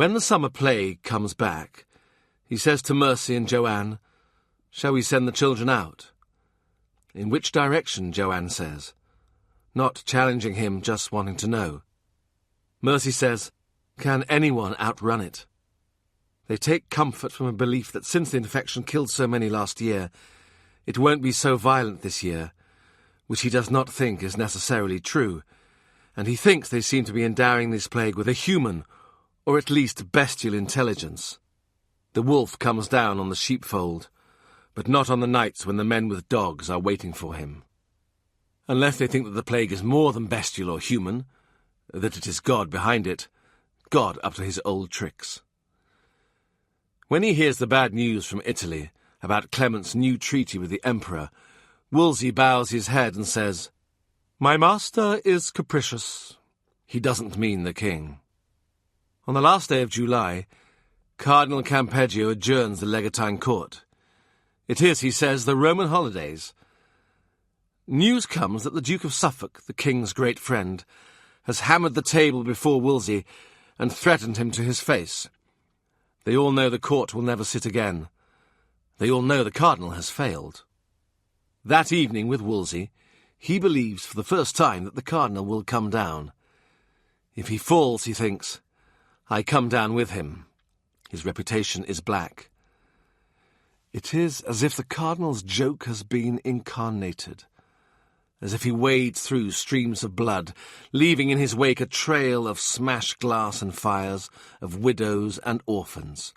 When the summer plague comes back, he says to Mercy and Joanne, "Shall we send the children out?" "In which direction?" Joanne says, not challenging him, just wanting to know. Mercy says, "Can anyone outrun it?" They take comfort from a belief that since the infection killed so many last year, it won't be so violent this year, which he does not think is necessarily true, and he thinks they seem to be endowing this plague with a human, or at least bestial intelligence. The wolf comes down on the sheepfold, but not on the nights when the men with dogs are waiting for him. Unless they think that the plague is more than bestial or human, that it is God behind it, God up to his old tricks. When he hears the bad news from Italy about Clement's new treaty with the Emperor, Wolsey bows his head and says, "My master is capricious." He doesn't mean the king. On the last day of July, Cardinal Campeggio adjourns the Legatine court. It is, he says, the Roman holidays. News comes that the Duke of Suffolk, the king's great friend, has hammered the table before Wolsey and threatened him to his face. They all know the court will never sit again. They all know the cardinal has failed. That evening with Wolsey, he believes for the first time that the cardinal will come down. If he falls, he thinks, I come down with him. His reputation is black. It is as if the cardinal's joke has been incarnated, as if he wades through streams of blood, leaving in his wake a trail of smashed glass and fires, of widows and orphans.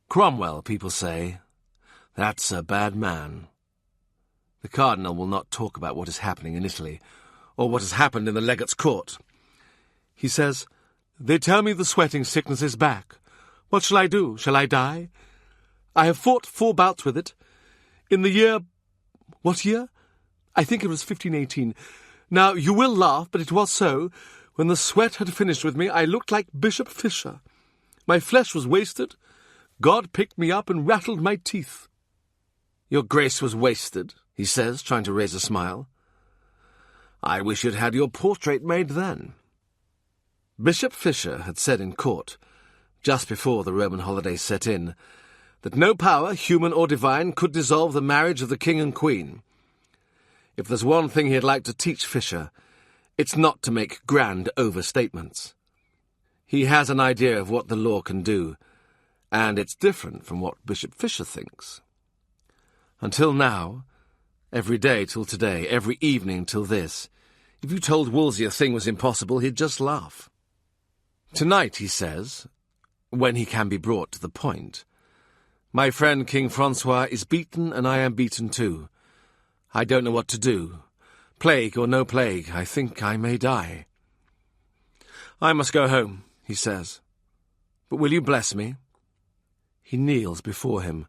Cromwell, people say, that's a bad man. The cardinal will not talk about what is happening in Italy, or what has happened in the legate's court. He says, "They tell me the sweating sickness is back. What shall I do? Shall I die? I have fought 4 bouts with it. In the year... What year? I think it was 1518. Now, you will laugh, but it was so. When the sweat had finished with me, I looked like Bishop Fisher. My flesh was wasted. God picked me up and rattled my teeth." "Your grace was wasted," he says, trying to raise a smile. "I wish you'd had your portrait made then." Bishop Fisher had said in court, just before the Roman holidays set in, that no power, human or divine, could dissolve the marriage of the king and queen. If there's one thing he'd like to teach Fisher, it's not to make grand overstatements. He has an idea of what the law can do, and it's different from what Bishop Fisher thinks. Until now, every day till today, every evening till this, if you told Wolsey a thing was impossible, he'd just laugh. Tonight, he says, when he can be brought to the point, "My friend King Francois is beaten, and I am beaten too. I don't know what to do. Plague or no plague, I think I may die. I must go home," he says. "But will you bless me?" He kneels before him.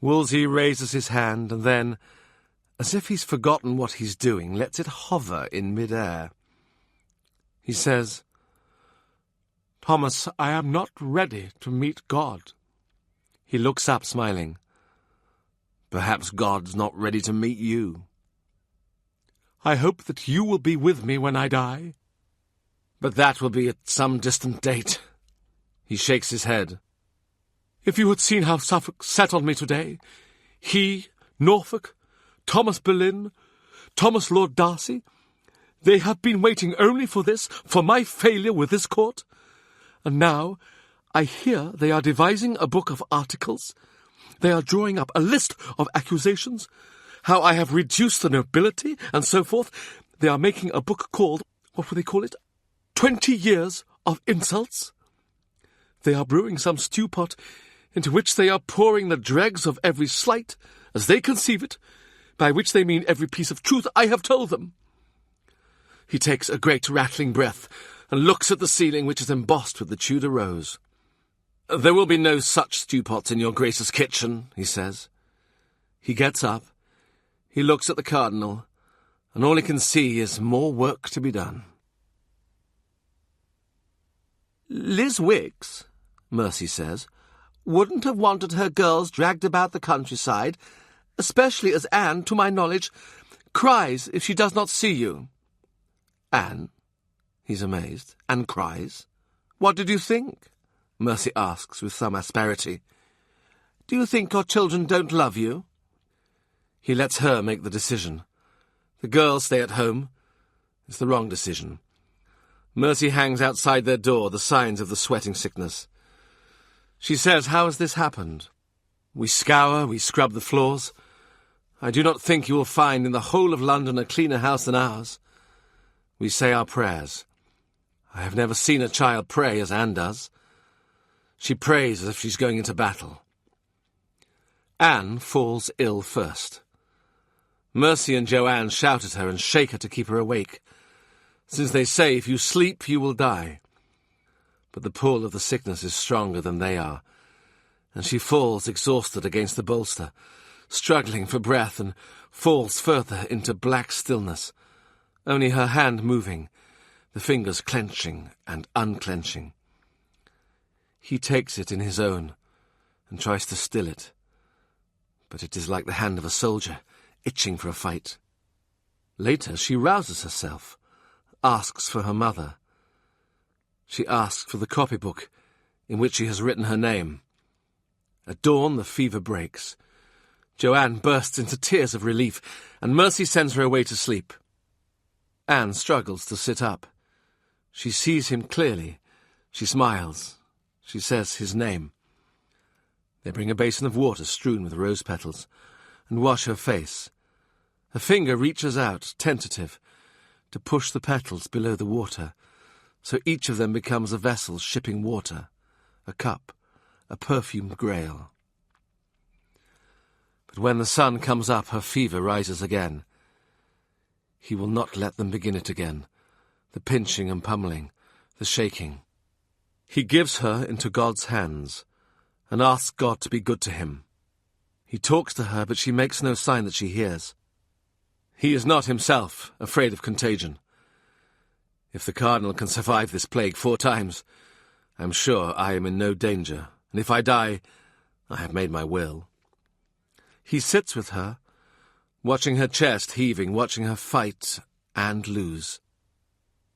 Wolsey raises his hand, and then, as if he's forgotten what he's doing, lets it hover in mid-air. He says, "Thomas, I am not ready to meet God." He looks up, smiling. "Perhaps God's not ready to meet you." "I hope that you will be with me when I die." "But that will be at some distant date." He shakes his head. "If you had seen how Suffolk set on me today, he, Norfolk, Thomas Boleyn, Thomas Lord Darcy, they have been waiting only for this, for my failure with this court. And now I hear they are devising a book of articles. They are drawing up a list of accusations, how I have reduced the nobility, and so forth. They are making a book called, what will they call it? 20 Years of Insults. They are brewing some stew pot into which they are pouring the dregs of every slight, as they conceive it, by which they mean every piece of truth I have told them." He takes a great rattling breath and looks at the ceiling, which is embossed with the Tudor rose. "There will be no such stewpots in your Grace's kitchen," he says. He gets up, he looks at the cardinal, and all he can see is more work to be done. "Liz Wicks," Mercy says, "wouldn't have wanted her girls dragged about the countryside, especially as Anne, to my knowledge, cries if she does not see you." "Anne?" He's amazed. "Anne cries? What did you think?" Mercy asks with some asperity. "Do you think your children don't love you?" He lets her make the decision. The girls stay at home. It's the wrong decision. Mercy hangs outside their door, the signs of the sweating sickness. She says, "How has this happened? We scour, we scrub the floors. I do not think you will find in the whole of London a cleaner house than ours. We say our prayers. I have never seen a child pray as Anne does. She prays as if she's going into battle." Anne falls ill first. Mercy and Joanne shout at her and shake her to keep her awake, since they say, "If you sleep, you will die." But the pull of the sickness is stronger than they are, and she falls exhausted against the bolster, struggling for breath, and falls further into black stillness, only her hand moving, the fingers clenching and unclenching. He takes it in his own and tries to still it, but it is like the hand of a soldier, itching for a fight. Later she rouses herself, asks for her mother. She asks for the copybook in which she has written her name. At dawn the fever breaks. Joanne bursts into tears of relief, and Mercy sends her away to sleep. Anne struggles to sit up. She sees him clearly. She smiles. She says his name. They bring a basin of water strewn with rose petals and wash her face. Her finger reaches out, tentative, to push the petals below the water, so each of them becomes a vessel shipping water, a cup, a perfumed grail. But when the sun comes up, her fever rises again. He will not let them begin it again, the pinching and pummeling, the shaking. He gives her into God's hands and asks God to be good to him. He talks to her, but she makes no sign that she hears. He is not himself afraid of contagion. If the cardinal can survive this plague 4 times, I am sure I am in no danger, and if I die, I have made my will. He sits with her, watching her chest heaving, watching her fight and lose.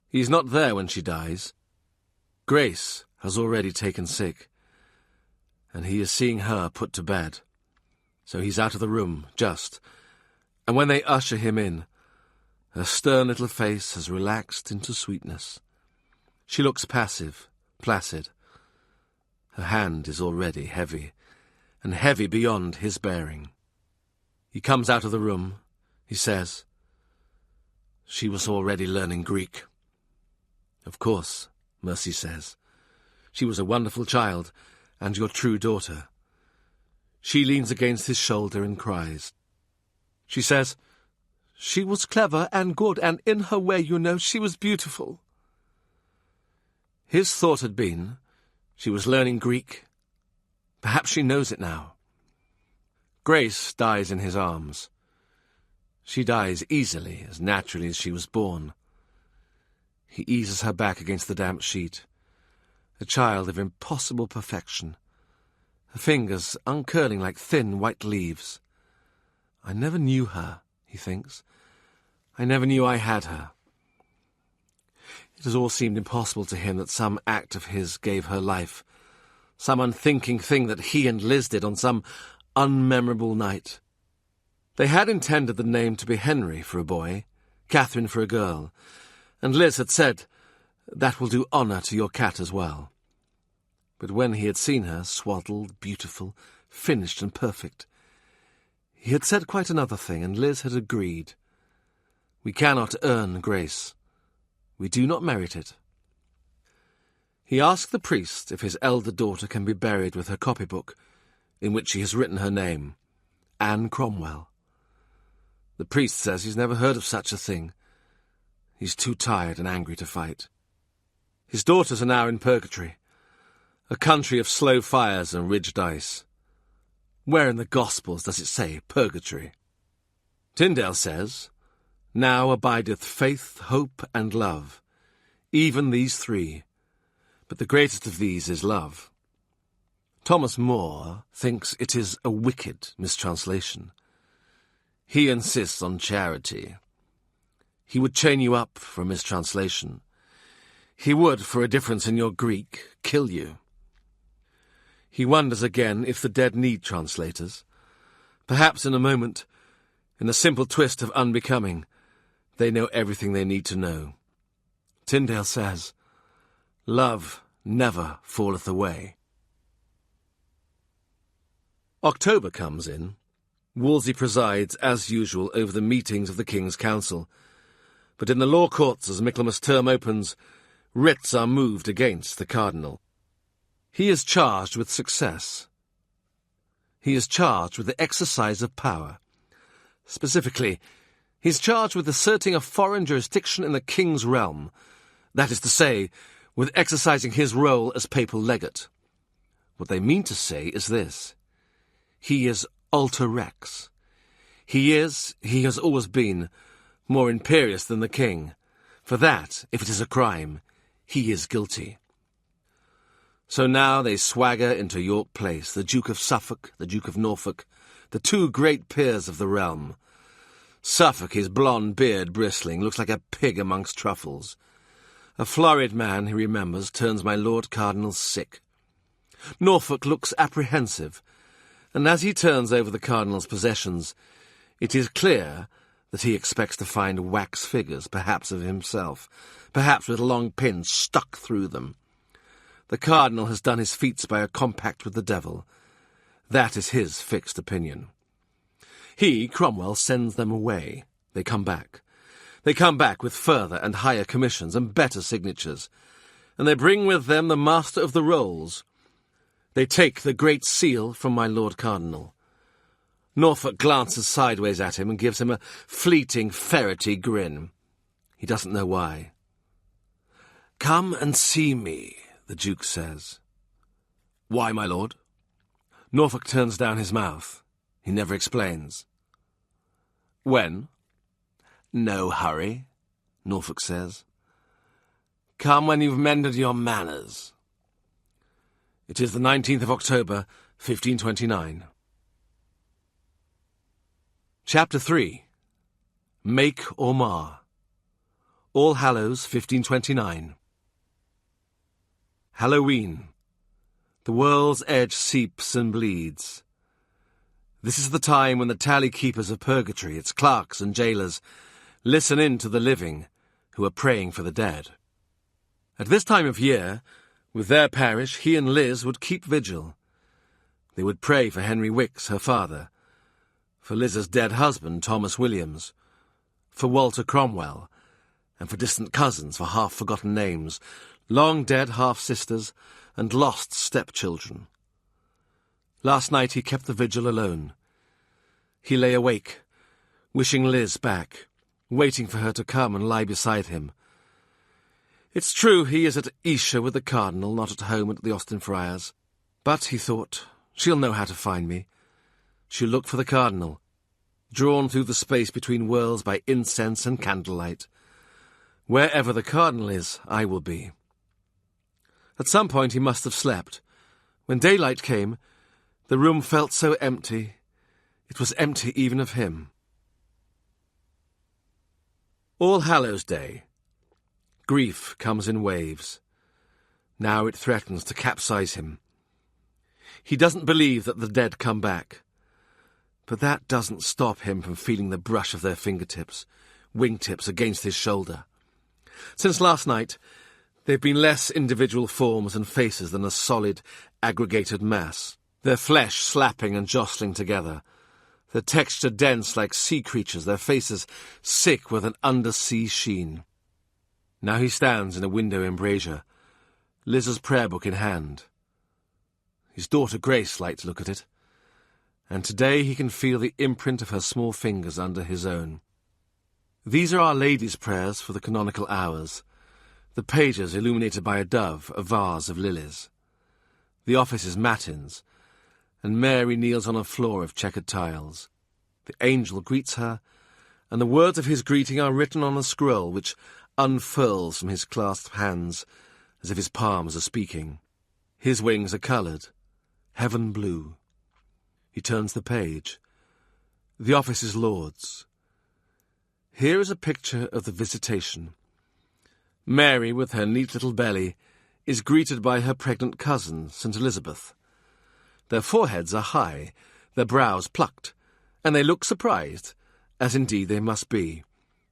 He is not there when she dies. Grace has already taken sick, and he is seeing her put to bed. So he's out of the room, just, and when they usher him in, her stern little face has relaxed into sweetness. She looks passive, placid. Her hand is already heavy, and heavy beyond his bearing. He comes out of the room. He says, "She was already learning Greek." "Of course," Mercy says. "She was a wonderful child, and your true daughter." She leans against his shoulder and cries. She says, "She was clever and good, and in her way, you know, she was beautiful." His thought had been, she was learning Greek. Perhaps she knows it now. Grace dies in his arms. She dies easily, as naturally as she was born. He eases her back against the damp sheet, a child of impossible perfection, her fingers uncurling like thin white leaves. I never knew her, he thinks. I never knew I had her. It has all seemed impossible to him that some act of his gave her life, some unthinking thing that he and Liz did on some unmemorable night. They had intended the name to be Henry for a boy, Catherine for a girl, and Liz had said, "That will do honour to your cat as well." But when he had seen her, swaddled, beautiful, finished and perfect, he had said quite another thing, and Liz had agreed. We cannot earn grace. We do not merit it. He asked the priest if his elder daughter can be buried with her copybook, in which she has written her name, Anne Cromwell. The priest says he's never heard of such a thing. He's too tired and angry to fight. His daughters are now in purgatory, a country of slow fires and ridged ice. Where in the Gospels does it say purgatory? Tyndale says, "Now abideth faith, hope, and love, even these 3, but the greatest of these is love." Thomas More thinks it is a wicked mistranslation. He insists on charity. He would chain you up for a mistranslation. He would, for a difference in your Greek, kill you. He wonders again if the dead need translators. Perhaps in a moment, in a simple twist of unbecoming, they know everything they need to know. Tyndale says, "Love never falleth away." October comes in. Wolsey presides, as usual, over the meetings of the King's Council. But in the law courts, as Michaelmas term opens, writs are moved against the cardinal. He is charged with success. He is charged with the exercise of power. Specifically, he is charged with asserting a foreign jurisdiction in the king's realm, that is to say, with exercising his role as papal legate. What they mean to say is this: he is alter rex. He has always been, more imperious than the king. For that, if it is a crime, he is guilty. So now they swagger into York Place, the Duke of Suffolk, the Duke of Norfolk, the two great peers of the realm. Suffolk, his blonde beard bristling, looks like a pig amongst truffles. A florid man, he remembers, turns my Lord Cardinal sick. Norfolk looks apprehensive, and as he turns over the Cardinal's possessions, it is clear that he expects to find wax figures, perhaps of himself, perhaps with long pins stuck through them. The Cardinal has done his feats by a compact with the devil. That is his fixed opinion. He, Cromwell, sends them away. They come back. They come back with further and higher commissions and better signatures, and they bring with them the Master of the Rolls. They take the Great Seal from my Lord Cardinal. Norfolk glances sideways at him and gives him a fleeting, ferrety grin. He doesn't know why. "Come and see me," the Duke says. "Why, my lord?" Norfolk turns down his mouth. He never explains. "When?" "No hurry," Norfolk says. "Come when you've mended your manners." It is the 19th of October, 1529. Chapter 3. Make or Mar. All Hallows, 1529. Halloween. The world's edge seeps and bleeds. This is the time when the tally-keepers of purgatory, its clerks and jailers, listen in to the living who are praying for the dead. At this time of year, with their parish, he and Liz would keep vigil. They would pray for Henry Wicks, her father, for Liz's dead husband, Thomas Williams, for Walter Cromwell, and for distant cousins, for half-forgotten names, long-dead half-sisters, and lost stepchildren. Last night he kept the vigil alone. He lay awake, wishing Liz back, waiting for her to come and lie beside him. It's true he is at Esher with the Cardinal, not at home at the Austin Friars. But, he thought, she'll know how to find me. She'll look for the Cardinal, drawn through the space between worlds by incense and candlelight. Wherever the Cardinal is, I will be. At some point he must have slept. When daylight came, the room felt so empty. It was empty even of him. All Hallows Day. Grief comes in waves. Now it threatens to capsize him. He doesn't believe that the dead come back. But that doesn't stop him from feeling the brush of their fingertips, wingtips against his shoulder. Since last night, they've been less individual forms and faces than a solid, aggregated mass, their flesh slapping and jostling together, their texture dense like sea creatures, their faces sick with an undersea sheen. Now he stands in a window embrasure, Liz's prayer book in hand. His daughter Grace liked to look at it, and today he can feel the imprint of her small fingers under his own. These are Our Lady's prayers for the canonical hours, the pages illuminated by a dove, a vase of lilies. The office is matins, and Mary kneels on a floor of checkered tiles. The angel greets her, and the words of his greeting are written on a scroll which unfurls from his clasped hands as if his palms are speaking. His wings are coloured, heaven blue. He turns the page. The office is Lord's. Here is a picture of the visitation. Mary, with her neat little belly, is greeted by her pregnant cousin, St. Elizabeth. Their foreheads are high, their brows plucked, and they look surprised, as indeed they must be.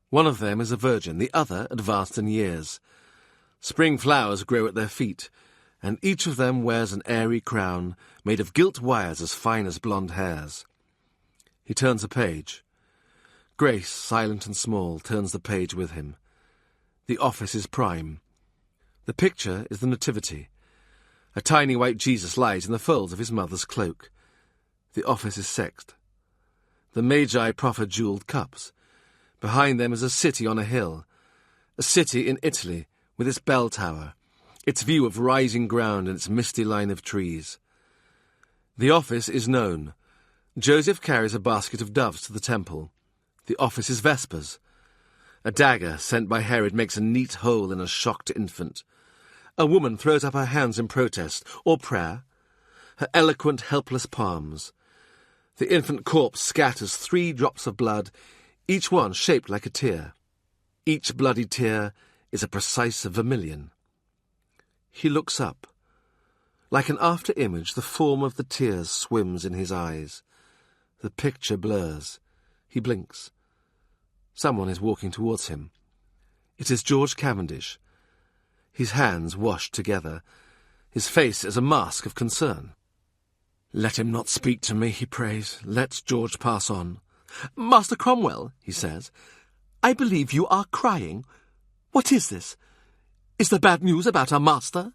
One of them is a virgin, the other advanced in years. Spring flowers grow at their feet, and each of them wears an airy crown made of gilt wires as fine as blonde hairs. He turns a page. Grace, silent and small, turns the page with him. The office is prime. The picture is the Nativity. A tiny white Jesus lies in the folds of his mother's cloak. The office is sexed. The Magi proffer jewelled cups. Behind them is a city on a hill. A city in Italy, with its bell tower, its view of rising ground and its misty line of trees. The office is known. Joseph carries a basket of doves to the temple. The office is Vespers. A dagger sent by Herod makes a neat hole in a shocked infant. A woman throws up her hands in protest or prayer, her eloquent, helpless palms. The infant corpse scatters 3 drops of blood, each one shaped like a tear. Each bloody tear is a precise vermilion. He looks up. Like an after-image, the form of the tears swims in his eyes. The picture blurs. He blinks. Someone is walking towards him. It is George Cavendish. His hands washed together. His face is a mask of concern. "Let him not speak to me," he prays. "Let George pass on." "Master Cromwell," he says, "I believe you are crying. What is this? Is there bad news about our master?"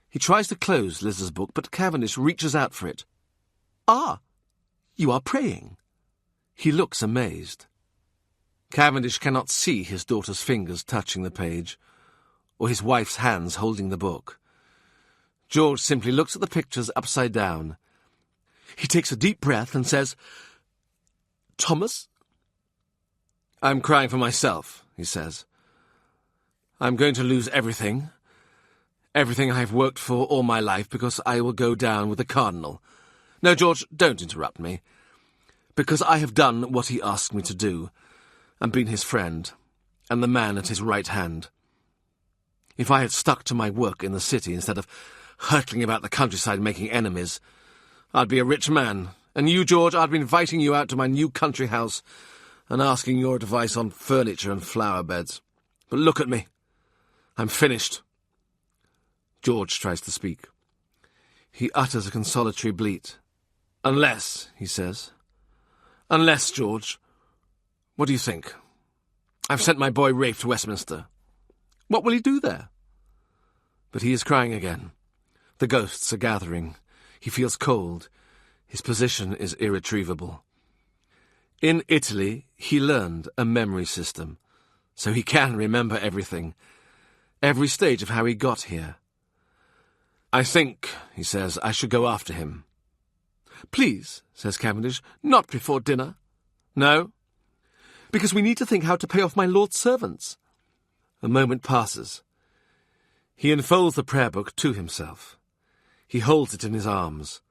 He tries to close Liz's book, but Cavendish reaches out for it. "Ah, you are praying." He looks amazed. Cavendish cannot see his daughter's fingers touching the page, or his wife's hands holding the book. George simply looks at the pictures upside down. He takes a deep breath and says, "Thomas?" "I'm crying for myself," he says. "I'm going to lose everything I've worked for all my life, because I will go down with the Cardinal. No, George, don't interrupt me. Because I have done what he asked me to do, and been his friend, and the man at his right hand. If I had stuck to my work in the city instead of hurtling about the countryside making enemies, I'd be a rich man. And you, George, I'd be inviting you out to my new country house and asking your advice on furniture and flower beds. But look at me. I'm finished." George tries to speak. He utters a consolatory bleat. "Unless," he says. "Unless, George. What do you think? I've sent my boy Rafe to Westminster. What will he do there?" But he is crying again. The ghosts are gathering. He feels cold. His position is irretrievable. In Italy, he learned a memory system, so he can remember everything, every stage of how he got here. "I think," he says, "I should go after him." "Please," says Cavendish, "not before dinner." "No?" "Because we need to think how to pay off my lord's servants." A moment passes. He unfolds the prayer book to himself. He holds it in his arms.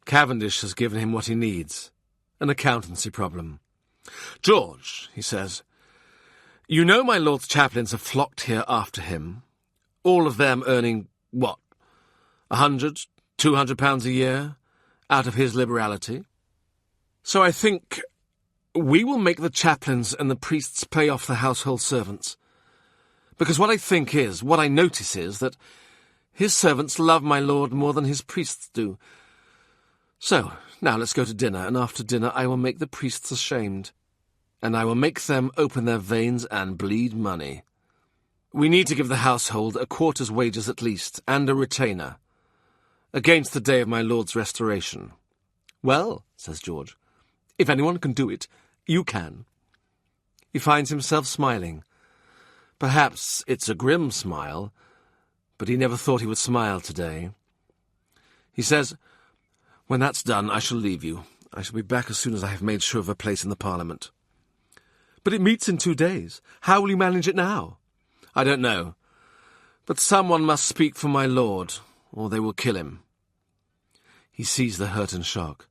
Cavendish has given him what he needs, an accountancy problem. "George," he says, "you know my lord's chaplains have flocked here after him, all of them earning, what, £100, £200 a year, out of his liberality. So I think we will make the chaplains and the priests pay off the household servants. Because what I notice is that his servants love my lord more than his priests do. So, now let's go to dinner, and after dinner I will make the priests ashamed, and I will make them open their veins and bleed money. We need to give the household a quarter's wages at least, and a retainer, against the day of my lord's restoration." "Well," says George, "if anyone can do it, you can." He finds himself smiling. Perhaps it's a grim smile, but he never thought he would smile today. He says, "When that's done, I shall leave you. I shall be back as soon as I have made sure of a place in the Parliament." "But it meets in 2 days. How will you manage it now?" "I don't know. But someone must speak for my lord, or they will kill him." He sees the hurt and shock.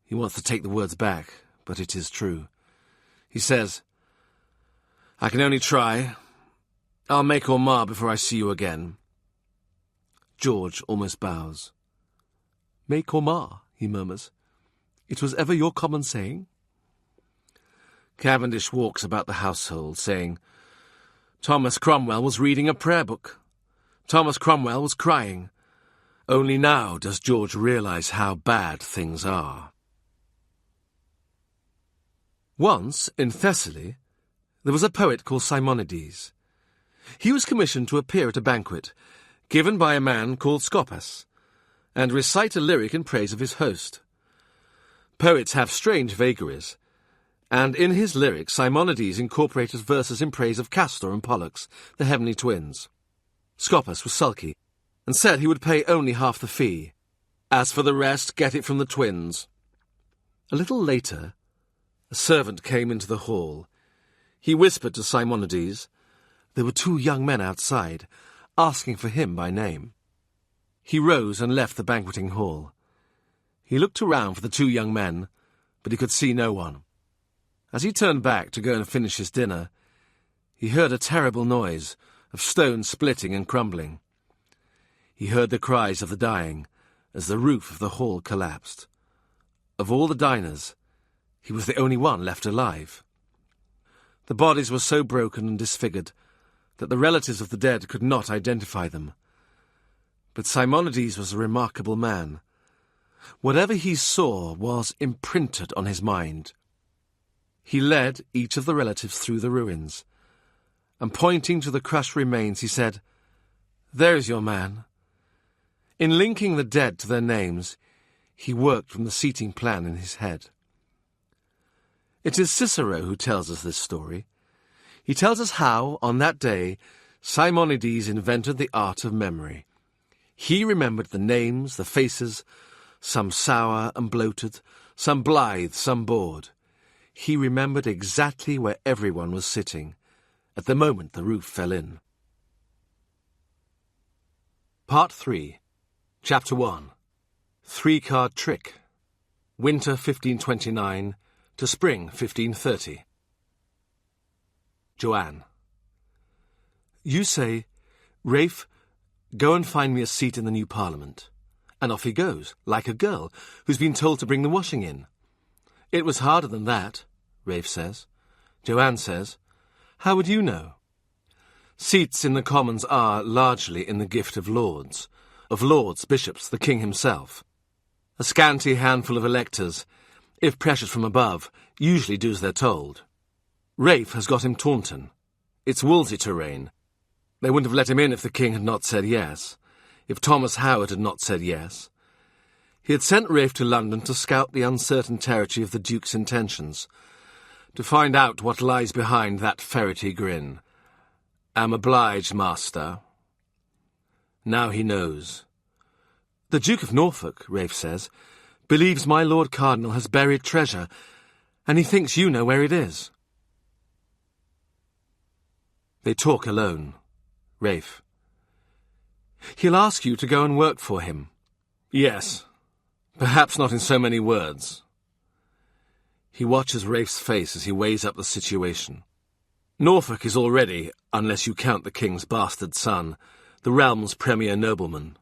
He wants to take the words back, but it is true. He says, "I can only try. I'll make or mar before I see you again." George almost bows. Make or mar, he murmurs. It was ever your common saying? Cavendish walks about the household, saying, Thomas Cromwell was reading a prayer book. Thomas Cromwell was crying. Only now does George realise how bad things are. Once, in Thessaly, there was a poet called Simonides. He was commissioned to appear at a banquet, given by a man called Scopas, and recite a lyric in praise of his host. Poets have strange vagaries, and in his lyric Simonides incorporated verses in praise of Castor and Pollux, the heavenly twins. Scopas was sulky, and said he would pay only half the fee. As for the rest, get it from the twins. A little later, a servant came into the hall. He whispered to Simonides. There were 2 young men outside, asking for him by name. He rose and left the banqueting hall. He looked around for the 2 young men, but he could see no one. As he turned back to go and finish his dinner, he heard a terrible noise of stones splitting and crumbling. He heard the cries of the dying as the roof of the hall collapsed. Of all the diners, he was the only one left alive. The bodies were so broken and disfigured that the relatives of the dead could not identify them. But Simonides was a remarkable man. Whatever he saw was imprinted on his mind. He led each of the relatives through the ruins, and pointing to the crushed remains, he said, There's your man. In linking the dead to their names, he worked from the seating plan in his head. It is Cicero who tells us this story. He tells us how, on that day, Simonides invented the art of memory. He remembered the names, the faces, some sour and bloated, some blithe, some bored. He remembered exactly where everyone was sitting, at the moment the roof fell in. Part 3, Chapter 1, 3-card trick, winter 1529 to spring 1530. Joanne. You say, Rafe, go and find me a seat in the new Parliament. And off he goes, like a girl who's been told to bring the washing in. It was harder than that, Rafe says. Joanne says, How would you know? Seats in the Commons are largely in the gift of lords, bishops, the king himself. A scanty handful of electors, if pressured from above, usually do as they're told. Rafe has got him Taunton. It's Wolsey terrain. They wouldn't have let him in if the king had not said yes, if Thomas Howard had not said yes. He had sent Rafe to London to scout the uncertain territory of the Duke's intentions, to find out what lies behind that ferrety grin. Am obliged, master. Now he knows. The Duke of Norfolk, Rafe says, believes my Lord Cardinal has buried treasure, and he thinks you know where it is. They talk alone. Rafe. He'll ask you to go and work for him. Yes. Perhaps not in so many words. He watches Rafe's face as he weighs up the situation. Norfolk is already, unless you count the king's bastard son, the realm's premier nobleman.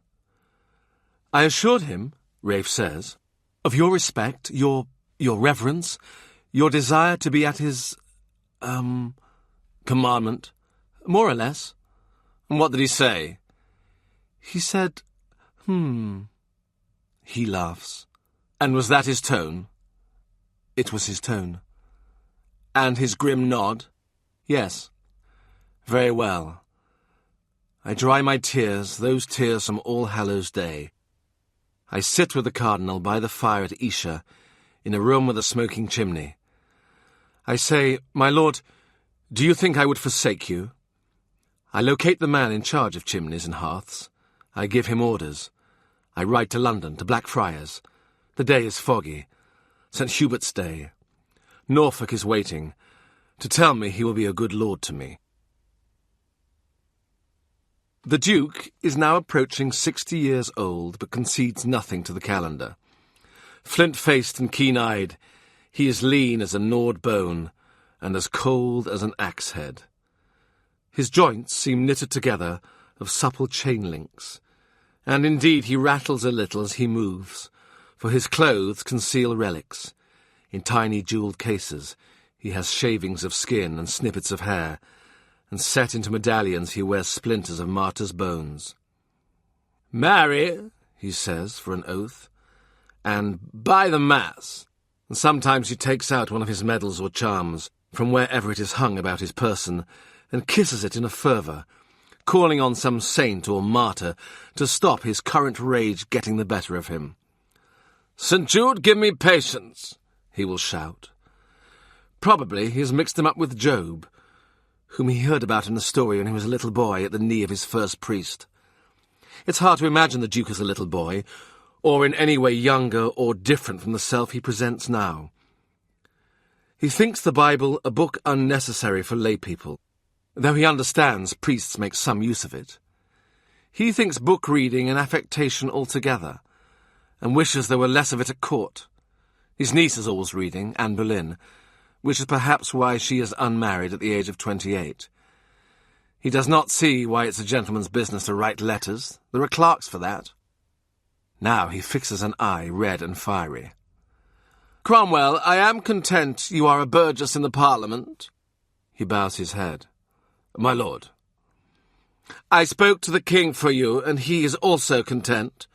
I assured him, Rafe says, of your respect, your reverence, your desire to be at his, commandment, more or less. And what did he say? He said, He laughs. And was that his tone? It was his tone. And his grim nod? Yes. Very well. I dry my tears, those tears from All Hallows Day. I sit with the Cardinal by the fire at Esher, in a room with a smoking chimney. I say, My lord, do you think I would forsake you? I locate the man in charge of chimneys and hearths. I give him orders. I ride to London, to Blackfriars. The day is foggy. St. Hubert's Day. Norfolk is waiting, to tell me he will be a good lord to me. The Duke is now approaching 60 years old, but concedes nothing to the calendar. Flint-faced and keen-eyed, he is lean as a gnawed bone, and as cold as an axe-head. His joints seem knitted together of supple chain links, and indeed he rattles a little as he moves, for his clothes conceal relics. In tiny jewelled cases he has shavings of skin and snippets of hair, and set into medallions he wears splinters of martyrs' bones. "Marry," he says, for an oath, and "by the mass," and sometimes he takes out one of his medals or charms from wherever it is hung about his person, and kisses it in a fervour, calling on some saint or martyr to stop his current rage getting the better of him. "St. Jude, give me patience," he will shout. Probably he has mixed him up with Job, whom he heard about in the story when he was a little boy at the knee of his first priest. It's hard to imagine the Duke as a little boy, or in any way younger or different from the self he presents now. He thinks the Bible a book unnecessary for lay people, though he understands priests make some use of it. He thinks book reading an affectation altogether, and wishes there were less of it at court. His niece is always reading, Anne Boleyn, which is perhaps why she is unmarried at the age of 28. He does not see why it's a gentleman's business to write letters. There are clerks for that. Now he fixes an eye red and fiery. "Cromwell, I am content you are a burgess in the Parliament." He bows his head. "My lord." "I spoke to the king for you, and he is also content.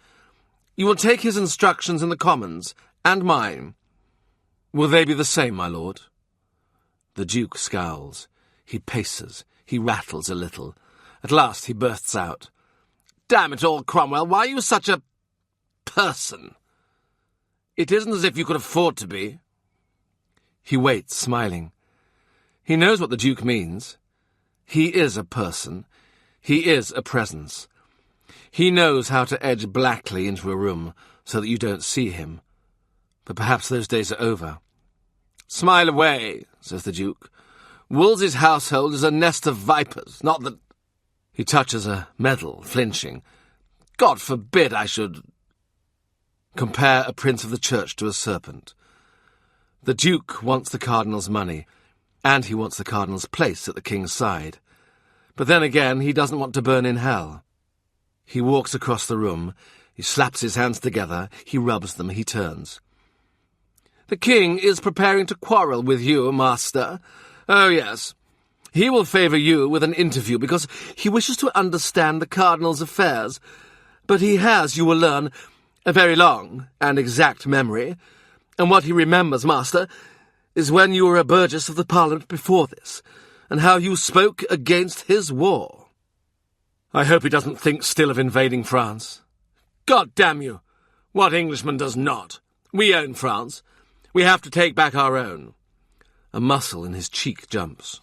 You will take his instructions in the Commons, and mine. Will they be the same, my lord?" The Duke scowls. He paces. He rattles a little. At last he bursts out. "Damn it all, Cromwell, why are you such a person? It isn't as if you could afford to be." He waits, smiling. He knows what the Duke means. He is a person. He is a presence. He knows how to edge blackly into a room so that you don't see him. But perhaps those days are over. "Smile away," says the Duke. "Wolsey's household is a nest of vipers, not that—" He touches a medal, flinching. "God forbid I should—" Compare a prince of the church to a serpent. The Duke wants the cardinal's money, and he wants the cardinal's place at the king's side. But then again, he doesn't want to burn in hell. He walks across the room, he slaps his hands together, he rubs them, he turns. "The king is preparing to quarrel with you, master. Oh, yes. He will favour you with an interview because he wishes to understand the cardinal's affairs. But he has, you will learn, a very long and exact memory, and what he remembers, master, is when you were a burgess of the Parliament before this, and how you spoke against his war. I hope he doesn't think still of invading France. God damn you! What Englishman does not? We own France. We have to take back our own." A muscle in his cheek jumps.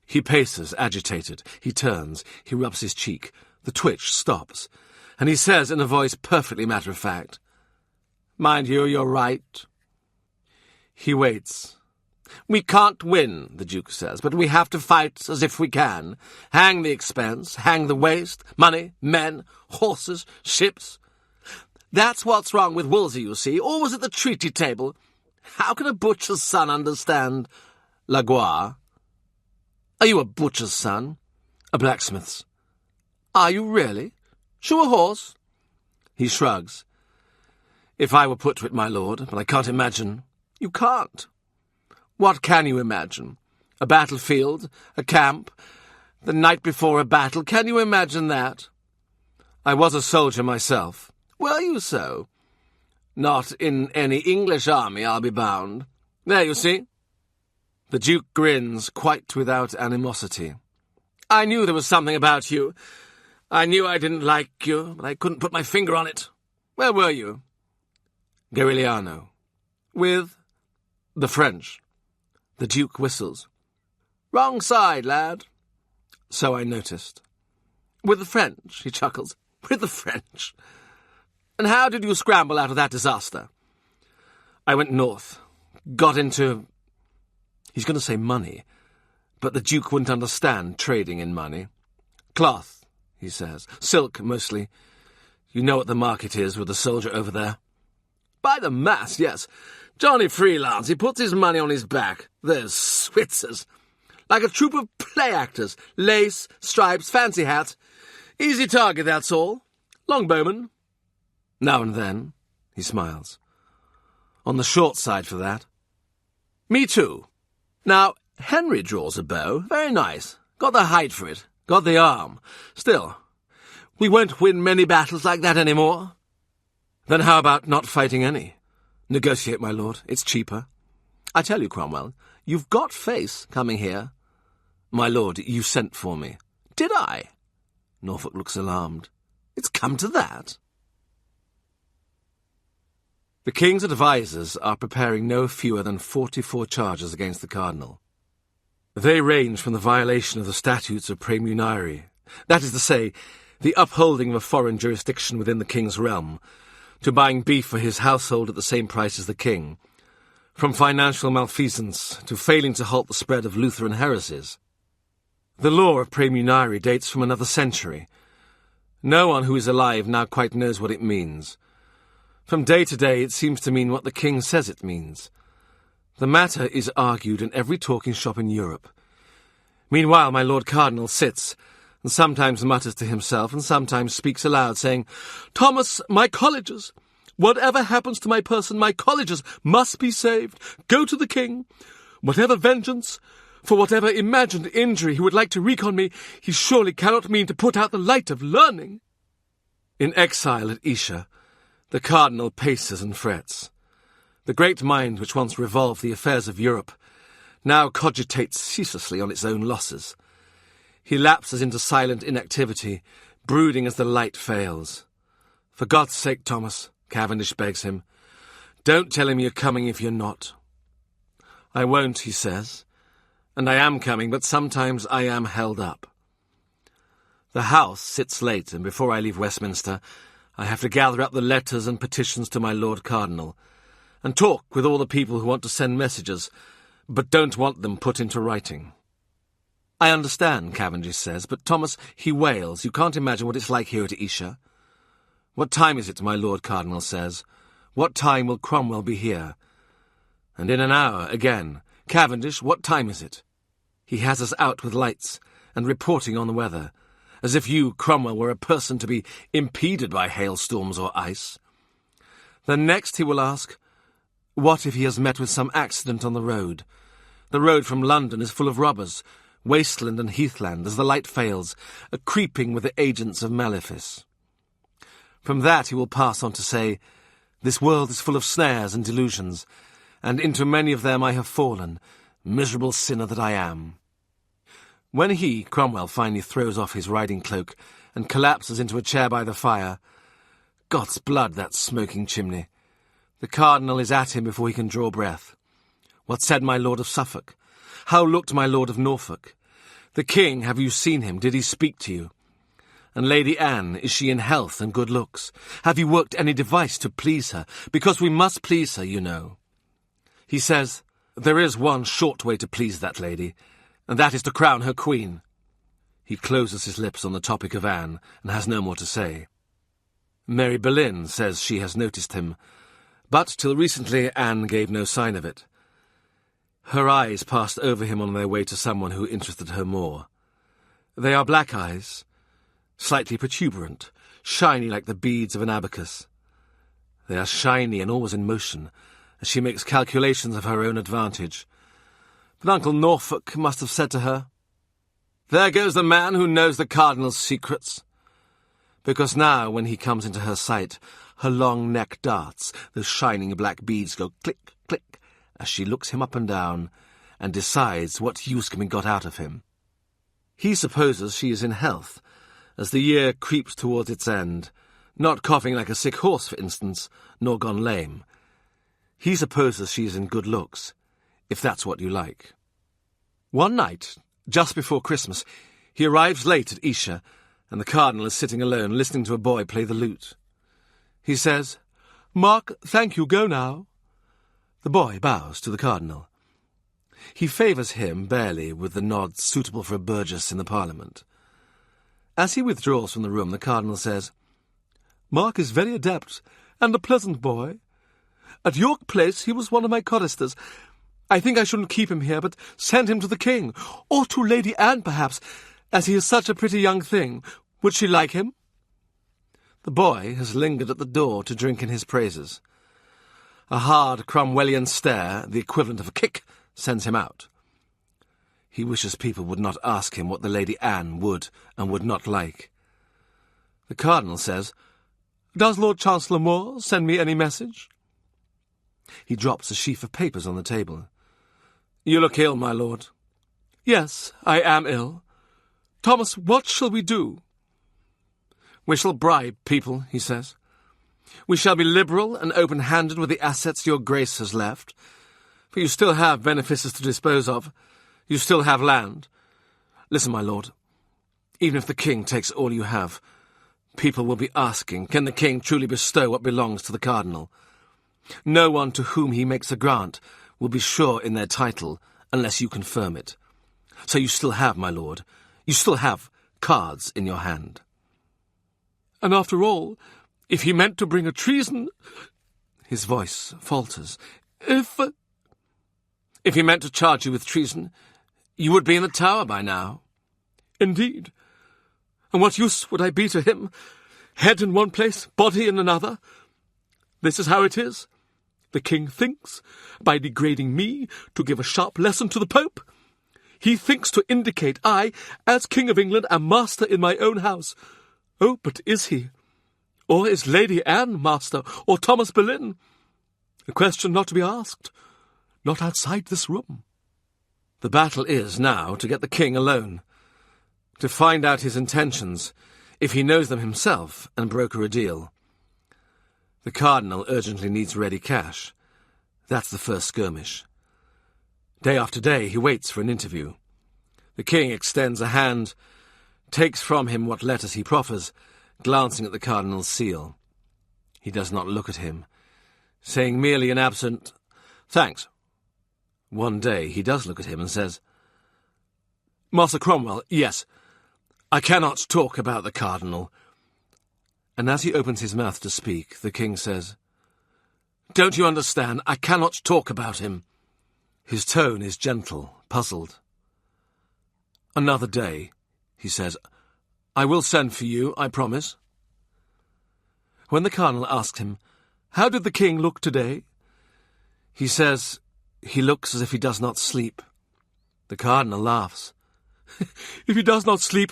He paces, agitated. He turns. He rubs his cheek. The twitch stops. And he says in a voice perfectly matter-of-fact, "Mind you, you're right." He waits. "We can't win," the Duke says, "but we have to fight as if we can. Hang the expense, hang the waste, money, men, horses, ships. That's what's wrong with Wolsey, you see, always at the treaty table. How can a butcher's son understand la gloire? Are you a butcher's son? A blacksmith's? Are you really? Shoe a horse?" He shrugs. "If I were put to it, my lord, but I can't imagine." "You can't? What can you imagine? A battlefield? A camp? The night before a battle? Can you imagine that?" "I was a soldier myself." "Were you so? Not in any English army, I'll be bound. There, you see." The Duke grins, quite without animosity. "I knew there was something about you. I knew I didn't like you, but I couldn't put my finger on it. Where were you?" "Garigliano." "With?" "The French." The Duke whistles. "Wrong side, lad." "So I noticed." "With the French," he chuckles. "With the French. And how did you scramble out of that disaster?" "I went north. Got into—" He's going to say money, but the Duke wouldn't understand trading in money. "Cloth," he says. "Silk, mostly. You know what the market is with the soldier over there." "By the mass, yes. Johnny Freelance, he puts his money on his back. Those Switzers. Like a troupe of play actors. Lace, stripes, fancy hats. Easy target, that's all. Longbowmen." "Now and then," he smiles. On the short side for that. Me too. Now, Henry draws a bow. Very nice. Got the height for it. Got the arm. Still, we won't win many battles like that anymore. Then how about not fighting any? Negotiate, my lord. It's cheaper. I tell you, Cromwell, you've got face coming here. My lord, you sent for me. Did I? Norfolk looks alarmed. It's come to that. The king's advisers are preparing no fewer than 44 charges against the cardinal. They range from the violation of the statutes of praemunire, that is to say, the upholding of a foreign jurisdiction within the king's realm, to buying beef for his household at the same price as the king, from financial malfeasance to failing to halt the spread of Lutheran heresies. The law of praemunire dates from another century. No one who is alive now quite knows what it means. From day to day it seems to mean what the king says it means. The matter is argued in every talking shop in Europe. Meanwhile my Lord Cardinal sits, and sometimes mutters to himself, and sometimes speaks aloud, saying, "Thomas, my colleges! Whatever happens to my person, my colleges must be saved. Go to the king. Whatever vengeance, for whatever imagined injury he would like to wreak on me, he surely cannot mean to put out the light of learning." In exile at Esher, the cardinal paces and frets. The great mind which once revolved the affairs of Europe now cogitates ceaselessly on its own losses. He lapses into silent inactivity, brooding as the light fails. "For God's sake, Thomas," Cavendish begs him, "don't tell him you're coming if you're not." "I won't," he says, "and I am coming, but sometimes I am held up." The House sits late, and before I leave Westminster, I have to gather up the letters and petitions to my Lord Cardinal, and talk with all the people who want to send messages, but don't want them put into writing. "I understand," Cavendish says, "but Thomas," he wails, "you can't imagine what it's like here at Esher." "What time is it?" my Lord Cardinal says. "What time will Cromwell be here?" And in an hour again, "Cavendish, what time is it?" He has us out with lights and reporting on the weather, as if you, Cromwell, were a person to be impeded by hailstorms or ice. Then next he will ask, what if he has met with some accident on the road? The road from London is full of robbers, wasteland and heathland, as the light fails, creeping with the agents of malefice. From that he will pass on to say, "This world is full of snares and delusions, and into many of them I have fallen, miserable sinner that I am." When he, Cromwell, finally throws off his riding cloak and collapses into a chair by the fire, God's blood, that smoking chimney! The cardinal is at him before he can draw breath. What said my Lord of Suffolk? How looked my Lord of Norfolk? The king, have you seen him? Did he speak to you? And Lady Anne, is she in health and good looks? Have you worked any device to please her? Because we must please her, you know. He says, there is one short way to please that lady, and that is to crown her queen. He closes his lips on the topic of Anne, and has no more to say. Mary Boleyn says she has noticed him, but till recently Anne gave no sign of it. Her eyes passed over him on their way to someone who interested her more. They are black eyes, slightly protuberant, shiny like the beads of an abacus. They are shiny and always in motion, as she makes calculations of her own advantage. But Uncle Norfolk must have said to her, "There goes the man who knows the cardinal's secrets." Because now, when he comes into her sight, her long neck darts, those shining black beads go click, click, as she looks him up and down, and decides what use can be got out of him. He supposes she is in health, as the year creeps towards its end, not coughing like a sick horse, for instance, nor gone lame. He supposes she is in good looks, if that's what you like. One night, just before Christmas, he arrives late at Esher, and the cardinal is sitting alone, listening to a boy play the lute. He says, "Mark, thank you, go now." The boy bows to the cardinal. He favours him barely with the nod suitable for a burgess in the Parliament. As he withdraws from the room, the cardinal says, "Mark is very adept, and a pleasant boy. At York Place he was one of my choristers. I think I shouldn't keep him here, but send him to the king, or to Lady Anne, perhaps, as he is such a pretty young thing. Would she like him?" The boy has lingered at the door to drink in his praises. A hard Cromwellian stare, the equivalent of a kick, sends him out. He wishes people would not ask him what the Lady Anne would and would not like. The Cardinal says, "Does Lord Chancellor Moore send me any message?" He drops a sheaf of papers on the table. "You look ill, my lord." "Yes, I am ill. Thomas, what shall we do?" "We shall bribe people," he says. "We shall be liberal and open-handed with the assets your grace has left, for you still have benefices to dispose of. You still have land. Listen, my lord, even if the king takes all you have, people will be asking, can the king truly bestow what belongs to the cardinal? No one to whom he makes a grant will be sure in their title unless you confirm it. So you still have, my lord, you still have cards in your hand." "And after all, if he meant to bring a treason—" His voice falters. If he meant to charge you with treason, you would be in the Tower by now." "Indeed. And what use would I be to him? Head in one place, body in another. This is how it is. The king thinks, by degrading me, to give a sharp lesson to the Pope. He thinks to indicate I, as King of England, am master in my own house. Oh, but is he? Or is Lady Anne master, or Thomas Boleyn? A question not to be asked. Not outside this room." The battle is now to get the king alone, to find out his intentions, if he knows them himself, and broker a deal. The cardinal urgently needs ready cash. That's the first skirmish. Day after day he waits for an interview. The king extends a hand, takes from him what letters he proffers, glancing at the cardinal's seal. He does not look at him, saying merely an absent, "Thanks." One day he does look at him and says, "Master Cromwell, yes, I cannot talk about the cardinal." And as he opens his mouth to speak, the king says, "Don't you understand? I cannot talk about him." His tone is gentle, puzzled. "Another day," he says. "I will send for you, I promise." When the cardinal asks him, "How did the king look today?" he says, "He looks as if he does not sleep." The cardinal laughs. "If he does not sleep,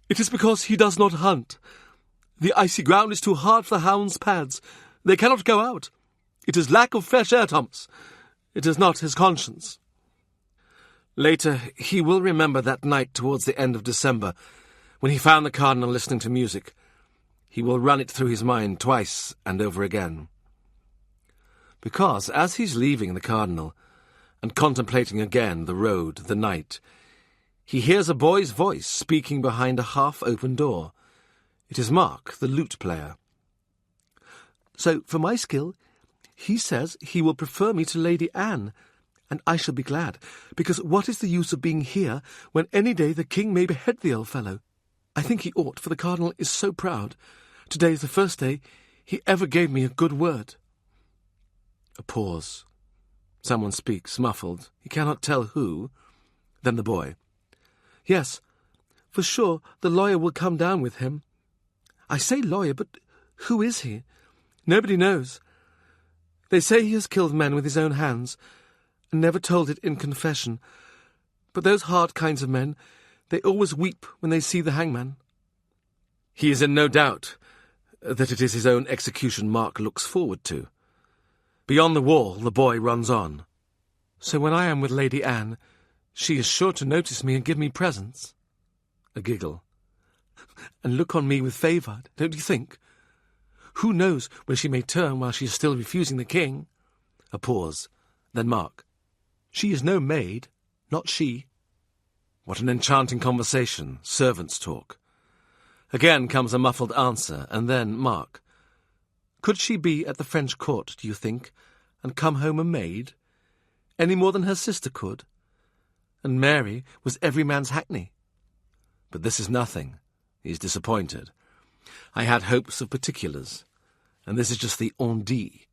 it is because he does not hunt. The icy ground is too hard for the hounds' pads. They cannot go out. It is lack of fresh air, Thomas. It is not his conscience." Later, he will remember that night towards the end of December, when he found the cardinal listening to music. He will run it through his mind twice and over again. Because, as he's leaving the cardinal, and contemplating again the road, the night, he hears a boy's voice speaking behind a half-open door. It is Mark, the lute player. "So, for my skill, he says he will prefer me to Lady Anne, and I shall be glad, because what is the use of being here when any day the king may behead the old fellow? I think he ought, for the cardinal is so proud. Today is the first day he ever gave me a good word." A pause. Someone speaks, muffled. He cannot tell who. Then the boy. "Yes, for sure the lawyer will come down with him. I say lawyer, but who is he? Nobody knows. They say he has killed men with his own hands, and never told it in confession. But those hard kinds of men, they always weep when they see the hangman." He is in no doubt that it is his own execution Mark looks forward to. Beyond the wall, the boy runs on. "So when I am with Lady Anne, she is sure to notice me and give me presents." A giggle. "And look on me with favour, don't you think? Who knows where she may turn while she is still refusing the king?" A pause. Then Mark. "She is no maid, not she." What an enchanting conversation, servants' talk. Again comes a muffled answer, and then Mark. "Could she be at the French court, do you think, and come home a maid? Any more than her sister could? And Mary was every man's hackney." But this is nothing. He is disappointed. I had hopes of particulars, and this is just the on dit.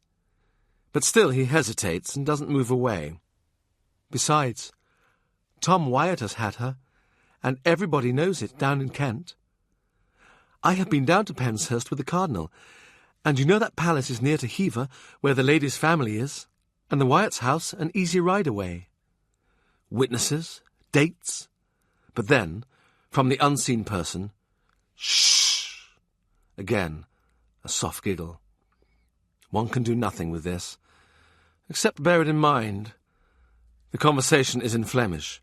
But still he hesitates and doesn't move away. Besides, Tom Wyatt has had her, and everybody knows it down in Kent. I have been down to Penshurst with the Cardinal, and you know that palace is near to Hever, where the lady's family is, and the Wyatt's house an easy ride away. Witnesses, dates. But then, from the unseen person, shh! Again, a soft giggle. One can do nothing with this, except bear it in mind. The conversation is in Flemish,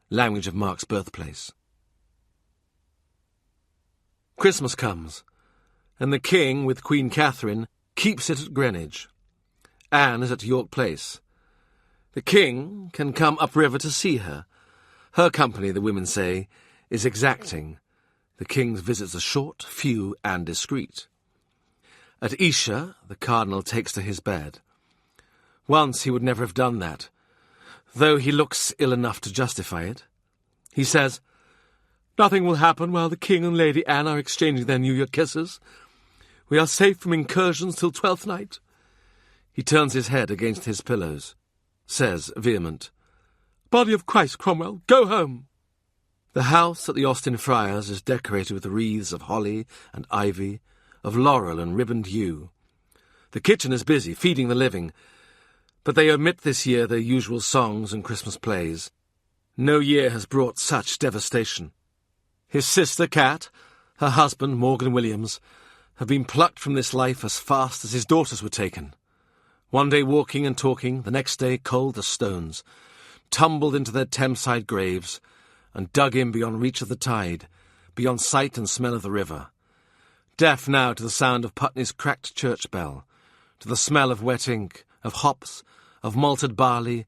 language of Mark's birthplace. Christmas comes, and the King, with Queen Catherine, keeps it at Greenwich. Anne is at York Place. The King can come upriver to see her. Her company, the women say, is exacting. The King's visits are short, few, and discreet. At Esher, the Cardinal takes to his bed. Once he would never have done that, though he looks ill enough to justify it. He says, "Nothing will happen while the King and Lady Anne are exchanging their New Year kisses. We are safe from incursions till Twelfth Night." He turns his head against his pillows, says, vehement, "Body of Christ, Cromwell, go home!" The house at the Austin Friars is decorated with wreaths of holly and ivy, of laurel and ribboned yew. The kitchen is busy, feeding the living, but they omit this year their usual songs and Christmas plays. No year has brought such devastation. His sister, Cat, her husband, Morgan Williams, have been plucked from this life as fast as his daughters were taken. One day walking and talking, the next day cold as stones, tumbled into their Thameside graves, and dug in beyond reach of the tide, beyond sight and smell of the river. Deaf now to the sound of Putney's cracked church bell, to the smell of wet ink, of hops, of malted barley,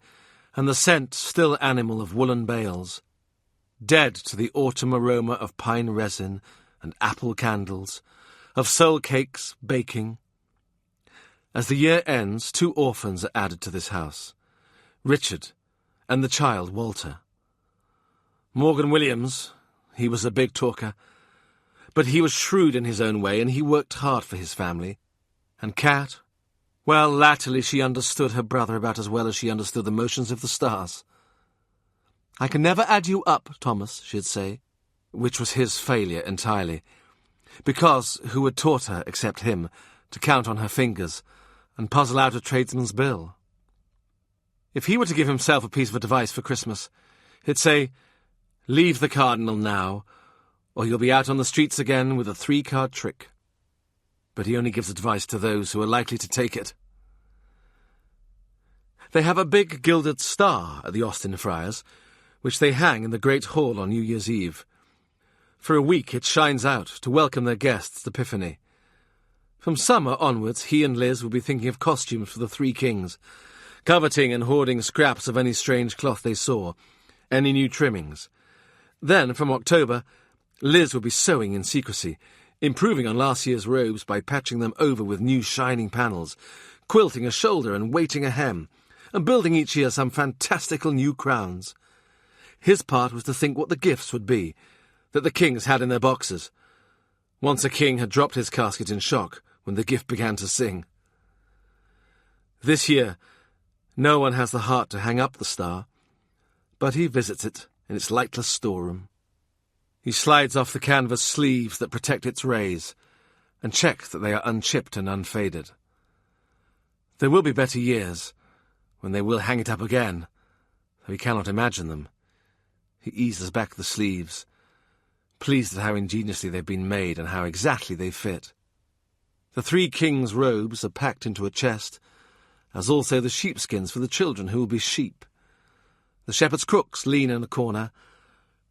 and the scent, still animal, of woolen bales. Dead to the autumn aroma of pine resin and apple candles, of soul cakes, baking. As the year ends, 2 orphans are added to this house, Richard and the child Walter. Morgan Williams, he was a big talker, but he was shrewd in his own way, and he worked hard for his family. And Cat, well, latterly she understood her brother about as well as she understood the motions of the stars. "I can never add you up, Thomas," she'd say, which was his failure entirely, because who had taught her, except him, to count on her fingers and puzzle out a tradesman's bill? If he were to give himself a piece of advice for Christmas, he'd say, "Leave the Cardinal now, or you'll be out on the streets again with a 3-card trick." But he only gives advice to those who are likely to take it. They have a big gilded star at the Austin Friars, which they hang in the Great Hall on New Year's Eve. For a week it shines out to welcome their guests' Epiphany. From summer onwards, he and Liz will be thinking of costumes for the 3 kings, coveting and hoarding scraps of any strange cloth they saw, any new trimmings. Then, from October, Liz will be sewing in secrecy, improving on last year's robes by patching them over with new shining panels, quilting a shoulder and weighting a hem, and building each year some fantastical new crowns. His part was to think what the gifts would be, that the kings had in their boxes. Once a king had dropped his casket in shock when the gift began to sing. This year, no one has the heart to hang up the star, but he visits it in its lightless storeroom. He slides off the canvas sleeves that protect its rays, and checks that they are unchipped and unfaded. There will be better years, when they will hang it up again, though he cannot imagine them. He eases back the sleeves, pleased at how ingeniously they've been made and how exactly they fit. The 3 kings' robes are packed into a chest, as also the sheepskins for the children who will be sheep. The shepherd's crooks lean in a corner.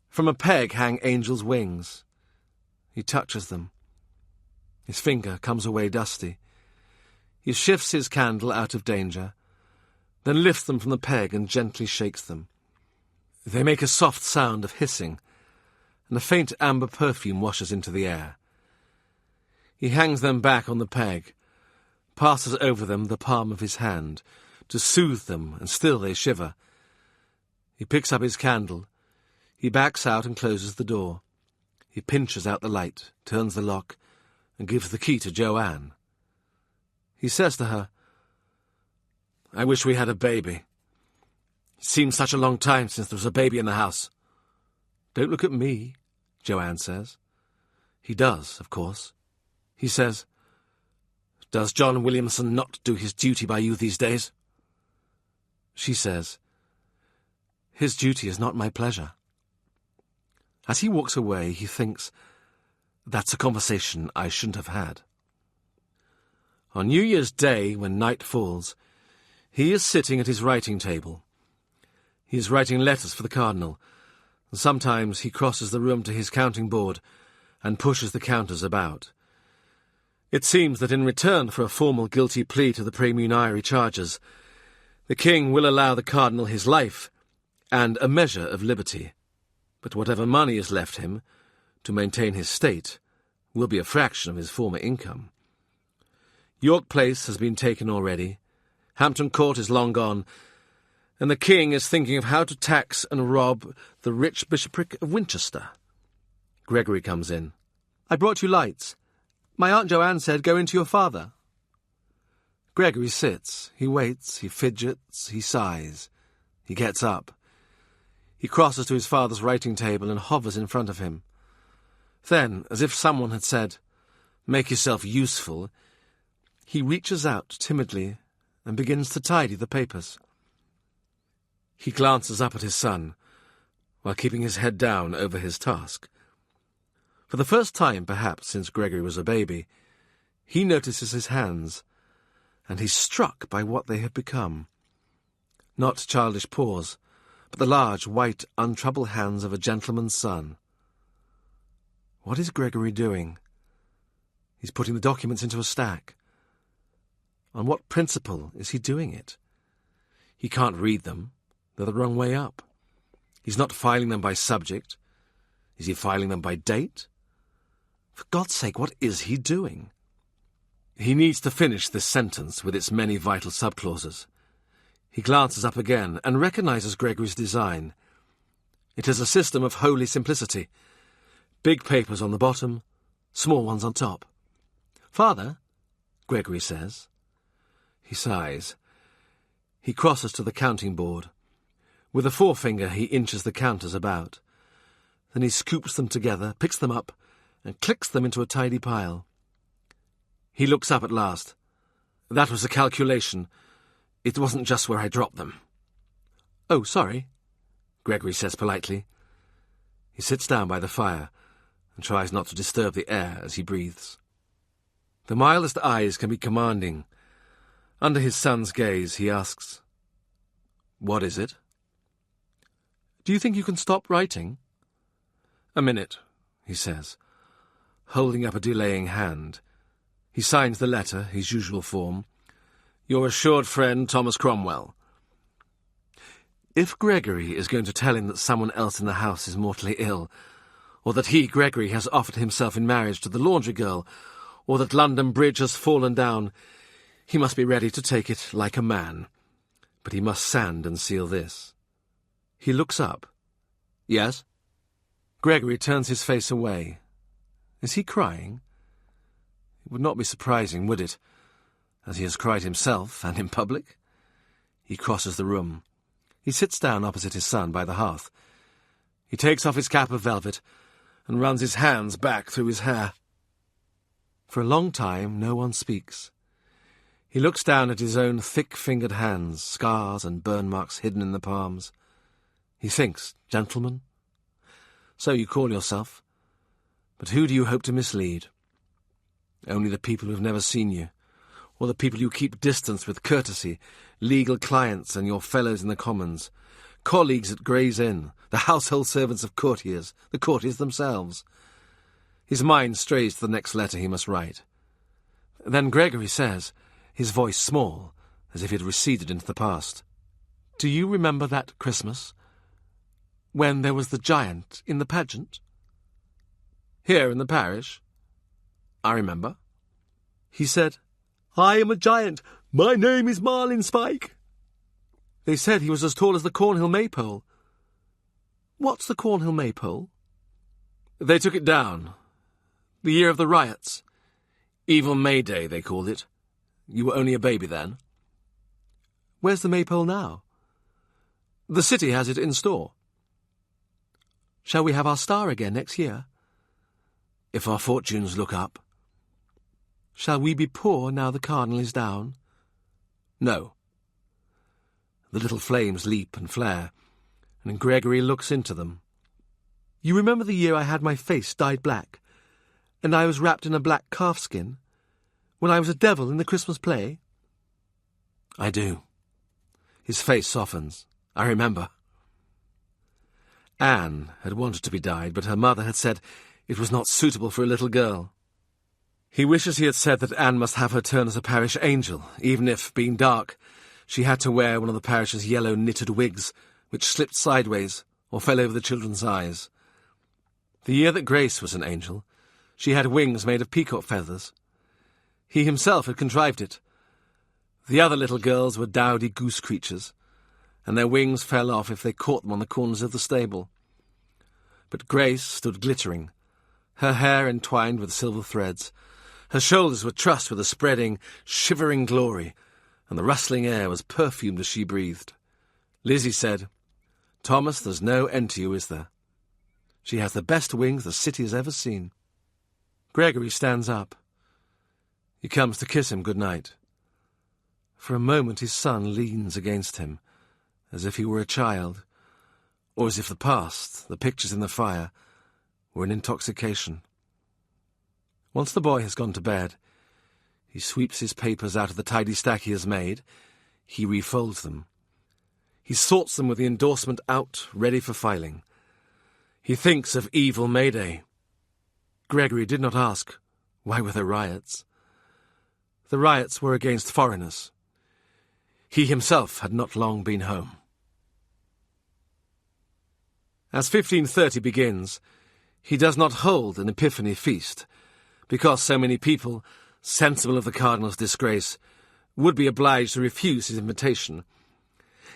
From a peg hang angels' wings. He touches them. His finger comes away dusty. He shifts his candle out of danger, then lifts them from the peg and gently shakes them. They make a soft sound of hissing, and a faint amber perfume washes into the air. He hangs them back on the peg, passes over them the palm of his hand, to soothe them, and still they shiver. He picks up his candle. He backs out and closes the door. He pinches out the light, turns the lock, and gives the key to Joanne. He says to her, "I wish we had a baby. It seems such a long time since there was a baby in the house." "Don't look at me," Joanne says. He does, of course. He says, "Does John Williamson not do his duty by you these days?" She says, "His duty is not my pleasure." As he walks away, he thinks, "That's a conversation I shouldn't have had." On New Year's Day, when night falls, he is sitting at his writing table. He is writing letters for the Cardinal, and sometimes he crosses the room to his counting board and pushes the counters about. It seems that in return for a formal guilty plea to the praemunire charges, the king will allow the Cardinal his life and a measure of liberty. But whatever money is left him, to maintain his state, will be a fraction of his former income. York Place has been taken already, Hampton Court is long gone, and the king is thinking of how to tax and rob the rich bishopric of Winchester. Gregory comes in. "I brought you lights. My Aunt Joanne said go into your father." Gregory sits. He waits, he fidgets, he sighs. He gets up. He crosses to his father's writing table and hovers in front of him. Then, as if someone had said, "Make yourself useful," he reaches out timidly and begins to tidy the papers. He glances up at his son, while keeping his head down over his task. For the first time, perhaps, since Gregory was a baby, he notices his hands, and he's struck by what they have become. Not childish paws, but the large, white, untroubled hands of a gentleman's son. What is Gregory doing? He's putting the documents into a stack. On what principle is he doing it? He can't read them. They're the wrong way up. He's not filing them by subject. Is he filing them by date? For God's sake, what is he doing? He needs to finish this sentence with its many vital subclauses. He glances up again and recognizes Gregory's design. It is a system of holy simplicity. Big papers on the bottom, small ones on top. "Father," Gregory says. He sighs. He crosses to the counting board. With a forefinger he inches the counters about. Then he scoops them together, picks them up, and clicks them into a tidy pile. He looks up at last. "That was a calculation. It wasn't just where I dropped them." "Oh, sorry," Gregory says politely. He sits down by the fire and tries not to disturb the air as he breathes. The mildest eyes can be commanding. Under his son's gaze, he asks, "What is it?" "Do you think you can stop writing?" "A minute," he says, holding up a delaying hand. He signs the letter, his usual form. "Your assured friend, Thomas Cromwell." If Gregory is going to tell him that someone else in the house is mortally ill, or that he, Gregory, has offered himself in marriage to the laundry girl, or that London Bridge has fallen down, he must be ready to take it like a man. But he must sand and seal this. He looks up. "Yes?" Gregory turns his face away. Is he crying? It would not be surprising, would it, as he has cried himself and in public? He crosses the room. He sits down opposite his son by the hearth. He takes off his cap of velvet and runs his hands back through his hair. For a long time no one speaks. He looks down at his own thick-fingered hands, scars and burn marks hidden in the palms. He thinks, "Gentlemen? So you call yourself. But who do you hope to mislead? Only the people who have never seen you, or the people you keep distance with courtesy, legal clients and your fellows in the Commons, colleagues at Gray's Inn, the household servants of courtiers, the courtiers themselves." His mind strays to the next letter he must write. Then Gregory says, his voice small, as if it had receded into the past, "Do you remember that Christmas, when there was the giant in the pageant?" "Here in the parish?" "I remember." He said, "I am a giant. My name is Marlinspike." They said he was as tall as the Cornhill Maypole. What's the Cornhill Maypole? They took it down. The year of the riots. Evil May Day, they called it. You were only a baby then. Where's the Maypole now? The city has it in store. Shall we have our star again next year? if our fortunes look up. Shall we be poor now the cardinal is down? No. The little flames leap and flare, and Gregory looks into them. You remember the year I had my face dyed black, and I was wrapped in a black calfskin, when I was a devil in the Christmas play? I do. His face softens. I remember. Anne had wanted to be dyed, but her mother had said it was not suitable for a little girl. He wishes he had said that Anne must have her turn as a parish angel, even if, being dark, she had to wear one of the parish's yellow knitted wigs, which slipped sideways or fell over the children's eyes. The year that Grace was an angel, she had wings made of peacock feathers. He himself had contrived it. The other little girls were dowdy goose creatures, and their wings fell off if they caught them on the corners of the stable. But Grace stood glittering, her hair entwined with silver threads. Her shoulders were trussed with a spreading, shivering glory, and the rustling air was perfumed as she breathed. Lizzie said, "Thomas, there's no end to you, is there? She has the best wings the city has ever seen." Gregory stands up. He comes to kiss him good night. For a moment his son leans against him, as if he were a child, or as if the past, the pictures in the fire, were an intoxication. Once the boy has gone to bed, he sweeps his papers out of the tidy stack he has made. He refolds them. He sorts them with the endorsement out, ready for filing. He thinks of evil May Day. Gregory did not ask, why were there riots? The riots were against foreigners. He himself had not long been home. As 1530 begins, he does not hold an Epiphany feast, because so many people, sensible of the cardinal's disgrace, would be obliged to refuse his invitation.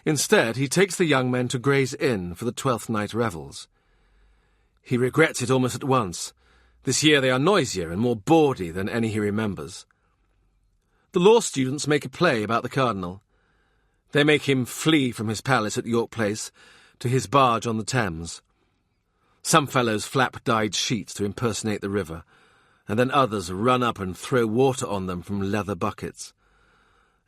Instead, he takes the young men to Gray's Inn for the 12th night revels. He regrets it almost at once. This year they are noisier and more bawdy than any he remembers. The law students make a play about the cardinal. They make him flee from his palace at York Place to his barge on the Thames. Some fellows flap dyed sheets to impersonate the river, and then others run up and throw water on them from leather buckets.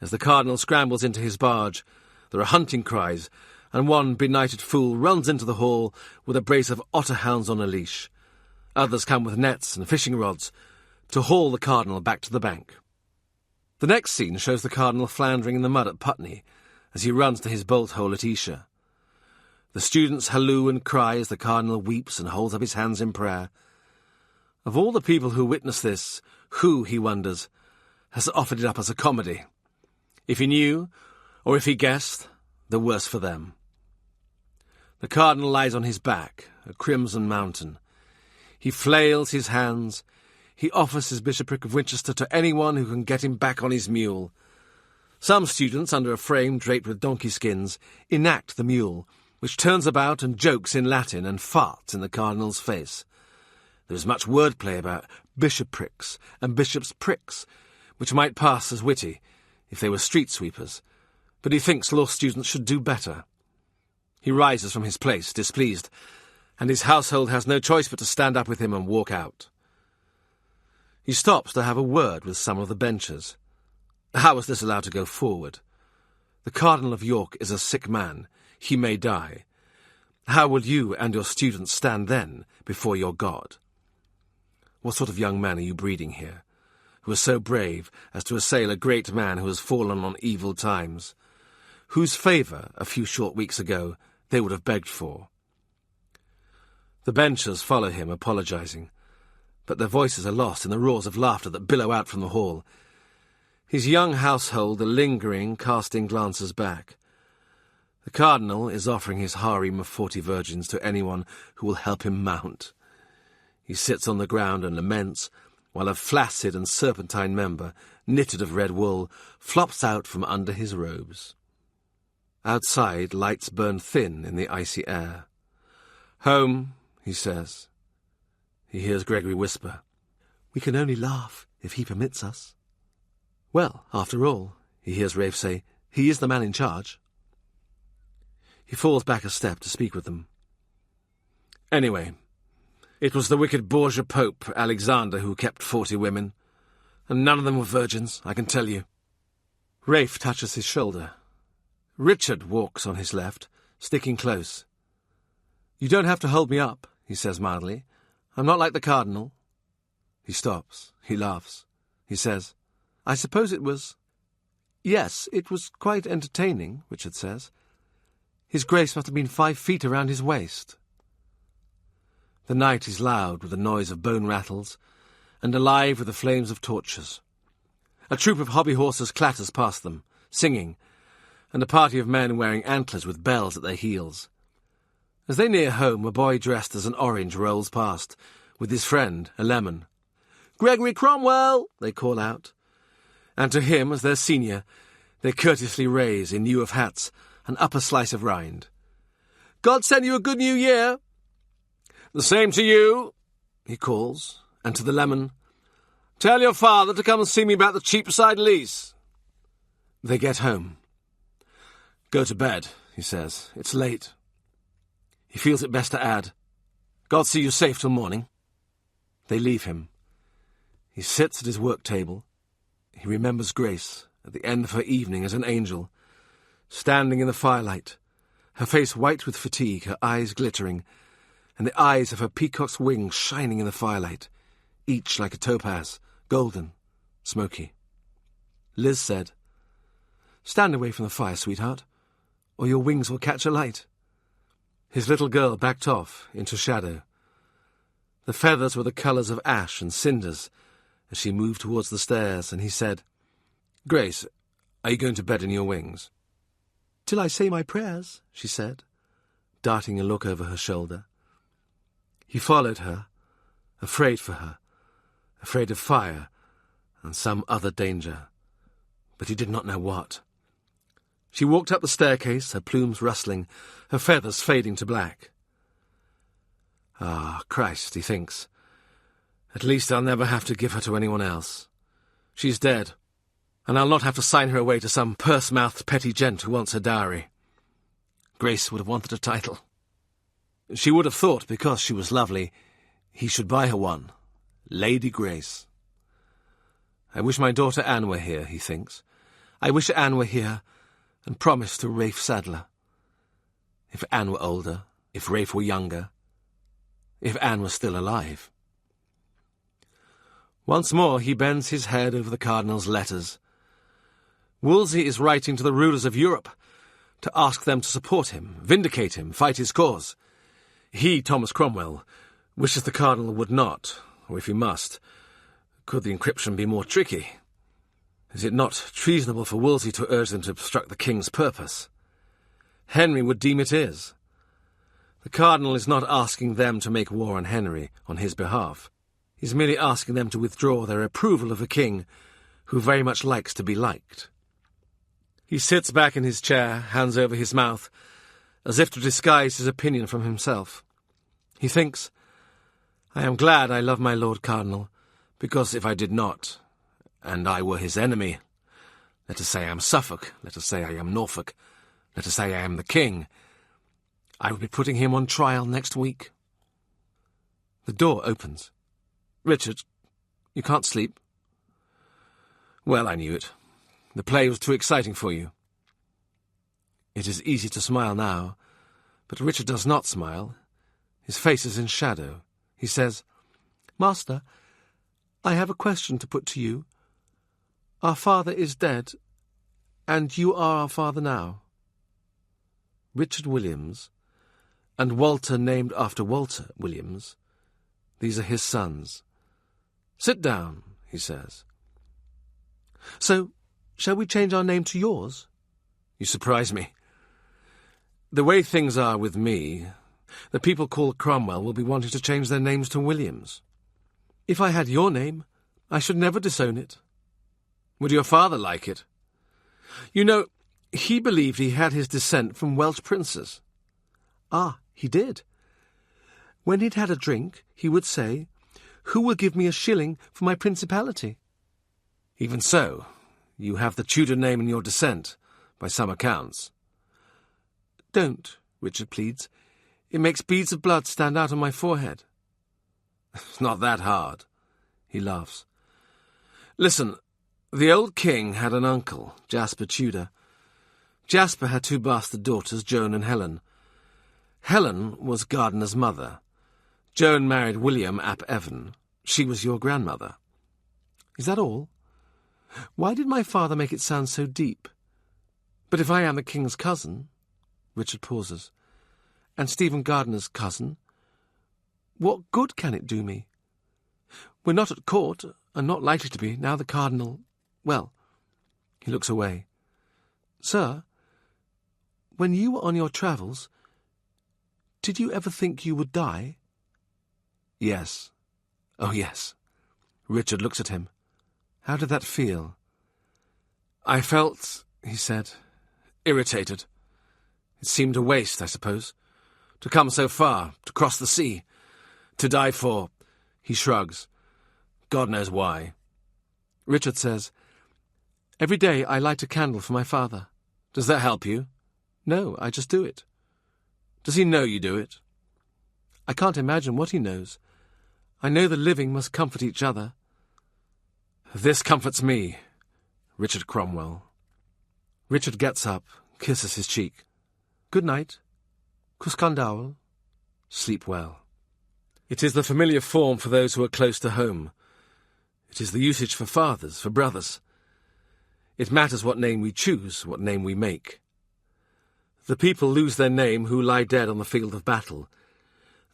As the cardinal scrambles into his barge, there are hunting cries, and one benighted fool runs into the hall with a brace of otter-hounds on a leash. Others come with nets and fishing rods to haul the cardinal back to the bank. The next scene shows the cardinal floundering in the mud at Putney as he runs to his bolt-hole at Esher. The students halloo and cry as the cardinal weeps and holds up his hands in prayer. Of all the people who witness this, who, he wonders, has offered it up as a comedy? If he knew, or if he guessed, the worse for them. The cardinal lies on his back, a crimson mountain. He flails his hands. He offers his bishopric of Winchester to anyone who can get him back on his mule. Some students, under a frame draped with donkey skins, enact the mule, which turns about and jokes in Latin and farts in the cardinal's face. There is much wordplay about bishoprics and bishops' pricks, which might pass as witty if they were street sweepers, but he thinks law students should do better. He rises from his place, displeased, and his household has no choice but to stand up with him and walk out. He stops to have a word with some of the benchers. How was this allowed to go forward? The Cardinal of York is a sick man. He may die. How will you and your students stand then before your God? What sort of young man are you breeding here, who is so brave as to assail a great man who has fallen on evil times, whose favour, a few short weeks ago, they would have begged for? The benchers follow him, apologising, but their voices are lost in the roars of laughter that billow out from the hall. His young household are lingering, casting glances back. The cardinal is offering his harem of 40 virgins to anyone who will help him mount. He sits on the ground and laments, while a flaccid and serpentine member, knitted of red wool, flops out from under his robes. Outside, lights burn thin in the icy air. "Home," he says. He hears Gregory whisper, "We can only laugh if he permits us." "Well, after all," he hears Rafe say, "he is the man in charge." He falls back a step to speak with them. "Anyway, It was the wicked Borgia Pope, Alexander, who kept 40 women, and none of them were virgins, I can tell you. Rafe touches his shoulder. Richard walks on his left, sticking close. You don't have to hold me up, he says mildly. I'm not like the Cardinal. He stops. He laughs. He says, I suppose it was... Yes, it was quite entertaining, Richard says. His Grace must have been 5 feet around his waist. The night is loud with the noise of bone rattles, and alive with the flames of torches. A troop of hobby horses clatters past them, singing, and a party of men wearing antlers with bells at their heels. As they near home, a boy dressed as an orange rolls past, with his friend, a lemon. "Gregory Cromwell!" they call out. And to him, as their senior, they courteously raise, in lieu of hats, an upper slice of rind. "God send you a good new year!" "The same to you," he calls, and to the lemon, "Tell your father to come and see me about the Cheapside lease." They get home. "Go to bed," he says. "It's late." He feels it best to add, "God see you safe till morning." They leave him. He sits at his work table. He remembers Grace, at the end of her evening as an angel, standing in the firelight, her face white with fatigue, her eyes glittering, and the eyes of her peacock's wings shining in the firelight, each like a topaz, golden, smoky. Liz said, "Stand away from the fire, sweetheart, or your wings will catch alight." His little girl backed off into shadow. The feathers were the colours of ash and cinders as she moved towards the stairs, and he said, "Grace, are you going to bed in your wings?" "Till I say my prayers," she said, darting a look over her shoulder. He followed her, afraid for her, afraid of fire and some other danger, but he did not know what. She walked up the staircase, her plumes rustling, her feathers fading to black. "Ah, Christ," he thinks. "At least I'll never have to give her to anyone else. She's dead, and I'll not have to sign her away to some purse-mouthed petty gent who wants her dowry. Grace would have wanted a title. She would have thought, because she was lovely, he should buy her one. Lady Grace. I wish my daughter Anne were here," he thinks. "I wish Anne were here and promised to Rafe Sadler. If Anne were older, if Rafe were younger, if Anne were still alive." Once more he bends his head over the Cardinal's letters. Wolsey is writing to the rulers of Europe to ask them to support him, vindicate him, fight his cause. He, Thomas Cromwell, wishes the Cardinal would not, or if he must, could the encryption be more tricky? Is it not treasonable for Wolsey to urge them to obstruct the king's purpose? Henry would deem it is. The Cardinal is not asking them to make war on Henry on his behalf. He's merely asking them to withdraw their approval of a king who very much likes to be liked. He sits back in his chair, hands over his mouth, as if to disguise his opinion from himself. He thinks, "I am glad I love my Lord Cardinal, because if I did not, and I were his enemy, let us say I am Suffolk, let us say I am Norfolk, let us say I am the king, I would be putting him on trial next week." The door opens. "Richard, you can't sleep?" "Well, I knew it. The play was too exciting for you." It is easy to smile now, but Richard does not smile. His face is in shadow. He says, "Master, I have a question to put to you. Our father is dead, and you are our father now." Richard Williams, and Walter named after Walter Williams, these are his sons. "Sit down," he says. "So, shall we change our name to yours?" "You surprise me. The way things are with me, the people called Cromwell will be wanting to change their names to Williams." "If I had your name, I should never disown it." "Would your father like it?" "You know, he believed he had his descent from Welsh princes." "Ah, he did. When he'd had a drink, he would say, 'Who will give me a shilling for my principality?'" "Even so, you have the Tudor name in your descent, by some accounts." "Don't," Richard pleads. "It makes beads of blood stand out on my forehead." It's not that hard. He laughs. Listen, the old king had an uncle, Jasper Tudor. Jasper had 2 bastard daughters, Joan and Helen. Helen was Gardiner's mother. Joan married William ap Evan. She was your grandmother. Is that all? Why did my father make it sound so deep? But if I am the king's cousin— Richard pauses— and Stephen Gardiner's cousin, what good can it do me? We're not at court, and not likely to be, now the cardinal— well— He looks away. Sir, when you were on your travels, did you ever think you would die? Yes. Oh, yes. Richard looks at him. How did that feel? I felt, he said, irritated. It seemed a waste, I suppose, to come so far, to cross the sea, to die for— He shrugs. God knows why. Richard says, Every day I light a candle for my father. Does that help you? No, I just do it. Does he know you do it? I can't imagine what he knows. I know the living must comfort each other. This comforts me, Richard Cromwell. Richard gets up, kisses his cheek. Good night. Cuscandawel. Sleep well. It is the familiar form for those who are close to home. It is the usage for fathers, for brothers. It matters what name we choose, what name we make. The people lose their name who lie dead on the field of battle,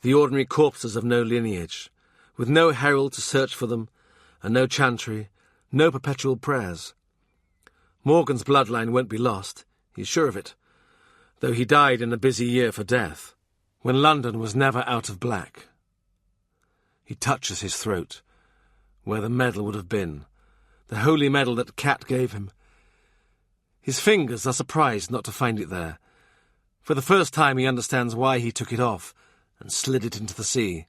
the ordinary corpses of no lineage, with no herald to search for them, and no chantry, no perpetual prayers. Morgan's bloodline won't be lost, he's sure of it, though he died in a busy year for death, when London was never out of black. He touches his throat, where the medal would have been, the holy medal that Cat gave him. His fingers are surprised not to find it there. For the first time he understands why he took it off and slid it into the sea.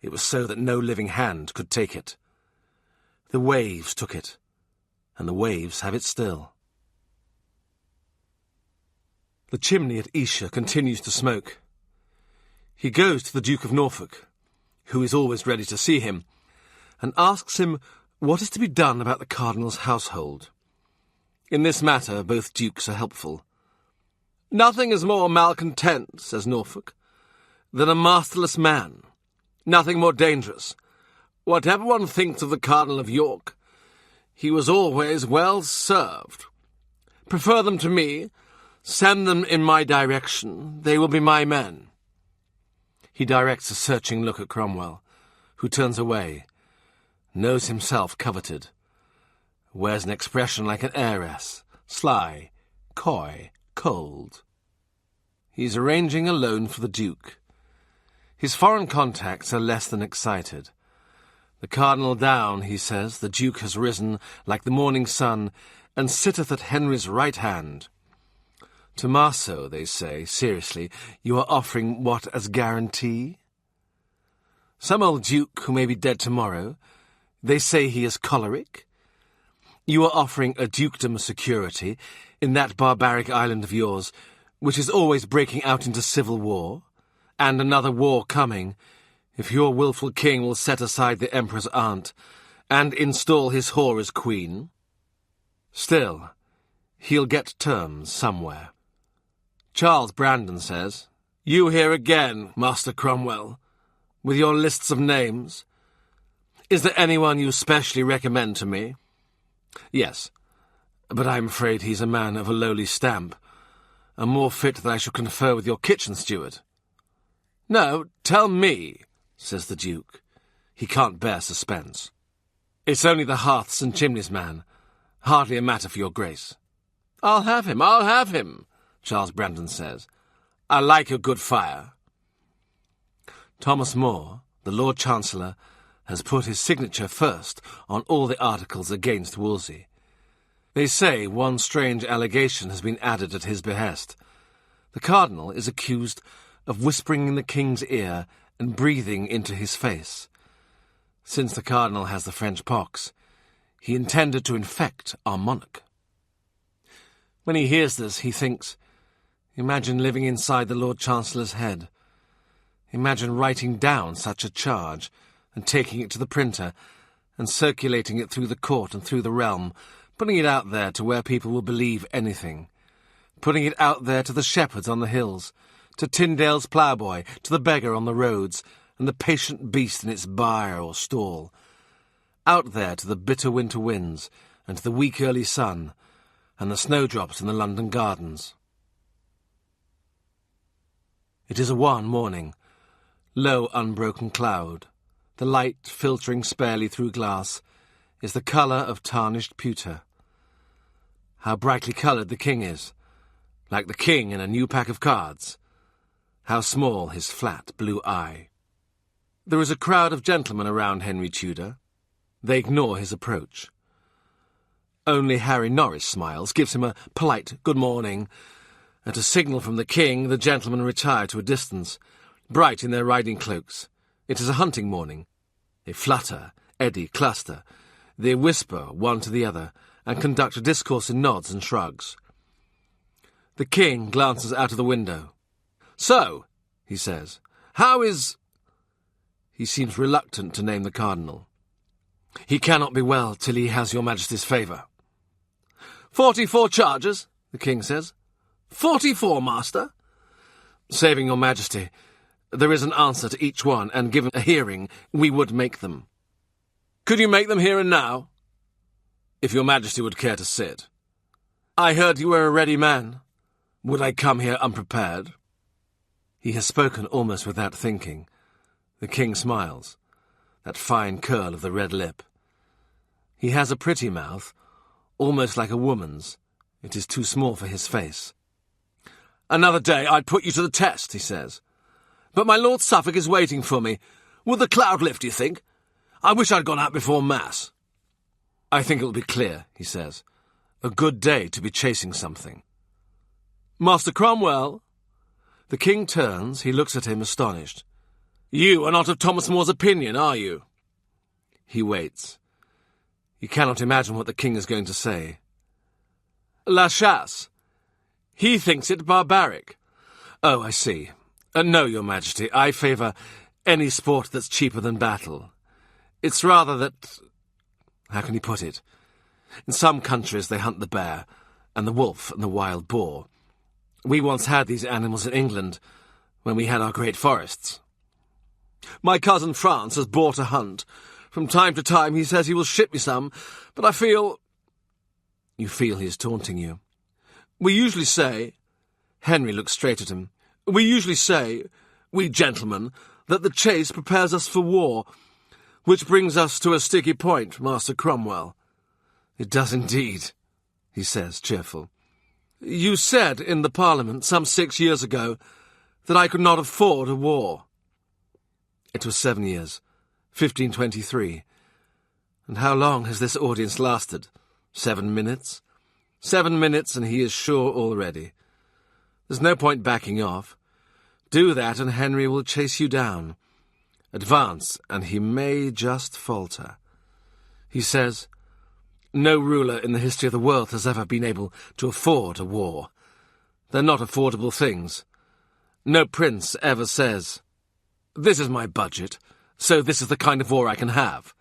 It was so that no living hand could take it. The waves took it, and the waves have it still. The chimney at Esher continues to smoke. He goes to the Duke of Norfolk, who is always ready to see him, and asks him what is to be done about the cardinal's household. In this matter, both dukes are helpful. Nothing is more malcontent, says Norfolk, than a masterless man. Nothing more dangerous. Whatever one thinks of the Cardinal of York, he was always well served. Prefer them to me, send them in my direction, they will be my men. He directs a searching look at Cromwell, who turns away, knows himself coveted, wears an expression like an heiress, sly, coy, cold. He's arranging a loan for the Duke. His foreign contacts are less than excited. The Cardinal down, he says, the Duke has risen like the morning sun, and sitteth at Henry's right hand. Tommaso, they say, seriously, you are offering what as guarantee? Some old duke who may be dead tomorrow, they say he is choleric? You are offering a dukedom of security in that barbaric island of yours, which is always breaking out into civil war, and another war coming, if your wilful king will set aside the emperor's aunt, and install his whore as queen. Still, he'll get terms somewhere. Charles Brandon says, You here again, Master Cromwell, with your lists of names. Is there anyone you specially recommend to me? Yes, but I'm afraid he's a man of a lowly stamp, and more fit that I should confer with your kitchen steward. No, tell me, says the Duke. He can't bear suspense. It's only the hearths and chimneys man, hardly a matter for your grace. I'll have him, Charles Brandon says. I like a good fire. Thomas More, the Lord Chancellor, has put his signature first on all the articles against Wolsey. They say one strange allegation has been added at his behest. The Cardinal is accused of whispering in the King's ear and breathing into his face. Since the Cardinal has the French pox, he intended to infect our monarch. When he hears this, he thinks, imagine living inside the Lord Chancellor's head. Imagine writing down such a charge, and taking it to the printer, and circulating it through the court and through the realm, putting it out there to where people will believe anything, putting it out there to the shepherds on the hills, to Tyndale's ploughboy, to the beggar on the roads, and the patient beast in its byre or stall, out there to the bitter winter winds, and to the weak early sun, and the snowdrops in the London gardens. It is a wan morning, low unbroken cloud. The light, filtering sparely through glass, is the colour of tarnished pewter. How brightly coloured the king is, like the king in a new pack of cards. How small his flat blue eye. There is a crowd of gentlemen around Henry Tudor. They ignore his approach. Only Harry Norris smiles, gives him a polite good morning. At a signal from the king, the gentlemen retire to a distance, bright in their riding cloaks. It is a hunting morning. They flutter, eddy, cluster. They whisper one to the other, and conduct a discourse in nods and shrugs. The king glances out of the window. "So," he says, "how is—" He seems reluctant to name the cardinal. "He cannot be well till he has your Majesty's favour." 44 charges, the king says. 44, master? Saving your Majesty, there is an answer to each one, and given a hearing, we would make them. Could you make them here and now? If your Majesty would care to sit. I heard you were a ready man. Would I come here unprepared? He has spoken almost without thinking. The king smiles, that fine curl of the red lip. He has a pretty mouth, almost like a woman's. It is too small for his face. Another day I'd put you to the test, he says. But my Lord Suffolk is waiting for me. Will the cloud lift, do you think? I wish I'd gone out before Mass. I think it'll be clear, he says. A good day to be chasing something. Master Cromwell? The king turns, he looks at him astonished. You are not of Thomas More's opinion, are you? He waits. He cannot imagine what the king is going to say. La chasse. He thinks it barbaric. Oh, I see. No, your Majesty, I favour any sport that's cheaper than battle. It's rather that... How can he put it? In some countries they hunt the bear, and the wolf, and the wild boar. We once had these animals in England, when we had our great forests. My cousin France has bought a hunt. From time to time he says he will ship me some, but I feel... You feel he is taunting you. We usually say... Henry looks straight at him. We usually say, we gentlemen, that the chase prepares us for war, which brings us to a sticky point, Master Cromwell. It does indeed, he says, cheerful. You said in the Parliament some 6 years ago that I could not afford a war. It was 7 years, 1523. And how long has this audience lasted? 7 minutes? 7 minutes, and he is sure already. There's no point backing off. Do that, and Henry will chase you down. Advance, and he may just falter. He says, no ruler in the history of the world has ever been able to afford a war. They're not affordable things. No prince ever says, this is my budget, so this is the kind of war I can have.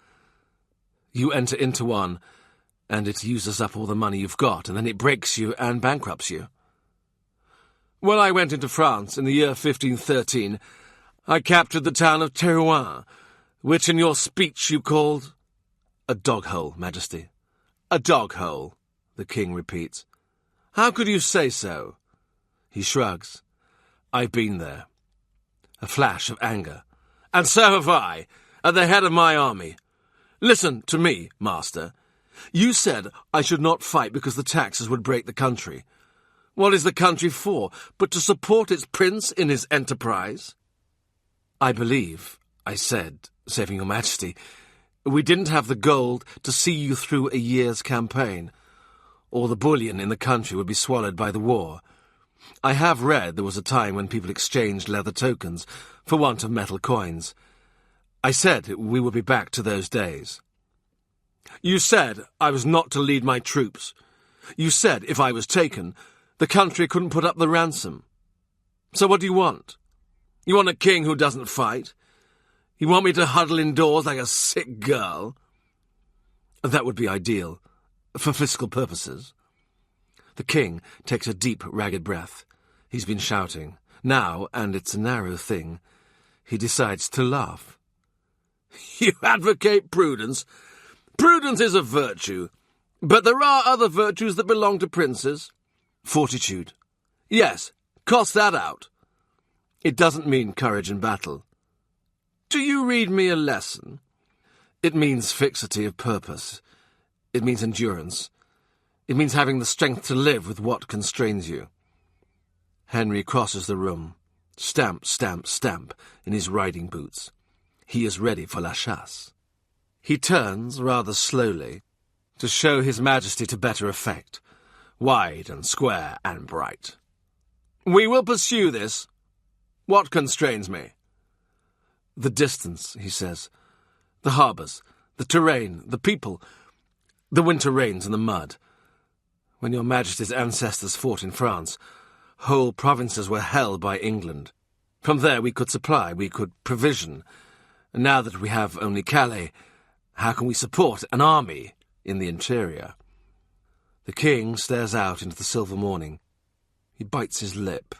You enter into one, and it uses up all the money you've got, and then it breaks you and bankrupts you. When I went into France in the year 1513, I captured the town of Terouanne, which in your speech you called a dog-hole, Majesty. A dog-hole, the king repeats. How could you say so? He shrugs. I've been there. A flash of anger. And so have I, at the head of my army. Listen to me, master. You said I should not fight because the taxes would break the country. What is the country for, but to support its prince in his enterprise? I believe, I said, saving your Majesty, we didn't have the gold to see you through a year's campaign. All the bullion in the country would be swallowed by the war. I have read there was a time when people exchanged leather tokens for want of metal coins. I said we would be back to those days. You said I was not to lead my troops. You said if I was taken, the country couldn't put up the ransom. So what do you want? You want a king who doesn't fight? You want me to huddle indoors like a sick girl? That would be ideal, for fiscal purposes. The king takes a deep, ragged breath. He's been shouting. Now, and it's a narrow thing, he decides to laugh. You advocate prudence. Prudence is a virtue, but there are other virtues that belong to princes. Fortitude. Yes, cross that out. It doesn't mean courage in battle. Do you read me a lesson? It means fixity of purpose. It means endurance. It means having the strength to live with what constrains you. Henry crosses the room. Stamp, stamp, stamp in his riding boots. He is ready for la chasse. He turns rather slowly to show his majesty to better effect, wide and square and bright. We will pursue this. What constrains me? The distance, he says. The harbours, the terrain, the people, the winter rains and the mud. When your majesty's ancestors fought in France, whole provinces were held by England. From there we could supply, we could provision. And now that we have only Calais, how can we support an army in the interior? The king stares out into the silver morning. He bites his lip.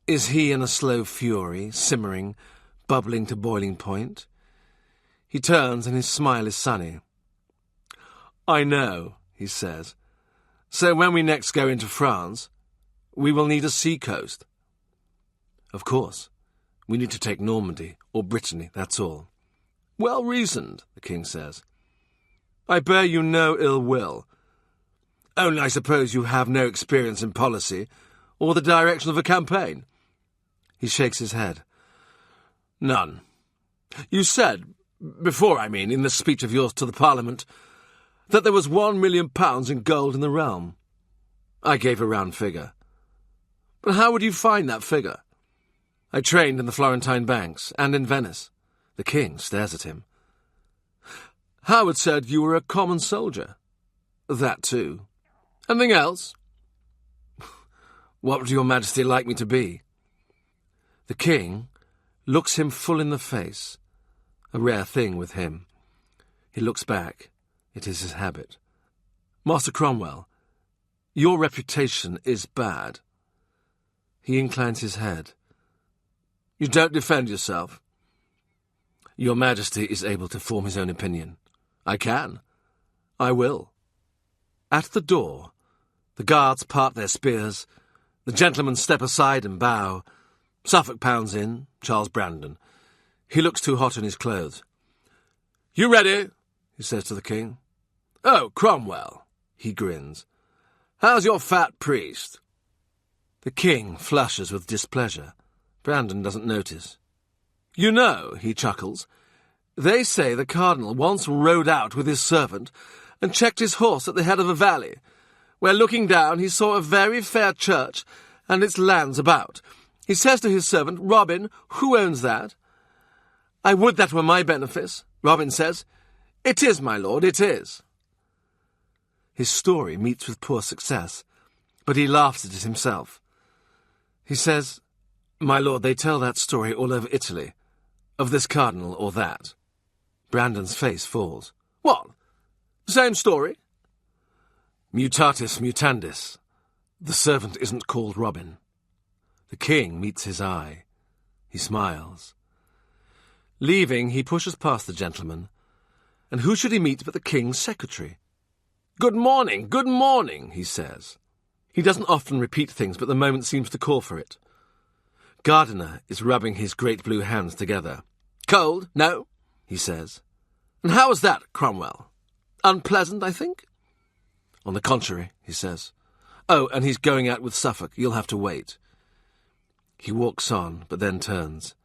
Is he in a slow fury, simmering, bubbling to boiling point? He turns and his smile is sunny. I know, he says. So when we next go into France, we will need a sea coast. Of course. We need to take Normandy or Brittany, that's all. Well reasoned, the king says. I bear you no ill will. Only I suppose you have no experience in policy or the direction of a campaign. He shakes his head. None. You said, before I mean, in the speech of yours to the Parliament, that there was £1 million in gold in the realm. I gave a round figure. But how would you find that figure? I trained in the Florentine banks and in Venice. The king stares at him. Howard said you were a common soldier. That too. Anything else? What would your majesty like me to be? The king looks him full in the face, a rare thing with him. He looks back. It is his habit. Master Cromwell, your reputation is bad. He inclines his head. You don't defend yourself. Your majesty is able to form his own opinion. I can. I will. At the door, the guards part their spears, the gentlemen step aside and bow. Suffolk pounds in, Charles Brandon. He looks too hot in his clothes. You ready? He says to the king. Oh, Cromwell, he grins. How's your fat priest? The king flushes with displeasure. Brandon doesn't notice. You know, he chuckles, they say the cardinal once rode out with his servant and checked his horse at the head of a valley, where looking down he saw a very fair church and its lands about. He says to his servant, Robin, who owns that? I would that were my benefice. Robin says, It is, my lord, it is. His story meets with poor success, but he laughs at it himself. He says, My lord, they tell that story all over Italy, of this cardinal or that. Brandon's face falls. What? Same story? Mutatis mutandis. The servant isn't called Robin. The king meets his eye. He smiles. Leaving, he pushes past the gentleman, and who should he meet but the king's secretary? Good morning, he says. He doesn't often repeat things, but the moment seems to call for it. Gardiner is rubbing his great blue hands together. Cold? No, he says. And how was that, Cromwell? Unpleasant, I think? On the contrary, he says. Oh, and he's going out with Suffolk. You'll have to wait. He walks on, but then turns.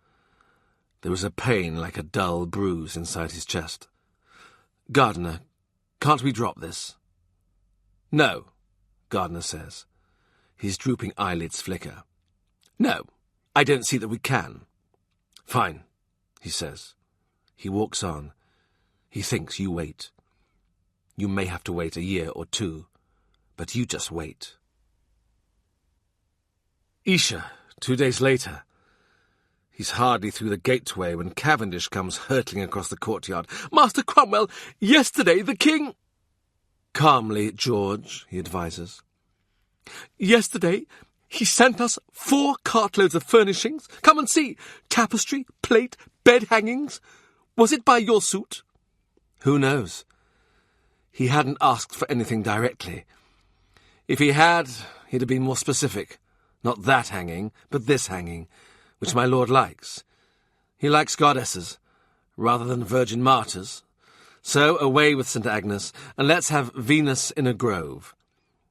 There is a pain like a dull bruise inside his chest. Gardiner, can't we drop this? No, Gardiner says. His drooping eyelids flicker. No, I don't see that we can. Fine, he says. He walks on. He thinks you wait. You may have to wait a year or two, but you just wait. Isha, 2 days later. He He's hardly through the gateway when Cavendish comes hurtling across the courtyard. "Master Cromwell, yesterday the king—" "Calmly, George," he advises. "Yesterday he sent us 4 cartloads of furnishings. Come and see. Tapestry, plate, bed hangings. Was it by your suit?" Who knows? He hadn't asked for anything directly. If he had, he'd have been more specific. Not that hanging, but this hanging, which my lord likes. He likes goddesses, rather than virgin martyrs. So away with St. Agnes, and let's have Venus in a grove.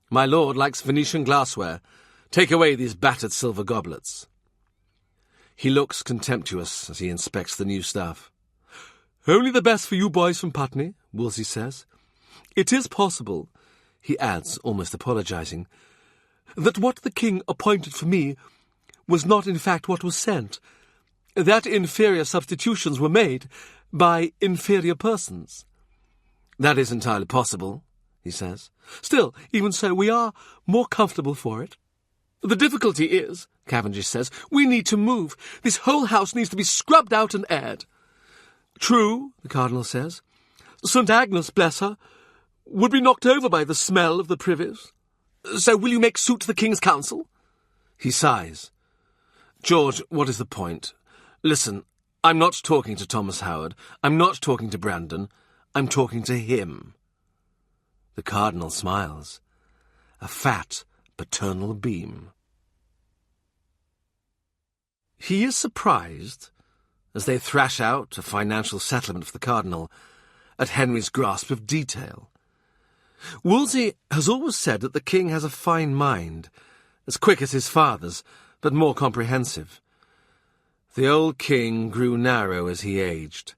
My lord likes Venetian glassware. Take away these battered silver goblets. He looks contemptuous as he inspects the new stuff. "Only the best for you boys from Putney," Wolsey says. "It is possible," he adds, almost apologizing, "that what the king appointed for me was not in fact what was sent, that inferior substitutions were made by inferior persons." "That is entirely possible," he says. "Still, even so, we are more comfortable for it. The difficulty is," Cavendish says, "we need to move. This whole house needs to be scrubbed out and aired." "True," the cardinal says. "St. Agnes, bless her, would be knocked over by the smell of the privies. So will you make suit to the king's counsel?" He sighs. "George, what is the point? Listen, I'm not talking to Thomas Howard. I'm not talking to Brandon. I'm talking to him." The cardinal smiles. A fat, paternal beam. He is surprised, as they thrash out a financial settlement for the cardinal, at Henry's grasp of detail. Wolsey has always said that the king has a fine mind, as quick as his father's, but more comprehensive. The old king grew narrow as he aged.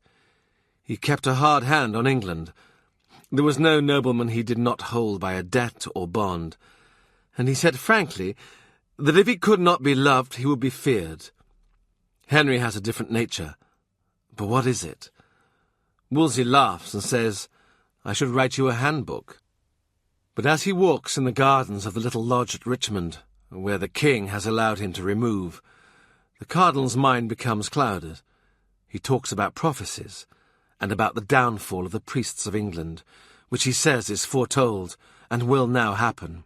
He kept a hard hand on England. There was no nobleman he did not hold by a debt or bond, and he said frankly that if he could not be loved, he would be feared. Henry has a different nature. But what is it? Wolsey laughs and says, "I should write you a handbook." But as he walks in the gardens of the little lodge at Richmond, where the king has allowed him to remove, the cardinal's mind becomes clouded. He talks about prophecies, and about the downfall of the priests of England, which he says is foretold and will now happen.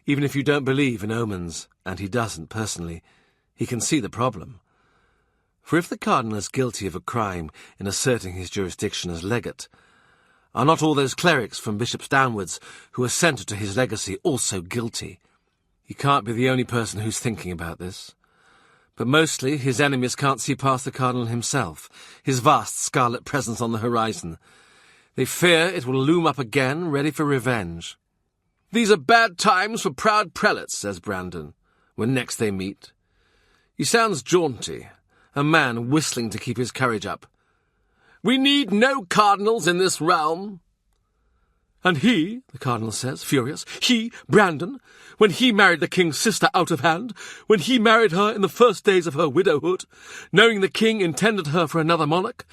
Even if you don't believe in omens, and he doesn't personally, he can see the problem. For if the cardinal is guilty of a crime in asserting his jurisdiction as legate, are not all those clerics from bishops downwards who assented to his legacy also guilty? He can't be the only person who's thinking about this. But mostly his enemies can't see past the cardinal himself, his vast scarlet presence on the horizon. They fear it will loom up again, ready for revenge. "These are bad times for proud prelates," says Brandon, when next they meet. He sounds jaunty, a man whistling to keep his courage up. "We need no cardinals in this realm." "And he," the cardinal says, furious, "he, Brandon, when he married the king's sister out of hand, when he married her in the first days of her widowhood, knowing the king intended her for another monarch,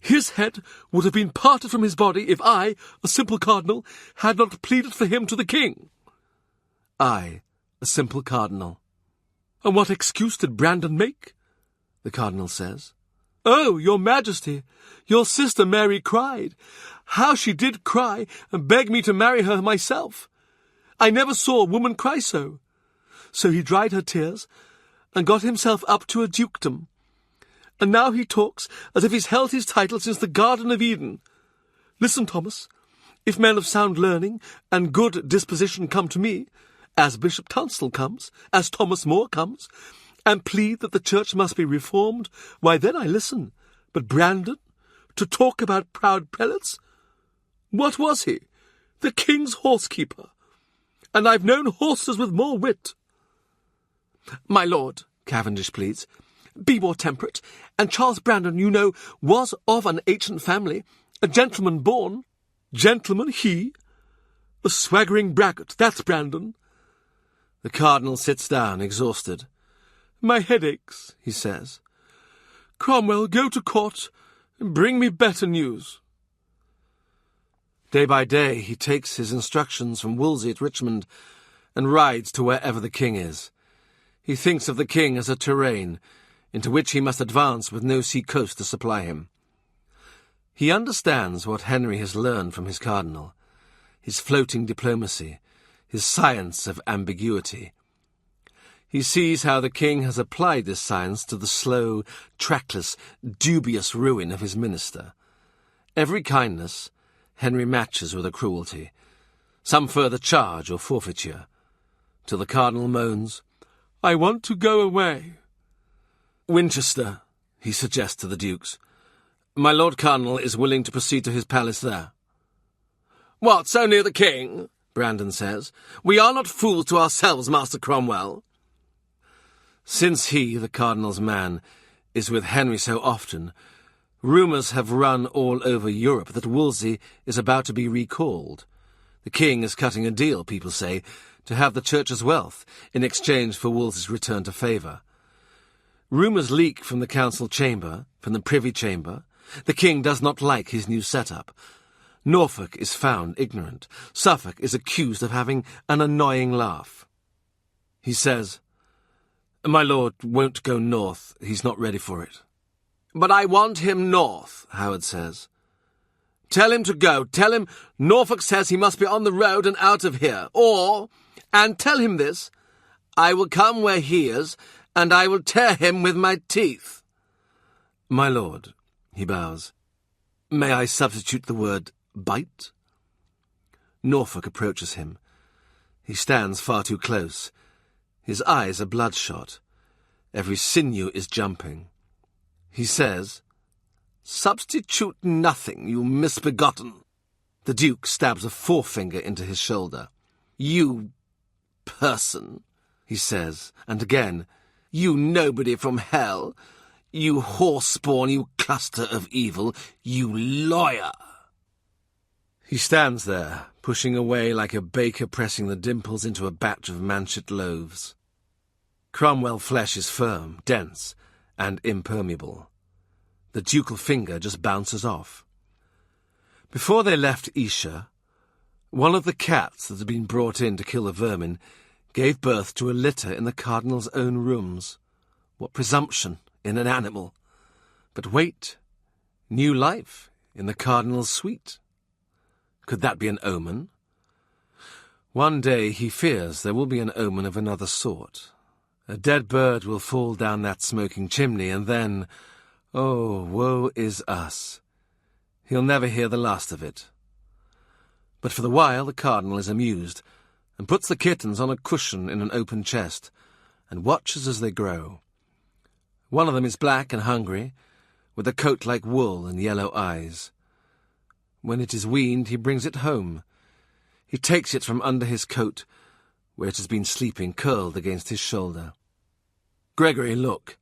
his head would have been parted from his body if I, a simple cardinal, had not pleaded for him to the king." I, a simple cardinal. "And what excuse did Brandon make?" the cardinal says. "Oh, your majesty, your sister Mary cried. How she did cry, and begged me to marry her myself. I never saw a woman cry so. So he dried her tears, and got himself up to a dukedom. And now he talks as if he's held his title since the Garden of Eden. Listen, Thomas, if men of sound learning and good disposition come to me, as Bishop Tunstall comes, as Thomas More comes, and plead that the church must be reformed, why then I listen. But Brandon, to talk about proud prelates? What was he? The king's horsekeeper. And I've known horses with more wit." "My lord," Cavendish pleads, "be more temperate, and Charles Brandon, you know, was of an ancient family, a gentleman born." "Gentleman he? A swaggering braggart, that's Brandon." The cardinal sits down, exhausted. "My head aches," he says. "Cromwell, go to court and bring me better news." Day by day he takes his instructions from Wolsey at Richmond and rides to wherever the king is. He thinks of the king as a terrain. into which he must advance with no sea coast to supply him. He understands what Henry has learned from his cardinal, his floating diplomacy, his science of ambiguity. He sees how the king has applied this science to the slow, trackless, dubious ruin of his minister. Every kindness Henry matches with a cruelty, some further charge or forfeiture, till the cardinal moans, "I want to go away." "Winchester," he suggests to the dukes. "My Lord Cardinal is willing to proceed to his palace there." "What, so near the king?" Brandon says. "We are not fools to ourselves, Master Cromwell." Since he, the cardinal's man, is with Henry so often, rumours have run all over Europe that Wolsey is about to be recalled. The king is cutting a deal, people say, to have the church's wealth in exchange for Wolsey's return to favour. Rumours leak from the council chamber, from the privy chamber. The king does not like his new setup. Norfolk is found ignorant. Suffolk is accused of having an annoying laugh. He says, "My lord won't go north. He's not ready for it." "But I want him north," Howard says. "Tell him to go. Tell him Norfolk says he must be on the road and out of here. And tell him this, I will come where he is, and I will tear him with my teeth." "My lord," he bows, "may I substitute the word bite?" Norfolk approaches him. He stands far too close. His eyes are bloodshot. Every sinew is jumping. He says, "Substitute nothing, you misbegotten." The Duke stabs a forefinger into his shoulder. "You person," he says, and again, "You nobody from hell, you horse-spawn, you cluster of evil, you lawyer." He stands there, pushing away like a baker pressing the dimples into a batch of manchet loaves. Cromwell flesh is firm, dense, and impermeable. The ducal finger just bounces off. Before they left Esher, one of the cats that had been brought in to kill the vermin gave birth to a litter in the cardinal's own rooms. What presumption in an animal! But wait, new life in the cardinal's suite. Could that be an omen? One day he fears there will be an omen of another sort. A dead bird will fall down that smoking chimney, and then, oh, woe is us. He'll never hear the last of it. But for the while the cardinal is amused, and puts the kittens on a cushion in an open chest, and watches as they grow. One of them is black and hungry, with a coat like wool and yellow eyes. When it is weaned, he brings it home. He takes it from under his coat, where it has been sleeping curled against his shoulder. "Gregory, look."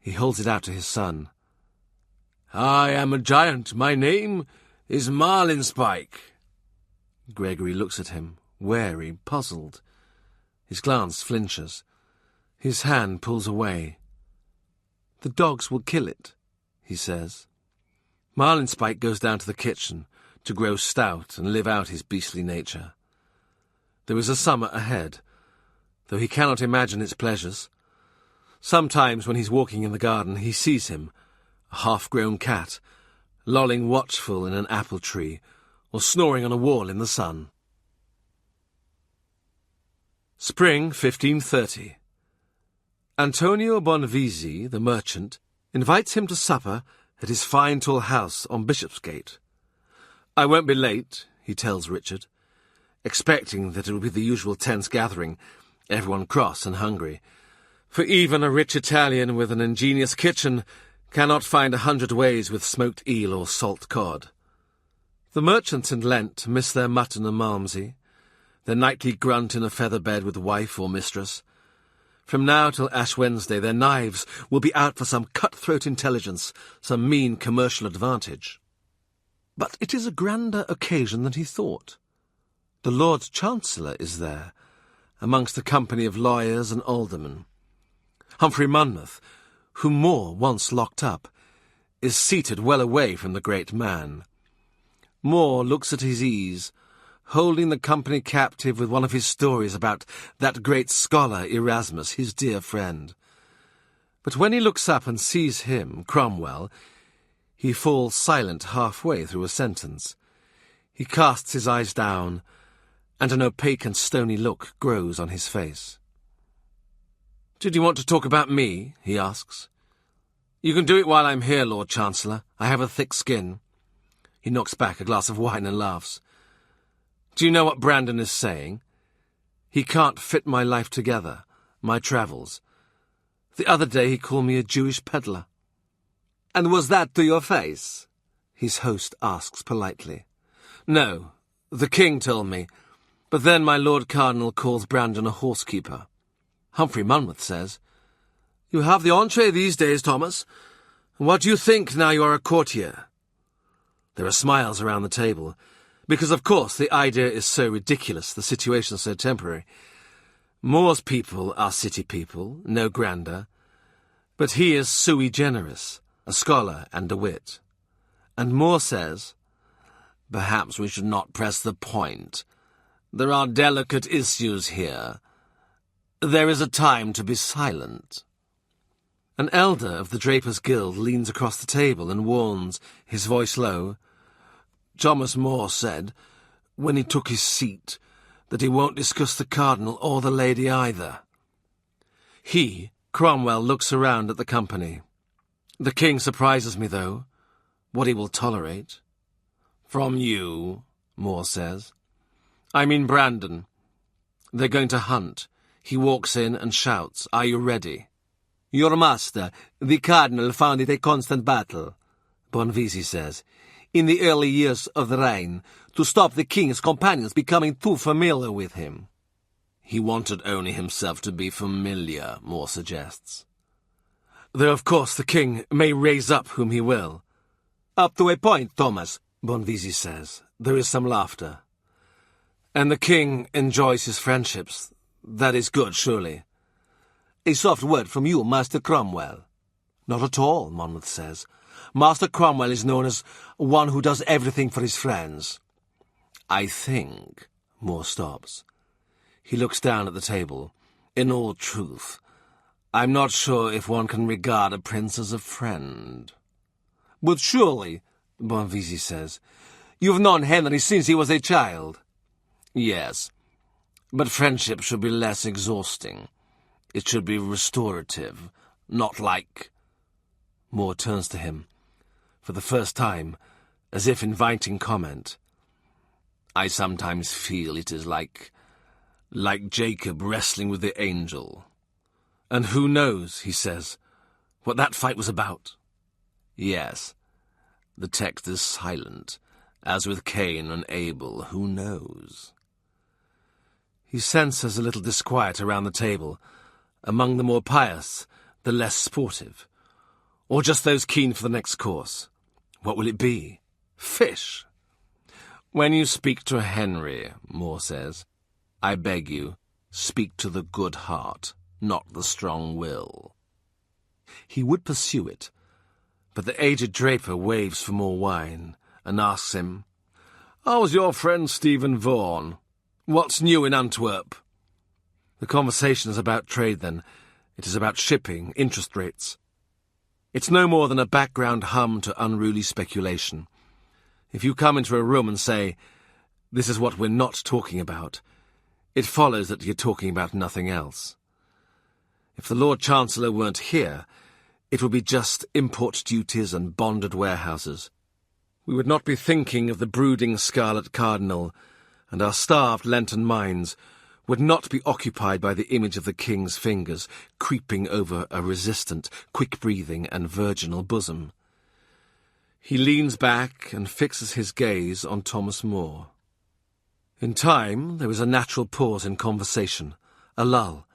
He holds it out to his son. "I am a giant. My name is Marlinspike." Gregory looks at him, wary, puzzled. His glance flinches. His hand pulls away. "The dogs will kill it," he says. Marlinspike goes down to the kitchen to grow stout and live out his beastly nature. There is a summer ahead, though he cannot imagine its pleasures. Sometimes when he's walking in the garden he sees him, a half-grown cat, lolling watchful in an apple tree or snoring on a wall in the sun. Spring 1530. Antonio Bonvisi, the merchant, invites him to supper at his fine tall house on Bishopsgate. "I won't be late," he tells Richard, expecting that it will be the usual tense gathering, everyone cross and hungry, for even a rich Italian with an ingenious kitchen cannot find 100 ways with smoked eel or salt cod. The merchants in Lent miss their mutton and malmsey, their nightly grunt in a feather bed with wife or mistress. From now till Ash Wednesday their knives will be out for some cutthroat intelligence, some mean commercial advantage. But it is a grander occasion than he thought. The Lord Chancellor is there, amongst a company of lawyers and aldermen. Humphrey Monmouth, whom More once locked up, is seated well away from the great man. More looks at his ease, holding the company captive with one of his stories about that great scholar Erasmus, his dear friend. But when he looks up and sees him, Cromwell, he falls silent halfway through a sentence. He casts his eyes down, and an opaque and stony look grows on his face. "Did you want to talk about me?" he asks. "You can do it while I'm here, Lord Chancellor. I have a thick skin." He knocks back a glass of wine and laughs. "Do you know what Brandon is saying? He can't fit my life together, my travels. The other day he called me a Jewish peddler." "And was that to your face?" his host asks politely. "No, the king told me, but then my Lord Cardinal calls Brandon a horsekeeper." Humphrey Monmouth says, "You have the entree these days, Thomas. What do you think now you are a courtier?" There are smiles around the table, because of course the idea is so ridiculous, the situation so temporary. Moore's people are city people, no grander, but he is sui generis, a scholar and a wit. And Moore says, "Perhaps we should not press the point. There are delicate issues here. There is a time to be silent." An elder of the Drapers' Guild leans across the table and warns, his voice low, "Thomas More said, when he took his seat, that he won't discuss the Cardinal or the lady either." He, Cromwell, looks around at the company. "The king surprises me, though, what he will tolerate." "From you," More says. "I mean Brandon. They're going to hunt. He walks in and shouts, 'Are you ready?' 'Your master, the Cardinal, found it a constant battle,' Bonvisi says, 'in the early years of the reign, to stop the king's companions becoming too familiar with him.' 'He wanted only himself to be familiar,' Moore suggests. Though of course the king may raise up whom he will. 'Up to a point, Thomas,' Bonvisi says. There is some laughter. 'And the king enjoys his friendships. That is good, surely.' 'A soft word from you, Master Cromwell.' 'Not at all,' Monmouth says. 'Master Cromwell is known as one who does everything for his friends.' 'I think,' Moore stops. He looks down at the table. 'In all truth, I'm not sure if one can regard a prince as a friend.' 'But surely,' Bonvisi says, 'you've known Henry since he was a child.' 'Yes, but friendship should be less exhausting. It should be restorative, not like—' Moore turns to him, for the first time, as if inviting comment. 'I sometimes feel it is like Jacob wrestling with the angel.' 'And who knows,' he says, 'what that fight was about?' 'Yes, the text is silent, as with Cain and Abel, who knows?' He senses a little disquiet around the table, among the more pious, the less sportive, or just those keen for the next course. What will it be? Fish! 'When you speak to Henry,' Moore says, 'I beg you, speak to the good heart, not the strong will.' He would pursue it, but the aged draper waves for more wine, and asks him, 'How's your friend Stephen Vaughan? What's new in Antwerp?' The conversation is about trade, then. It is about shipping, interest rates. It's no more than a background hum to unruly speculation. If you come into a room and say, 'This is what we're not talking about,' it follows that you're talking about nothing else. If the Lord Chancellor weren't here, it would be just import duties and bonded warehouses. We would not be thinking of the brooding Scarlet Cardinal, and our starved Lenten minds would not be occupied by the image of the king's fingers creeping over a resistant, quick-breathing and virginal bosom. He leans back and fixes his gaze on Thomas More. In time, there is a natural pause in conversation, a lull,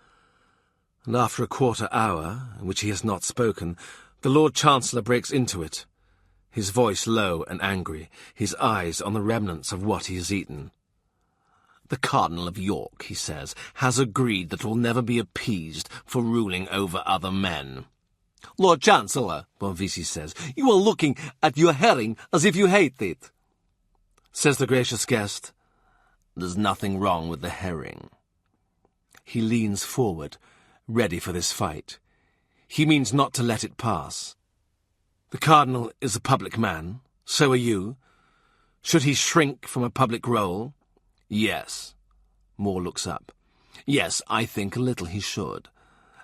and after a quarter hour, in which he has not spoken, the Lord Chancellor breaks into it, his voice low and angry, his eyes on the remnants of what he has eaten. 'The Cardinal of York,' he says, 'has agreed that will never be appeased for ruling over other men.' 'Lord Chancellor,' Bonvisi says, 'you are looking at your herring as if you hate it.' Says the gracious guest, 'There's nothing wrong with the herring.' He leans forward, ready for this fight. he means not to let it pass. The Cardinal is a public man, so are you. Should he shrink from a public role? Yes. Moore looks up. Yes, I think a little he should.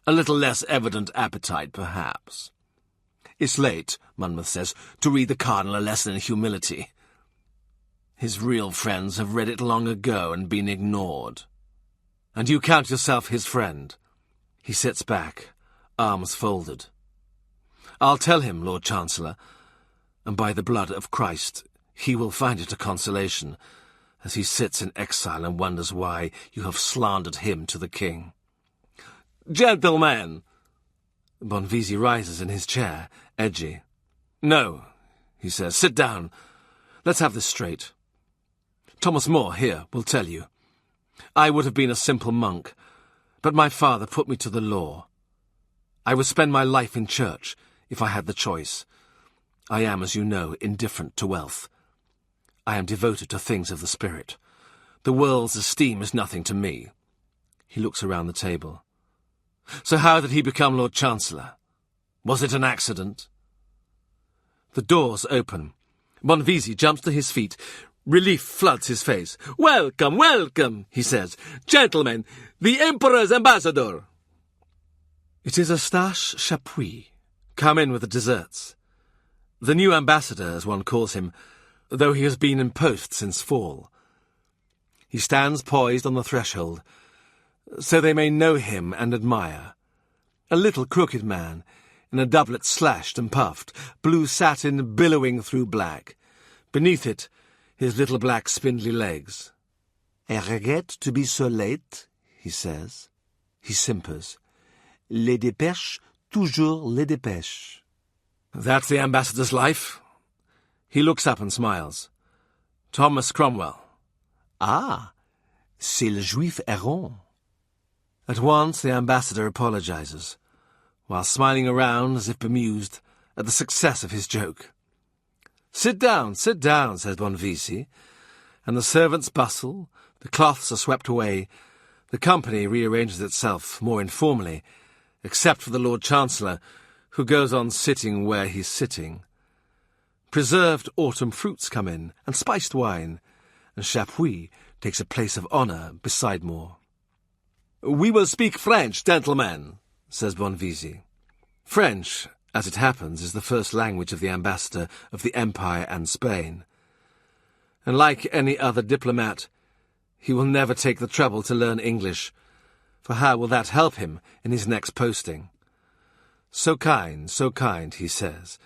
A little less evident appetite, perhaps. It's late, Monmouth says, to read the Cardinal a lesson in humility. His real friends have read it long ago and been ignored. And you count yourself his friend. He sits back, arms folded. I'll tell him, Lord Chancellor, and by the blood of Christ, he will find it a consolation, as he sits in exile and wonders why you have slandered him to the king. Gentlemen! Bonvisi rises in his chair, edgy. No, he says, sit down. Let's have this straight. Thomas More, here, will tell you. I would have been a simple monk, but my father put me to the law. I would spend my life in church, if I had the choice. I am, as you know, indifferent to wealth. I am devoted to things of the spirit. The world's esteem is nothing to me. He looks around the table. So how did he become Lord Chancellor? Was it an accident? The doors open. Bonvisi jumps to his feet. Relief floods his face. Welcome, welcome, he says. Gentlemen, the Emperor's ambassador. It is Eustache Chapuis. Come in with the desserts. The new ambassador, as one calls him, though he has been in post since fall. He stands poised on the threshold, so they may know him and admire. A little crooked man, in a doublet slashed and puffed, blue satin billowing through black. Beneath it, his little black spindly legs. I regret to be so late, he says. He simpers. Les dépêches, toujours les dépêches. That's the ambassador's life. He looks up and smiles. Thomas Cromwell. Ah, c'est le juif errant. At once the ambassador apologizes, while smiling around as if bemused at the success of his joke. Sit down, says Bonvisi, and the servants bustle, the cloths are swept away, the company rearranges itself more informally, except for the Lord Chancellor, who goes on sitting where he's sitting. Preserved autumn fruits come in, and spiced wine, and Chapuis takes a place of honour beside Moore. We will speak French, gentlemen, says Bonvisi. French, as it happens, is the first language of the ambassador of the Empire and Spain. And like any other diplomat, he will never take the trouble to learn English, for how will that help him in his next posting? So kind, he says,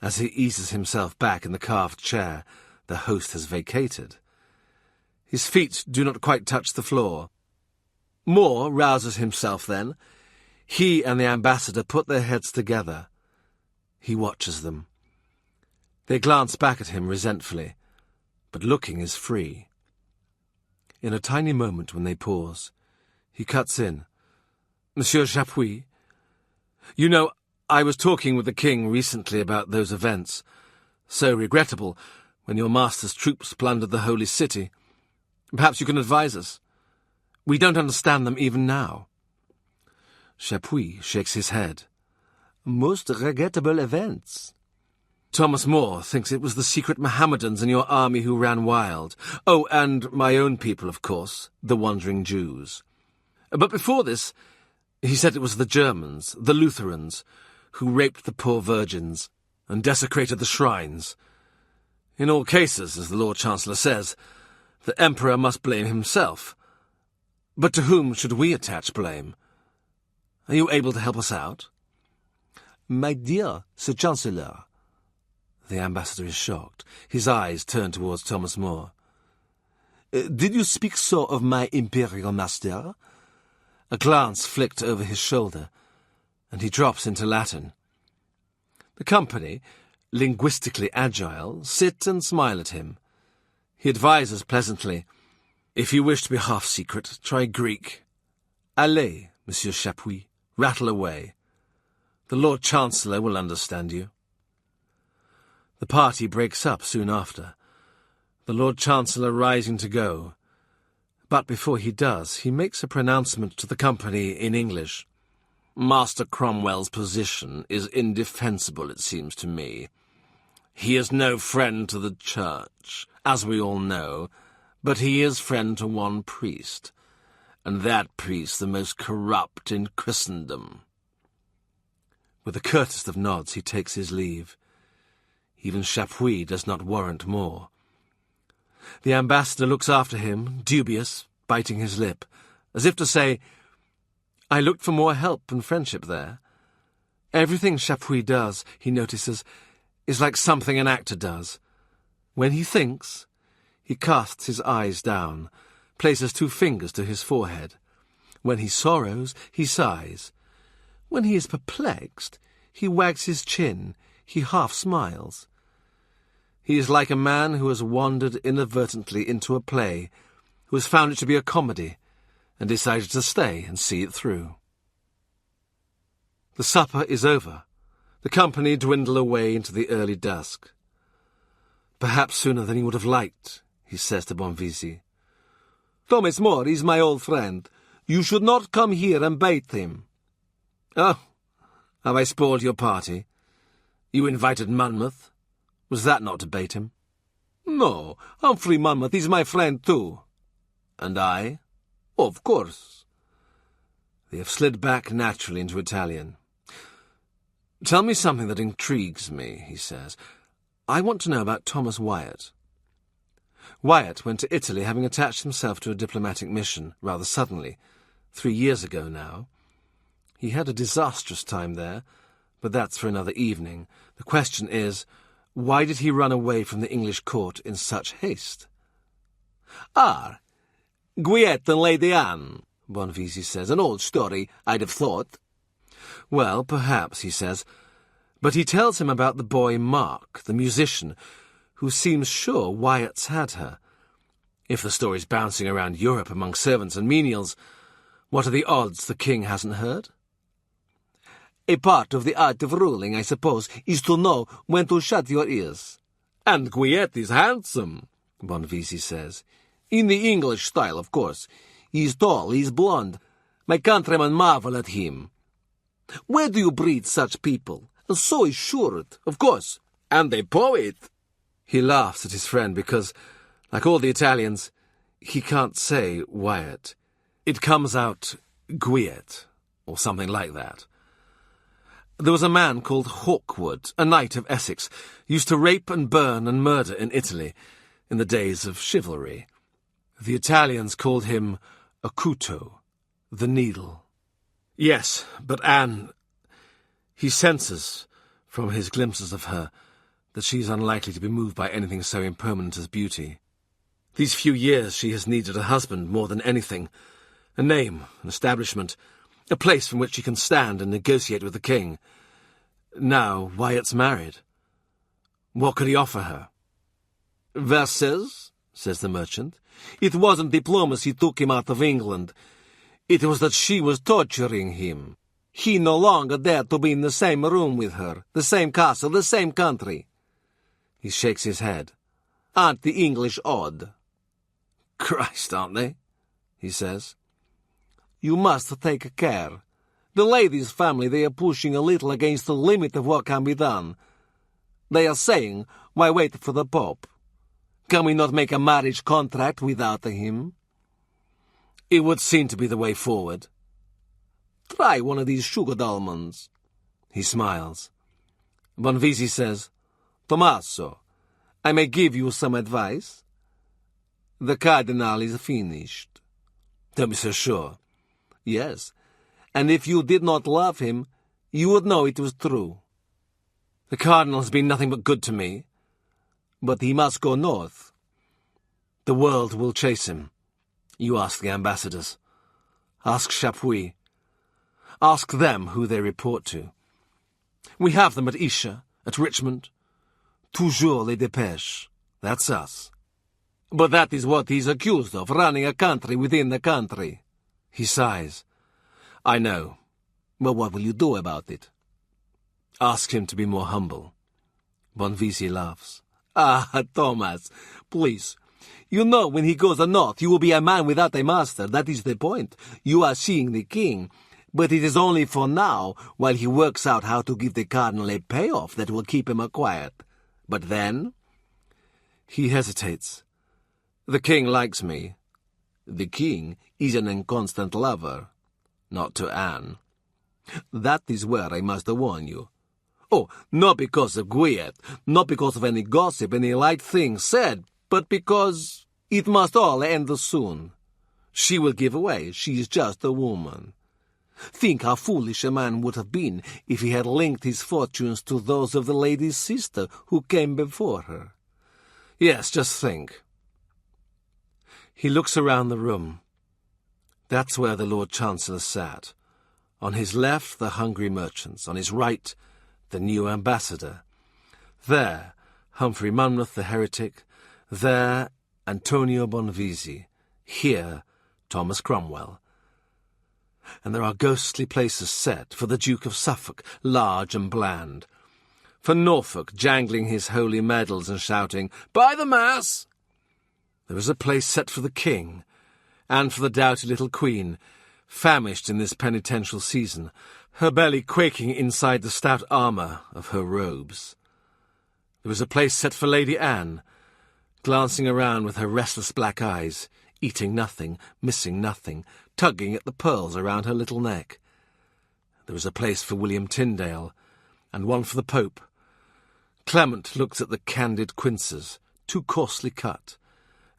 as he eases himself back in the carved chair the host has vacated. His feet do not quite touch the floor. Moore rouses himself then. He and the ambassador put their heads together. He watches them. They glance back at him resentfully, but looking is free. In a tiny moment when they pause, he cuts in. Monsieur Chapuis, you know, I was talking with the king recently about those events, so regrettable, when your master's troops plundered the holy city. Perhaps you can advise us. We don't understand them even now. Chapuis shakes his head. Most regrettable events. Thomas More thinks it was the secret Mohammedans in your army who ran wild. Oh, and my own people, of course, the wandering Jews. But before this, he said it was the Germans, the Lutherans, who raped the poor virgins and desecrated the shrines. In all cases, as the Lord Chancellor says, the Emperor must blame himself. But to whom should we attach blame? Are you able to help us out? My dear Sir Chancellor. The ambassador is shocked. His eyes turn towards Thomas More. Did you speak so of my imperial master? A glance flicked over his shoulder, and he drops into Latin. The company, linguistically agile, sit and smile at him. He advises pleasantly, if you wish to be half-secret, try Greek. Allez, Monsieur Chapuis, rattle away. The Lord Chancellor will understand you. The party breaks up soon after, the Lord Chancellor rising to go. But before he does, he makes a pronouncement to the company in English. Master Cromwell's position is indefensible, it seems to me. He is no friend to the Church, as we all know, but he is friend to one priest, and that priest the most corrupt in Christendom. With the curtest of nods he takes his leave. Even Chapuis does not warrant more. The ambassador looks after him, dubious, biting his lip, as if to say, I looked for more help and friendship there. Everything Chapuis does, he notices, is like something an actor does. When he thinks, he casts his eyes down, places 2 fingers to his forehead. When he sorrows, he sighs. When he is perplexed, he wags his chin, he half smiles. He is like a man who has wandered inadvertently into a play, who has found it to be a comedy, and decided to stay and see it through. The supper is over. The company dwindle away into the early dusk. Perhaps sooner than he would have liked, he says to Bonvisi. Thomas More is my old friend. You should not come here and bait him. Oh, have I spoiled your party? You invited Monmouth. Was that not to bait him? No, Humphrey Monmouth is my friend too. And I? Of course. They have slid back naturally into Italian. Tell me something that intrigues me, he says. I want to know about Thomas Wyatt. Wyatt went to Italy having attached himself to a diplomatic mission, rather suddenly, 3 years ago now. He had a disastrous time there, but that's for another evening. The question is, why did he run away from the English court in such haste? Gwiet and Lady Anne, Bonvisi says. An old story, I'd have thought. Well, perhaps, he says, but he tells him about the boy Mark, the musician, who seems sure Wyatt's had her. If the story's bouncing around Europe among servants and menials, what are the odds the king hasn't heard? A part of the art of ruling, I suppose, is to know when to shut your ears. And Gwiet is handsome, Bonvisi says. In the English style, of course. He's tall, he's blond. My countrymen marvel at him. Where do you breed such people? So assured, of course. And a poet. He laughs at his friend because, like all the Italians, he can't say Wyatt. It comes out Gwiet, or something like that. There was a man called Hawkwood, a knight of Essex, used to rape and burn and murder in Italy in the days of chivalry. The Italians called him Acuto, the needle. Yes, but Anne... He senses, from his glimpses of her, that she is unlikely to be moved by anything so impermanent as beauty. These few years she has needed a husband more than anything, a name, an establishment, a place from which she can stand and negotiate with the king. Now Wyatt's married. What could he offer her? Verses, says the merchant. It wasn't diplomacy took him out of England. It was that she was torturing him. He no longer dared to be in the same room with her, the same castle, the same country. He shakes his head. Aren't the English odd? Christ, aren't they? He says. You must take care. The lady's family, they are pushing a little against the limit of what can be done. They are saying, why wait for the Pope? Can we not make a marriage contract without him? It would seem to be the way forward. Try one of these sugared almonds. He smiles. Bonvisi says, Tommaso, I may give you some advice? The cardinal is finished. Don't be so sure. Yes, and if you did not love him, you would know it was true. The cardinal has been nothing but good to me. But he must go north. The world will chase him. You ask the ambassadors. Ask Chapuis. Ask them who they report to. We have them at Isha, at Richmond. Toujours les dépêches. That's us. But that is what he's accused of, running a country within the country. He sighs. I know. But what will you do about it? Ask him to be more humble. Bonvisi laughs. Thomas, please. You know when he goes north, you will be a man without a master. That is the point. You are seeing the king. But it is only for now, while he works out how to give the cardinal a payoff that will keep him quiet. But then? He hesitates. The king likes me. The king is an inconstant lover. Not to Anne. That is where I must warn you. Oh, not because of Gwiet, not because of any gossip, any light thing said, but because it must all end soon. She will give away. She is just a woman. Think how foolish a man would have been if he had linked his fortunes to those of the lady's sister who came before her. Yes, just think. He looks around the room. That's where the Lord Chancellor sat. On his left, the hungry merchants. On his right, the new ambassador. There, Humphrey Monmouth the heretic. There, Antonio Bonvisi. Here, Thomas Cromwell. And there are ghostly places set for the Duke of Suffolk, large and bland. For Norfolk, jangling his holy medals and shouting, "By the Mass!" There is a place set for the king, and for the doughty little queen, famished in this penitential season, her belly quaking inside the stout armour of her robes. There is a place set for Lady Anne, glancing around with her restless black eyes, eating nothing, missing nothing, tugging at the pearls around her little neck. There is a place for William Tyndale, and one for the Pope. Clement looks at the candid quinces, too coarsely cut,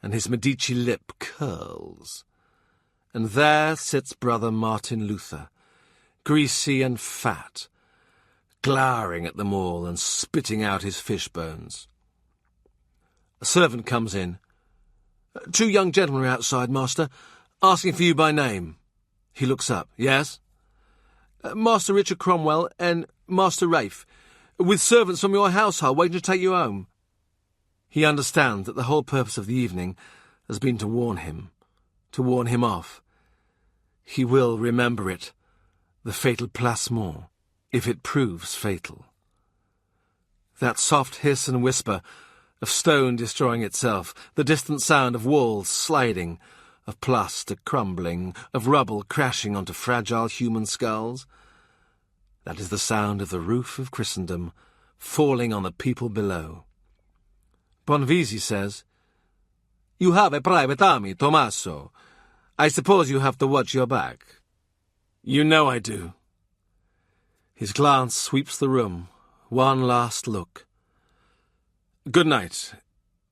and his Medici lip curls. And there sits brother Martin Luther, greasy and fat, glowering at them all and spitting out his fish bones. A servant comes in. "Two young gentlemen are outside, master, asking for you by name." He looks up. "Yes?" "Master Richard Cromwell and Master Rafe, with servants from your household waiting to take you home." He understands that the whole purpose of the evening has been to warn him off. He will remember it, the fatal placement, if it proves fatal. That soft hiss and whisper of stone destroying itself, the distant sound of walls sliding, of plaster crumbling, of rubble crashing onto fragile human skulls, that is the sound of the roof of Christendom falling on the people below. Bonvisi says, "You have a private army, Tommaso. I suppose you have to watch your back." "You know I do." His glance sweeps the room, one last look. "Good night.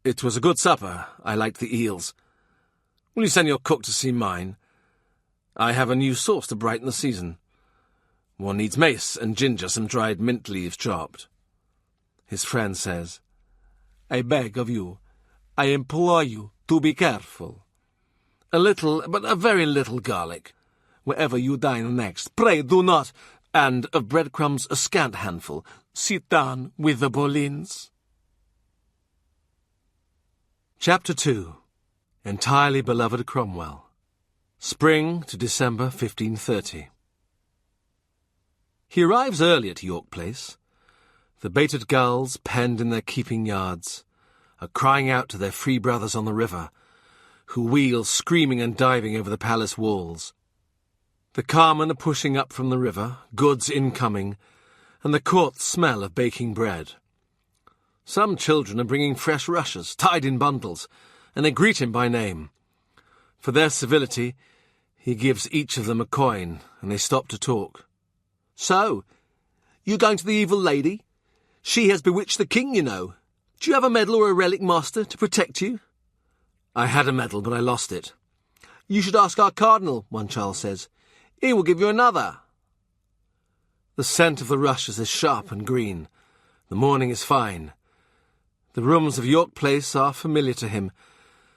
It was a good supper. I liked the eels. Will you send your cook to see mine? I have a new sauce to brighten the season. One needs mace and ginger, some dried mint leaves chopped." His friend says, "I beg of you, I implore you to be careful. A little, but a very little garlic. Wherever you dine next, pray do not, and of breadcrumbs a scant handful. Sit down with the Boleyns." Chapter 2. Entirely Beloved Cromwell. Spring to December 1530. He arrives early at York Place. The baited gulls, penned in their keeping yards, are crying out to their free brothers on the river, who wheel screaming and diving over the palace walls. The carmen are pushing up from the river, goods incoming, and the court smell of baking bread. Some children are bringing fresh rushes, tied in bundles, and they greet him by name. For their civility, he gives each of them a coin, and they stop to talk. "So, you going to the evil lady? She has bewitched the king, you know. Do you have a medal or a relic, master, to protect you?" "I had a medal, but I lost it." "You should ask our cardinal," one child says. "He will give you another." The scent of the rushes is sharp and green. The morning is fine. The rooms of York Place are familiar to him,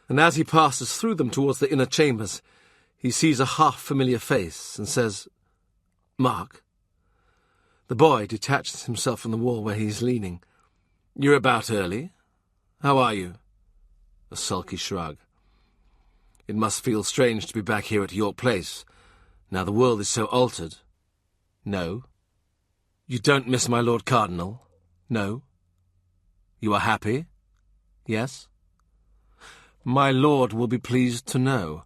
and as he passes through them towards the inner chambers, he sees a half-familiar face and says, "Mark." The boy detaches himself from the wall where he is leaning. "You're about early. How are you?" A sulky shrug. "It must feel strange to be back here at York Place, now the world is so altered." "No." "You don't miss my Lord Cardinal?" "No." "You are happy?" "Yes." "My lord will be pleased to know."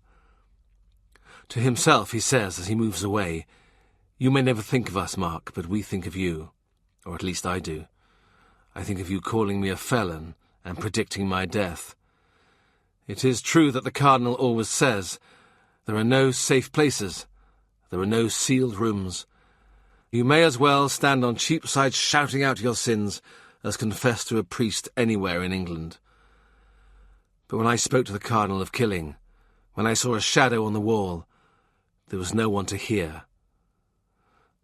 To himself he says as he moves away, You may never think of us, Mark, but we think of you. Or at least I do. I think of you calling me a felon and predicting my death. It is true that the Cardinal always says, there are no safe places. There are no sealed rooms. You may as well stand on Cheapside shouting out your sins as confess to a priest anywhere in England. But when I spoke to the Cardinal of killing, when I saw a shadow on the wall, there was no one to hear.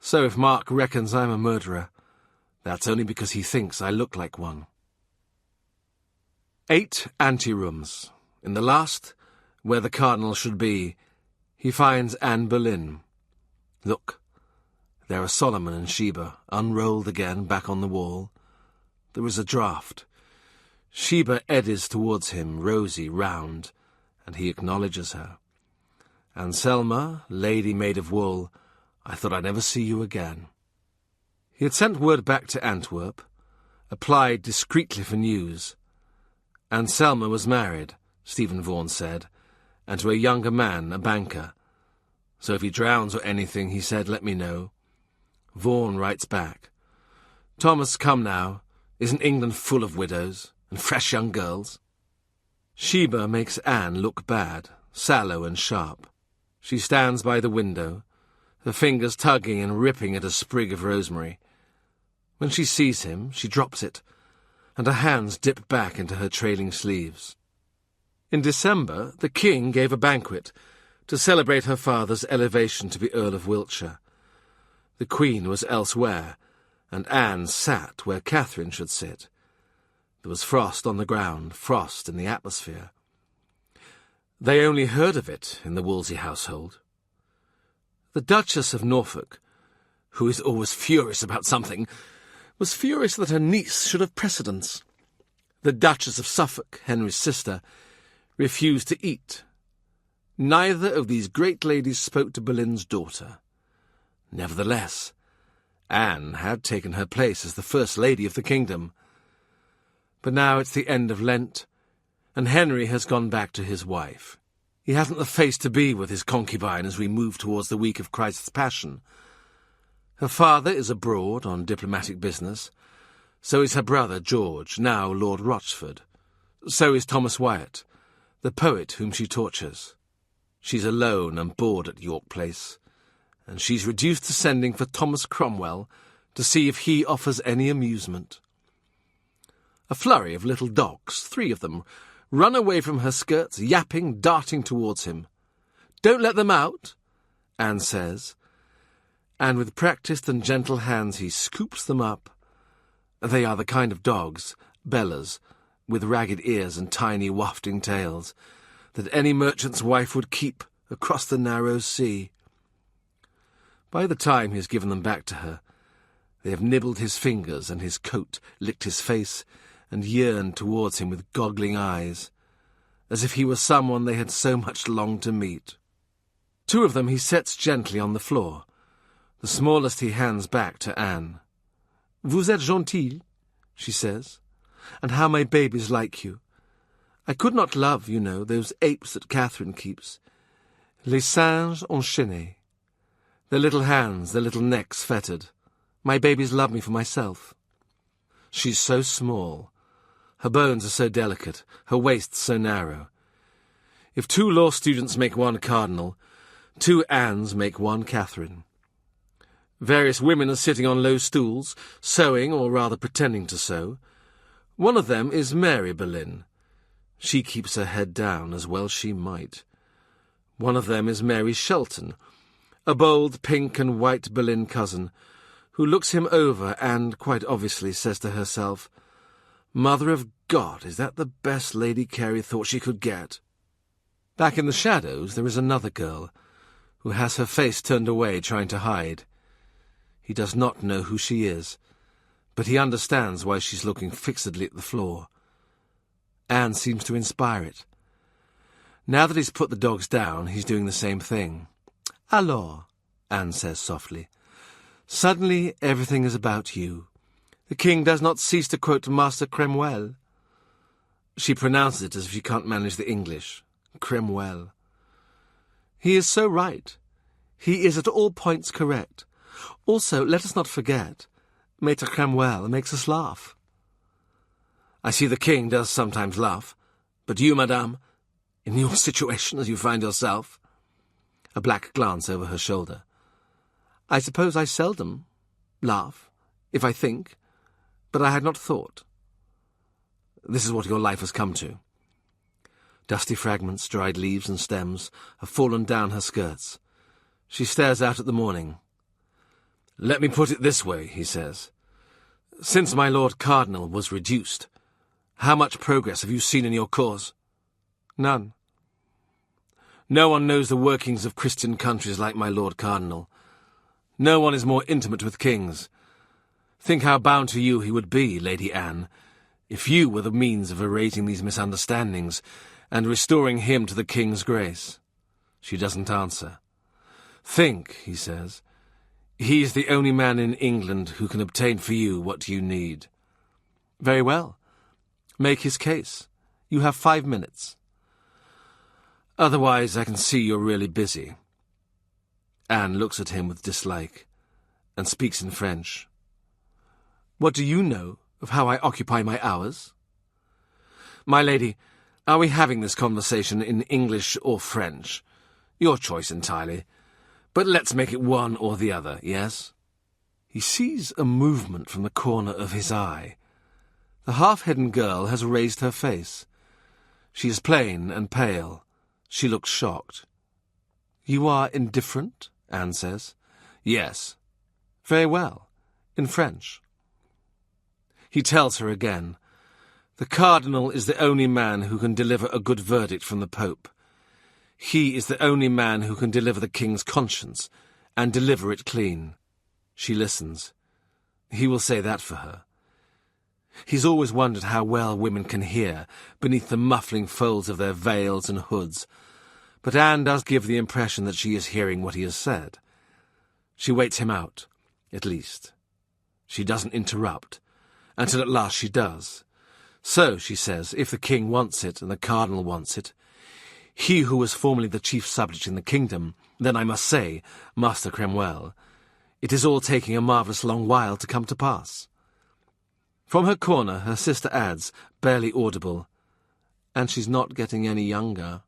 So if Mark reckons I'm a murderer, that's only because he thinks I look like one. 8 anterooms. In the last, where the Cardinal should be, he finds Anne Boleyn. Look, there are Solomon and Sheba, unrolled again back on the wall. There is a draught. Sheba eddies towards him, rosy, round, and he acknowledges her. And Selma, lady made of wool, I thought I'd never see you again. He had sent word back to Antwerp, applied discreetly for news. And Selma was married, Stephen Vaughan said, and to a younger man, a banker. So if he drowns or anything, he said, let me know. Vaughan writes back, Thomas, come now. Isn't England full of widows and fresh young girls? Sheba makes Anne look bad, sallow and sharp. She stands by the window, her fingers tugging and ripping at a sprig of rosemary. When she sees him, she drops it, and her hands dip back into her trailing sleeves. In December, the King gave a banquet to celebrate her father's elevation to be Earl of Wiltshire. The Queen was elsewhere, and Anne sat where Catherine should sit. There was frost on the ground, frost in the atmosphere. They only heard of it in the Wolsey household. The Duchess of Norfolk, who is always furious about something, was furious that her niece should have precedence. The Duchess of Suffolk, Henry's sister, refused to eat. Neither of these great ladies spoke to Boleyn's daughter. Nevertheless, Anne had taken her place as the First Lady of the kingdom. But now it's the end of Lent, and Henry has gone back to his wife. He hasn't the face to be with his concubine as we move towards the week of Christ's Passion. Her father is abroad on diplomatic business. So is her brother George, now Lord Rochford. So is Thomas Wyatt, the poet whom she tortures. She's alone and bored at York Place, and she's reduced to sending for Thomas Cromwell to see if he offers any amusement. A flurry of little dogs, 3 of them, run away from her skirts, yapping, darting towards him. "Don't let them out," Anne says, and with practised and gentle hands he scoops them up. They are the kind of dogs, bellas, with ragged ears and tiny wafting tails, that any merchant's wife would keep across the narrow sea. By the time he has given them back to her, they have nibbled his fingers, and his coat licked his face, and yearned towards him with goggling eyes, as if he were someone they had so much longed to meet. 2 of them he sets gently on the floor. The smallest he hands back to Anne. "Vous êtes gentille," she says, "and how my babies like you. I could not love, you know, those apes that Catherine keeps. Les singes enchaînés. Their little hands, their little necks fettered. My babies love me for myself." She's so small. Her bones are so delicate, her waist so narrow. If 2 law students make one cardinal, 2 Annes make one Catherine. Various women are sitting on low stools, sewing, or rather pretending to sew. One of them is Mary Boleyn. She keeps her head down, as well she might. One of them is Mary Shelton, a bold pink and white Boleyn cousin, who looks him over and, quite obviously, says to herself, "Mother of God, is that the best Lady Carey thought she could get?" Back in the shadows there is another girl, who has her face turned away, trying to hide. He does not know who she is, but he understands why she's looking fixedly at the floor. Anne seems to inspire it. Now that he's put the dogs down, he's doing the same thing. "Alors," Anne says softly, "suddenly everything is about you. The king does not cease to quote Master Cromwell." She pronounces it as if she can't manage the English. Cromwell. He is so right. He is at all points correct. Also, let us not forget, Maître Cromwell makes us laugh. I see the king does sometimes laugh, but you, madame, in your situation as you find yourself. A black glance over her shoulder. I suppose I seldom laugh, if I think, but I had not thought. This is what your life has come to. Dusty fragments, dried leaves and stems, have fallen down her skirts. She stares out at the morning. Let me put it this way, he says. Since my Lord Cardinal was reduced, how much progress have you seen in your cause? None. No one knows the workings of Christian countries like my Lord Cardinal. No one is more intimate with kings. Think how bound to you he would be, Lady Anne, if you were the means of erasing these misunderstandings and restoring him to the king's grace. She doesn't answer. Think, he says. He is the only man in England who can obtain for you what you need. Very well. Make his case. You have 5 minutes. Otherwise, I can see you're really busy. Anne looks at him with dislike and speaks in French. What do you know of how I occupy my hours? My lady, are we having this conversation in English or French? Your choice entirely. But let's make it one or the other, yes? He sees a movement from the corner of his eye. The half-hidden girl has raised her face. She is plain and pale. She looks shocked. You are indifferent, Anne says. Yes. Very well. In French. He tells her again. The Cardinal is the only man who can deliver a good verdict from the Pope. He is the only man who can deliver the king's conscience, and deliver it clean. She listens. He will say that for her. He's always wondered how well women can hear beneath the muffling folds of their veils and hoods, but Anne does give the impression that she is hearing what he has said. She waits him out, at least. She doesn't interrupt, until at last she does. So, she says, if the king wants it and the cardinal wants it, he who was formerly the chief subject in the kingdom, then I must say, Master Cromwell, it is all taking a marvellous long while to come to pass. From her corner, her sister adds, barely audible, and she's not getting any younger.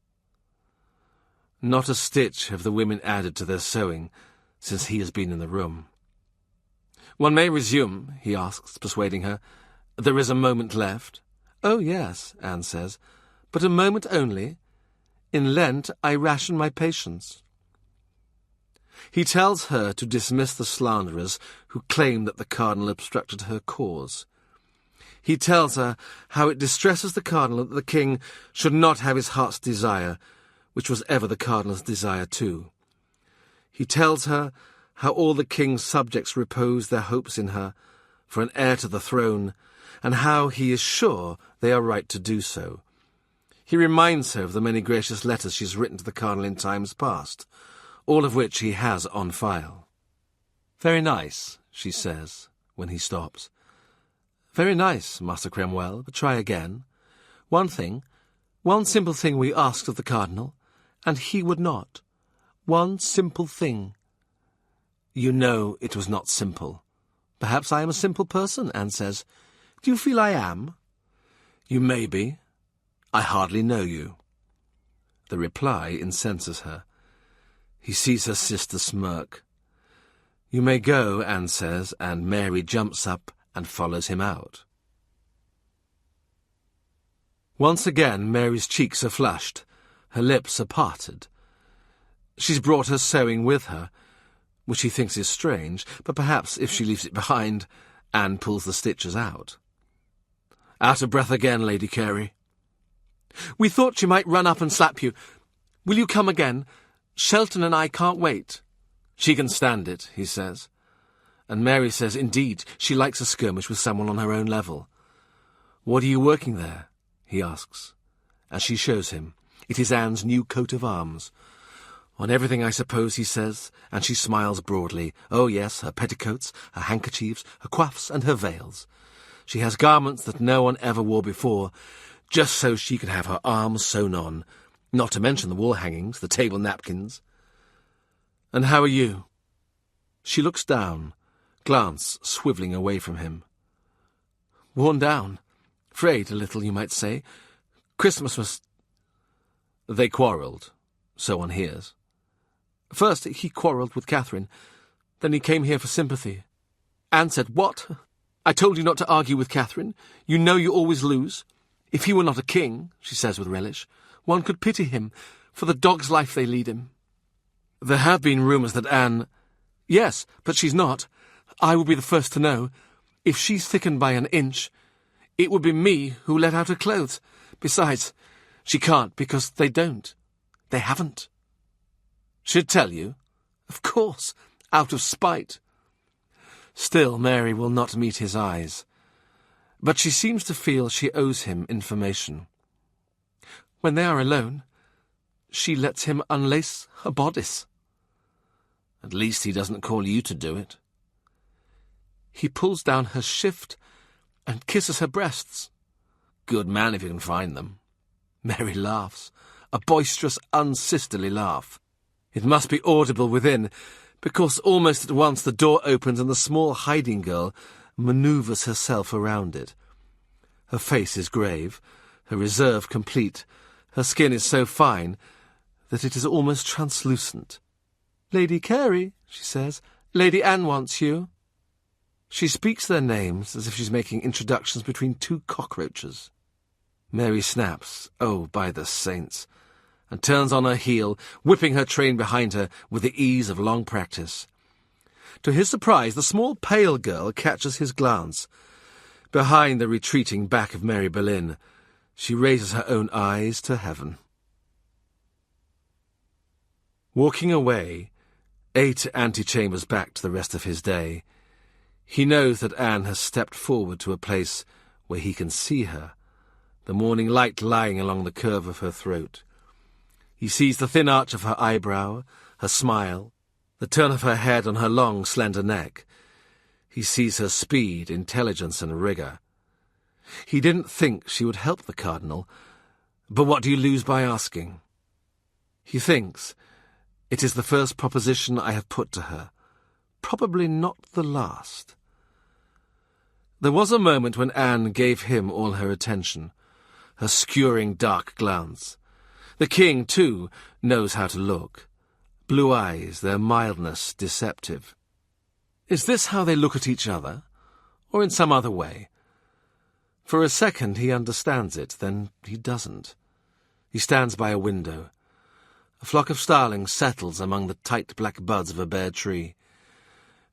Not a stitch have the women added to their sewing since he has been in the room. One may resume, he asks, persuading her. There is a moment left. Oh, yes, Anne says, but a moment only. In Lent I ration my patience. He tells her to dismiss the slanderers who claim that the cardinal obstructed her cause. He tells her how it distresses the cardinal that the king should not have his heart's desire, which was ever the cardinal's desire too. He tells her how all the king's subjects repose their hopes in her for an heir to the throne, and how he is sure they are right to do so. He reminds her of the many gracious letters she has written to the cardinal in times past, all of which he has on file. Very nice, she says, when he stops. Very nice, Master Cromwell, but try again. One simple thing we asked of the cardinal, and he would not. One simple thing. You know it was not simple. Perhaps I am a simple person, Anne says. Do you feel I am? You may be. I hardly know you. The reply incenses her. He sees her sister smirk. You may go, Anne says, and Mary jumps up and follows him out. Once again Mary's cheeks are flushed. Her lips are parted. She's brought her sewing with her, which he thinks is strange, but perhaps if she leaves it behind, Anne pulls the stitches out. Out of breath again, Lady Carey. We thought she might run up and slap you. Will you come again? Shelton and I can't wait. She can stand it, he says. And Mary says, indeed, she likes a skirmish with someone on her own level. What are you working there? He asks. As she shows him, it is Anne's new coat of arms. On everything, I suppose, he says, and she smiles broadly. Oh, yes, her petticoats, her handkerchiefs, her coifs, and her veils. She has garments that no one ever wore before, just so she can have her arms sewn on, not to mention the wall hangings, the table napkins. And how are you? She looks down, glance swivelling away from him. Worn down. Frayed a little, you might say. Christmas was... They quarrelled, so one hears. First he quarrelled with Catherine, then he came here for sympathy. Anne said, "What? I told you not to argue with Catherine. You know you always lose. If he were not a king," she says with relish, "one could pity him for the dog's life they lead him." There have been rumours that Anne... Yes, but she's not. I will be the first to know. If she's thickened by an inch, it would be me who let out her clothes. Besides, she can't because they don't. They haven't. She'd tell you? Of course, out of spite. Still, Mary will not meet his eyes. But she seems to feel she owes him information. When they are alone, she lets him unlace her bodice. At least he doesn't call you to do it. He pulls down her shift and kisses her breasts. Good man if you can find them. Mary laughs, a boisterous, unsisterly laugh. It must be audible within, because almost at once the door opens and the small hiding girl manoeuvres herself around it. Her face is grave, her reserve complete. Her skin is so fine that it is almost translucent. "Lady Carey," she says, "Lady Anne wants you." She speaks their names as if she's making introductions between two cockroaches. Mary snaps, oh, by the saints, and turns on her heel, whipping her train behind her with the ease of long practice. To his surprise, the small pale girl catches his glance. Behind the retreating back of Mary Boleyn, she raises her own eyes to heaven. Walking away, 8 antechambers back to the rest of his day, he knows that Anne has stepped forward to a place where he can see her, the morning light lying along the curve of her throat. He sees the thin arch of her eyebrow, her smile, the turn of her head on her long, slender neck. He sees her speed, intelligence, and rigour. He didn't think she would help the cardinal, but what do you lose by asking? He thinks, it is the first proposition I have put to her, probably not the last. There was a moment when Anne gave him all her attention, her skewering dark glance. The king, too, knows how to look. Blue eyes, their mildness deceptive. Is this how they look at each other, or in some other way? For a second he understands it, then he doesn't. He stands by a window. A flock of starlings settles among the tight black buds of a bare tree.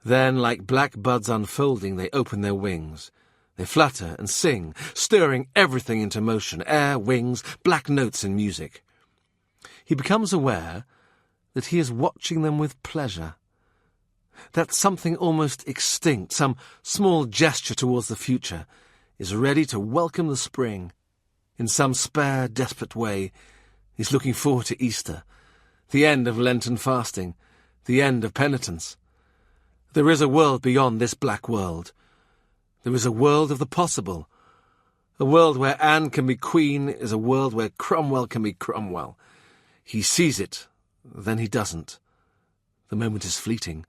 Then, like black buds unfolding, they open their wings. They flutter and sing, stirring everything into motion, air, wings, black notes and music. He becomes aware that he is watching them with pleasure. That something almost extinct, some small gesture towards the future, is ready to welcome the spring. In some spare, desperate way, he's looking forward to Easter, the end of Lenten fasting, the end of penitence. There is a world beyond this black world. There is a world of the possible. A world where Anne can be queen is a world where Cromwell can be Cromwell. He sees it, then he doesn't. The moment is fleeting.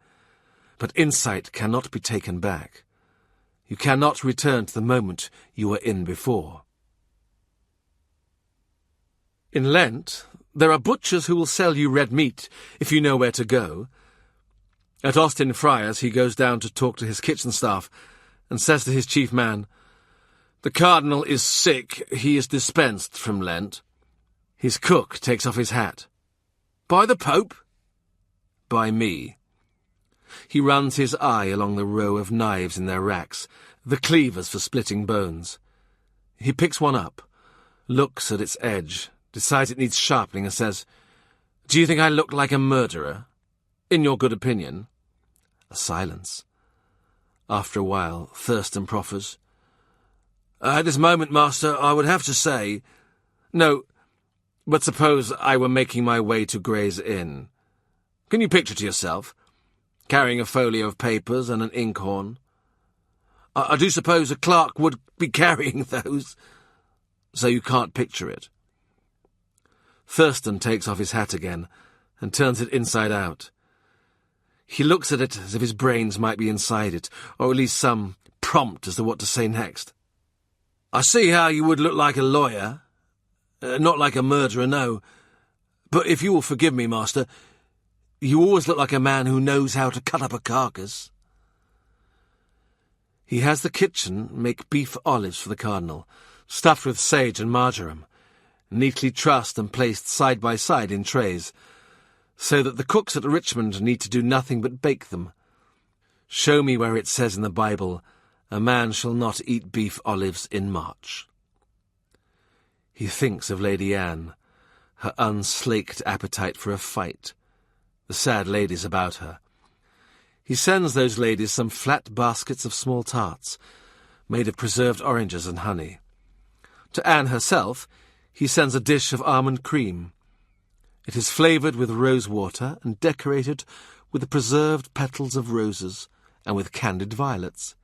But insight cannot be taken back. You cannot return to the moment you were in before. In Lent, there are butchers who will sell you red meat if you know where to go. At Austin Friars he goes down to talk to his kitchen staff and says to his chief man, "The cardinal is sick, he is dispensed from Lent." His cook takes off his hat. "By the Pope?" "By me." He runs his eye along the row of knives in their racks, the cleavers for splitting bones. He picks one up, looks at its edge, decides it needs sharpening, and says, "Do you think I look like a murderer? In your good opinion?" A silence. After a while, Thurston proffers, "At this moment, master, I would have to say... No, but suppose I were making my way to Gray's Inn. Can you picture to yourself, carrying a folio of papers and an inkhorn? I do suppose a clerk would be carrying those, so you can't picture it." Thurston takes off his hat again and turns it inside out. He looks at it as if his brains might be inside it, or at least some prompt as to what to say next. I see how you would look like a lawyer. Not like a murderer, no. But if you will forgive me, master, you always look like a man who knows how to cut up a carcass. He has the kitchen make beef olives for the cardinal, stuffed with sage and marjoram, neatly trussed and placed side by side in trays, so that the cooks at Richmond need to do nothing but bake them. Show me where it says in the Bible, "A man shall not eat beef olives in March." He thinks of Lady Anne, her unslaked appetite for a fight, the sad ladies about her. He sends those ladies some flat baskets of small tarts, made of preserved oranges and honey. To Anne herself, he sends a dish of almond cream. It is flavoured with rose water and decorated with the preserved petals of roses and with candied violets.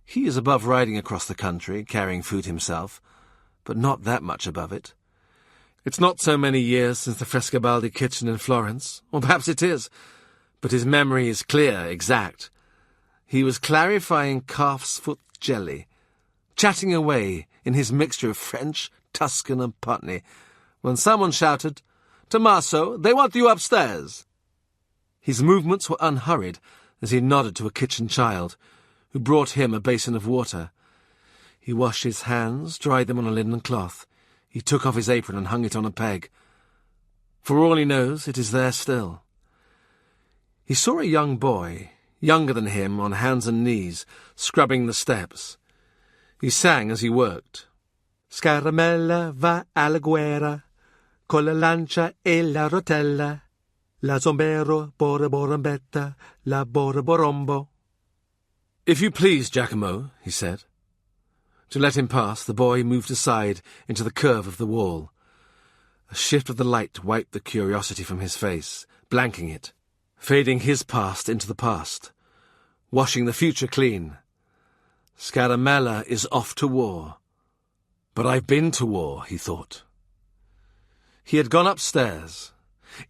He is above riding across the country, carrying food himself, but not that much above it. It's not so many years since the Frescobaldi kitchen in Florence, or perhaps it is, but his memory is clear, exact. He was clarifying calf's foot jelly, chatting away in his mixture of French, Tuscan and Putney, when someone shouted, "Tommaso, they want you upstairs." His movements were unhurried as he nodded to a kitchen child, who brought him a basin of water. He washed his hands, dried them on a linen cloth. He took off his apron and hung it on a peg. For all he knows, it is there still. He saw a young boy, younger than him, on hands and knees, scrubbing the steps. He sang as he worked. Scaramella va alla guerra, con la lancia e la rotella, la zombero bora la bora borombo. "If you please, Giacomo," he said. To let him pass, the boy moved aside into the curve of the wall. A shift of the light wiped the curiosity from his face, blanking it, fading his past into the past, washing the future clean. Scaramella is off to war. But I've been to war, he thought. He had gone upstairs.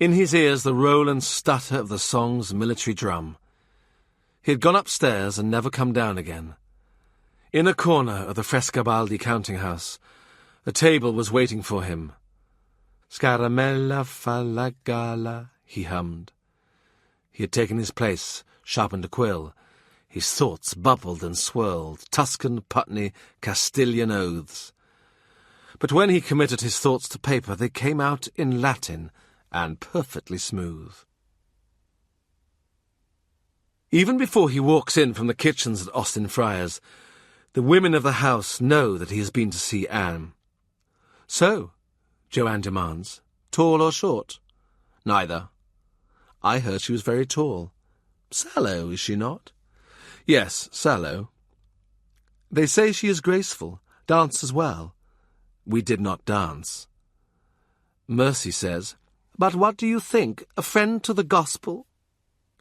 In his ears the roll and stutter of the song's military drum. He had gone upstairs and never come down again. In a corner of the Frescobaldi counting-house, a table was waiting for him. "Scaramella fa la gala," he hummed. He had taken his place, sharpened a quill. His thoughts bubbled and swirled, Tuscan, Putney, Castilian oaths. But when he committed his thoughts to paper, they came out in Latin and perfectly smooth. Even before he walks in from the kitchens at Austin Friars, the women of the house know that he has been to see Anne. "So," Joanne demands, "tall or short?" "Neither. I heard she was very tall. Sallow, is she not?" "Yes, sallow." "They say she is graceful, dances well." "We did not dance." Mercy says, "But what do you think? A friend to the gospel?"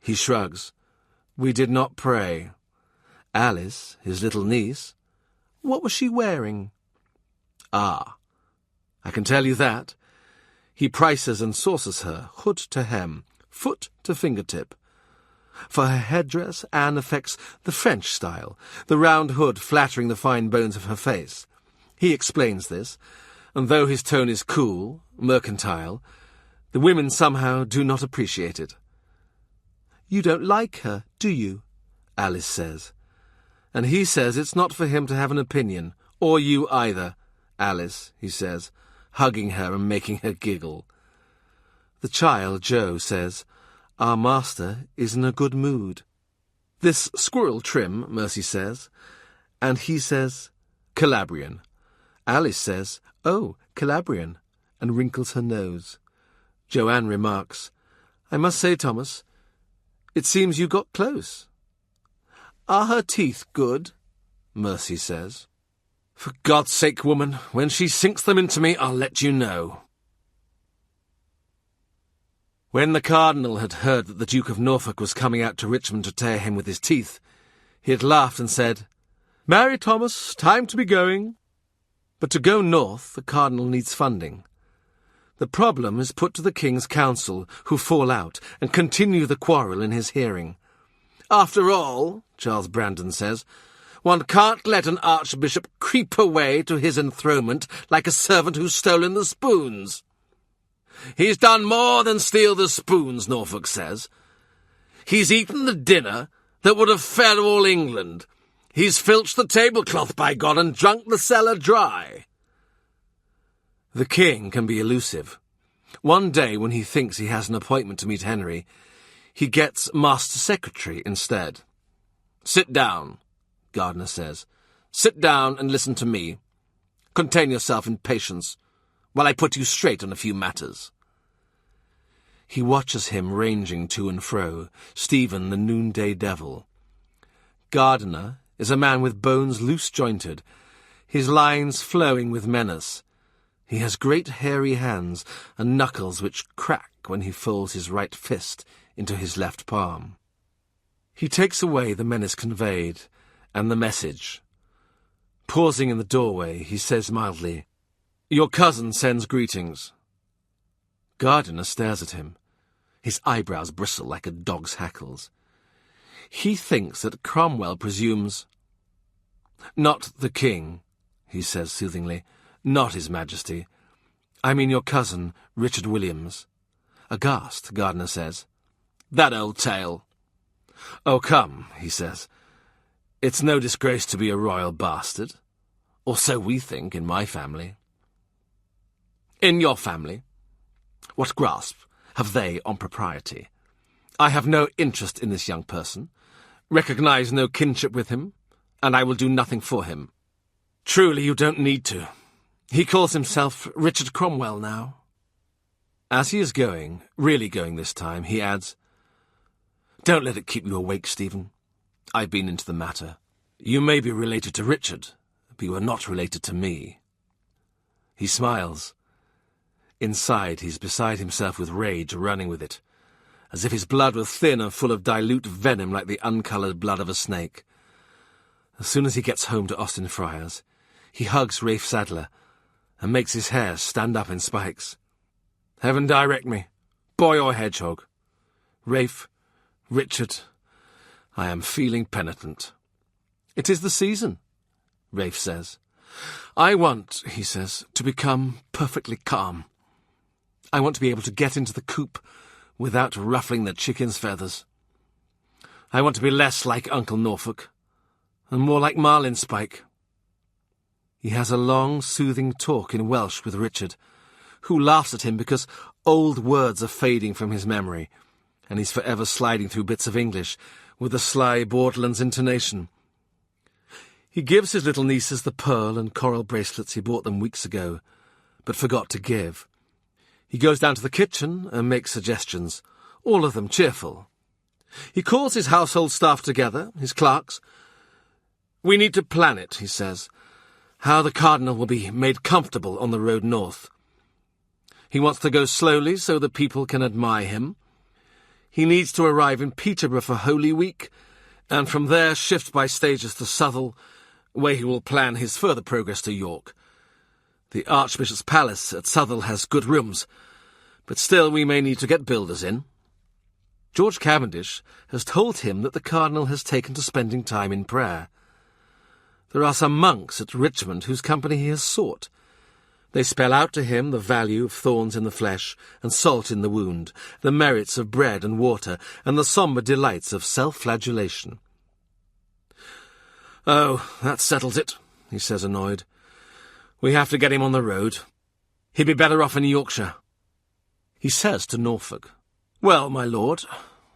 He shrugs. "We did not pray." Alice, his little niece, what was she wearing? "Ah, I can tell you that." He prices and sauces her, hood to hem, foot to fingertip. For her headdress, Anne affects the French style, the round hood flattering the fine bones of her face. He explains this, and though his tone is cool, mercantile, the women somehow do not appreciate it. "You don't like her, do you?" Alice says. And he says it's not for him to have an opinion, or you either, Alice, he says, hugging her and making her giggle. The child, Joe, says, "Our master is in a good mood." "This squirrel trim," Mercy says, and he says, "Calabrian." Alice says, "Oh, Calabrian," and wrinkles her nose. Joanne remarks, "I must say, Thomas, it seems you got close." "Are her teeth good?" Mercy says. "For God's sake, woman, when she sinks them into me, I'll let you know." When the Cardinal had heard that the Duke of Norfolk was coming out to Richmond to tear him with his teeth, he had laughed and said, "Marry, Thomas, time to be going." But to go north, the Cardinal needs funding. The problem is put to the King's Council, who fall out and continue the quarrel in his hearing. "After all," Charles Brandon says, "one can't let an archbishop creep away to his enthronement like a servant who's stolen the spoons." "He's done more than steal the spoons," Norfolk says. "He's eaten the dinner that would have fed all England. He's filched the tablecloth, by God, and drunk the cellar dry." The king can be elusive. One day, when he thinks he has an appointment to meet Henry, he gets Master Secretary instead. "Sit down," Gardiner says. "Sit down and listen to me. Contain yourself in patience, while I put you straight on a few matters." He watches him ranging to and fro, Stephen the noonday devil. Gardiner is a man with bones loose-jointed, his lines flowing with menace. He has great hairy hands and knuckles which crack when he folds his right fist into his left palm. He takes away the menace conveyed, and the message. Pausing in the doorway, he says mildly, "Your cousin sends greetings." Gardiner stares at him. His eyebrows bristle like a dog's hackles. He thinks that Cromwell presumes— "Not the king," he says soothingly. "Not His Majesty. I mean your cousin, Richard Williams." Aghast, Gardiner says, "That old tale." "Oh, come," he says. "It's no disgrace to be a royal bastard. Or so we think in my family." "In your family? What grasp have they on propriety? I have no interest in this young person, recognize no kinship with him, and I will do nothing for him." "Truly, you don't need to. He calls himself Richard Cromwell now." As he is going, really going this time, he adds, "Don't let it keep you awake, Stephen. I've been into the matter. You may be related to Richard, but you are not related to me." He smiles. Inside, he's beside himself with rage, running with it, as if his blood were thin and full of dilute venom like the uncoloured blood of a snake. As soon as he gets home to Austin Friars, he hugs Rafe Sadler and makes his hair stand up in spikes. "Heaven direct me, boy or hedgehog. Rafe, Richard, I am feeling penitent." "It is the season," Rafe says. "I want," he says, "to become perfectly calm. I want to be able to get into the coop without ruffling the chicken's feathers. I want to be less like Uncle Norfolk and more like Marlinspike." He has a long, soothing talk in Welsh with Richard, who laughs at him because old words are fading from his memory, and he's forever sliding through bits of English with a sly Borderlands intonation. He gives his little nieces the pearl and coral bracelets he bought them weeks ago, but forgot to give. He goes down to the kitchen and makes suggestions, all of them cheerful. He calls his household staff together, his clerks. "We need to plan it," he says, "how the Cardinal will be made comfortable on the road north. He wants to go slowly so the people can admire him. He needs to arrive in Peterborough for Holy Week, and from there shift by stages to Southwell, where he will plan his further progress to York. The Archbishop's palace at Southwell has good rooms, but still we may need to get builders in." George Cavendish has told him that the Cardinal has taken to spending time in prayer. There are some monks at Richmond whose company he has sought. They spell out to him the value of thorns in the flesh and salt in the wound, the merits of bread and water, and the sombre delights of self-flagellation. "Oh, that settles it," he says, annoyed. "We have to get him on the road. He'd be better off in Yorkshire." He says to Norfolk, "Well, my lord,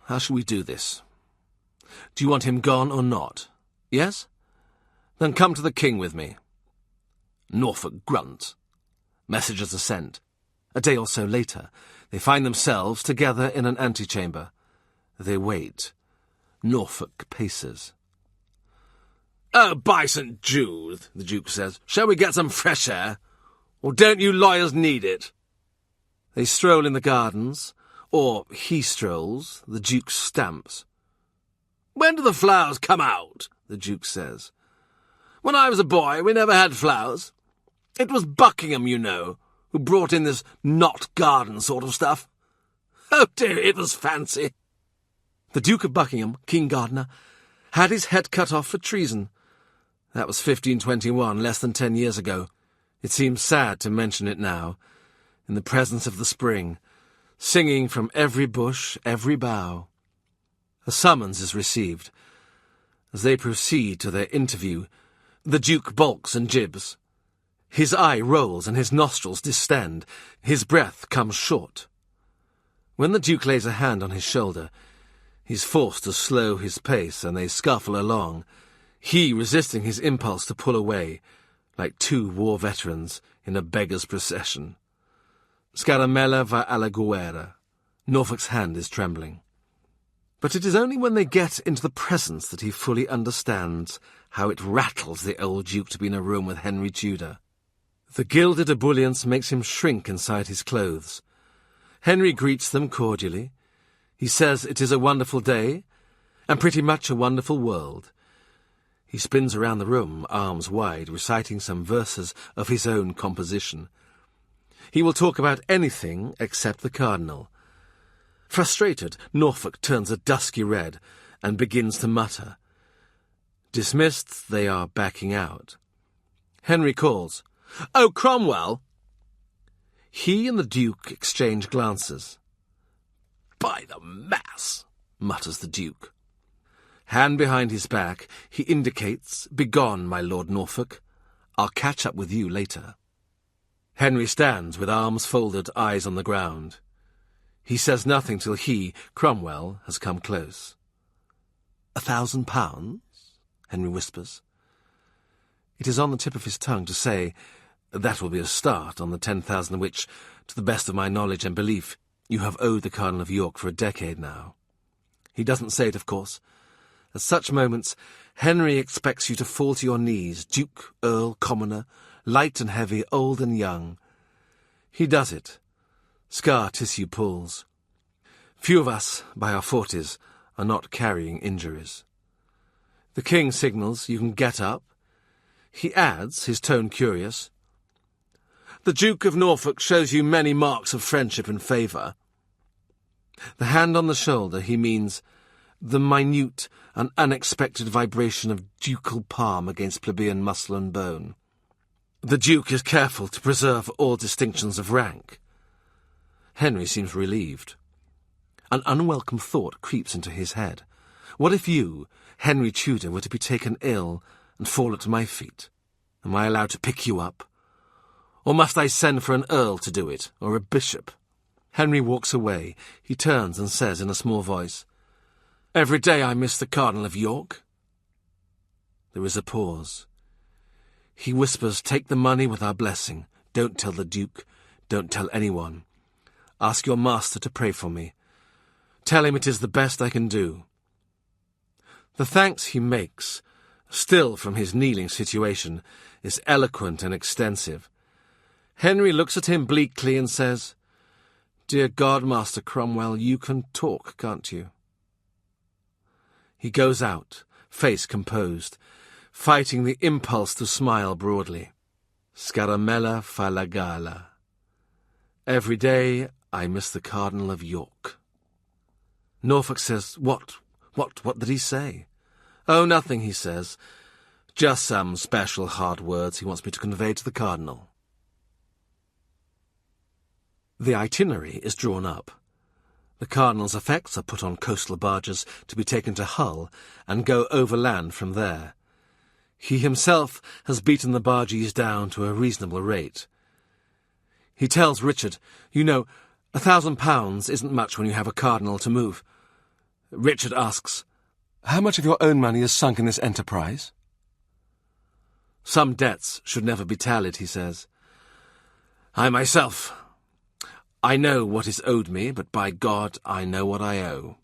how shall we do this? Do you want him gone or not? Yes? Then come to the king with me." Norfolk grunts. Messages are sent. A day or so later, they find themselves together in an antechamber. They wait. Norfolk paces. "Oh, by St. Jude," the Duke says, "shall we get some fresh air? Or don't you lawyers need it?" They stroll in the gardens, or he strolls, the Duke stamps. "When do the flowers come out?" the Duke says. "When I was a boy, we never had flowers. It was Buckingham, you know, who who brought in this not garden sort of stuff. Oh dear, it was fancy. The Duke of Buckingham, King Gardiner, had his head cut off for treason. That was 1521, less than 10 years ago. It seems sad to mention it now, in the presence of the spring, singing from every bush, every bough. A summons is received. As they proceed to their interview, the Duke balks and jibs. His eye rolls and his nostrils distend. His breath comes short. When the Duke lays a hand on his shoulder, he's forced to slow his pace, and they scuffle along, he resisting his impulse to pull away, like two war veterans in a beggar's procession. Scaramella va alla guerra. Norfolk's hand is trembling. But it is only when they get into the presence that he fully understands how it rattles the old Duke to be in a room with Henry Tudor. The gilded ebullience makes him shrink inside his clothes. Henry greets them cordially. He says it is a wonderful day, and pretty much a wonderful world. He spins around the room, arms wide, reciting some verses of his own composition. He will talk about anything except the Cardinal. Frustrated, Norfolk turns a dusky red and begins to mutter. Dismissed, they are backing out. Henry calls, "Oh, Cromwell!" He and the Duke exchange glances. "By the mass," mutters the Duke. Hand behind his back, he indicates, "Begone, my Lord Norfolk. I'll catch up with you later." Henry stands with arms folded, eyes on the ground. He says nothing till he, Cromwell, has come close. £1,000? Henry whispers. It is on the tip of his tongue to say, "That will be a start on the 10,000 which, to the best of my knowledge and belief, you have owed the Cardinal of York for a decade now." He doesn't say it, of course. At such moments, Henry expects you to fall to your knees, Duke, Earl, Commoner, light and heavy, old and young. He does it. Scar tissue pulls. Few of us, by our 40s, are not carrying injuries. The King signals you can get up. He adds, his tone curious, "The Duke of Norfolk shows you many marks of friendship and favour." The hand on the shoulder, he means the minute and unexpected vibration of ducal palm against plebeian muscle and bone. The Duke is careful to preserve all distinctions of rank. Henry seems relieved. An unwelcome thought creeps into his head. What if you, Henry Tudor, were to be taken ill and fall at my feet? Am I allowed to pick you up? Or must I send for an earl to do it, or a bishop? Henry walks away. He turns and says in a small voice, "Every day I miss the Cardinal of York." There is a pause. He whispers, "Take the money with our blessing. Don't tell the Duke. Don't tell anyone. Ask your master to pray for me. Tell him it is the best I can do." The thanks he makes, still from his kneeling situation, is eloquent and extensive. Henry looks at him bleakly and says, "Dear God, Master Cromwell, you can talk, can't you?" He goes out, face composed, fighting the impulse to smile broadly. Scaramella fa la gala. Every day I miss the Cardinal of York. Norfolk says, What did he say?" "Oh, nothing," he says. "Just some special hard words he wants me to convey to the Cardinal." The itinerary is drawn up. The Cardinal's effects are put on coastal barges to be taken to Hull and go overland from there. He himself has beaten the bargees down to a reasonable rate. He tells Richard, "You know, £1,000 isn't much when you have a cardinal to move." Richard asks, "How much of your own money is sunk in this enterprise?" "Some debts should never be tallied," he says. "I myself, I know what is owed me, but by God, I know what I owe."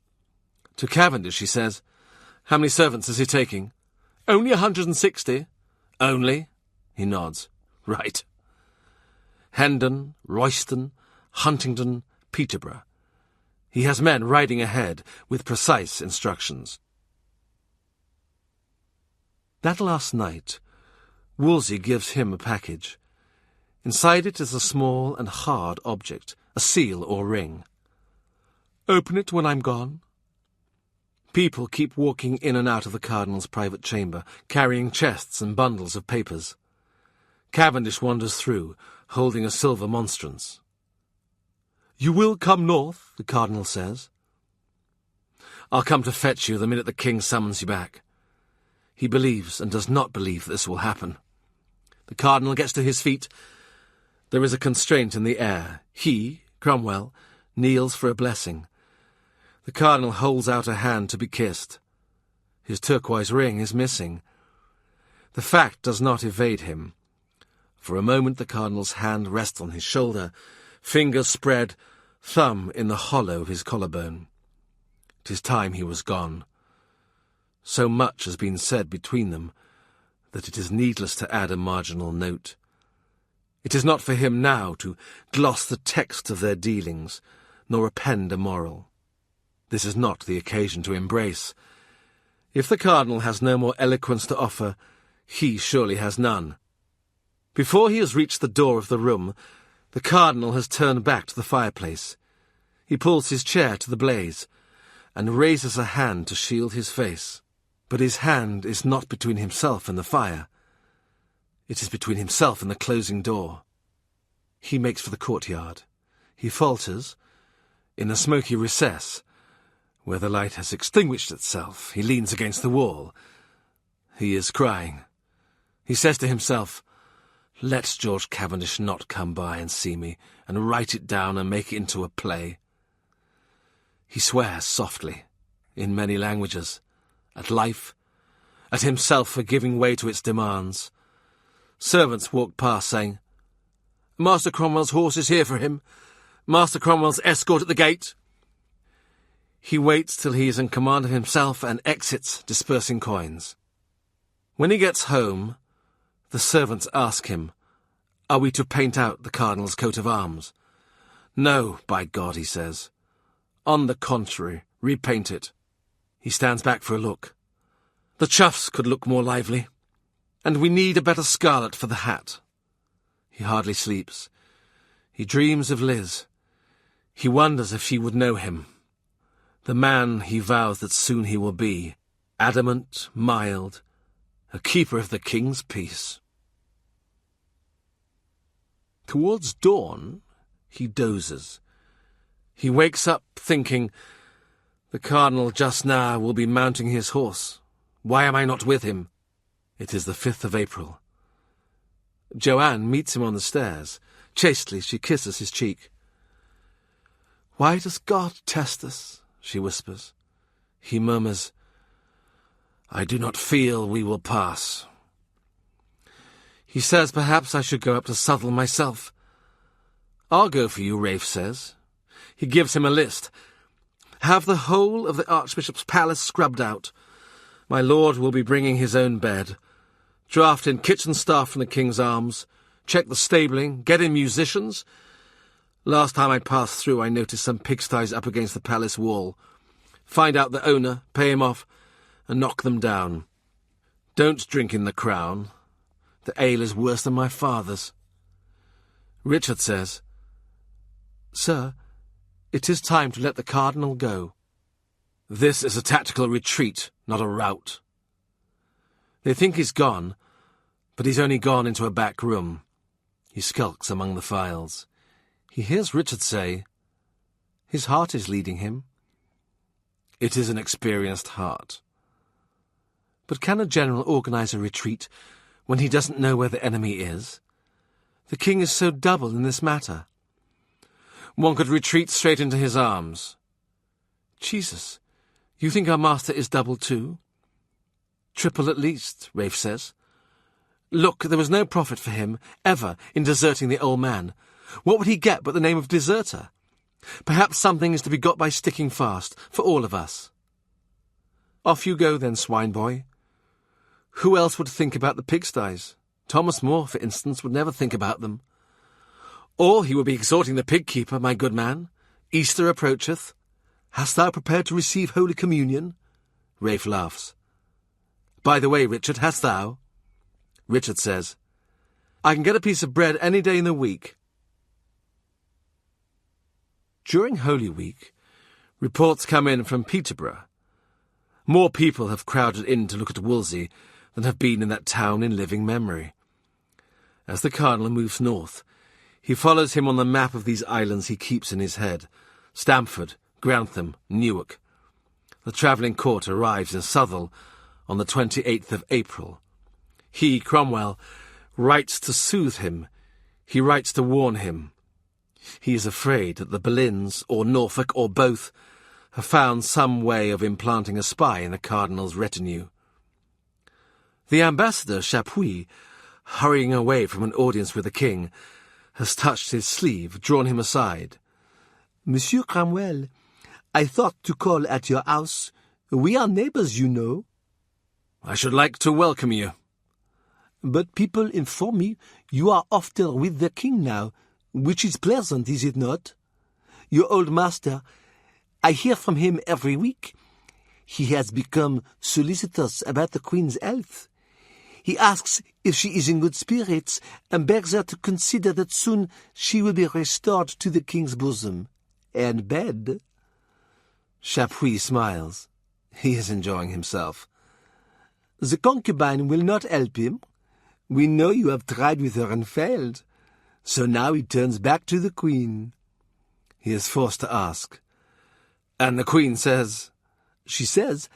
To Cavendish he says, "How many servants is he taking?" "Only 160. "Only?" He nods. "Right." Hendon, Royston, Huntingdon, Peterborough. He has men riding ahead with precise instructions. That last night, Wolsey gives him a package. Inside it is a small and hard object, a seal or ring. "Open it when I'm gone." People keep walking in and out of the Cardinal's private chamber, carrying chests and bundles of papers. Cavendish wanders through, holding a silver monstrance. "You will come north," the Cardinal says. "I'll come to fetch you the minute the King summons you back." He believes and does not believe this will happen. The Cardinal gets to his feet. There is a constraint in the air. He, Cromwell, kneels for a blessing. The Cardinal holds out a hand to be kissed. His turquoise ring is missing. The fact does not evade him. For a moment the Cardinal's hand rests on his shoulder, fingers spread, thumb in the hollow of his collarbone. 'Tis time he was gone. So much has been said between them that it is needless to add a marginal note. It is not for him now to gloss the text of their dealings, nor append a moral. This is not the occasion to embrace. If the Cardinal has no more eloquence to offer, he surely has none. Before he has reached the door of the room, the Cardinal has turned back to the fireplace. He pulls his chair to the blaze, and raises a hand to shield his face. But his hand is not between himself and the fire. It is between himself and the closing door. He makes for the courtyard. He falters. In a smoky recess, where the light has extinguished itself, he leans against the wall. He is crying. He says to himself, "Let George Cavendish not come by and see me, and write it down and make it into a play." He swears softly, in many languages, at life, at himself for giving way to its demands. Servants walk past, saying, "Master Cromwell's horse is here for him. Master Cromwell's escort at the gate." He waits till he is in command of himself and exits, dispersing coins. When he gets home, the servants ask him, "Are we to paint out the Cardinal's coat of arms?" "No, by God," he says. "On the contrary, repaint it." He stands back for a look. The chuffs could look more lively, and we need a better scarlet for the hat. He hardly sleeps. He dreams of Liz. He wonders if she would know him. The man he vows that soon he will be, adamant, mild, a keeper of the King's peace. Towards dawn, he dozes. He wakes up thinking, "The Cardinal just now will be mounting his horse. Why am I not with him?" It is the 5th of April. Joanne meets him on the stairs. Chastely she kisses his cheek. "Why does God test us?" she whispers. He murmurs, "I do not feel we will pass." He says perhaps I should go up to Southwell myself. "I'll go for you," Rafe says. He gives him a list. "Have the whole of the Archbishop's palace scrubbed out. My lord will be bringing his own bed. Draft in kitchen staff from the King's Arms. Check the stabling. Get in musicians. Last time I passed through, I noticed some pigsties up against the palace wall. Find out the owner, pay him off, and knock them down. Don't drink in the Crown. The ale is worse than my father's." Richard says, "Sir, it is time to let the Cardinal go." This is a tactical retreat, not a rout. They think he's gone, but he's only gone into a back room. He skulks among the files. He hears Richard say, "His heart is leading him." It is an experienced heart. But can a general organize a retreat when he doesn't know where the enemy is? The King is so double in this matter. One could retreat straight into his arms. "Jesus, you think our master is double too?" "Triple at least," Rafe says. "Look, there was no profit for him, ever, in deserting the old man. What would he get but the name of deserter? Perhaps something is to be got by sticking fast, for all of us." "Off you go then, swine boy. Who else would think about the pigsties? Thomas More, for instance, would never think about them. Or he would be exhorting the pig-keeper, 'My good man, Easter approacheth. Hast thou prepared to receive Holy Communion?'" Rafe laughs. "By the way, Richard, hast thou?" Richard says, I can get a piece of bread any day in the week. During Holy Week, reports come in from Peterborough. More people have crowded in to look at Wolsey than have been in that town in living memory. As the Cardinal moves north, he follows him on the map of these islands he keeps in his head: Stamford, Grantham, Newark. The travelling court arrives in Southwell on the 28th of April. He, Cromwell, writes to soothe him. He writes to warn him. He is afraid that the Boleyns, or Norfolk, or both, have found some way of implanting a spy in the Cardinal's retinue. The ambassador, Chapuis, hurrying away from an audience with the king, has touched his sleeve, drawn him aside. Monsieur Cromwell, I thought to call at your house. We are neighbours, you know. I should like to welcome you. But people inform me you are often with the king now, which is pleasant, is it not? Your old master, I hear from him every week. He has become solicitous about the Queen's health. He asks if she is in good spirits, and begs her to consider that soon she will be restored to the king's bosom and bed. Chapuis smiles. He is enjoying himself. The concubine will not help him. We know you have tried with her and failed. So now he turns back to the Queen. He is forced to ask. And the Queen says... She says,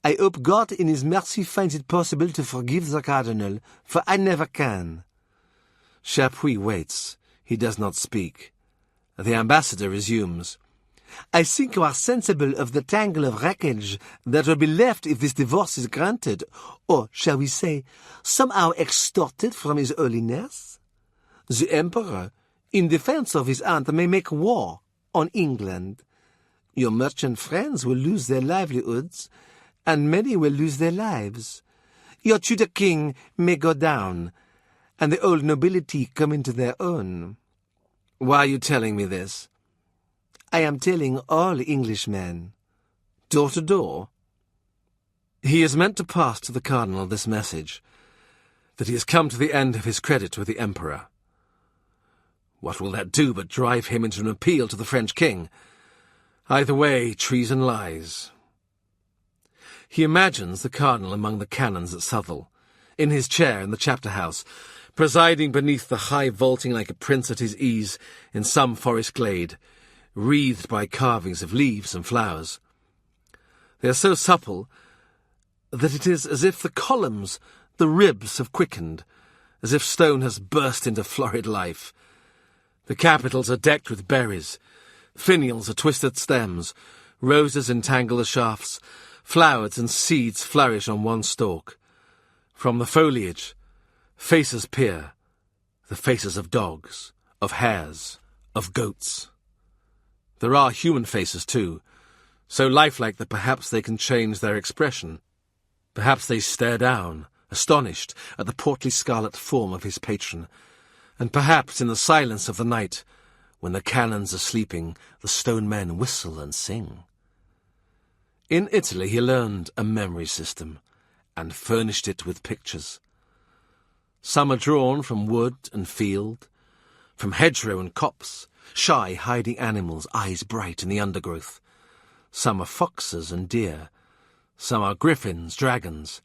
I hope God in his mercy finds it possible to forgive the Cardinal, for I never can. Chapuis waits. He does not speak. The ambassador resumes. I think you are sensible of the tangle of wreckage that will be left if this divorce is granted, or, shall we say, somehow extorted from his holiness. The Emperor, in defense of his aunt, may make war on England. Your merchant friends will lose their livelihoods, and many will lose their lives. Your Tudor king may go down, and the old nobility come into their own. Why are you telling me this? I am telling all Englishmen. Door to door? He is meant to pass to the Cardinal this message, that he has come to the end of his credit with the Emperor. What will that do but drive him into an appeal to the French king? Either way, treason lies. He imagines the Cardinal among the canons at Southwell, in his chair in the chapter house, presiding beneath the high vaulting like a prince at his ease in some forest glade, wreathed by carvings of leaves and flowers. They are so supple that it is as if the columns, the ribs, have quickened, as if stone has burst into florid life. The capitals are decked with berries, finials are twisted stems, roses entangle the shafts, flowers and seeds flourish on one stalk. From the foliage, faces peer, the faces of dogs, of hares, of goats. There are human faces, too, so lifelike that perhaps they can change their expression. Perhaps they stare down, astonished, at the portly scarlet form of his patron, and perhaps in the silence of the night, when the canons are sleeping, the stone men whistle and sing. In Italy he learned a memory system, and furnished it with pictures. Some are drawn from wood and field, from hedgerow and copse, shy, hiding animals, eyes bright in the undergrowth. Some are foxes and deer. Some are griffins, dragons.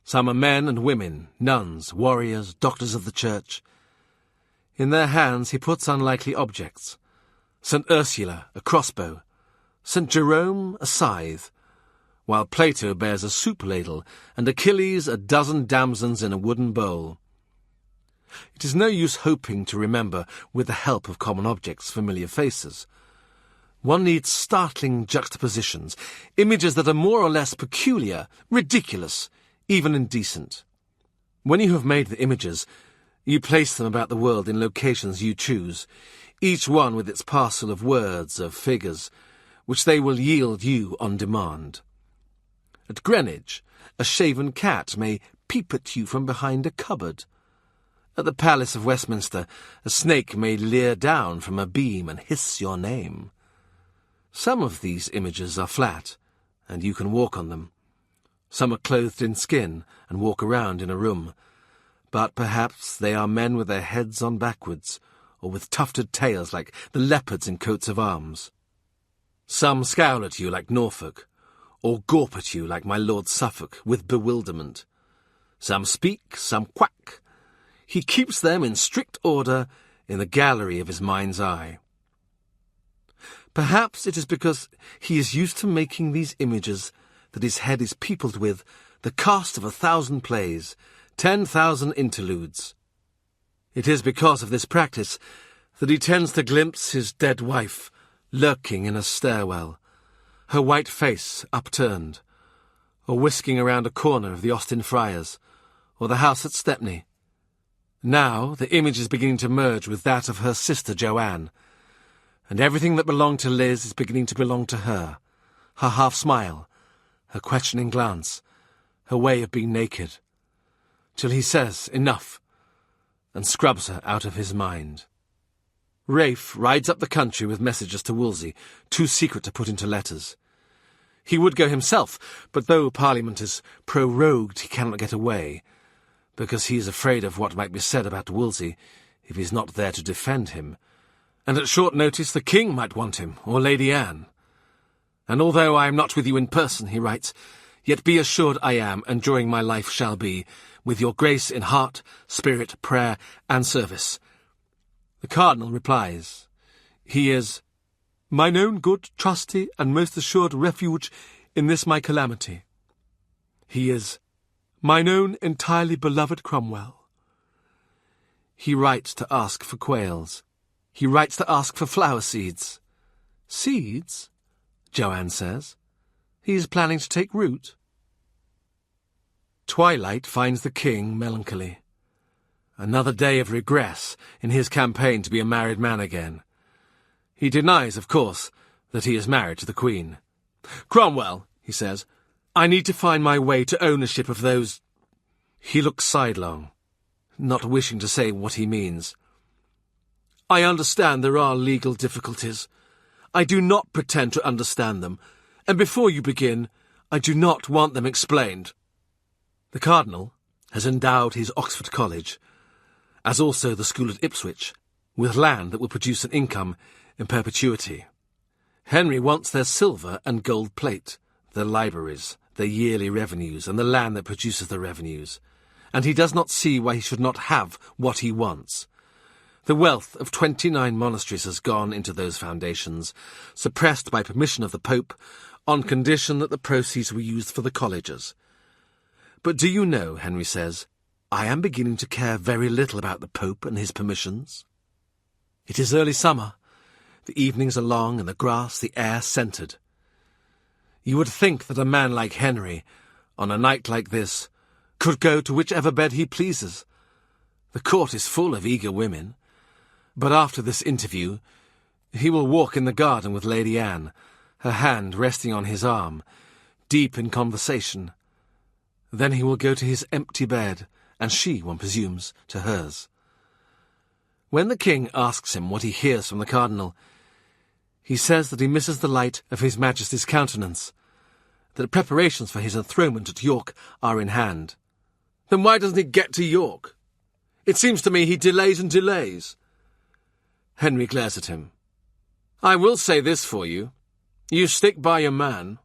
Some are men and women, nuns, warriors, doctors of the church. In their hands he puts unlikely objects. St. Ursula, a crossbow. St. Jerome, a scythe. While Plato bears a soup ladle, and Achilles a dozen damsons in a wooden bowl. It is no use hoping to remember, with the help of common objects, familiar faces. One needs startling juxtapositions, images that are more or less peculiar, ridiculous, even indecent. When you have made the images, you place them about the world in locations you choose, each one with its parcel of words, of figures, which they will yield you on demand. At Greenwich, a shaven cat may peep at you from behind a cupboard. At the Palace of Westminster, a snake may leer down from a beam and hiss your name. Some of these images are flat, and you can walk on them. Some are clothed in skin and walk around in a room. But perhaps they are men with their heads on backwards, or with tufted tails like the leopards in coats of arms. Some scowl at you like Norfolk, or gawp at you like my Lord Suffolk, with bewilderment. Some speak, some quack. He keeps them in strict order in the gallery of his mind's eye. Perhaps it is because he is used to making these images that his head is peopled with the cast of 1,000 plays, 10,000 interludes. It is because of this practice that he tends to glimpse his dead wife lurking in a stairwell, her white face upturned, or whisking around a corner of the Austin Friars, or the house at Stepney. Now the image is beginning to merge with that of her sister Joanne, and everything that belonged to Liz is beginning to belong to her, her half-smile, her questioning glance, her way of being naked, till he says, enough, and scrubs her out of his mind. Rafe rides up the country with messages to Wolsey, too secret to put into letters. He would go himself, but though Parliament is prorogued, he cannot get away, because he is afraid of what might be said about Wolsey if he is not there to defend him, and at short notice the King might want him, or Lady Anne. And although I am not with you in person, he writes, yet be assured I am, and during my life shall be, with your grace in heart, spirit, prayer, and service. The Cardinal replies, he is mine own good, trusty, and most assured refuge in this my calamity. He is mine own entirely beloved Cromwell. He writes to ask for quails. He writes to ask for flower seeds. Seeds? Joanne says. He is planning to take root. Twilight finds the King melancholy. Another day of regress in his campaign to be a married man again. He denies, of course, that he is married to the Queen. Cromwell, he says, I need to find my way to ownership of those... He looks sidelong, not wishing to say what he means. I understand there are legal difficulties. I do not pretend to understand them, and before you begin, I do not want them explained. The Cardinal has endowed his Oxford College, as also the school at Ipswich, with land that will produce an income in perpetuity. Henry wants their silver and gold plate, their libraries, their yearly revenues, and the land that produces the revenues, and he does not see why he should not have what he wants. The wealth of 29 monasteries has gone into those foundations, suppressed by permission of the Pope, on condition that the proceeds were used for the colleges. But do you know, Henry says, I am beginning to care very little about the Pope and his permissions. It is early summer. The evenings are long and the grass, the air scented. You would think that a man like Henry, on a night like this, could go to whichever bed he pleases. The court is full of eager women. But after this interview, he will walk in the garden with Lady Anne, her hand resting on his arm, deep in conversation. Then he will go to his empty bed, and she, one presumes, to hers. When the King asks him what he hears from the Cardinal, he says that he misses the light of His Majesty's countenance, that preparations for his enthronement at York are in hand. Then why doesn't he get to York? It seems to me he delays and delays. Henry glares at him. I will say this for you. You stick by your man.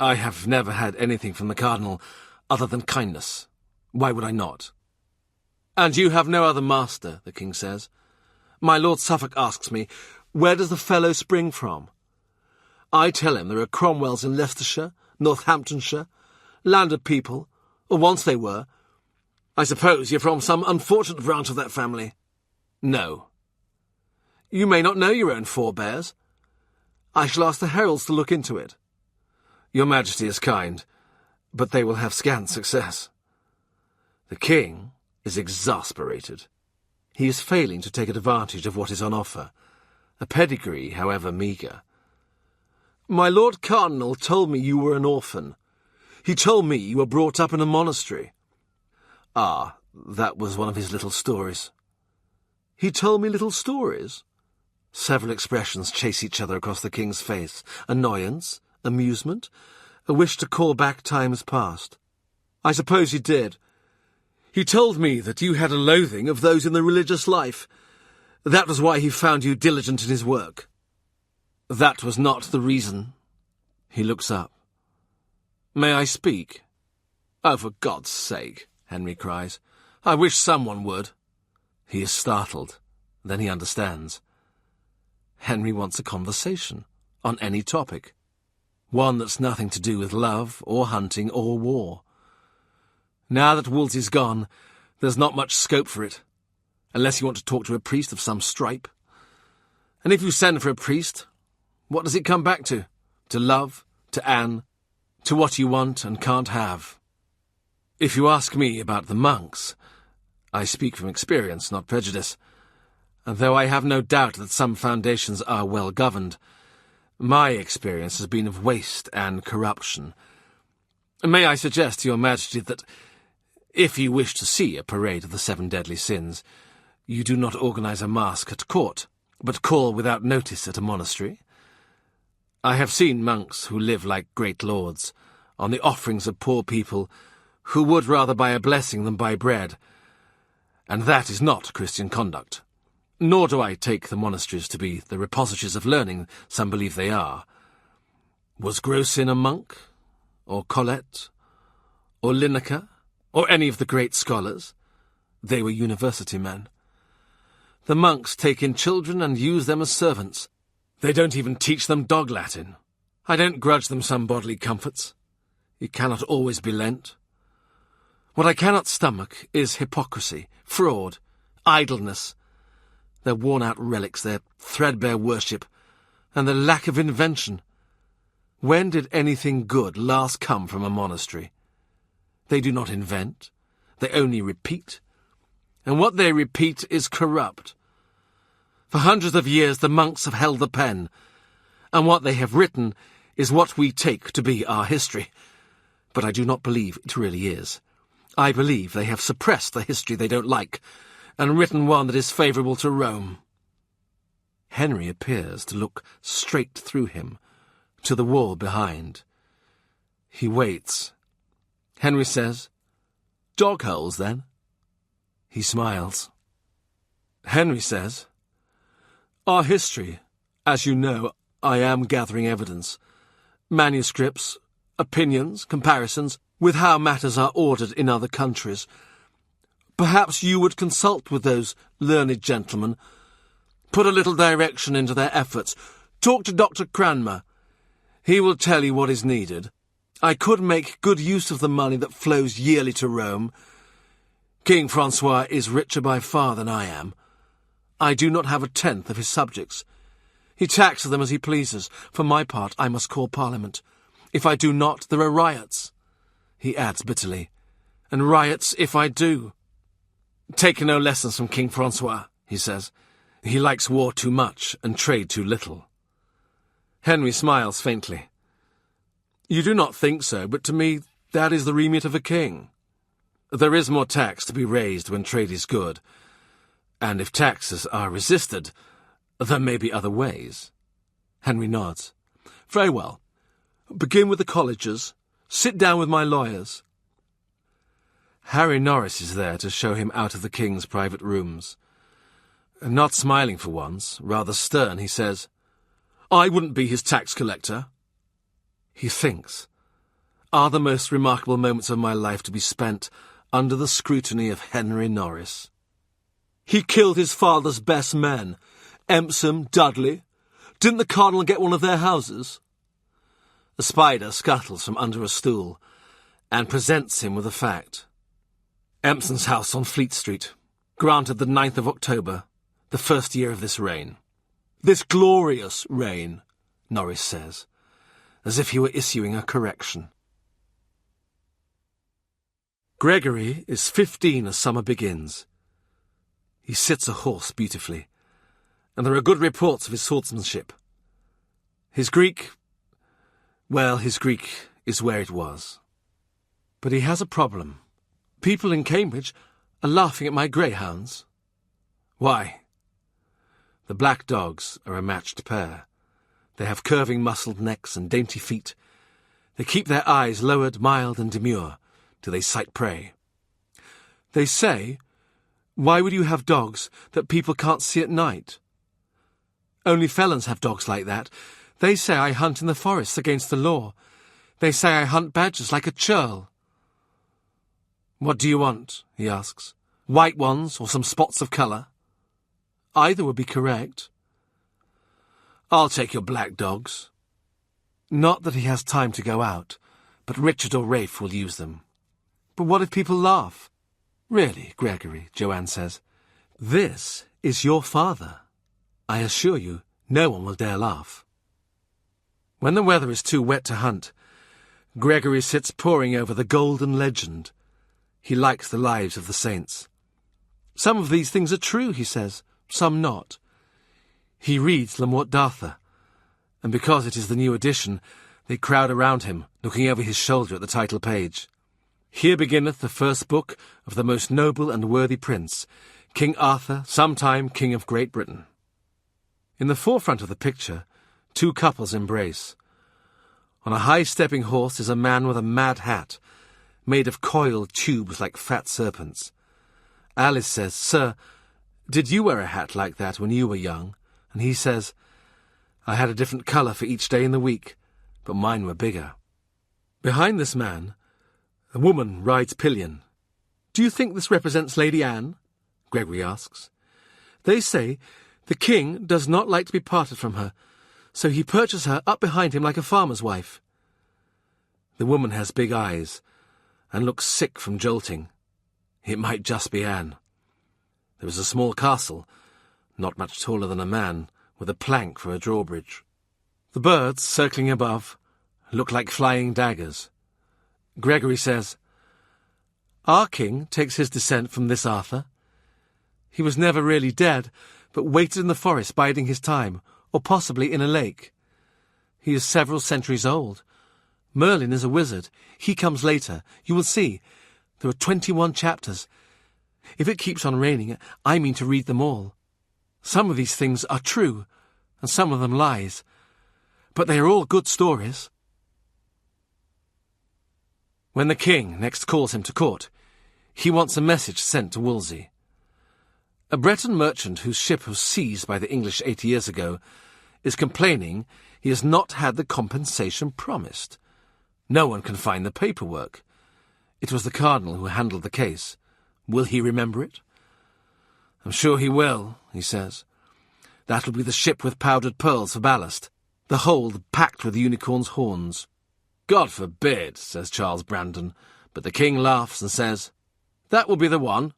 I have never had anything from the Cardinal other than kindness. Why would I not? And you have no other master, the King says. My Lord Suffolk asks me, where does the fellow spring from? I tell him there are Cromwells in Leicestershire, Northamptonshire, landed people, or once they were. I suppose you're from some unfortunate branch of that family. No. You may not know your own forebears. I shall ask the heralds to look into it. Your Majesty is kind, but they will have scant success. The King is exasperated. He is failing to take advantage of what is on offer, a pedigree, however meagre. My Lord Cardinal told me you were an orphan. He told me you were brought up in a monastery. Ah, that was one of his little stories. He told me little stories? Several expressions chase each other across the King's face. Annoyance, amusement, a wish to call back times past. I suppose he did. He told me that you had a loathing of those in the religious life. That was why he found you diligent in his work. That was not the reason. He looks up. May I speak? Oh, for God's sake, Henry cries. I wish someone would. He is startled. Then he understands. Henry wants a conversation, on any topic. One that's nothing to do with love, or hunting, or war. Now that Wolsey's gone, there's not much scope for it, unless you want to talk to a priest of some stripe. And if you send for a priest, what does it come back to? To love, to Anne, to what you want and can't have. If you ask me about the monks, I speak from experience, not prejudice, and though I have no doubt that some foundations are well governed, my experience has been of waste and corruption. May I suggest to your Majesty that, if you wish to see a parade of the 7 deadly sins, you do not organize a masque at court, but call without notice at a monastery? I have seen monks who live like great lords, on the offerings of poor people, who would rather buy a blessing than buy bread, and that is not Christian conduct. Nor do I take the monasteries to be the repositories of learning some believe they are. Was Grocyn a monk? Or Colet? Or Linacre? Or any of the great scholars? They were university men. The monks take in children and use them as servants. They don't even teach them dog Latin. I don't grudge them some bodily comforts. It cannot always be lent. What I cannot stomach is hypocrisy, fraud, idleness, their worn-out relics, their threadbare worship, and the lack of invention. When did anything good last come from a monastery? They do not invent, they only repeat, and what they repeat is corrupt. For hundreds of years the monks have held the pen, and what they have written is what we take to be our history. But I do not believe it really is. I believe they have suppressed the history they don't like, and written one that is favourable to Rome. Henry appears to look straight through him, to the wall behind. He waits. Henry says, "Dog holes, then?" He smiles. Henry says, "Our history, as you know, I am gathering evidence, manuscripts, opinions, comparisons, with how matters are ordered in other countries. Perhaps you would consult with those learned gentlemen, put a little direction into their efforts. Talk to Dr. Cranmer. He will tell you what is needed. I could make good use of the money that flows yearly to Rome. King Francois is richer by far than I am. I do not have 1/10 of his subjects. He taxes them as he pleases. For my part, I must call Parliament. If I do not, there are riots," he adds bitterly, "and riots if I do. Take no lessons from King Francois," he says. "He likes war too much and trade too little." Henry smiles faintly. "You do not think so, but to me that is the remit of a king. There is more tax to be raised when trade is good, and if taxes are resisted, there may be other ways." Henry nods. "Very well. Begin with the colleges. Sit down with my lawyers." Harry Norris is there to show him out of the king's private rooms. Not smiling for once, rather stern, he says, "I wouldn't be his tax collector." He thinks, are the most remarkable moments of my life to be spent under the scrutiny of Henry Norris? He killed his father's best men, Empson, Dudley. Didn't the cardinal get one of their houses? A spider scuttles from under a stool and presents him with a fact. Empson's house on Fleet Street, granted the 9th of October, the first year of this reign. "This glorious reign," Norris says, as if he were issuing a correction. Gregory is 15 as summer begins. He sits a horse beautifully, and there are good reports of his swordsmanship. His Greek is where it was. But he has a problem. People in Cambridge are laughing at my greyhounds. Why? The black dogs are a matched pair. They have curving muscled necks and dainty feet. They keep their eyes lowered, mild and demure, till they sight prey. They say, why would you have dogs that people can't see at night? Only felons have dogs like that. They say I hunt in the forests against the law. They say I hunt badgers like a churl. What do you want? He asks. White ones or some spots of colour? Either would be correct. I'll take your black dogs. Not that he has time to go out, but Richard or Rafe will use them. But what if people laugh? Really, Gregory, Joanne says, this is your father. I assure you, no one will dare laugh. When the weather is too wet to hunt, Gregory sits poring over the golden legend. He likes the lives of the saints. Some of these things are true, he says, some not. He reads Le Morte d'Arthur, and because it is the new edition, they crowd around him, looking over his shoulder at the title page. Here beginneth the first book of the most noble and worthy prince, King Arthur, sometime King of Great Britain. In the forefront of the picture, two couples embrace. On a high-stepping horse is a man with a mad hat, made of coiled tubes like fat serpents. Alice says, Sir, did you wear a hat like that when you were young? And he says, I had a different colour for each day in the week, but mine were bigger. Behind this man, a woman rides pillion. Do you think this represents Lady Anne? Gregory asks. They say the king does not like to be parted from her, so he perches her up behind him like a farmer's wife. The woman has big eyes and looks sick from jolting. It might just be Anne. There is a small castle, not much taller than a man, with a plank for a drawbridge. The birds, circling above, look like flying daggers. Gregory says, Our king takes his descent from this Arthur. He was never really dead, but waited in the forest biding his time, or possibly in a lake. He is several centuries old. Merlin is a wizard. He comes later. You will see. There are 21 chapters. If it keeps on raining, I mean to read them all. Some of these things are true, and some of them lies. But they are all good stories. When the king next calls him to court, he wants a message sent to Wolsey. A Breton merchant whose ship was seized by the English 80 years ago is complaining he has not had the compensation promised. No one can find the paperwork. It was the cardinal who handled the case. Will he remember it? I'm sure he will, he says. That'll be the ship with powdered pearls for ballast, the hold packed with unicorns' horns. God forbid, says Charles Brandon, but the king laughs and says, That will be the one.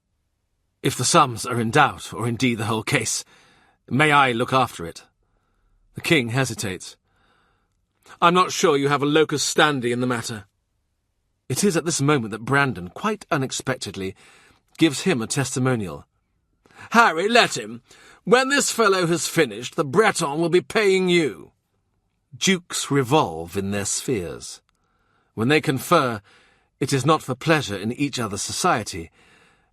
If the sums are in doubt, or indeed the whole case, may I look after it? The king hesitates. I'm not sure you have a locus standi in the matter. It is at this moment that Brandon, quite unexpectedly, gives him a testimonial. Harry, let him. When this fellow has finished, the Breton will be paying you. Dukes revolve in their spheres. When they confer, it is not for pleasure in each other's society.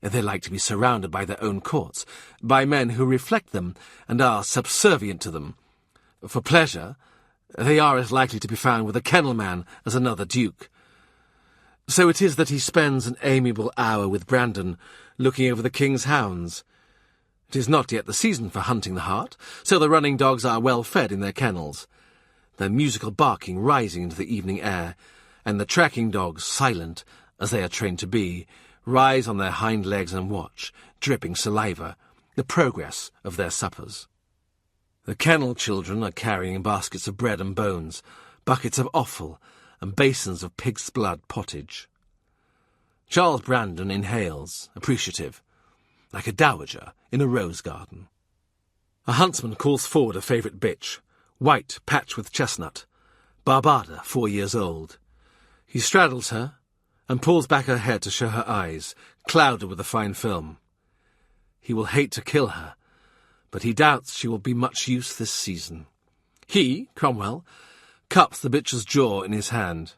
They like to be surrounded by their own courts, by men who reflect them and are subservient to them. For pleasure, they are as likely to be found with a kennel-man as another duke. So it is that he spends an amiable hour with Brandon, looking over the king's hounds. It is not yet the season for hunting the hart, so the running dogs are well fed in their kennels, their musical barking rising into the evening air, and the tracking dogs, silent, as they are trained to be, rise on their hind legs and watch, dripping saliva, the progress of their suppers. The kennel children are carrying baskets of bread and bones, buckets of offal, and basins of pig's blood pottage. Charles Brandon inhales, appreciative, like a dowager in a rose garden. A huntsman calls forward a favourite bitch, white patched with chestnut, Barbada, 4 years old. He straddles her and pulls back her head to show her eyes, clouded with a fine film. He will hate to kill her, but he doubts she will be much use this season. He, Cromwell, cups the bitch's jaw in his hand.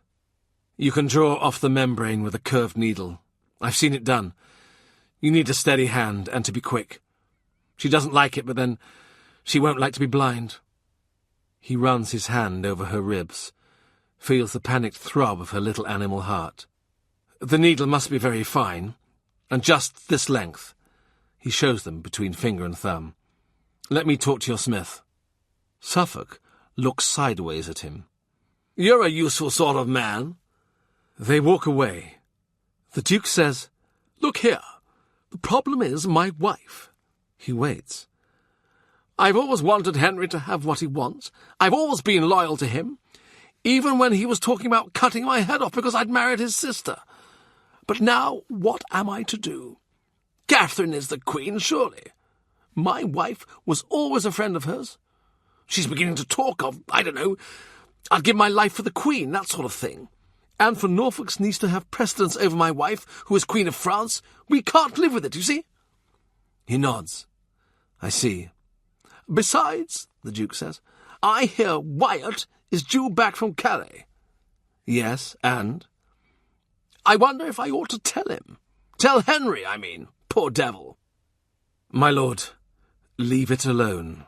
You can draw off the membrane with a curved needle. I've seen it done. You need a steady hand and to be quick. She doesn't like it, but then she won't like to be blind. He runs his hand over her ribs, feels the panicked throb of her little animal heart. The needle must be very fine. and just this length. He shows them between finger and thumb. Let me talk to your smith. Suffolk looks sideways at him. You're a useful sort of man. They walk away. The Duke says, Look here, the problem is my wife. He waits. I've always wanted Henry to have what he wants. I've always been loyal to him, even when he was talking about cutting my head off because I'd married his sister. But now, what am I to do? Catherine is the Queen, surely. My wife was always a friend of hers. She's beginning to talk of, I don't know, I'd give my life for the Queen, that sort of thing. And for Norfolk's niece to have precedence over my wife, who is Queen of France, we can't live with it, you see? He nods. I see. Besides, the Duke says, I hear Wyatt is due back from Calais. Yes, and? I wonder if I ought to tell him. Tell Henry, I mean. Poor devil. My lord, leave it alone.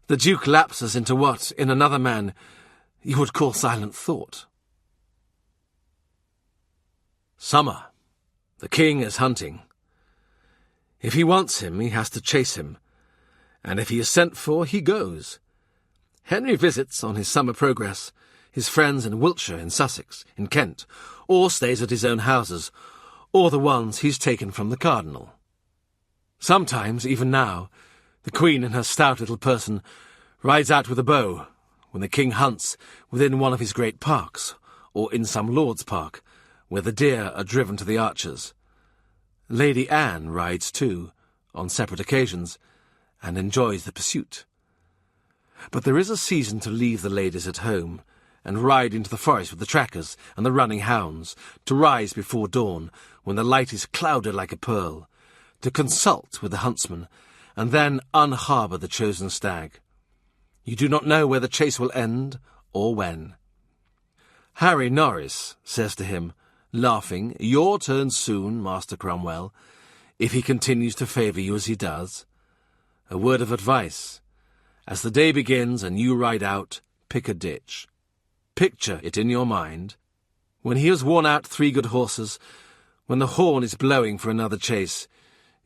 The Duke lapses into what, in another man, you would call silent thought. Summer. The king is hunting. If he wants him, he has to chase him, and if he is sent for, he goes. Henry visits, on his summer progress, his friends in Wiltshire, in Sussex, in Kent, or stays at his own houses, or the ones he's taken from the cardinal. Sometimes, even now, the Queen in her stout little person rides out with a bow when the king hunts within one of his great parks, or in some lord's park, where the deer are driven to the archers. Lady Anne rides too, on separate occasions, and enjoys the pursuit. But there is a season to leave the ladies at home, and ride into the forest with the trackers and the running hounds, to rise before dawn, when the light is clouded like a pearl, to consult with the huntsman, and then unharbour the chosen stag. You do not know where the chase will end, or when. Harry Norris says to him, laughing, Your turn soon, Master Cromwell, if he continues to favour you as he does. A word of advice. As the day begins and you ride out, pick a ditch. Picture it in your mind. When he has worn out 3 good horses, when the horn is blowing for another chase,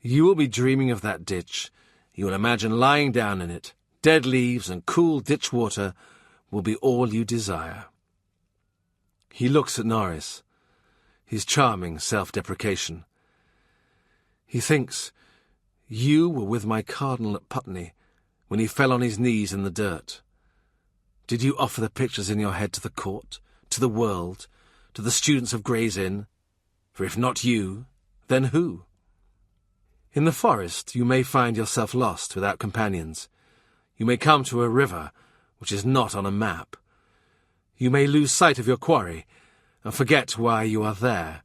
you will be dreaming of that ditch. You will imagine lying down in it. Dead leaves and cool ditch water will be all you desire. He looks at Norris, his charming self-deprecation. He thinks, You were with my cardinal at Putney, when he fell on his knees in the dirt. Did you offer the pictures in your head to the court, to the world, to the students of Gray's Inn? For if not you, then who? In the forest you may find yourself lost without companions. You may come to a river which is not on a map. You may lose sight of your quarry and forget why you are there.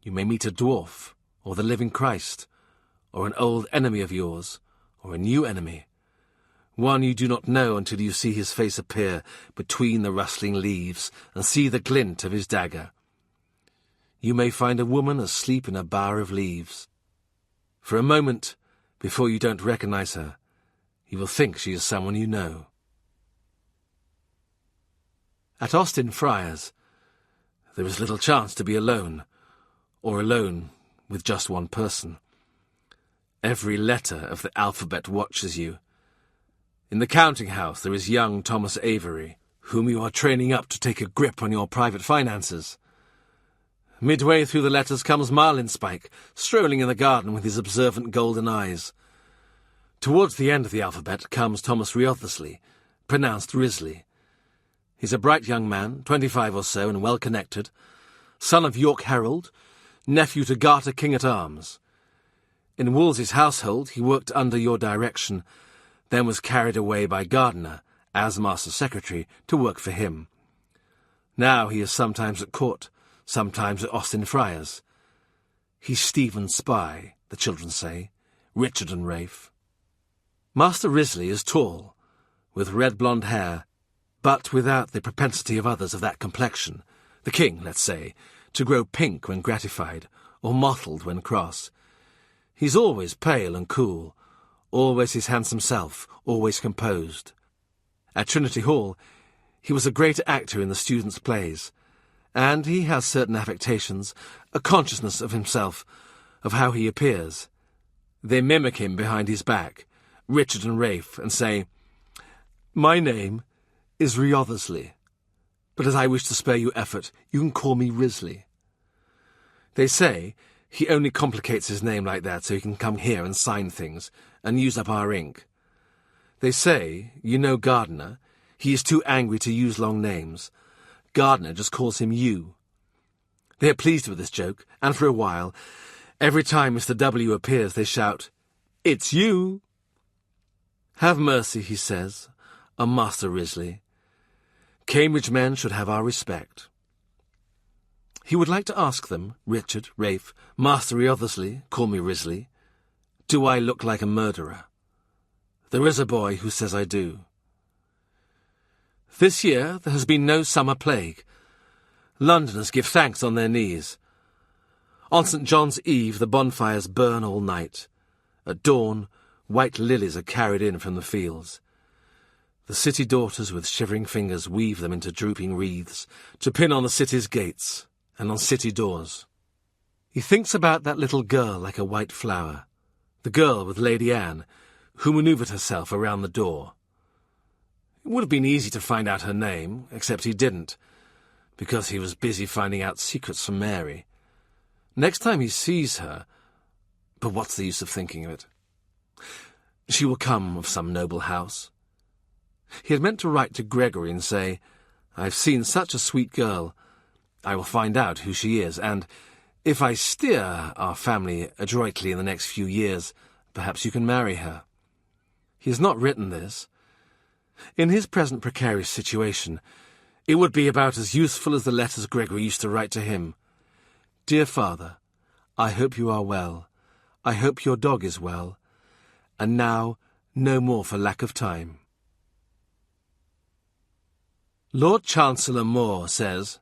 You may meet a dwarf, or the living Christ, or an old enemy of yours, or a new enemy, one you do not know until you see his face appear between the rustling leaves and see the glint of his dagger. You may find a woman asleep in a bower of leaves. For a moment, before you don't recognize her, you will think she is someone you know. At Austin Friars, there is little chance to be alone, or alone with just one person. Every letter of the alphabet watches you. In the counting-house there is young Thomas Avery, whom you are training up to take a grip on your private finances. Midway through the letters comes Marlinspike, strolling in the garden with his observant golden eyes. Towards the end of the alphabet comes Thomas Wriothesley, pronounced Risley. He's a bright young man, 25 or so, and well-connected, son of York Herald, nephew to Garter King-at-Arms. In Wolsey's household he worked under your direction, then was carried away by Gardiner, as Master Secretary, to work for him. Now he is sometimes at court, sometimes at Austin Friars. He's Stephen's spy, the children say, Richard and Rafe. Master Risley is tall, with red blonde hair, but without the propensity of others of that complexion, the king, let's say, to grow pink when gratified, or mottled when cross. He's always pale and cool, always his handsome self, always composed. At Trinity Hall, he was a great actor in the students' plays, and he has certain affectations, a consciousness of himself, of how he appears. They mimic him behind his back, Richard and Rafe, and say, "My name is Wriothesley, but as I wish to spare you effort, you can call me Risley." They say he only complicates his name like that so he can come here and sign things and use up our ink. They say, you know Gardiner, he is too angry to use long names. Gardiner just calls him you. They are pleased with this joke, and for a while, every time Mr. W. appears, they shout, "It's you!" "Have mercy," he says, "on Master Risley. Cambridge men should have our respect." He would like to ask them, Richard, Rafe, Master Wriothesley, call me Risley, do I look like a murderer? There is a boy who says I do. This year there has been no summer plague. Londoners give thanks on their knees. On St. John's Eve the bonfires burn all night. At dawn, white lilies are carried in from the fields. The city daughters with shivering fingers weave them into drooping wreaths to pin on the city's gates and on city doors. He thinks about that little girl like a white flower, the girl with Lady Anne, who manoeuvred herself around the door. It would have been easy to find out her name, except he didn't, because he was busy finding out secrets from Mary. Next time he sees her... But what's the use of thinking of it? She will come of some noble house. He had meant to write to Gregory and say, "I've seen such a sweet girl. I will find out who she is, and if I steer our family adroitly in the next few years, perhaps you can marry her." He has not written this. In his present precarious situation, it would be about as useful as the letters Gregory used to write to him. "Dear Father, I hope you are well. I hope your dog is well. And now, no more for lack of time." Lord Chancellor Moore says,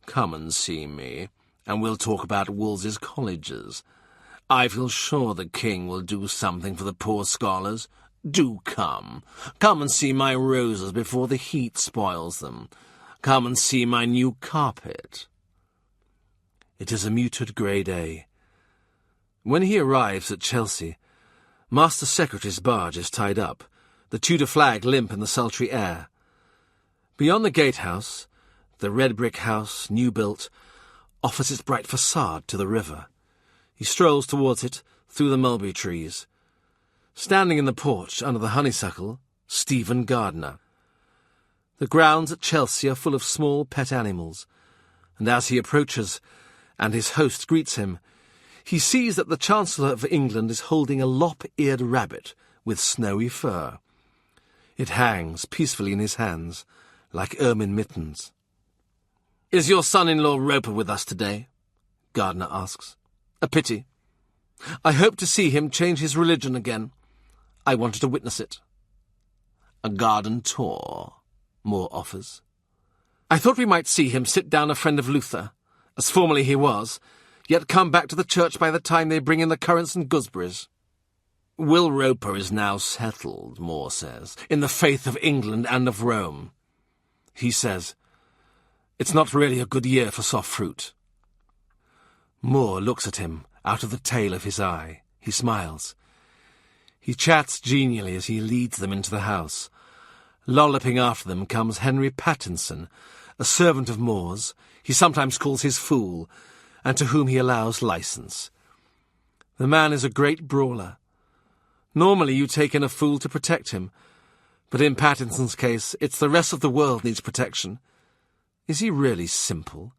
"Come and see me, and we'll talk about Wolsey's colleges. I feel sure the king will do something for the poor scholars. Do come. Come and see my roses before the heat spoils them. Come and see my new carpet." It is a muted grey day. When he arrives at Chelsea, Master Secretary's barge is tied up, the Tudor flag limp in the sultry air. Beyond the gatehouse, the red brick house, new built, offers its bright facade to the river. He strolls towards it, through the mulberry trees. Standing in the porch under the honeysuckle, Stephen Gardiner. The grounds at Chelsea are full of small pet animals, and as he approaches, and his host greets him, he sees that the Chancellor of England is holding a lop-eared rabbit with snowy fur. It hangs peacefully in his hands, like ermine mittens. "Is your son-in-law Roper with us today?" Gardiner asks. "A pity. I hope to see him change his religion again. I wanted to witness it." "A garden tour," Moore offers. "I thought we might see him sit down a friend of Luther, as formerly he was, yet come back to the church by the time they bring in the currants and gooseberries." "Will Roper is now settled," Moore says, "in the faith of England and of Rome." He says, "It's not really a good year for soft fruit." Moore looks at him out of the tail of his eye. He smiles. He chats genially as he leads them into the house. Lolloping after them comes Henry Pattinson, a servant of Moore's, he sometimes calls his fool, and to whom he allows license. The man is a great brawler. Normally you take in a fool to protect him, but in Pattinson's case it's the rest of the world needs protection. Is he really simple?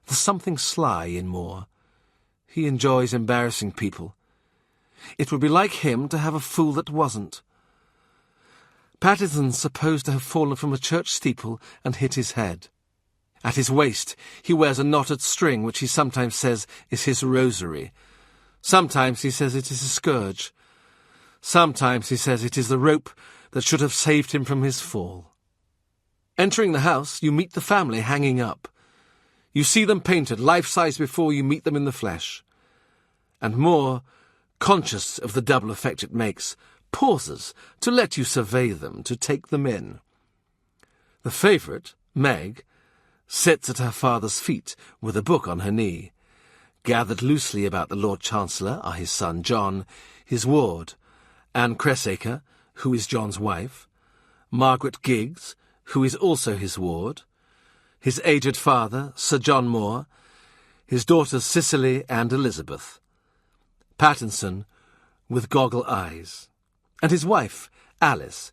There's something sly in Moore. He enjoys embarrassing people. It would be like him to have a fool that wasn't. Pattinson's supposed to have fallen from a church steeple and hit his head. At his waist he wears a knotted string which he sometimes says is his rosary. Sometimes he says it is a scourge. Sometimes he says it is the rope that should have saved him from his fall. Entering the house, you meet the family hanging up. You see them painted life-size before you meet them in the flesh. And Moore, conscious of the double effect it makes, pauses to let you survey them, to take them in. The favourite, Meg, sits at her father's feet with a book on her knee. Gathered loosely about the Lord Chancellor are his son John, his ward, Anne Cressacre, who is John's wife, Margaret Giggs, who is also his ward, his aged father, Sir John Moore, his daughters Cicely and Elizabeth, Pattinson, with goggle eyes, and his wife, Alice,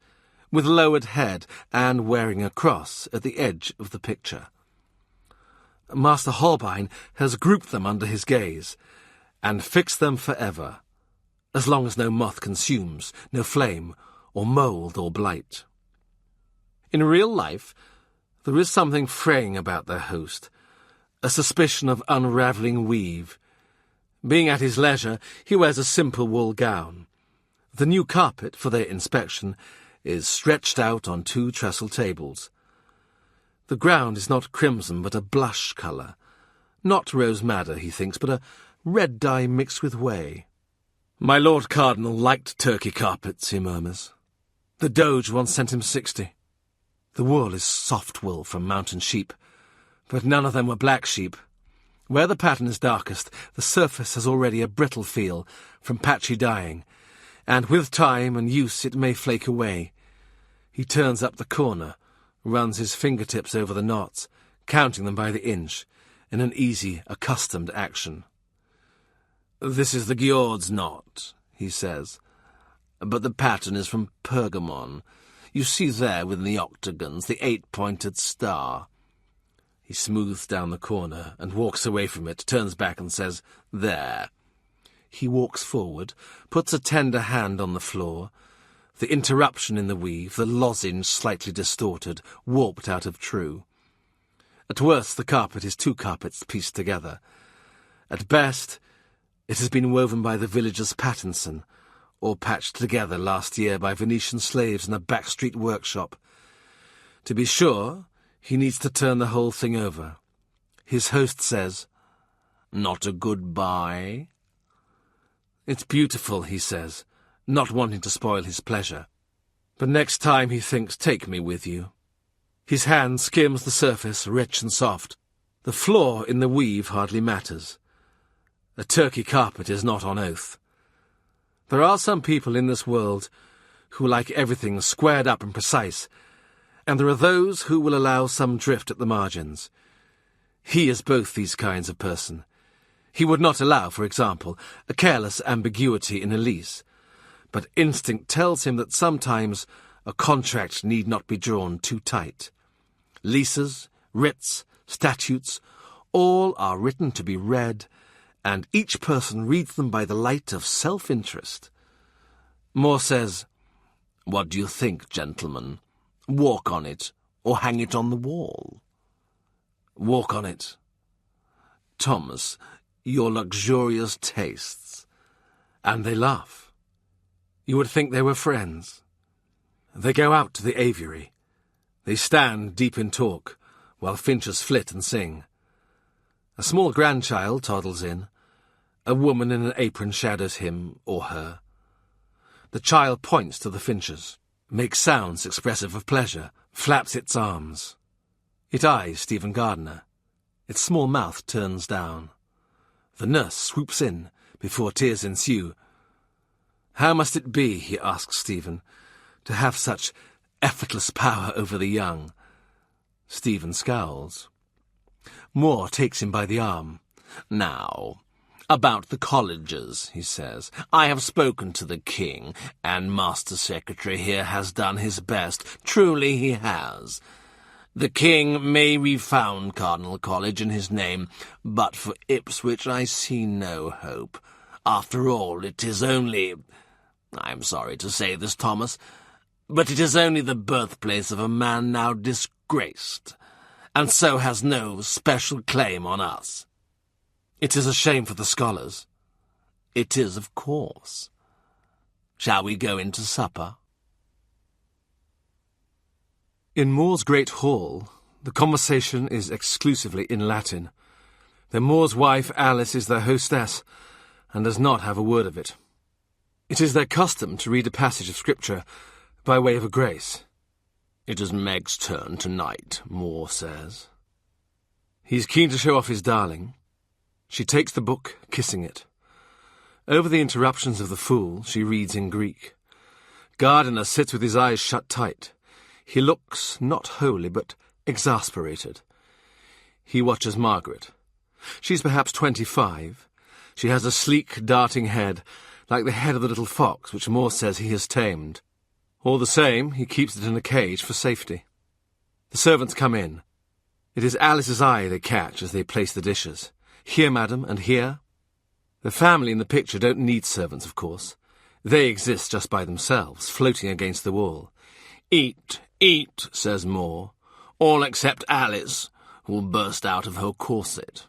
with lowered head and wearing a cross at the edge of the picture. Master Holbein has grouped them under his gaze, and fixed them forever, as long as no moth consumes, no flame, or mould or blight. In real life, there is something fraying about their host, a suspicion of unravelling weave. Being at his leisure, he wears a simple wool gown. The new carpet, for their inspection, is stretched out on 2 trestle tables. The ground is not crimson, but a blush colour. Not rose madder, he thinks, but a red dye mixed with whey. My Lord Cardinal liked Turkey carpets, he murmurs. The Doge once sent him 60. The wool is soft wool from mountain sheep, but none of them were black sheep. Where the pattern is darkest, the surface has already a brittle feel from patchy dyeing, and with time and use it may flake away. He turns up the corner, runs his fingertips over the knots, counting them by the inch, in an easy, accustomed action. "This is the Giord's knot," he says, "but the pattern is from Pergamon. You see there within the octagons the 8-pointed star." He smooths down the corner and walks away from it, turns back and says, "There." He walks forward, puts a tender hand on the floor. The interruption in the weave, the lozenge slightly distorted, warped out of true. At worst, the carpet is 2 carpets pieced together. At best, it has been woven by the villagers Pattinson, or patched together last year by Venetian slaves in a backstreet workshop. To be sure, he needs to turn the whole thing over. His host says, "Not a good buy?" "It's beautiful," he says, not wanting to spoil his pleasure. But next time, he thinks, take me with you. His hand skims the surface, rich and soft. The flaw in the weave hardly matters. A Turkey carpet is not on oath. There are some people in this world who like everything squared up and precise, and there are those who will allow some drift at the margins. He is both these kinds of person. He would not allow, for example, a careless ambiguity in a lease, but instinct tells him that sometimes a contract need not be drawn too tight. Leases, writs, statutes, all are written to be read, and each person reads them by the light of self-interest. Moore says, "What do you think, gentlemen? Walk on it, or hang it on the wall?" "Walk on it." "Thomas, your luxurious tastes." And they laugh. You would think they were friends. They go out to the aviary. They stand deep in talk, while finches flit and sing. A small grandchild toddles in. A woman in an apron shadows him or her. The child points to the finches, makes sounds expressive of pleasure, flaps its arms. It eyes Stephen Gardiner. Its small mouth turns down. The nurse swoops in, before tears ensue. How must it be, he asks Stephen, to have such effortless power over the young? Stephen scowls. Moore takes him by the arm. "Now, about the colleges," he says. "I have spoken to the King, and Master Secretary here has done his best. Truly he has. The King may refound Cardinal College in his name, but for Ipswich I see no hope. After all, it is only... I am sorry to say this, Thomas, but it is only the birthplace of a man now disgraced, and so has no special claim on us." "It is a shame for the scholars." "It is, of course. Shall we go into supper?" In Moore's great hall, the conversation is exclusively in Latin. Then Moore's wife, Alice, is their hostess, and does not have a word of it. It is their custom to read a passage of Scripture by way of a grace. "It is Meg's turn tonight," Moore says. He's keen to show off his darling. She takes the book, kissing it. Over the interruptions of the fool, she reads in Greek. Gardiner sits with his eyes shut tight. He looks not holy, but exasperated. He watches Margaret. She's perhaps 25. She has a sleek, darting head, like the head of the little fox which Moore says he has tamed. All the same, he keeps it in a cage for safety. The servants come in. It is Alice's eye they catch as they place the dishes. Here, madam, and here. The family in the picture don't need servants, of course. They exist just by themselves, floating against the wall. Eat, eat, says Moore. All except Alice, who will burst out of her corset.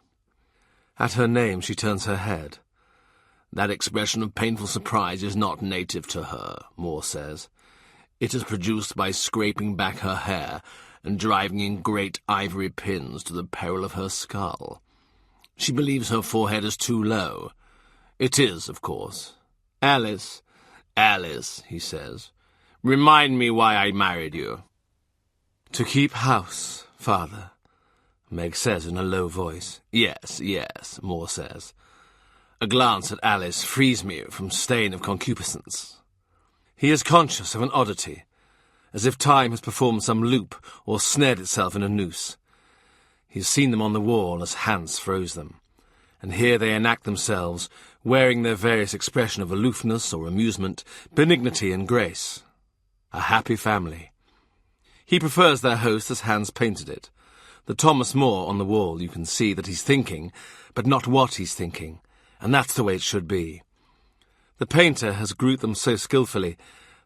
At her name she turns her head. That expression of painful surprise is not native to her, Moore says. It is produced by scraping back her hair and driving in great ivory pins to the peril of her skull. She believes her forehead is too low. It is, of course. Alice, Alice, he says, remind me why I married you. To keep house, father, Meg says in a low voice. Yes, yes, Moore says. A glance at Alice frees me from stain of concupiscence. He is conscious of an oddity, as if time has performed some loop or snared itself in a noose. He has seen them on the wall as Hans froze them, and here they enact themselves, wearing their various expression of aloofness or amusement, benignity and grace. A happy family. He prefers their host as Hans painted it. The Thomas More on the wall, you can see that he's thinking, but not what he's thinking, and that's the way it should be. The painter has grouped them so skillfully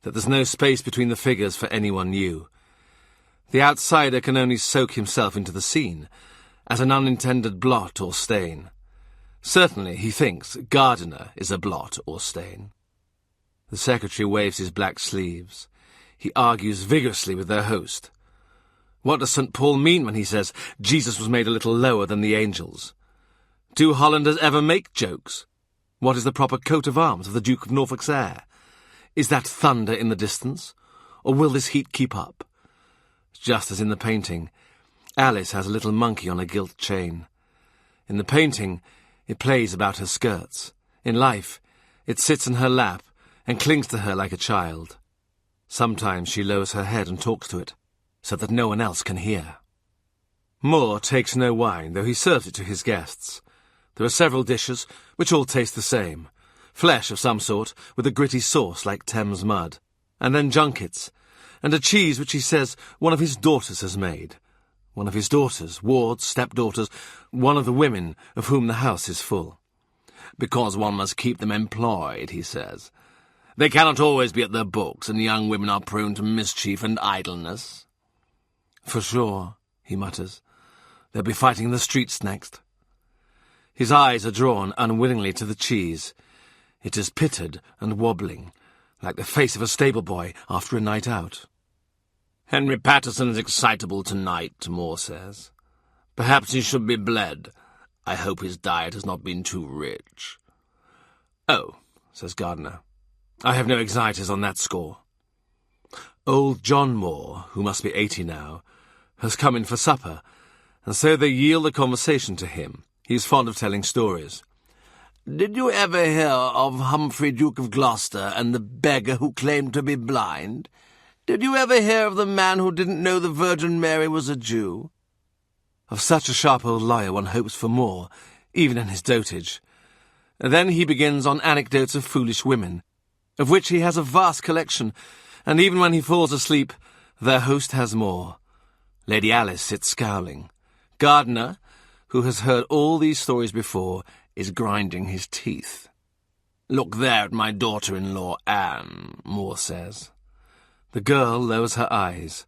that there's no space between the figures for anyone new. The outsider can only soak himself into the scene, as an unintended blot or stain. Certainly, he thinks, Gardiner is a blot or stain. The secretary waves his black sleeves. He argues vigorously with their host. What does St. Paul mean when he says Jesus was made a little lower than the angels? Do Hollanders ever make jokes? What is the proper coat of arms of the Duke of Norfolk's heir? Is that thunder in the distance? Or will this heat keep up? Just as in the painting, Alice has a little monkey on a gilt chain. In the painting, it plays about her skirts. In life, it sits in her lap and clings to her like a child. Sometimes she lowers her head and talks to it, so that no one else can hear. Moore takes no wine, though he serves it to his guests. There are several dishes, which all taste the same. Flesh of some sort, with a gritty sauce like Thames mud. And then junkets, and a cheese which he says one of his daughters has made. One of his daughters, wards, stepdaughters, one of the women of whom the house is full. Because one must keep them employed, he says. They cannot always be at their books, and young women are prone to mischief and idleness. For sure, he mutters. They'll be fighting in the streets next. His eyes are drawn unwillingly to the cheese. It is pitted and wobbling, like the face of a stable boy after a night out. Henry Patterson is excitable tonight, Moore says. Perhaps he should be bled. I hope his diet has not been too rich. Oh, says Gardiner, I have no anxieties on that score. Old John Moore, who must be 80 now, has come in for supper, and so they yield the conversation to him. He is fond of telling stories. Did you ever hear of Humphrey, Duke of Gloucester, and the beggar who claimed to be blind? Did you ever hear of the man who didn't know the Virgin Mary was a Jew? Of such a sharp old lawyer one hopes for more, even in his dotage. Then he begins on anecdotes of foolish women, of which he has a vast collection, and even when he falls asleep, their host has more. Lady Alice sits scowling. Gardiner, who has heard all these stories before, is grinding his teeth. Look there at my daughter-in-law, Anne, Moore says. The girl lowers her eyes.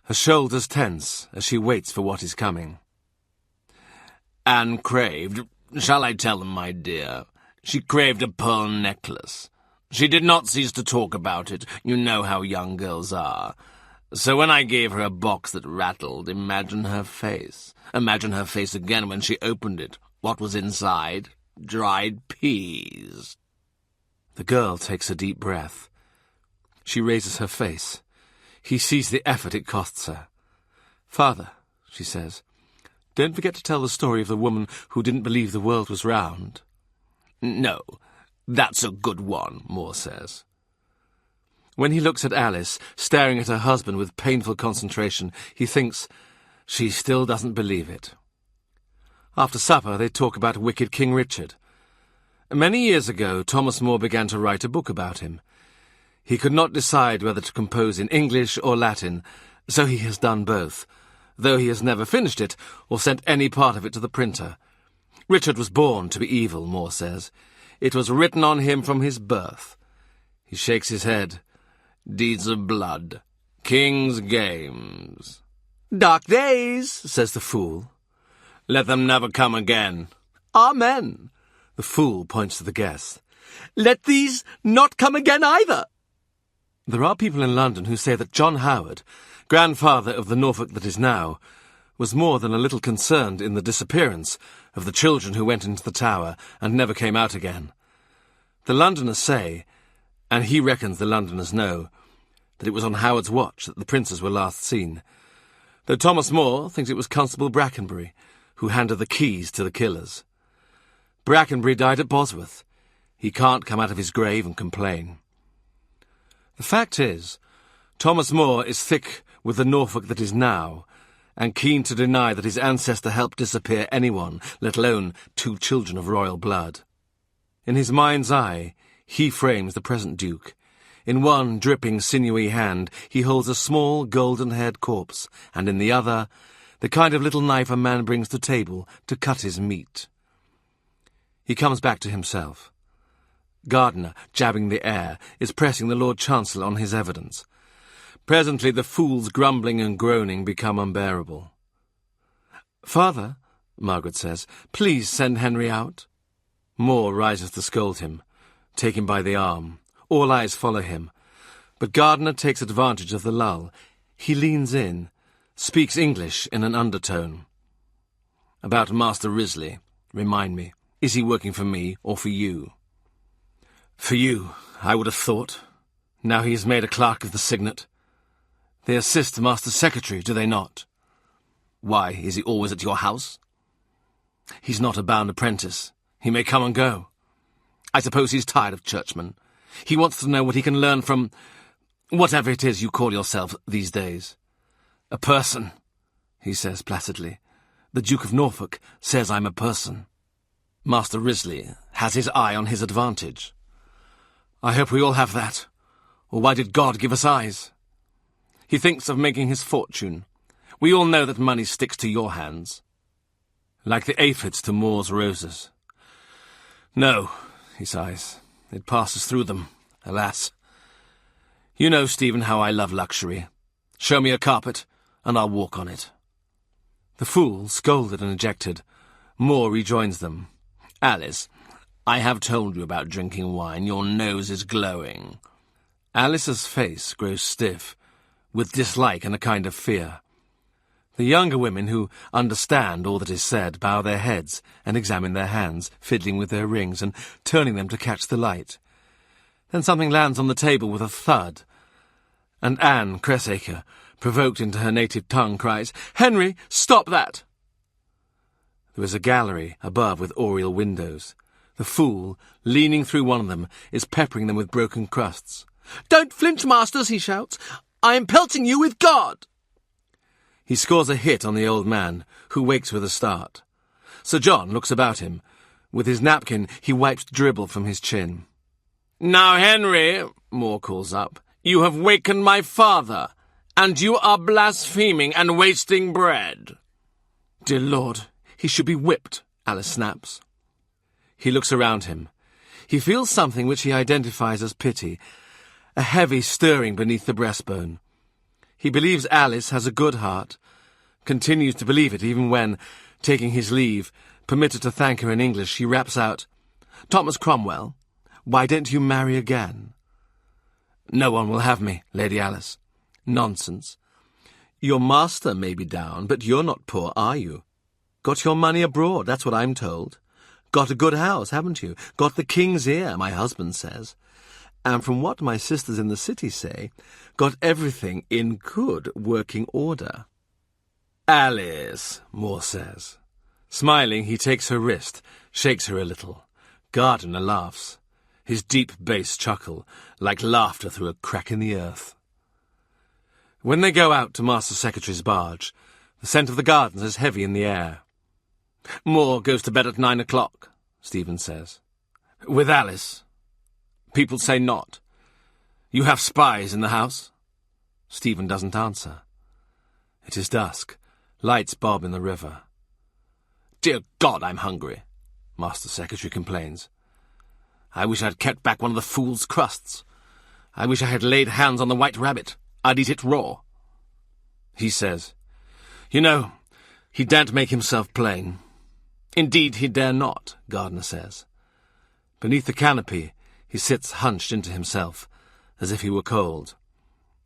Her shoulders tense as she waits for what is coming. Anne craved, shall I tell them, my dear? She craved a pearl necklace. She did not cease to talk about it. You know how young girls are. So when I gave her a box that rattled, imagine her face. Imagine her face again when she opened it. What was inside? Dried peas. The girl takes a deep breath. She raises her face. He sees the effort it costs her. Father, she says, Don't forget to tell the story of the woman who didn't believe the world was round. No, that's a good one, Moore says. When he looks at Alice, staring at her husband with painful concentration, he thinks, she still doesn't believe it. After supper, they talk about wicked King Richard. Many years ago, Thomas More began to write a book about him. He could not decide whether to compose in English or Latin, so he has done both, though he has never finished it or sent any part of it to the printer. Richard was born to be evil, More says. It was written on him from his birth. He shakes his head. Deeds of blood. King's games. Dark days, says the fool. Let them never come again. Amen. The fool points to the guests. Let these not come again either. There are people in London who say that John Howard, grandfather of the Norfolk that is now, was more than a little concerned in the disappearance of the children who went into the Tower and never came out again. The Londoners say, and he reckons the Londoners know, that it was on Howard's watch that the princes were last seen, though Thomas More thinks it was Constable Brackenbury who handed the keys to the killers. Brackenbury died at Bosworth. He can't come out of his grave and complain. The fact is, Thomas More is thick with the Norfolk that is now, and keen to deny that his ancestor helped disappear anyone, let alone 2 children of royal blood. In his mind's eye, he frames the present Duke. In one dripping, sinewy hand, he holds a small, golden-haired corpse, and in the other, the kind of little knife a man brings to table to cut his meat. He comes back to himself. Gardiner, jabbing the air, is pressing the Lord Chancellor on his evidence. Presently the fool's grumbling and groaning become unbearable. "Father," Margaret says, "please send Henry out." More rises to scold him, take him by the arm. All eyes follow him. But Gardiner takes advantage of the lull. He leans in, speaks English in an undertone. "About Master Risley, remind me, is he working for me or for you?" "For you, I would have thought. Now he is made a clerk of the signet. They assist Master's secretary, do they not?" "Why, is he always at your house?" "He's not a bound apprentice. He may come and go. I suppose he's tired of churchmen. He wants to know what he can learn from whatever it is you call yourself these days." "A person," he says placidly. "The Duke of Norfolk says I'm a person." "Master Risley has his eye on his advantage." "I hope we all have that. Or why did God give us eyes?" "He thinks of making his fortune. We all know that money sticks to your hands." "Like the aphids to Moore's roses." "No," he sighs. "It passes through them, alas. You know, Stephen, how I love luxury. Show me a carpet, and I'll walk on it." The fool, scolded and ejected, Moore rejoins them. "Alice, I have told you about drinking wine. Your nose is glowing." Alice's face grows stiff, with dislike and a kind of fear. The younger women, who understand all that is said, bow their heads and examine their hands, fiddling with their rings and turning them to catch the light. Then something lands on the table with a thud, and Anne Cressacre, provoked into her native tongue, cries, "Henry, stop that!" There is a gallery above with oriel windows. The fool, leaning through one of them, is peppering them with broken crusts. "Don't flinch, masters," he shouts. "I am pelting you with God." He scores a hit on the old man, who wakes with a start. Sir John looks about him. With his napkin, he wipes dribble from his chin. "Now, Henry," Moore calls up, "you have wakened my father, and you are blaspheming and wasting bread." "Dear Lord, he should be whipped," Alice snaps. He looks around him. He feels something which he identifies as pity, a heavy stirring beneath the breastbone. He believes Alice has a good heart, continues to believe it even when, taking his leave, permitted to thank her in English, he raps out, "Thomas Cromwell, why don't you marry again?" "No one will have me, Lady Alice." "Nonsense. Your master may be down, but you're not poor, are you? Got your money abroad, that's what I'm told. Got a good house, haven't you? Got the king's ear, my husband says. And from what my sisters in the city say, got everything in good working order." Alice, Moore says. Smiling, he takes her wrist, shakes her a little. Gardiner laughs, his deep bass chuckle, like laughter through a crack in the earth. When they go out to Master Secretary's barge, the scent of the gardens is heavy in the air. Moore goes to bed at 9 o'clock, Stephen says. With Alice? People say not. You have spies in the house? Stephen doesn't answer. It is dusk. Lights bob in the river. Dear God, I'm hungry, Master Secretary complains. I wish I'd kept back one of the fool's crusts. I wish I had laid hands on the white rabbit. I'd eat it raw. He says, You know, he daren't make himself plain. Indeed, he dare not, Gardiner says. Beneath the canopy, he sits hunched into himself, as if he were cold.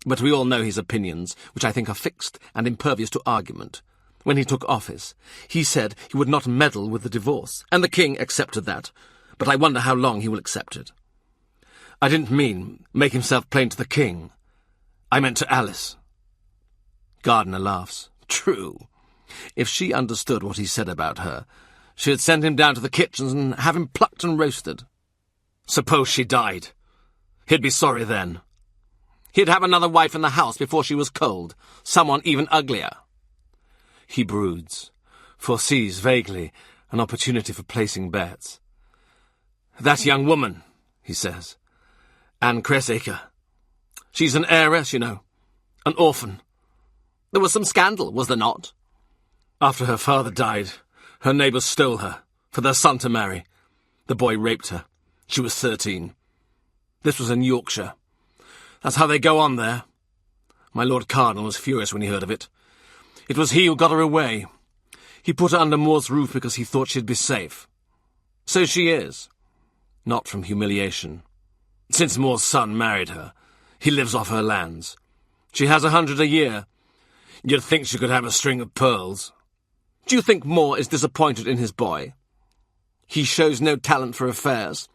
But we all know his opinions, which I think are fixed and impervious to argument. When he took office, he said he would not meddle with the divorce, and the king accepted that, but I wonder how long he will accept it. I didn't mean make himself plain to the king. I meant to Alice. Gardiner laughs. True. If she understood what he said about her, she'd send him down to the kitchens and have him plucked and roasted. Suppose she died. He'd be sorry then. He'd have another wife in the house before she was cold, someone even uglier. He broods, foresees vaguely an opportunity for placing bets. That young woman, he says, Anne Cressacre. She's an heiress, you know, an orphan. There was some scandal, was there not? After her father died, her neighbours stole her, for their son to marry. The boy raped her. She was 13. This was in Yorkshire. That's how they go on there. My Lord Cardinal was furious when he heard of it. It was he who got her away. He put her under Moore's roof because he thought she'd be safe. So she is. Not from humiliation. Since Moore's son married her, he lives off her lands. She has 100 a year. You'd think she could have a string of pearls. Do you think Moore is disappointed in his boy? He shows no talent for affairs.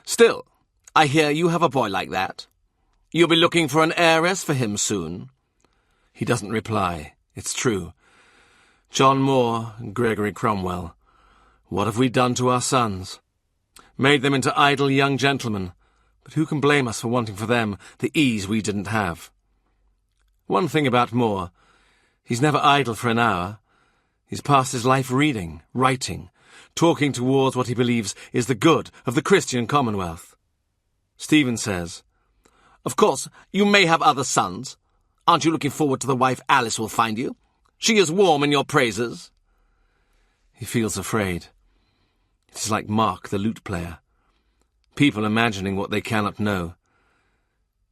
Still, I hear you have a boy like that. You'll be looking for an heiress for him soon. He doesn't reply. It's true. John Moore and Gregory Cromwell. What have we done to our sons? Made them into idle young gentlemen, but who can blame us for wanting for them the ease we didn't have? One thing about Moore, he's never idle for an hour. He's passed his life reading, writing, talking towards what he believes is the good of the Christian Commonwealth. Stephen says, Of course, you may have other sons. Aren't you looking forward to the wife Alice will find you? She is warm in your praises. He feels afraid. It is like Mark, the lute player. People imagining what they cannot know.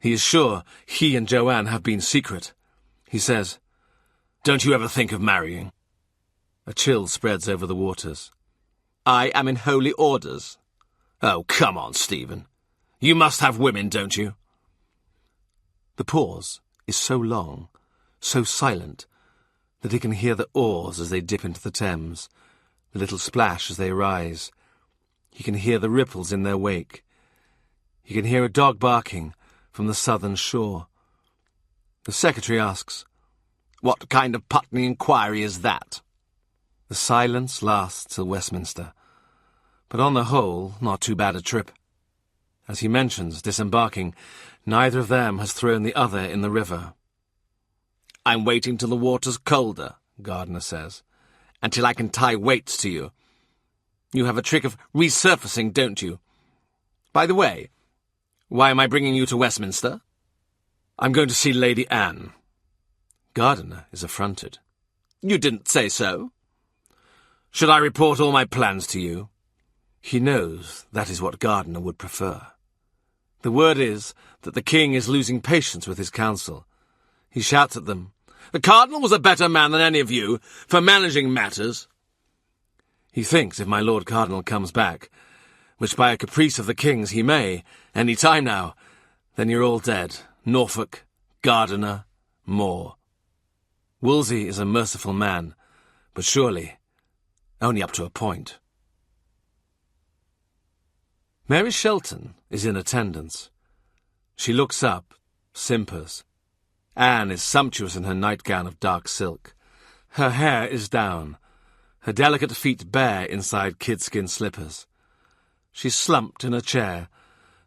He is sure he and Joanne have been secret. He says, Don't you ever think of marrying? A chill spreads over the waters. I am in holy orders. Oh, come on, Stephen. You must have women, don't you? The pause is so long, so silent, that he can hear the oars as they dip into the Thames, the little splash as they rise. He can hear the ripples in their wake. He can hear a dog barking from the southern shore. The secretary asks, What kind of Putney inquiry is that? The silence lasts till Westminster, but on the whole, not too bad a trip. As he mentions disembarking, neither of them has thrown the other in the river. I'm waiting till the water's colder, Gardiner says, until I can tie weights to you. You have a trick of resurfacing, don't you? By the way, why am I bringing you to Westminster? I'm going to see Lady Anne. Gardiner is affronted. You didn't say so. Should I report all my plans to you? He knows that is what Gardiner would prefer. The word is that the king is losing patience with his council. He shouts at them, The cardinal was a better man than any of you for managing matters. He thinks if my Lord Cardinal comes back, which by a caprice of the king's he may, any time now, then you're all dead. Norfolk, Gardiner, Moore. Wolsey is a merciful man, but surely only up to a point. Mary Shelton is in attendance. She looks up, simpers. Anne is sumptuous in her nightgown of dark silk. Her hair is down, her delicate feet bare inside kid-skin slippers. She's slumped in a chair,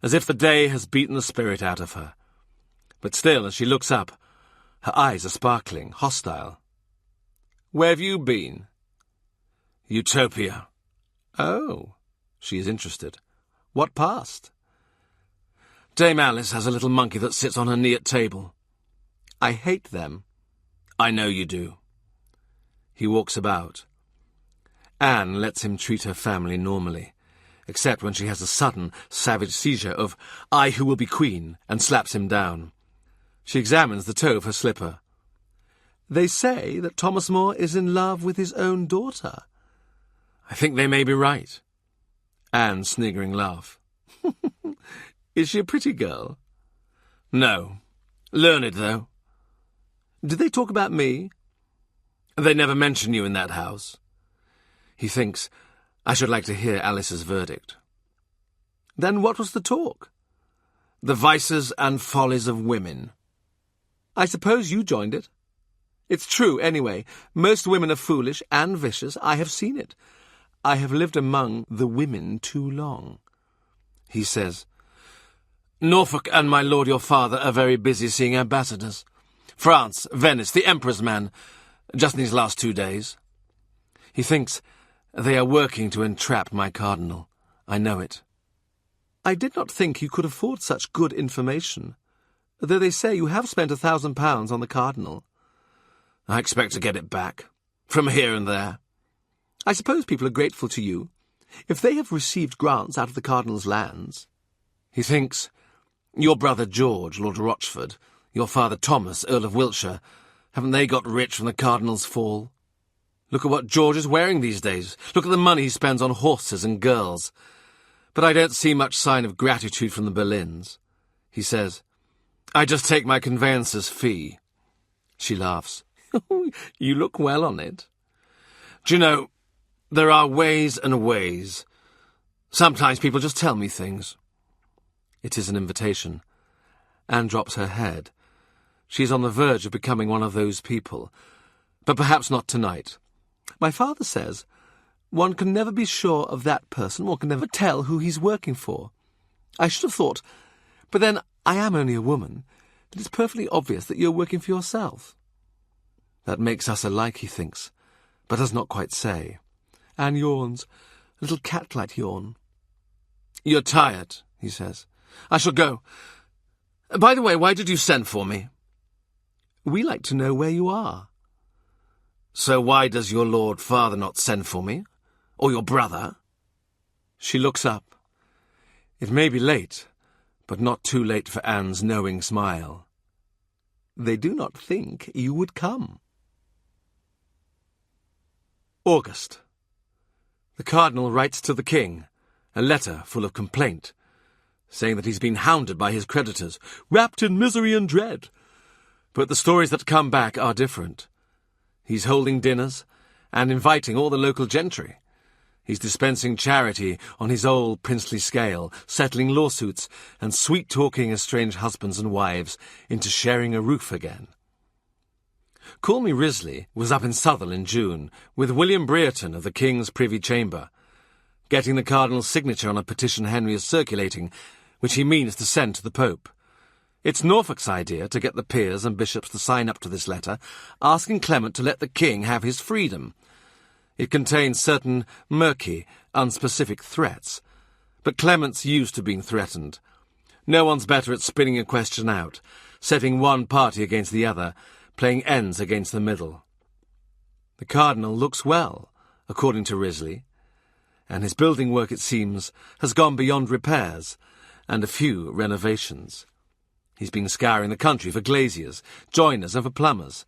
as if the day has beaten the spirit out of her. But still, as she looks up, her eyes are sparkling, hostile. "Where have you been?" "Utopia." "Oh," she is interested. "What past?" "Dame Alice has a little monkey that sits on her knee at table." "I hate them." "I know you do." He walks about. Anne lets him treat her family normally, except when she has a sudden, savage seizure of "I who will be queen," and slaps him down. She examines the toe of her slipper. "They say that Thomas More is in love with his own daughter." "I think they may be right." Anne's sniggering laugh. "Is she a pretty girl?" "No. Learned, though." "Did they talk about me?" "They never mention you in that house." He thinks, I should like to hear Alice's verdict. "Then what was the talk?" "The vices and follies of women." "I suppose you joined it." "It's true, anyway. Most women are foolish and vicious. I have seen it. I have lived among the women too long." He says, "Norfolk and my lord your father are very busy seeing ambassadors. France, Venice, the Emperor's man, just in these last 2 days." He thinks, they are working to entrap my cardinal. I know it. "I did not think you could afford such good information, though they say you have spent £1,000 on the cardinal." "I expect to get it back, from here and there." "I suppose people are grateful to you, if they have received grants out of the cardinal's lands." He thinks, your brother George, Lord Rochford, your father Thomas, Earl of Wiltshire, haven't they got rich from the cardinal's fall? Look at what George is wearing these days. Look at the money he spends on horses and girls. But I don't see much sign of gratitude from the Boleyns. He says, "I just take my conveyancer's fee." She laughs. "You look well on it." "Do you know, there are ways and ways. Sometimes people just tell me things." It is an invitation. Anne drops her head. She is on the verge of becoming one of those people. But perhaps not tonight. "My father says, one can never be sure of that person, one can never tell who he's working for. I should have thought, but then I am only a woman, that it's perfectly obvious that you're working for yourself." That makes us alike, he thinks, but does not quite say. Anne yawns, a little cat-like yawn. "You're tired," he says. "I shall go. By the way, why did you send for me?" "We like to know where you are." "So why does your lord father not send for me? Or your brother?" She looks up. It may be late, but not too late for Anne's knowing smile. "They do not think you would come." August. The cardinal writes to the king, a letter full of complaint, saying that he's been hounded by his creditors, wrapped in misery and dread. But the stories that come back are different. He's holding dinners and inviting all the local gentry. He's dispensing charity on his old princely scale, settling lawsuits and sweet-talking estranged husbands and wives into sharing a roof again. Call Me Risley was up in Southwell in June with William Brereton of the King's Privy Chamber, getting the cardinal's signature on a petition Henry is circulating, which he means to send to the Pope. It's Norfolk's idea to get the peers and bishops to sign up to this letter, asking Clement to let the king have his freedom. It contains certain murky, unspecific threats, but Clement's used to being threatened. No one's better at spinning a question out, setting one party against the other, playing ends against the middle. The cardinal looks well, according to Risley, and his building work, it seems, has gone beyond repairs and a few renovations. He's been scouring the country for glaziers, joiners, and for plumbers.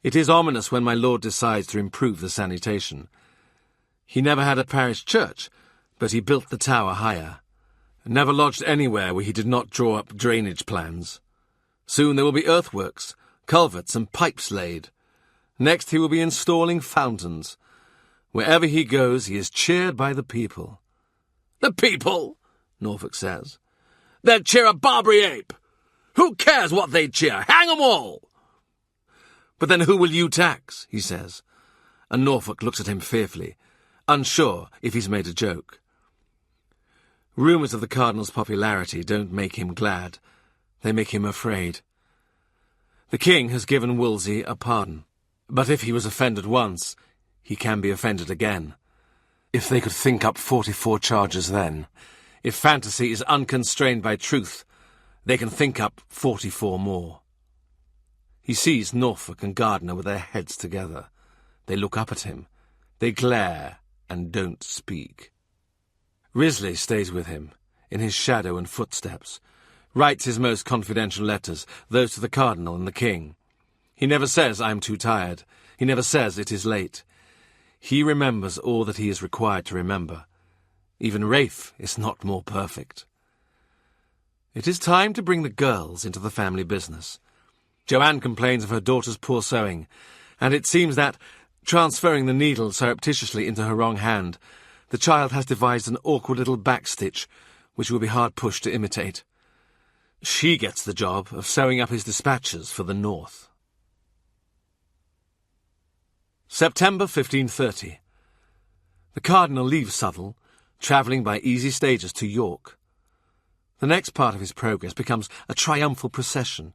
It is ominous when my lord decides to improve the sanitation. He never had a parish church, but he built the tower higher. Never lodged anywhere where he did not draw up drainage plans. Soon there will be earthworks, culverts, and pipes laid. Next he will be installing fountains. Wherever he goes, he is cheered by the people. "The people?" Norfolk says. "They'd cheer a Barbary ape! Who cares what they cheer? Hang 'em all!" But then who will you tax? He says, and Norfolk looks at him fearfully, unsure if he's made a joke. Rumours of the Cardinal's popularity don't make him glad. They make him afraid. The King has given Wolsey a pardon, but if he was offended once, he can be offended again. If they could think up 44 charges then, if fantasy is unconstrained by truth, they can think up 44 more. He sees Norfolk and Gardiner with their heads together. They look up at him. They glare and don't speak. Risley stays with him, in his shadow and footsteps, writes his most confidential letters, those to the Cardinal and the King. He never says, "I am too tired." He never says, "It is late." He remembers all that he is required to remember. Even Rafe is not more perfect. It is time to bring the girls into the family business. Joanne complains of her daughter's poor sewing, and it seems that, transferring the needle surreptitiously into her wrong hand, the child has devised an awkward little backstitch which will be hard pushed to imitate. She gets the job of sewing up his dispatches for the North. September 1530. The Cardinal leaves Southwell, travelling by easy stages to York. The next part of his progress becomes a triumphal procession.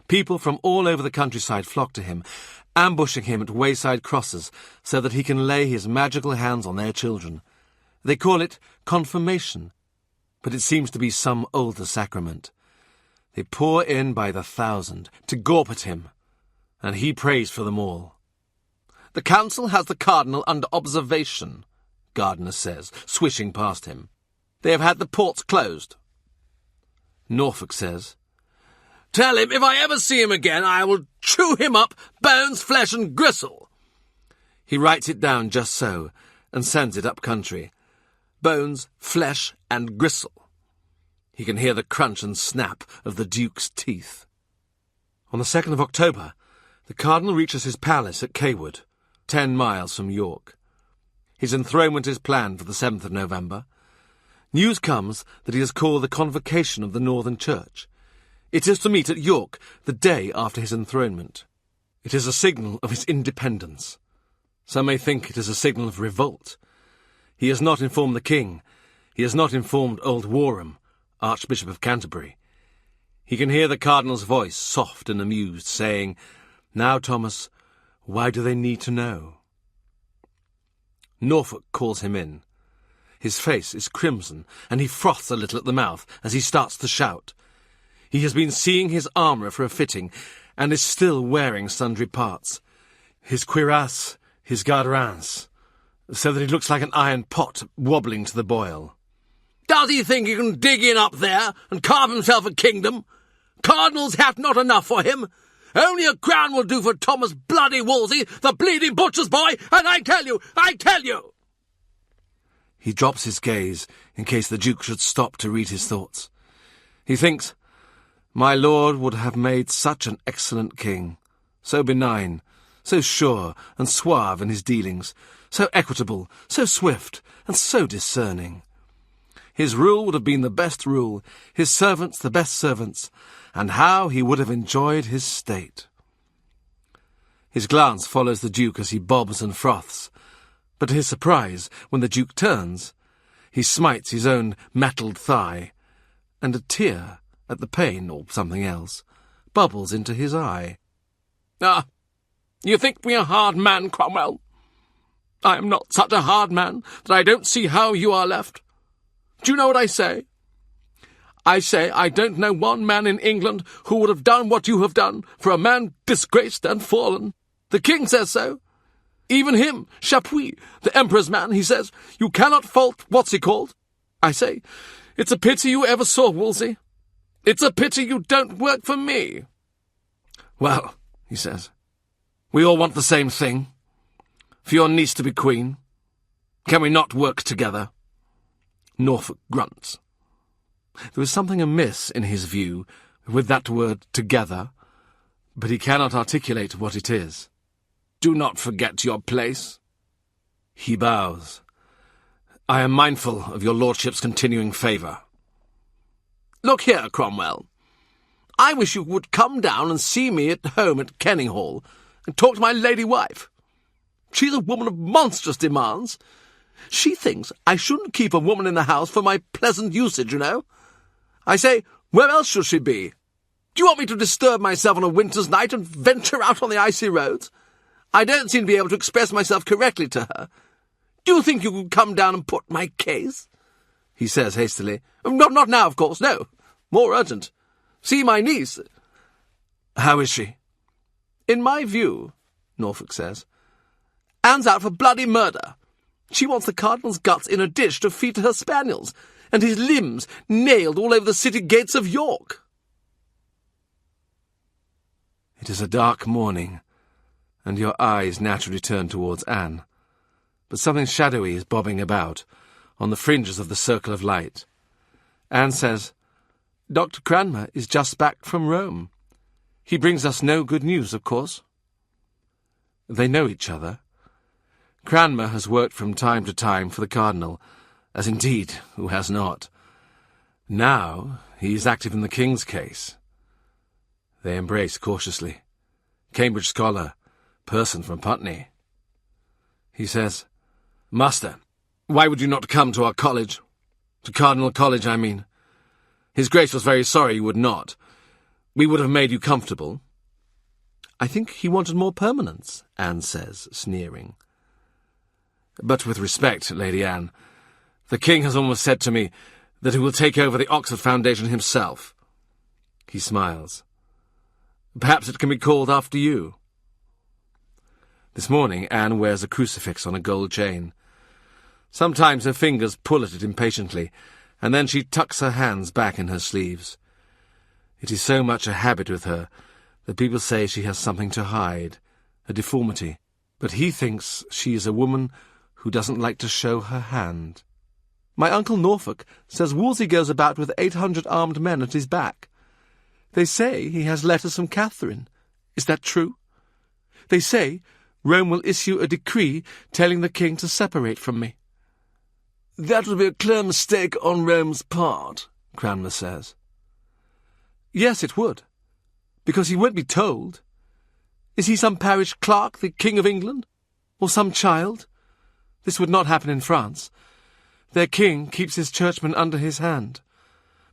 People from all over the countryside flock to him, ambushing him at wayside crosses so that he can lay his magical hands on their children. They call it confirmation, but it seems to be some older sacrament. They pour in by the thousand to gawp at him, and he prays for them all. "The council has the Cardinal under observation," Gardiner says, swishing past him. "They have had the ports closed." Norfolk says, "Tell him if I ever see him again, I will chew him up, bones, flesh, and gristle." He writes it down just so, and sends it up country. Bones, flesh, and gristle. He can hear the crunch and snap of the Duke's teeth. On the 2nd of October, the Cardinal reaches his palace at Cawood, 10 miles from York. His enthronement is planned for the 7th of November. News comes that he has called the convocation of the Northern Church. It is to meet at York the day after his enthronement. It is a signal of his independence. Some may think it is a signal of revolt. He has not informed the King. He has not informed old Warham, Archbishop of Canterbury. He can hear the Cardinal's voice, soft and amused, saying, "Now, Thomas, why do they need to know?" Norfolk calls him in. His face is crimson, and he froths a little at the mouth as he starts to shout. He has been seeing his armourer for a fitting, and is still wearing sundry parts. His cuirass, his garderins, so that he looks like an iron pot wobbling to the boil. "Does he think he can dig in up there and carve himself a kingdom? Cardinals have not enough for him. Only a crown will do for Thomas Bloody Wolsey, the bleeding butcher's boy, and I tell you! He drops his gaze in case the Duke should stop to read his thoughts. He thinks, "My lord would have made such an excellent king, so benign, so sure and suave in his dealings, so equitable, so swift, and so discerning. His rule would have been the best rule, his servants the best servants, and how he would have enjoyed his state." His glance follows the Duke as he bobs and froths, but to his surprise, when the Duke turns, he smites his own metalled thigh, and a tear, at the pain or something else, bubbles into his eye. "Ah, you think me a hard man, Cromwell? I am not such a hard man that I don't see how you are left. Do you know what I say? I say I don't know one man in England who would have done what you have done for a man disgraced and fallen. The King says so. Even him, Chapuis, the Emperor's man, he says, you cannot fault what's he called. I say, it's a pity you ever saw Wolsey. It's a pity you don't work for me." "Well," he says, "we all want the same thing. For your niece to be queen. Can we not work together?" Norfolk grunts. There is something amiss in his view with that word "together," but he cannot articulate what it is. "Do not forget your place." He bows. "I am mindful of your lordship's continuing favour." "Look here, Cromwell. I wish you would come down and see me at home at Kenninghall, and talk to my lady wife. She's a woman of monstrous demands. She thinks I shouldn't keep a woman in the house for my pleasant usage, you know. I say, where else should she be? Do you want me to disturb myself on a winter's night and venture out on the icy roads? I don't seem to be able to express myself correctly to her. Do you think you could come down and put my case? He says hastily. Not now, of course, no. More urgent. See my niece. How is she? In my view, Norfolk says, Anne's out for bloody murder. She wants the cardinal's guts in a dish to feed to her spaniels, and his limbs nailed all over the city gates of York. It is a dark morning, and your eyes naturally turn towards Anne, but something shadowy is bobbing about on the fringes of the circle of light. Anne says, Dr. Cranmer is just back from Rome. He brings us no good news, of course. They know each other. Cranmer has worked from time to time for the cardinal, as indeed who has not. Now he is active in the king's case. They embrace cautiously. Cambridge scholar, person from Putney. He says, Master, why would you not come to our college? To Cardinal College, I mean. His Grace was very sorry you would not. We would have made you comfortable. I think he wanted more permanence, Anne says, sneering. But with respect, Lady Anne, the King has almost said to me that he will take over the Oxford Foundation himself. He smiles. Perhaps it can be called after you. This morning Anne wears a crucifix on a gold chain. Sometimes her fingers pull at it impatiently, and then she tucks her hands back in her sleeves. It is so much a habit with her that people say she has something to hide, a deformity, but he thinks she is a woman who doesn't like to show her hand. My uncle Norfolk says Wolsey goes about with 800 armed men at his back. They say he has letters from Catherine. Is that true? They say Rome will issue a decree telling the king to separate from me. That would be a clear mistake on Rome's part, Cranmer says. Yes, it would, because he won't be told. Is he some parish clerk, the King of England? Or some child? This would not happen in France. Their king keeps his churchmen under his hand.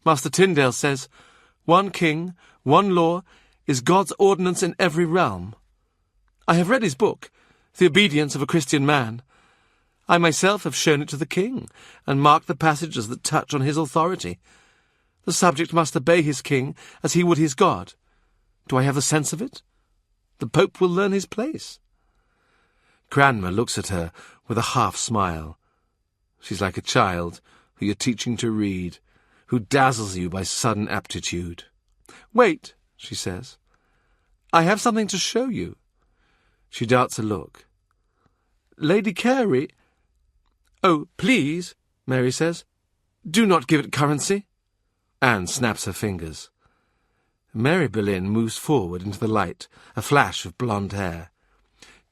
Master Tyndale says, one king, one law, is God's ordinance in every realm. I have read his book, The Obedience of a Christian Man. I myself have shown it to the king, and marked the passages that touch on his authority. The subject must obey his king as he would his God. Do I have the sense of it? The Pope will learn his place. Cranmer looks at her with a half-smile. She's like a child who you're teaching to read, who dazzles you by sudden aptitude. Wait, she says. I have something to show you. She darts a look. Lady Carey... Oh, please, Mary says. Do not give it currency. Anne snaps her fingers. Mary Boleyn moves forward into the light, a flash of blonde hair.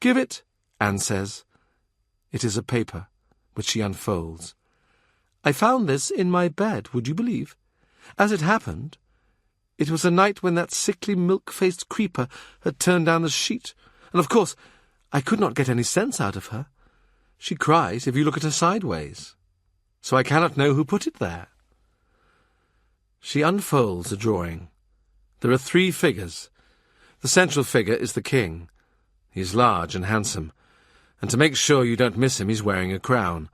Give it, Anne says. It is a paper, which she unfolds. I found this in my bed, would you believe? As it happened, it was a night when that sickly milk-faced creeper had turned down the sheet, and of course I could not get any sense out of her. She cries if you look at her sideways, so I cannot know who put it there. She unfolds a drawing. There are 3 figures. The central figure is the king. He is large and handsome, and to make sure you don't miss him, he's wearing a crown.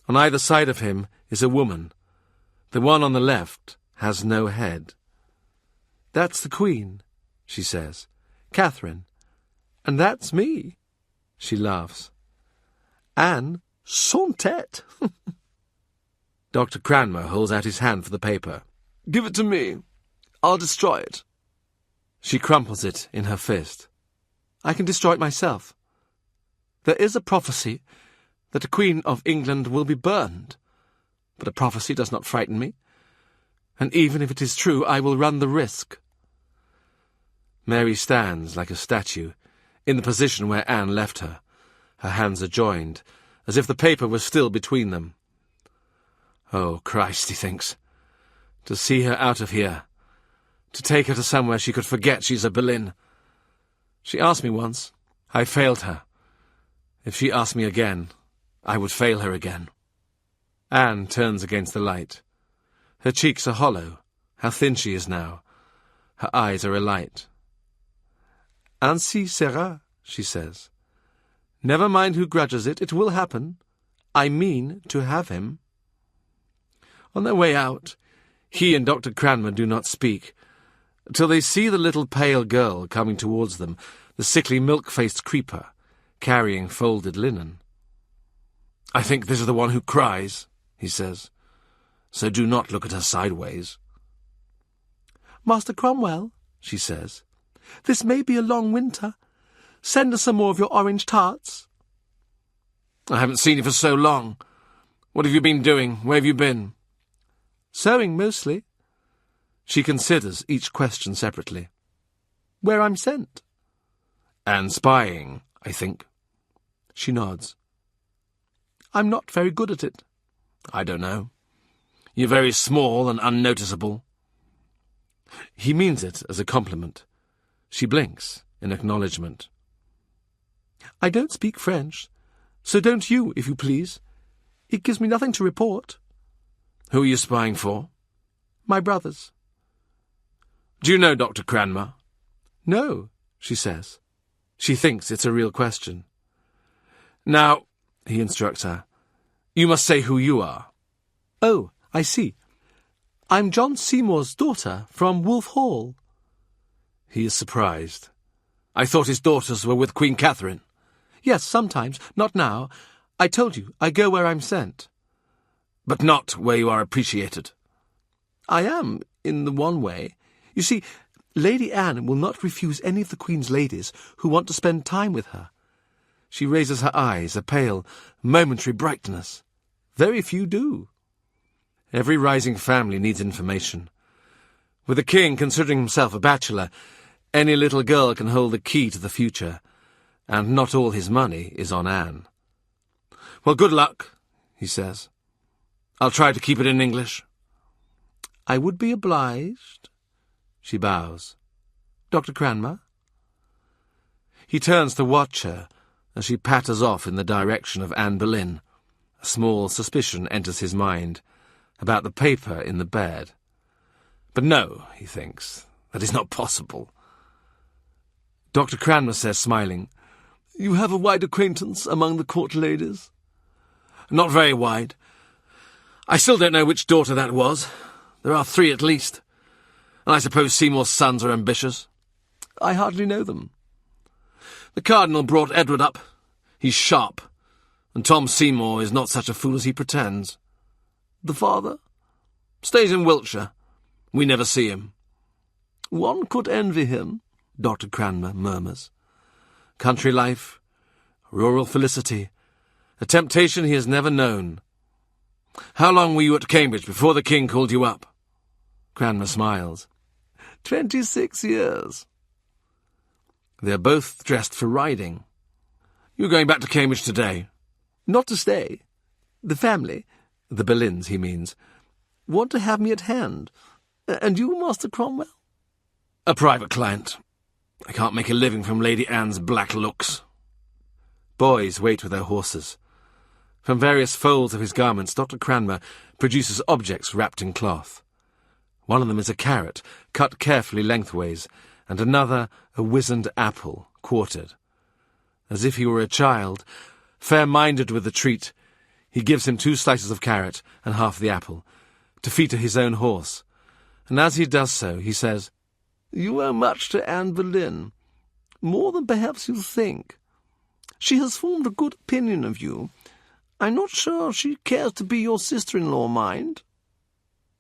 On either side of him is a woman. The one on the left has no head. That's the Queen, she says. Catherine. And that's me. She laughs. Anne, sans tête. Dr. Cranmer holds out his hand for the paper. Give it to me. I'll destroy it. She crumples it in her fist. I can destroy it myself. There is a prophecy that the Queen of England will be burned, but a prophecy does not frighten me, and even if it is true, I will run the risk. Mary stands like a statue, in the position where Anne left her. Her hands are joined, as if the paper was still between them. Oh, Christ, he thinks. To see her out of here. To take her to somewhere she could forget she's a Boleyn. She asked me once. I failed her. If she asked me again, I would fail her again. Anne turns against the light. Her cheeks are hollow. How thin she is now. Her eyes are alight. Ainsi sera, she says. Never mind who grudges it, it will happen. I mean to have him. On their way out, he and Dr. Cranmer do not speak, till they see the little pale girl coming towards them, the sickly milk-faced creeper, carrying folded linen. I think this is the one who cries, he says, so do not look at her sideways. Master Cromwell, she says, this may be a long winter. Send us some more of your orange tarts. I haven't seen you for so long. What have you been doing? Where have you been? Sewing, mostly. She considers each question separately. Where I'm sent. And spying, I think. She nods. I'm not very good at it. I don't know. You're very small and unnoticeable. He means it as a compliment. She blinks in acknowledgement. I don't speak French, so don't you, if you please. It gives me nothing to report. Who are you spying for? My brothers. Do you know Dr. Cranmer? No, she says. She thinks it's a real question. Now, he instructs her, you must say who you are. Oh, I see. I'm John Seymour's daughter from Wolf Hall. He is surprised. I thought his daughters were with Queen Catherine. Yes, sometimes. Not now. I told you, I go where I'm sent. But not where you are appreciated. I am, in the one way. You see, Lady Anne will not refuse any of the Queen's ladies who want to spend time with her. She raises her eyes, a pale, momentary brightness. Very few do. Every rising family needs information. With the king considering himself a bachelor, any little girl can hold the key to the future, and not all his money is on Anne. Well, good luck, he says. I'll try to keep it in English. I would be obliged. She bows. Dr. Cranmer? He turns to watch her as she patters off in the direction of Anne Boleyn. A small suspicion enters his mind about the paper in the bed. But no, he thinks, that is not possible. Dr. Cranmer says, smiling, You have a wide acquaintance among the court ladies? Not very wide. I still don't know which daughter that was. There are 3 at least. And I suppose Seymour's sons are ambitious. I hardly know them. The Cardinal brought Edward up. He's sharp. And Tom Seymour is not such a fool as he pretends. The father? Stays in Wiltshire. We never see him. One could envy him, Dr. Cranmer murmurs. Country life, rural felicity, a temptation he has never known. How long were you at Cambridge before the king called you up? Cranmer smiles. 26 years. They are both dressed for riding. You're going back to Cambridge today? Not to stay. The family, the Boleyns, he means, want to have me at hand. And you, Master Cromwell? A private client. I can't make a living from Lady Anne's black looks. Boys wait with their horses. From various folds of his garments, Dr. Cranmer produces objects wrapped in cloth. One of them is a carrot, cut carefully lengthways, and another a wizened apple, quartered. As if he were a child, fair-minded with the treat, he gives him 2 slices of carrot and half the apple, to feed to his own horse, and as he does so, he says, You owe much to Anne Boleyn, more than perhaps you think. She has formed a good opinion of you. I'm not sure she cares to be your sister-in-law, mind.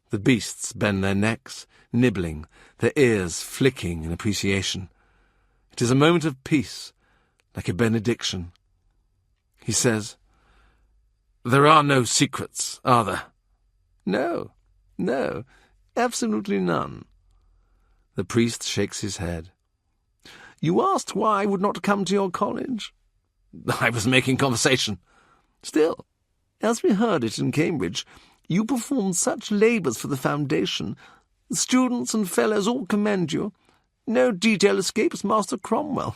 The beasts bend their necks, nibbling, their ears flicking in appreciation. It is a moment of peace, like a benediction. He says, There are no secrets, are there? No, absolutely none. The priest shakes his head. You asked why I would not come to your college. I was making conversation. Still, as we heard it in Cambridge, you performed such labours for the foundation. The students and fellows all commend you. No detail escapes Master Cromwell.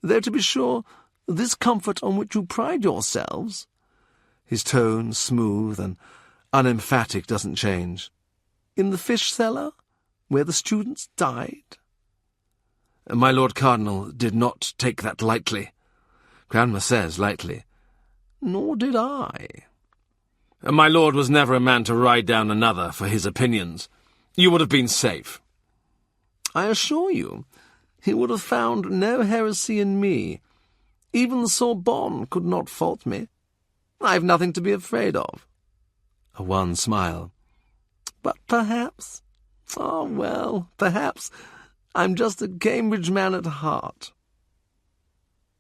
Though, to be sure, this comfort on which you pride yourselves—" His tone, smooth and unemphatic, doesn't change. "In the fish cellar, where the students died." My Lord Cardinal did not take that lightly. Cranmer says lightly. "Nor did I." My lord was never a man to ride down another for his opinions. You would have been safe. "I assure you, he would have found no heresy in me. Even the Sorbonne could not fault me. I have nothing to be afraid of." A wan smile. "But perhaps, perhaps I'm just a Cambridge man at heart."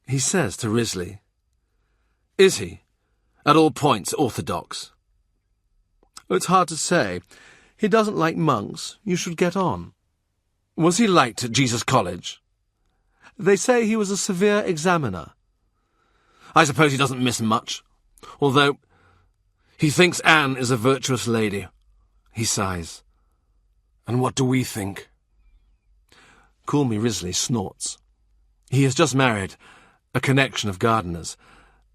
He says to Risley, "Is he, at all points, orthodox?" "It's hard to say. He doesn't like monks. You should get on." Was he liked at Jesus College? "They say he was a severe examiner." "I suppose he doesn't miss much, although he thinks Anne is a virtuous lady." He sighs. "And what do we think?" Call me Risley snorts. He has just married a connection of Gardiner's,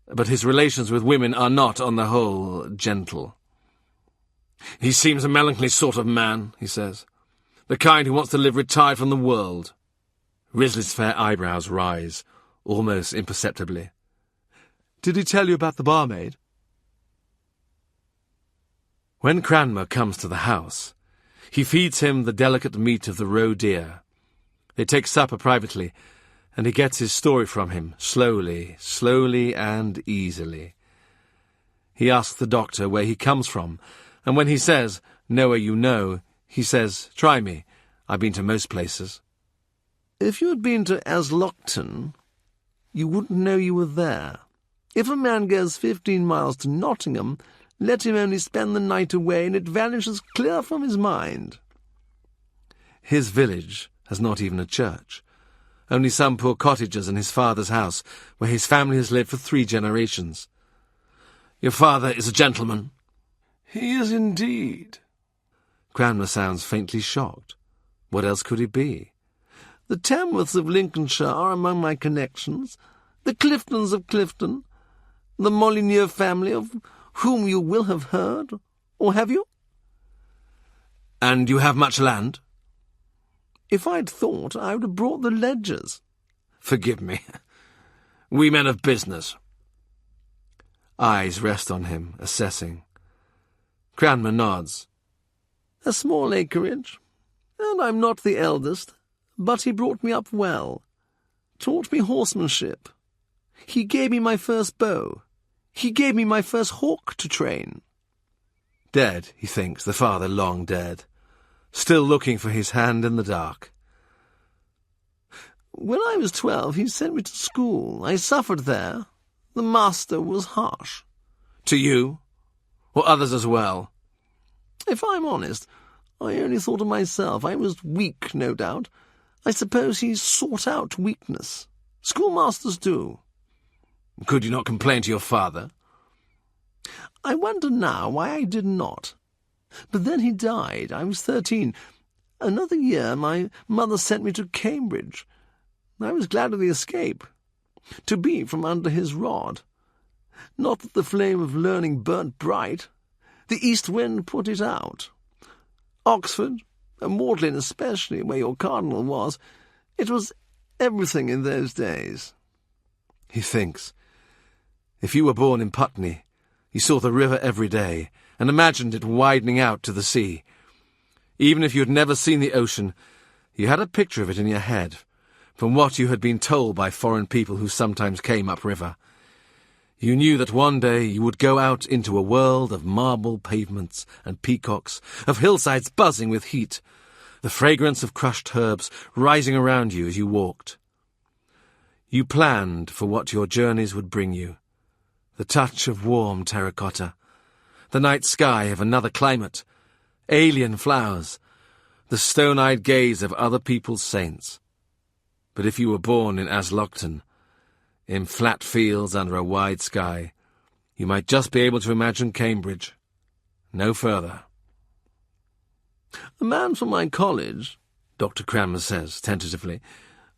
but his relations with women are not, on the whole, gentle. "He seems a melancholy sort of man," he says. "The kind who wants to live retired from the world." Risley's fair eyebrows rise, almost imperceptibly. "Did he tell you about the barmaid?" When Cranmer comes to the house, he feeds him the delicate meat of the roe deer. They take supper privately, and he gets his story from him, slowly and easily. He asks the doctor where he comes from, and when he says, "Nowhere you know," he says, "Try me. I've been to most places." "If you had been to Aslockton, you wouldn't know you were there. If a man goes 15 miles to Nottingham, let him only spend the night away, and it vanishes clear from his mind." His village has not even a church, only some poor cottages and his father's house, where his family has lived for 3 generations. "Your father is a gentleman?" "He is indeed." Cranmer sounds faintly shocked. What else could he be? "The Tamworths of Lincolnshire are among my connections, the Cliftons of Clifton, the Molyneux family, of whom you will have heard, or have you?" "And you have much land?" "If I'd thought, I would have brought the ledgers." "Forgive me. We men of business." Eyes rest on him, assessing. Cranmer nods. "A small acreage, and I'm not the eldest, but he brought me up well, taught me horsemanship. He gave me my first bow. He gave me my first hawk to train." Dead, he thinks, the father long dead, still looking for his hand in the dark. "When I was 12, he sent me to school. I suffered there. The master was harsh." "To you? Or others as well?" "If I'm honest, I only thought of myself. I was weak, no doubt. I suppose he sought out weakness. Schoolmasters do." "Could you not complain to your father?" "I wonder now why I did not. But then he died. I was 13. Another year my mother sent me to Cambridge. I was glad of the escape, to be from under his rod. Not that the flame of learning burnt bright. The east wind put it out. Oxford, and Magdalen especially, where your cardinal was, it was everything in those days." He thinks. If you were born in Putney, you saw the river every day, and imagined it widening out to the sea. Even if you had never seen the ocean, you had a picture of it in your head, from what you had been told by foreign people who sometimes came upriver. You knew that one day you would go out into a world of marble pavements and peacocks, of hillsides buzzing with heat, the fragrance of crushed herbs rising around you as you walked. You planned for what your journeys would bring you, the touch of warm terracotta, the night sky of another climate, alien flowers, the stone-eyed gaze of other people's saints. But if you were born in Aslockton, in flat fields under a wide sky, you might just be able to imagine Cambridge. No further. "A man from my college, Dr. Cranmer says, tentatively,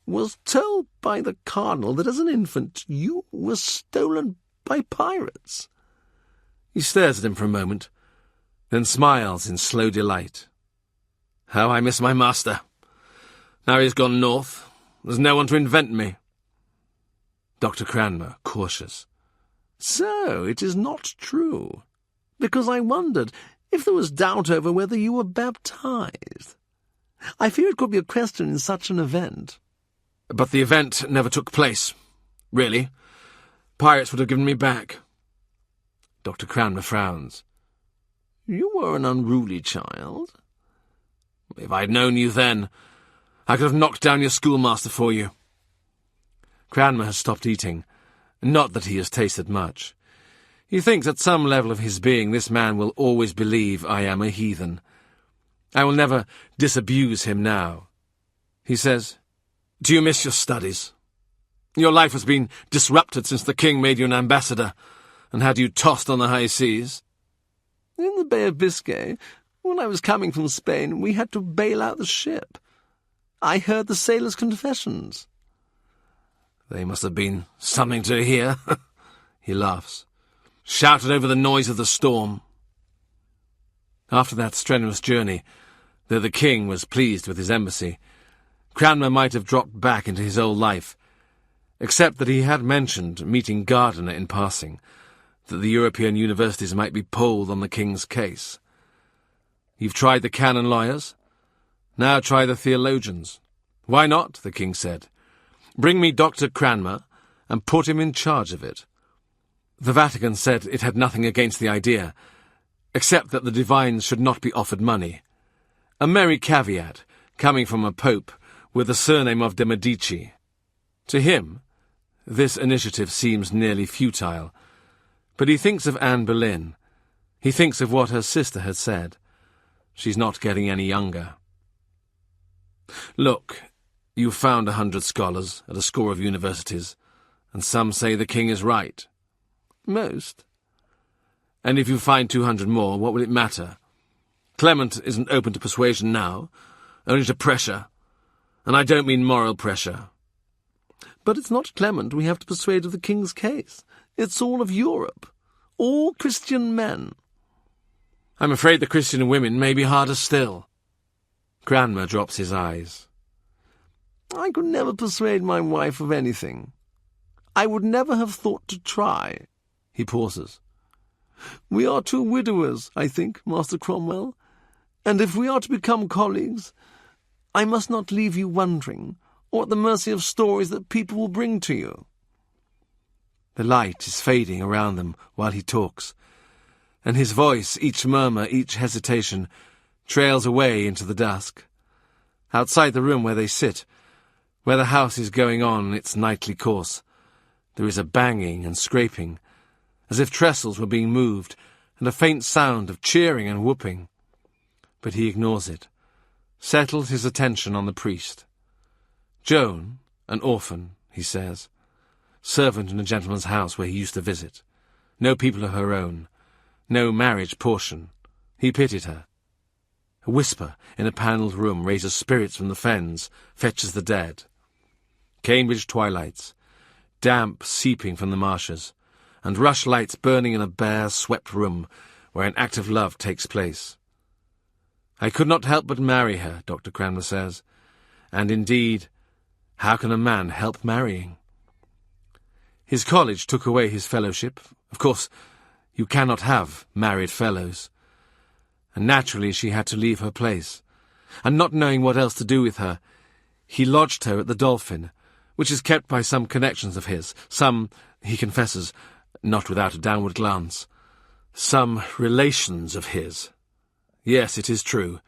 was told by the Cardinal that as an infant you were stolen by pirates. He stares at him for a moment, then smiles in slow delight. How I miss my master. Now he's gone north. There's no one to invent me. Dr. Cranmer, cautious. So it is not true, because I wondered if there was doubt over whether you were baptized. I fear it could be a question in such an event. But the event never took place. Really. Pirates would have given me back. Dr. Cranmer frowns. You were an unruly child. If I'd known you then, I could have knocked down your schoolmaster for you. Cranmer has stopped eating. Not that he has tasted much. He thinks at some level of his being this man will always believe I am a heathen. I will never disabuse him now. He says, Do you miss your studies? Your life has been disrupted since the king made you an ambassador and had you tossed on the high seas. In the Bay of Biscay, when I was coming from Spain, we had to bail out the ship. I heard the sailors' confessions. They must have been something to hear. He laughs. Shouted over the noise of the storm. After that strenuous journey, though the king was pleased with his embassy, Cranmer might have dropped back into his old life, except that he had mentioned meeting Gardiner in passing, that the European universities might be polled on the king's case. You've tried the canon lawyers? Now try the theologians. Why not? The king said. Bring me Dr. Cranmer and put him in charge of it. The Vatican said it had nothing against the idea, except that the divines should not be offered money. A merry caveat, coming from a pope with the surname of de Medici. To him, this initiative seems nearly futile, but he thinks of Anne Boleyn. He thinks of what her sister had said. She's not getting any younger. Look, you've found 100 scholars at a score of universities, and some say the king is right. Most. And if you find 200 more, what will it matter? Clement isn't open to persuasion now, only to pressure. And I don't mean moral pressure. But it's not Clement we have to persuade of the king's case. It's all of Europe. All Christian men. I'm afraid the Christian women may be harder still. Cranmer drops his eyes. I could never persuade my wife of anything. I would never have thought to try. He pauses. We are two widowers, I think, Master Cromwell, and if we are to become colleagues, I must not leave you wondering, or at the mercy of stories that people will bring to you. The light is fading around them while he talks, and his voice, each murmur, each hesitation, trails away into the dusk. Outside the room where they sit, where the house is going on its nightly course, there is a banging and scraping, as if trestles were being moved, and a faint sound of cheering and whooping. But he ignores it, settles his attention on the priest. Joan, an orphan, he says, servant in a gentleman's house where he used to visit. No people of her own, no marriage portion. He pitied her. A whisper in a panelled room raises spirits from the fens, fetches the dead. Cambridge twilights, damp seeping from the marshes, and rush lights burning in a bare, swept room where an act of love takes place. I could not help but marry her, Dr. Cranmer says, and indeed, how can a man help marrying? His college took away his fellowship. Of course, you cannot have married fellows. And naturally she had to leave her place, and not knowing what else to do with her, he lodged her at the Dolphin, which is kept by some connections of his, some, he confesses, not without a downward glance, some relations of his. Yes, it is true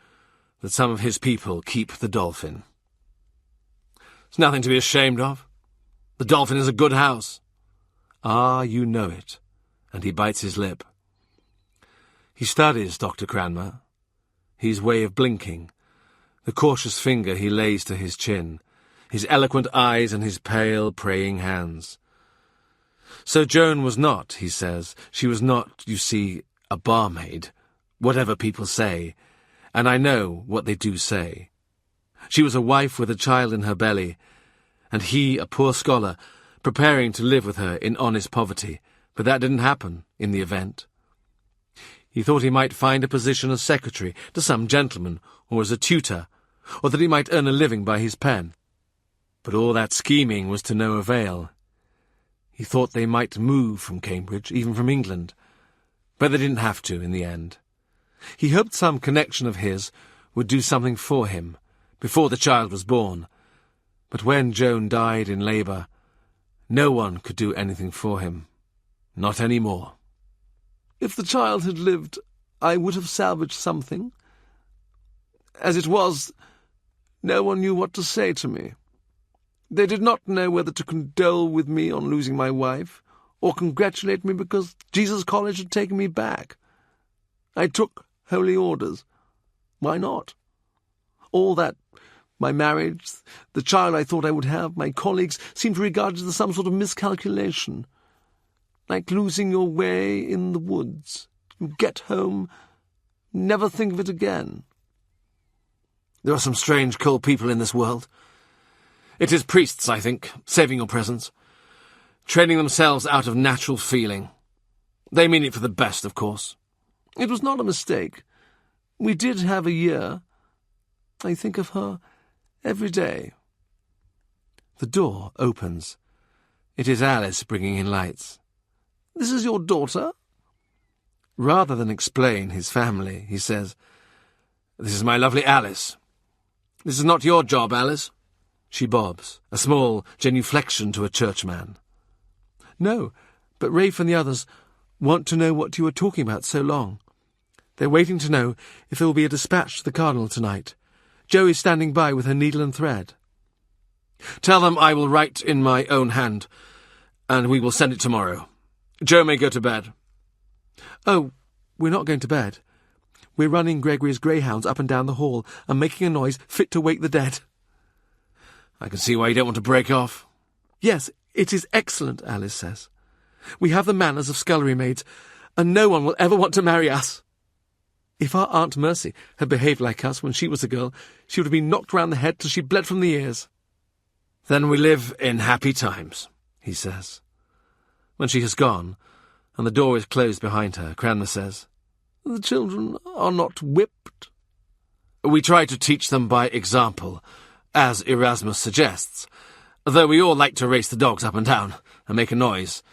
that some of his people keep the Dolphin. It's nothing to be ashamed of. The Dolphin is a good house. Ah, you know it. And he bites his lip. He studies Dr. Cranmer, his way of blinking, the cautious finger he lays to his chin, his eloquent eyes and his pale, praying hands. So Joan was not, he says, she was not, you see, a barmaid, whatever people say, and I know what they do say. She was a wife with a child in her belly, and he, a poor scholar, preparing to live with her in honest poverty, but that didn't happen in the event. He thought he might find a position as secretary to some gentleman, or as a tutor, or that he might earn a living by his pen. But all that scheming was to no avail. He thought they might move from Cambridge, even from England, but they didn't have to in the end. He hoped some connection of his would do something for him before the child was born, but when Joan died in labour, no one could do anything for him. Not any more. If the child had lived, I would have salvaged something. As it was, no one knew what to say to me. They did not know whether to condole with me on losing my wife, or congratulate me because Jesus College had taken me back. I took holy orders. Why not? All that, my marriage, the child I thought I would have, my colleagues, seemed to regard it as some sort of miscalculation. Like losing your way in the woods. You get home, never think of it again. There are some strange, cold people in this world. It is priests, I think, saving your presence, training themselves out of natural feeling. They mean it for the best, of course. It was not a mistake. We did have a year. I think of her every day. The door opens. It is Alice bringing in lights. This is your daughter? Rather than explain his family, he says, "This is my lovely Alice. This is not your job, Alice." She bobs, a small genuflection to a churchman. "No, but Rafe and the others want to know what you were talking about so long. They're waiting to know if there will be a dispatch to the Cardinal tonight. Jo is standing by with her needle and thread." "Tell them I will write in my own hand, and we will send it tomorrow. Jo may go to bed." "Oh, we're not going to bed. We're running Gregory's greyhounds up and down the hall and making a noise fit to wake the dead." "I can see why you don't want to break off." "Yes, it is excellent," Alice says. "We have the manners of scullery maids, and no one will ever want to marry us. If our Aunt Mercy had behaved like us when she was a girl, she would have been knocked round the head till she bled from the ears." "Then we live in happy times," he says. When she has gone, and the door is closed behind her, Cranmer says, "The children are not whipped?" "We try to teach them by example, as Erasmus suggests, though we all like to race the dogs up and down and make a noise,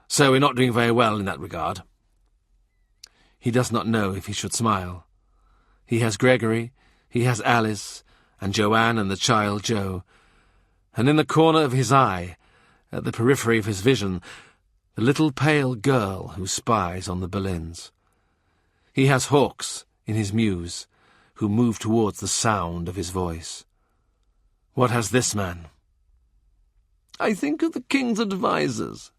so we're not doing very well in that regard." He does not know if he should smile. He has Gregory, he has Alice, and Joanne and the child Jo, and in the corner of his eye, at the periphery of his vision, the little pale girl who spies on the Boleyns. He has Hawkes in his muse, who move towards the sound of his voice. What has this man? "I think of the King's advisers,"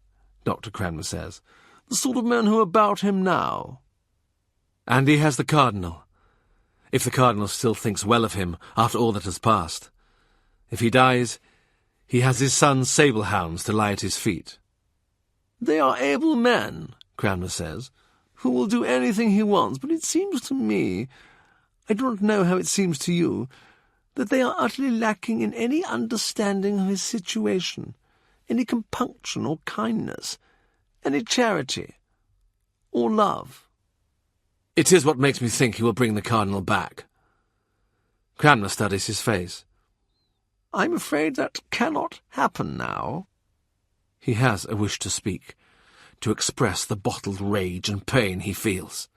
Dr. Cranmer says, "the sort of men who are about him now." And he has the Cardinal, if the Cardinal still thinks well of him after all that has passed. If he dies, he has his son's sable hounds to lie at his feet. "They are able men," Cranmer says, "who will do anything he wants, but it seems to me, I do not know how it seems to you, that they are utterly lacking in any understanding of his situation, any compunction or kindness, any charity or love." It is what makes me think he will bring the Cardinal back. Cranmer studies his face. "I'm afraid that cannot happen now." He has a wish to speak, to express the bottled rage and pain he feels.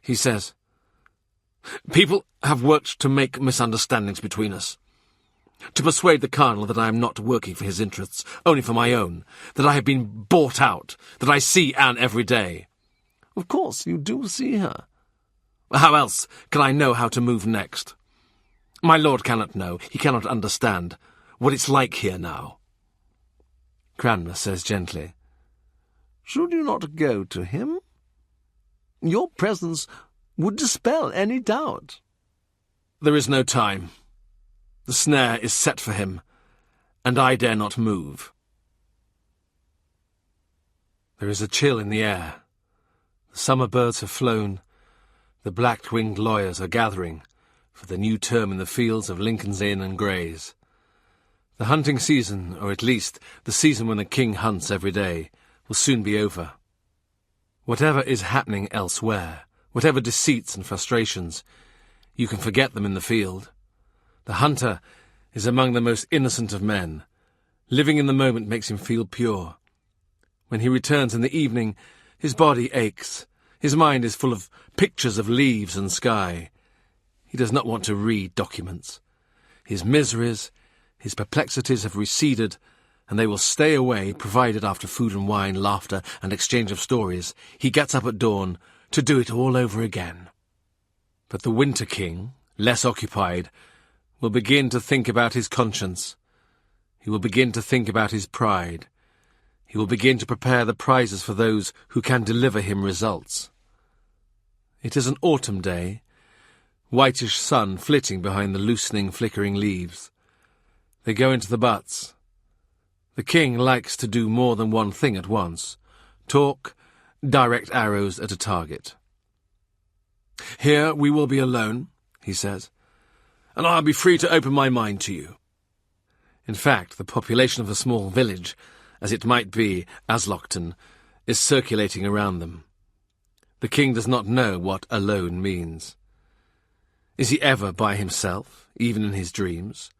He says, "People have worked to make misunderstandings between us, to persuade the Cardinal that I am not working for his interests, only for my own, that I have been bought out, that I see Anne every day." "Of course, you do see her." "How else can I know how to move next? My lord cannot know, he cannot understand what it's like here now." Cranmer says gently, "Should you not go to him? Your presence would dispel any doubt." "There is no time. The snare is set for him, and I dare not move." There is a chill in the air. The summer birds have flown. The black-winged lawyers are gathering, for the new term in the fields of Lincoln's Inn and Gray's. The hunting season, or at least the season when the king hunts every day, will soon be over. Whatever is happening elsewhere, whatever deceits and frustrations, you can forget them in the field. The hunter is among the most innocent of men. Living in the moment makes him feel pure. When he returns in the evening, his body aches. His mind is full of pictures of leaves and sky. He does not want to read documents. His miseries, his perplexities have receded, and they will stay away, provided after food and wine, laughter, and exchange of stories, he gets up at dawn to do it all over again. But the Winter King, less occupied, will begin to think about his conscience. He will begin to think about his pride. He will begin to prepare the prizes for those who can deliver him results. It is an autumn day, whitish sun flitting behind the loosening, flickering leaves. They go into the butts. The king likes to do more than one thing at once. Talk, direct arrows at a target. "Here we will be alone," he says, "and I'll be free to open my mind to you." In fact, the population of a small village, as it might be Aslockton, is circulating around them. The king does not know what alone means. Is he ever by himself, even in his dreams?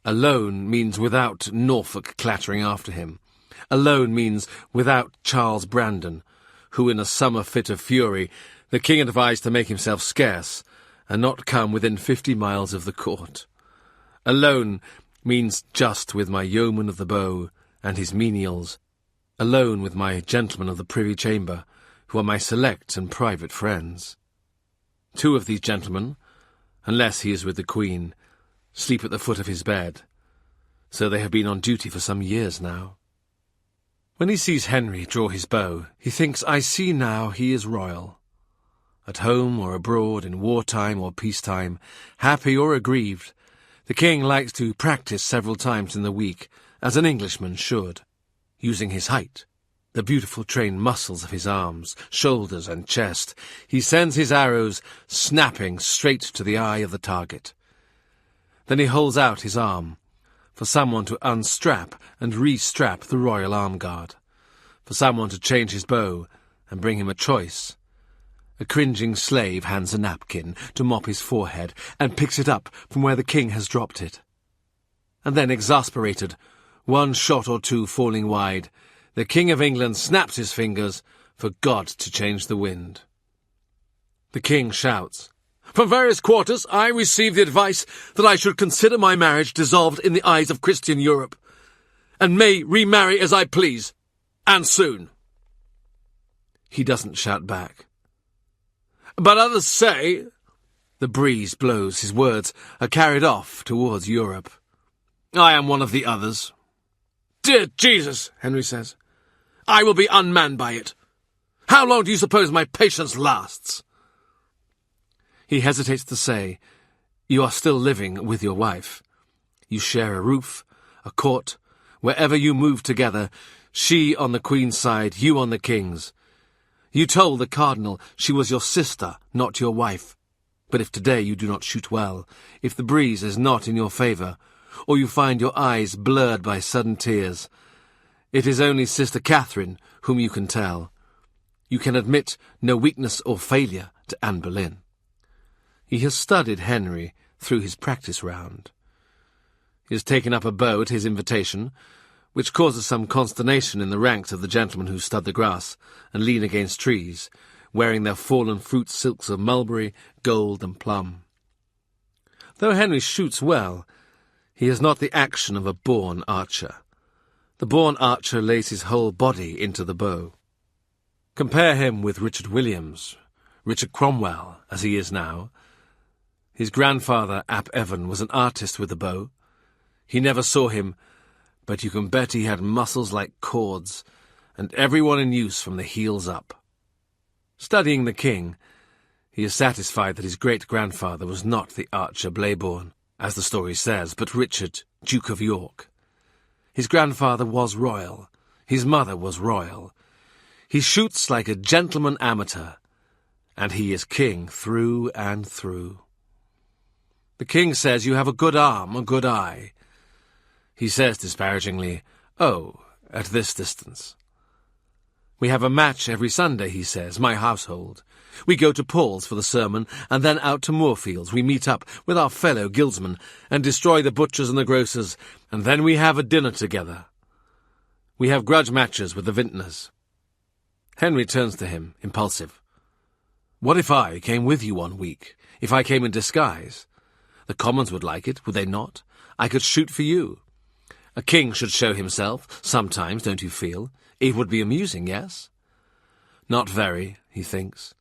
Alone means without Norfolk clattering after him. Alone means without Charles Brandon, who in a summer fit of fury the king advised to make himself scarce and not come within 50 miles of the court. Alone means just with my yeoman of the bow and his menials, alone with my gentlemen of the privy chamber, who are my select and private friends. 2 of these gentlemen, unless he is with the Queen, sleep at the foot of his bed, so they have been on duty for some years now. When he sees Henry draw his bow, he thinks, "I see now he is royal." At home or abroad, in wartime or peacetime, happy or aggrieved, the king likes to practice several times in the week, as an Englishman should, using his height, the beautiful trained muscles of his arms, shoulders, and chest. He sends his arrows snapping straight to the eye of the target. Then he holds out his arm, for someone to unstrap and restrap the royal arm guard, for someone to change his bow and bring him a choice. A cringing slave hands a napkin to mop his forehead and picks it up from where the king has dropped it. And then, exasperated, one shot or two falling wide, the King of England snaps his fingers for God to change the wind. The king shouts, "From various quarters I receive the advice that I should consider my marriage dissolved in the eyes of Christian Europe, and may remarry as I please, and soon." He doesn't shout back. "But others say—" The breeze blows, his words are carried off towards Europe. "I am one of the others." "Dear Jesus," Henry says, "I will be unmanned by it. How long do you suppose my patience lasts?" He hesitates to say, "You are still living with your wife. You share a roof, a court, wherever you move together, she on the Queen's side, you on the King's. You told the Cardinal she was your sister, not your wife. But if today you do not shoot well, if the breeze is not in your favour, or you find your eyes blurred by sudden tears, it is only Sister Catherine whom you can tell. You can admit no weakness or failure to Anne Boleyn." He has studied Henry through his practice round. He has taken up a bow at his invitation, which causes some consternation in the ranks of the gentlemen who stud the grass and lean against trees, wearing their fallen fruit silks of mulberry, gold, and plum. Though Henry shoots well, he has not the action of a born archer. The born archer lays his whole body into the bow. Compare him with Richard Williams, Richard Cromwell, as he is now. His grandfather, Ap Evan, was an artist with a bow. He never saw him, but you can bet he had muscles like cords, and everyone in use from the heels up. Studying the king, he is satisfied that his great-grandfather was not the archer Blayborn, as the story says, but Richard, Duke of York. His grandfather was royal. His mother was royal. He shoots like a gentleman amateur, and he is king through and through. The king says you have a good arm, a good eye. He says disparagingly, "Oh, at this distance." We have a match every Sunday, he says, my household. We go to Paul's for the sermon, and then out to Moorfields we meet up with our fellow guildsmen and destroy the butchers and the grocers, and then we have a dinner together. We have grudge matches with the vintners. Henry turns to him, impulsive. What if I came with you one week? If I came in disguise? The Commons would like it, would they not? I could shoot for you. A king should show himself, sometimes, don't you feel? It would be amusing, yes? Not very, he thinks.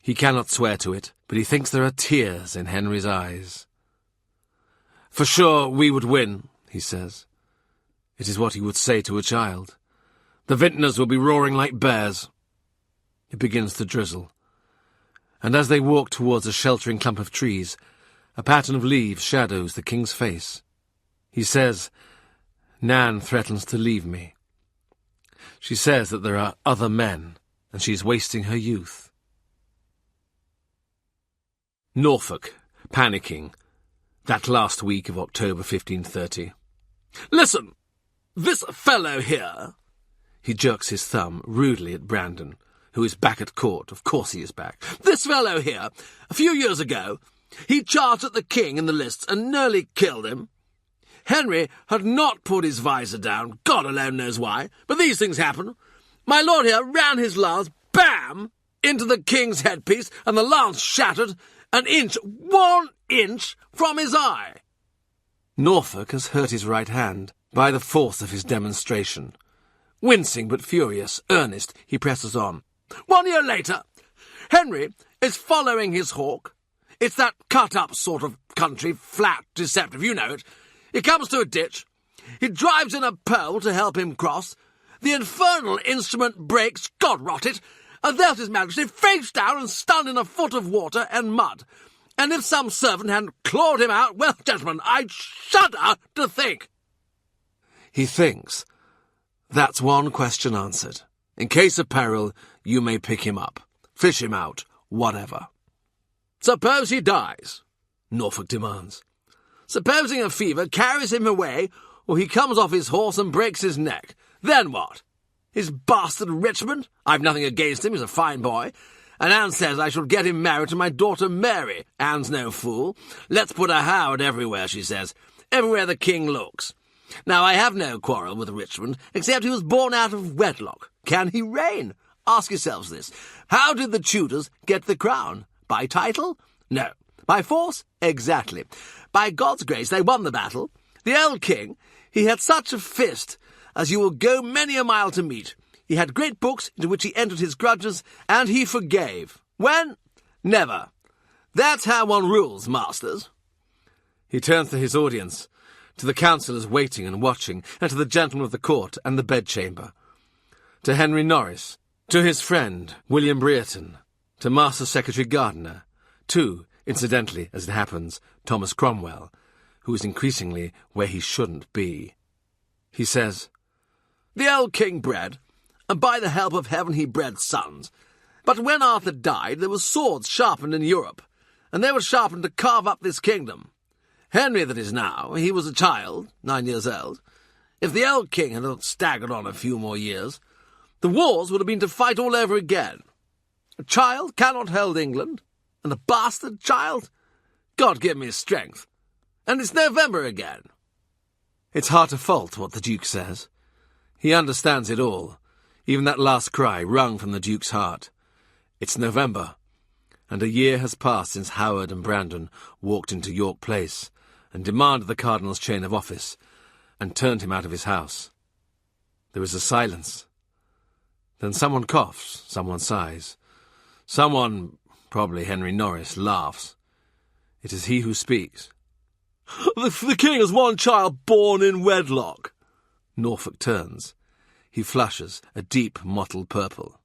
He cannot swear to it, but he thinks there are tears in Henry's eyes. For sure we would win, he says. It is what he would say to a child. The vintners will be roaring like bears. It begins to drizzle. And as they walk towards a sheltering clump of trees, a pattern of leaves shadows the king's face. He says, Nan threatens to leave me. She says that there are other men, and she is wasting her youth. Norfolk, panicking, that last week of October 1530. Listen, this fellow here... He jerks his thumb rudely at Brandon, who is back at court. Of course he is back. This fellow here, a few years ago, he charged at the king in the lists and nearly killed him. Henry had not put his visor down, God alone knows why, but these things happen. My lord here ran his lance, bam, into the king's headpiece, and the lance shattered an inch, 1 inch, from his eye. Norfolk has hurt his right hand by the force of his demonstration. Wincing but furious, earnest, he presses on. 1 year later, Henry is following his hawk. It's that cut-up sort of country, flat, deceptive, you know it. He comes to a ditch. He drives in a pole to help him cross. The infernal instrument breaks, God rot it, and there's his majesty face down and stunned in a foot of water and mud. And if some servant hadn't clawed him out, well, gentlemen, I'd shudder to think. He thinks. That's one question answered. In case of peril, you may pick him up, fish him out, whatever. Suppose he dies, Norfolk demands. Supposing a fever carries him away, or he comes off his horse and breaks his neck. Then what? His bastard Richmond? I've nothing against him, he's a fine boy. And Anne says I shall get him married to my daughter Mary. Anne's no fool. Let's put a Howard everywhere, she says. Everywhere the king looks. Now, I have no quarrel with Richmond, except he was born out of wedlock. Can he reign? Ask yourselves this. How did the Tudors get the crown? By title? No. By force? Exactly. By God's grace, they won the battle. The old king, he had such a fist as you will go many a mile to meet. He had great books into which he entered his grudges, and he forgave. When? Never. That's how one rules, masters. He turns to his audience, to the councillors waiting and watching, and to the gentlemen of the court and the bedchamber, to Henry Norris, to his friend William Brereton, to Master Secretary Gardiner, to, incidentally, as it happens, Thomas Cromwell, who is increasingly where he shouldn't be. He says, The old king bred, and by the help of heaven he bred sons. But when Arthur died, there were swords sharpened in Europe, and they were sharpened to carve up this kingdom. Henry that is now, he was a child, 9 years old. If the old king had not staggered on a few more years, the wars would have been to fight all over again. A child cannot hold England, and a bastard child? God give me strength. And it's November again. It's hard to fault what the Duke says. He understands it all, even that last cry wrung from the Duke's heart. It's November, and a year has passed since Howard and Brandon walked into York Place and demanded the Cardinal's chain of office and turned him out of his house. There is a silence. Then someone coughs, someone sighs. Someone, probably Henry Norris, laughs. It is he who speaks. The king has one child born in wedlock. Norfolk turns. He flushes a deep mottled purple.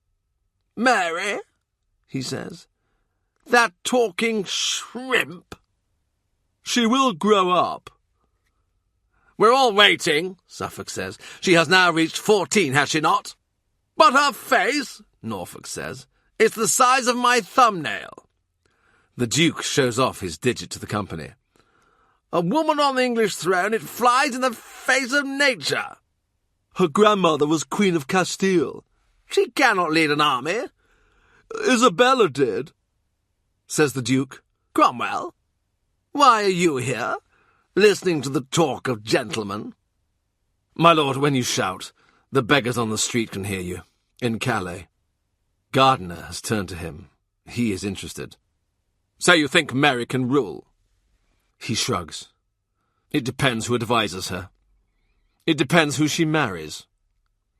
Mary, he says, that talking shrimp. She will grow up. We're all waiting, Suffolk says. She has now reached 14, has she not? But her face, Norfolk says, is the size of my thumbnail. The Duke shows off his digit to the company. A woman on the English throne, it flies in the face of nature. Her grandmother was Queen of Castile. She cannot lead an army. Isabella did, says the Duke. Cromwell, why are you here, listening to the talk of gentlemen? My lord, when you shout, the beggars on the street can hear you. In Calais. Gardiner has turned to him. He is interested. So you think Mary can rule? He shrugs. It depends who advises her. It depends who she marries.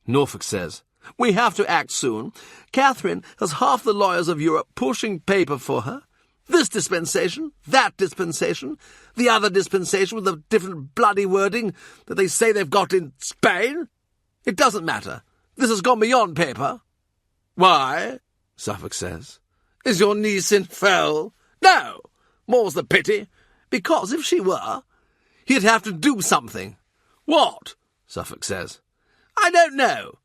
Norfolk says, We have to act soon. Catherine has half the lawyers of Europe pushing paper for her. This dispensation, that dispensation, the other dispensation with a different bloody wording that they say they've got in Spain. It doesn't matter. This has gone beyond paper. Why, Suffolk says, is your niece infernal? No, more's the pity, because if she were, he'd have to do something. What? Suffolk says. I don't know.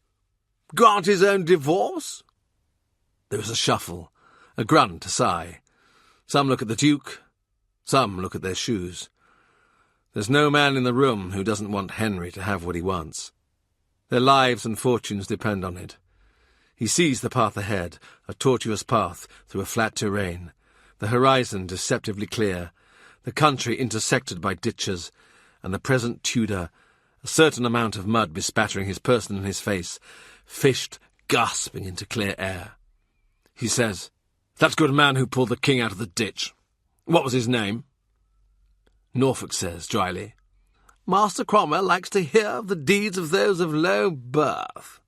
Grant his own divorce? There is a shuffle, a grunt, a sigh. Some look at the Duke, some look at their shoes. There's no man in the room who doesn't want Henry to have what he wants. Their lives and fortunes depend on it. He sees the path ahead, a tortuous path through a flat terrain, the horizon deceptively clear, the country intersected by ditches, and the present Tudor, a certain amount of mud bespattering his person and his face, fished, gasping into clear air. He says, That good man who pulled the king out of the ditch. What was his name? Norfolk says, dryly, Master Cromwell likes to hear of the deeds of those of low birth.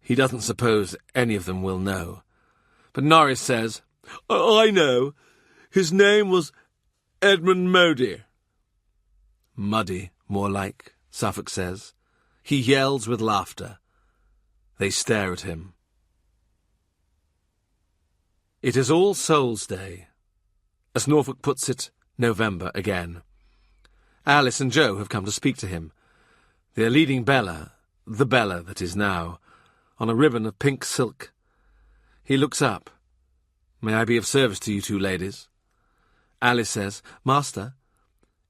He doesn't suppose any of them will know. But Norris says, I know. His name was Edmund Modi. Muddy, more like, Suffolk says. He yells with laughter. They stare at him. It is All Souls' Day. As Norfolk puts it, November again. Alice and Joe have come to speak to him. They are leading Bella, the Bella that is now, on a ribbon of pink silk. He looks up. May I be of service to you two ladies? Alice says, Master,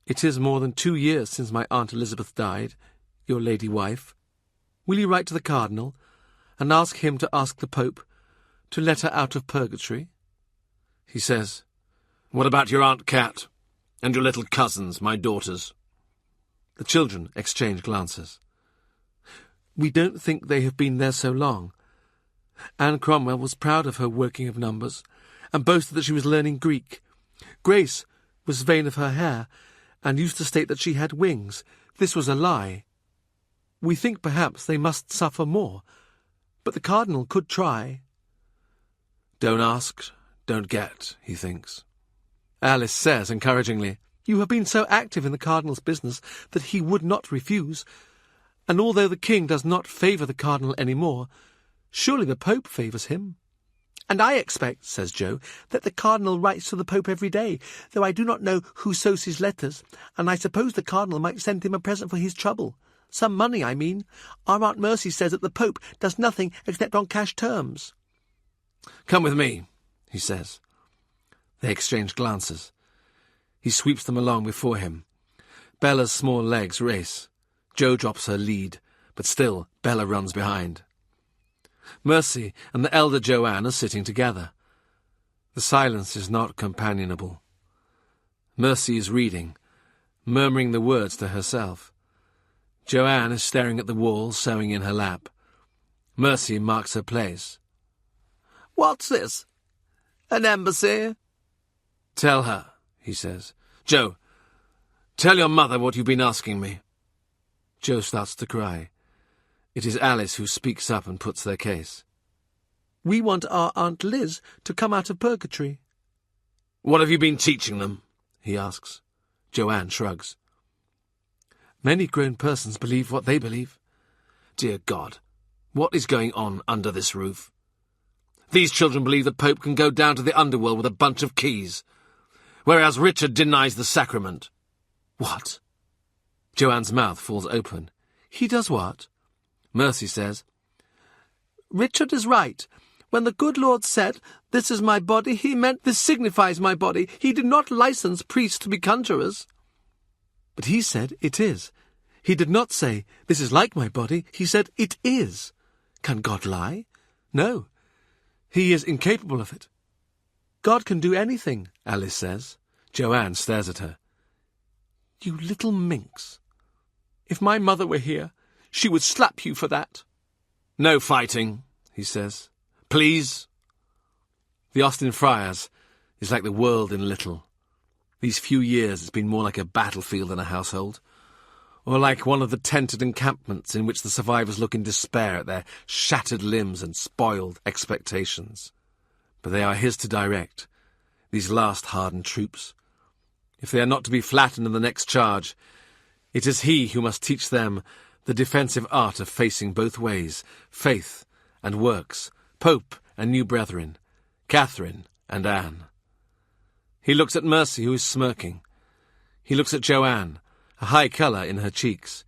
it is more than 2 years since my Aunt Elizabeth died, your lady wife. Will you write to the Cardinal, and ask him to ask the Pope to let her out of purgatory? He says, What about your Aunt Cat, and your little cousins, my daughters? The children exchange glances. We don't think they have been there so long. Anne Cromwell was proud of her working of numbers, and boasted that she was learning Greek. Grace was vain of her hair, and used to state that she had wings. This was a lie. We think perhaps they must suffer more, but the Cardinal could try. Don't ask, don't get, he thinks. Alice says encouragingly, You have been so active in the Cardinal's business that he would not refuse, and although the King does not favour the Cardinal any more, surely the Pope favours him. And I expect, says Joe, that the Cardinal writes to the Pope every day, though I do not know who sews his letters, and I suppose the Cardinal might send him a present for his trouble. Some money, I mean. Our Aunt Mercy says that the Pope does nothing except on cash terms. Come with me, he says. They exchange glances. He sweeps them along before him. Bella's small legs race. Jo drops her lead, but still Bella runs behind. Mercy and the elder Joanne are sitting together. The silence is not companionable. Mercy is reading, murmuring the words to herself. Joanne is staring at the wall, sewing in her lap. Mercy marks her place. What's this? An embassy? Tell her, he says. Jo, tell your mother what you've been asking me. Jo starts to cry. It is Alice who speaks up and puts their case. We want our Aunt Liz to come out of purgatory. What have you been teaching them? He asks. Joanne shrugs. Many grown persons believe what they believe. Dear God, what is going on under this roof? These children believe the Pope can go down to the underworld with a bunch of keys, whereas Richard denies the sacrament. What? Joanne's mouth falls open. He does what? Mercy says, Richard is right. When the good Lord said, This is my body, he meant this signifies my body. He did not license priests to be conjurers. But he said it is. He did not say, this is like my body. He said it is. Can God lie? No. He is incapable of it. God can do anything, Alice says. Joanne stares at her. You little minx. If my mother were here, she would slap you for that. No fighting, he says. Please. The Austin Friars is like the world in little. These few years it's been more like a battlefield than a household, or like one of the tented encampments in which the survivors look in despair at their shattered limbs and spoiled expectations. But they are his to direct, these last hardened troops. If they are not to be flattened in the next charge, it is he who must teach them the defensive art of facing both ways, faith and works, Pope and new brethren, Catherine and Anne. He looks at Mercy, who is smirking. He looks at Joanne, a high colour in her cheeks.